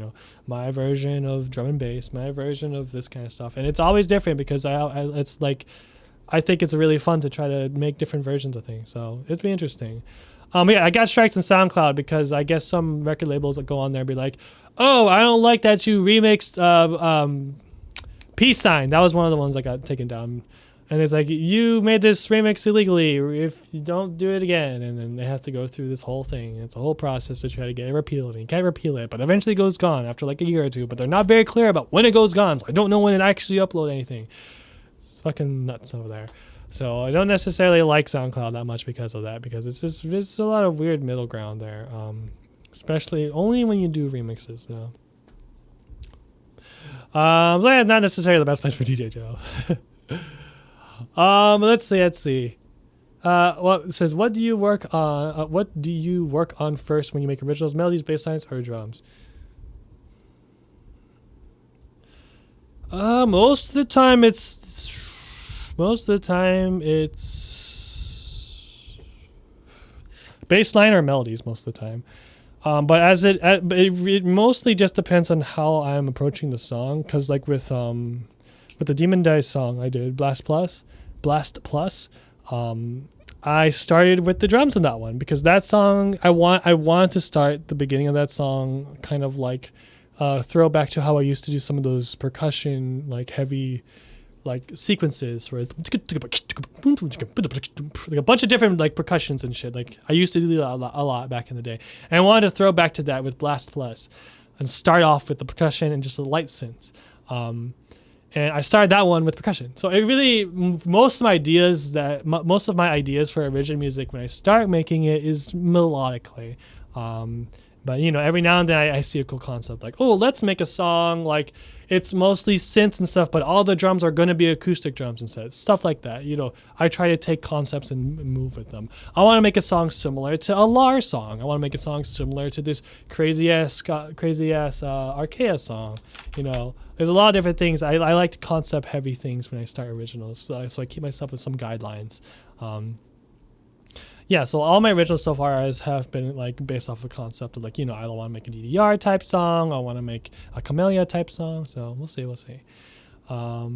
my version of drum and bass, my version of this kind of stuff. And it's always different because it's like, I think it's really fun to try to make different versions of things. So it's been interesting. Yeah, I got strikes on SoundCloud because I guess some record labels that go on there be like, oh, I don't like that you remixed Peace Sign. That was one of the ones that got taken down. And it's like, you made this remix illegally. If you don't do it again. And then they have to go through this whole thing. It's a whole process to try to get it repealed. And you can't repeal it, but eventually it goes gone after like a year or two. But they're not very clear about when it goes gone. So I don't know when it actually upload anything. It's fucking nuts over there. So I don't necessarily like SoundCloud that much because of that. Because it's a lot of weird middle ground there. Especially only when you do remixes, though. So yeah, not necessarily the best place for DJ Joe. Let's see. Well, it says, what do you work on first when you make originals, melodies, bass lines, or drums? Most of the time it's bass line or melodies most of the time. But it mostly just depends on how I'm approaching the song. Cause like with the Demon Dice song I did, Blast Plus, I started with the drums in that one because that song, I want to start the beginning of that song kind of like throw back to how I used to do some of those percussion, like heavy, like sequences where like a bunch of different like percussions and shit. Like I used to do that a lot back in the day. And I wanted to throw back to that with Blast Plus and start off with the percussion and just the light synths. And I started that one with percussion. So it really, most of my ideas for original music when I start making it is melodically. But every now and then I see a cool concept like, oh, let's make a song like it's mostly synths and stuff, but all the drums are going to be acoustic drums instead. Stuff like that. I try to take concepts and move with them. I want to make a song similar to a Lars song. I want to make a song similar to this crazy ass Archaea song. There's a lot of different things. I like concept heavy things when I start originals. So I keep myself with some guidelines. Yeah, so all my originals so far have been like based off a concept of like, I don't want to make a DDR type song. I want to make a Camellia type song. So we'll see. But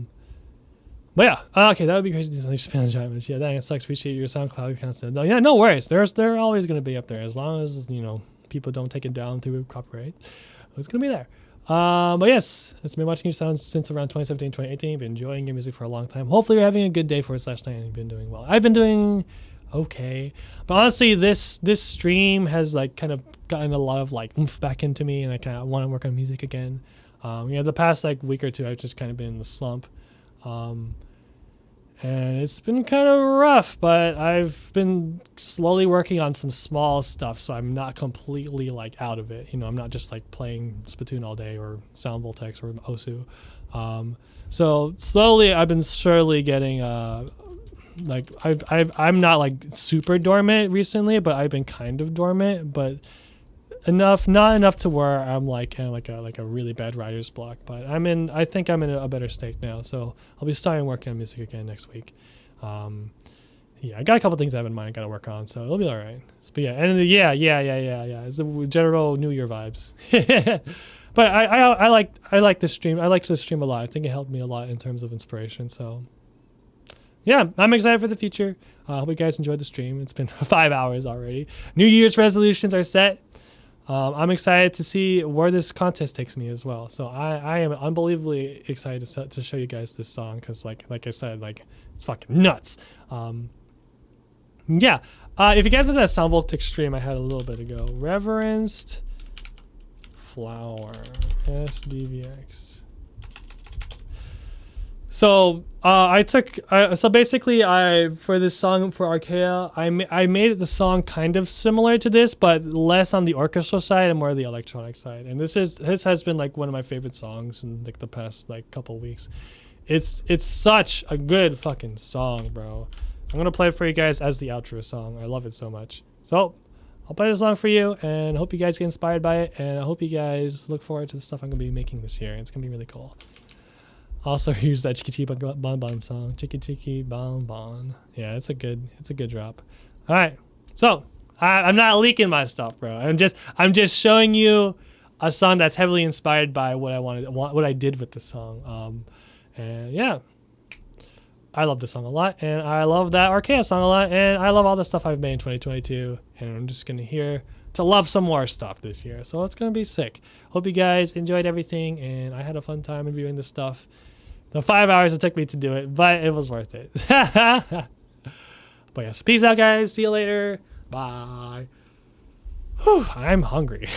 yeah, okay, that would be crazy to do some enjoyments. Yeah, dang, it sucks. Appreciate your SoundCloud kind of stuff. Yeah, no worries. They're always going to be up there as long as, people don't take it down through copyright. It's going to be there. But yes, it's been watching your sounds since around 2017, 2018. Been enjoying your music for a long time. Hopefully you're having a good day /night and you've been doing well. I've been doing okay, but honestly this stream has like kind of gotten a lot of like oomph back into me, and I kind of want to work on music again. The past like week or two I've just kind of been in the slump, and it's been kind of rough, but I've been slowly working on some small stuff, so I'm not completely like out of it. I'm not just like playing Splatoon all day or Sound Voltex or Osu. So slowly I've been surely getting like I'm not like super dormant recently, but I've been kind of dormant, but not enough to where I'm like kind of like a really bad writer's block. But I think I'm in a better state now, so I'll be starting working on music again next week. Yeah, I got a couple things I have in mind I got to work on, so it'll be all right. But yeah, and yeah. It's the general New Year vibes. But I like this stream. I like this stream a lot. I think it helped me a lot in terms of inspiration. So yeah, I'm excited for the future. I hope you guys enjoyed the stream. It's been 5 hours already. New Year's resolutions are set. I'm excited to see where this contest takes me as well. So I am unbelievably excited to show you guys this song because like I said, like it's fucking nuts. Yeah. If you guys was at Sound Voltex stream I had a little bit ago, Reverenced Flower SDVX. So basically for this song for Archaea, I made the song kind of similar to this, but less on the orchestral side and more the electronic side. And this has been like one of my favorite songs in like the past like couple weeks. It's such a good fucking song, bro. I'm gonna play it for you guys as the outro song. I love it so much. So I'll play the song for you, and hope you guys get inspired by it, and I hope you guys look forward to the stuff I'm gonna be making this year. It's gonna be really cool. Also, use that Chiki Chiki Bon Bon song, Chiki Chiki Bon Bon. Yeah, it's a good drop. All right, so I'm not leaking my stuff, bro. I'm just showing you a song that's heavily inspired by what I did with the song. And yeah, I love this song a lot, and I love that Archaea song a lot, and I love all the stuff I've made in 2022, and I'm just gonna to love some more stuff this year. So it's gonna be sick. Hope you guys enjoyed everything, and I had a fun time reviewing this stuff. The 5 hours it took me to do it, but it was worth it. But yes, peace out, guys. See you later. Bye. Whew, I'm hungry.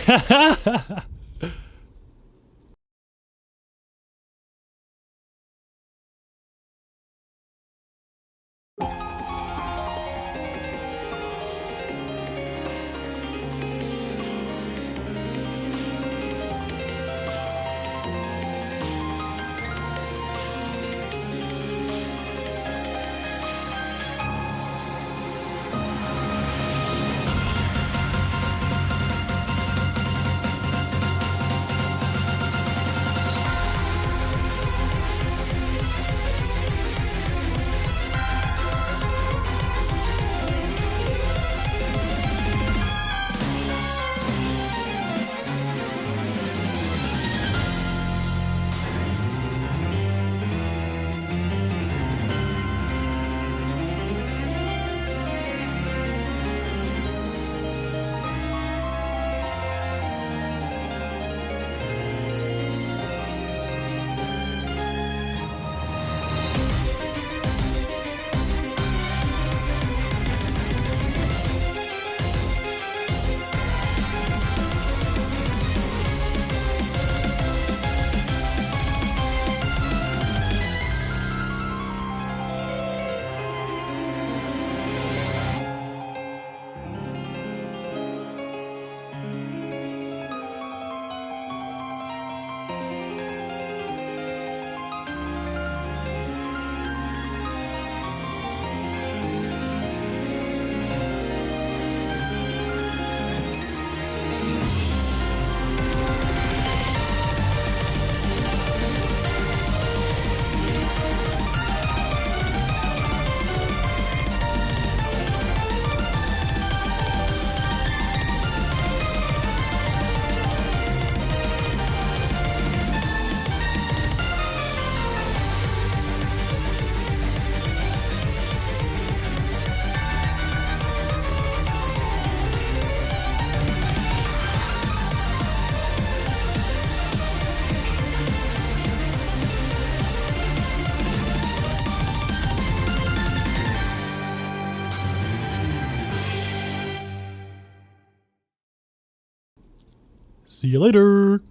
See you later.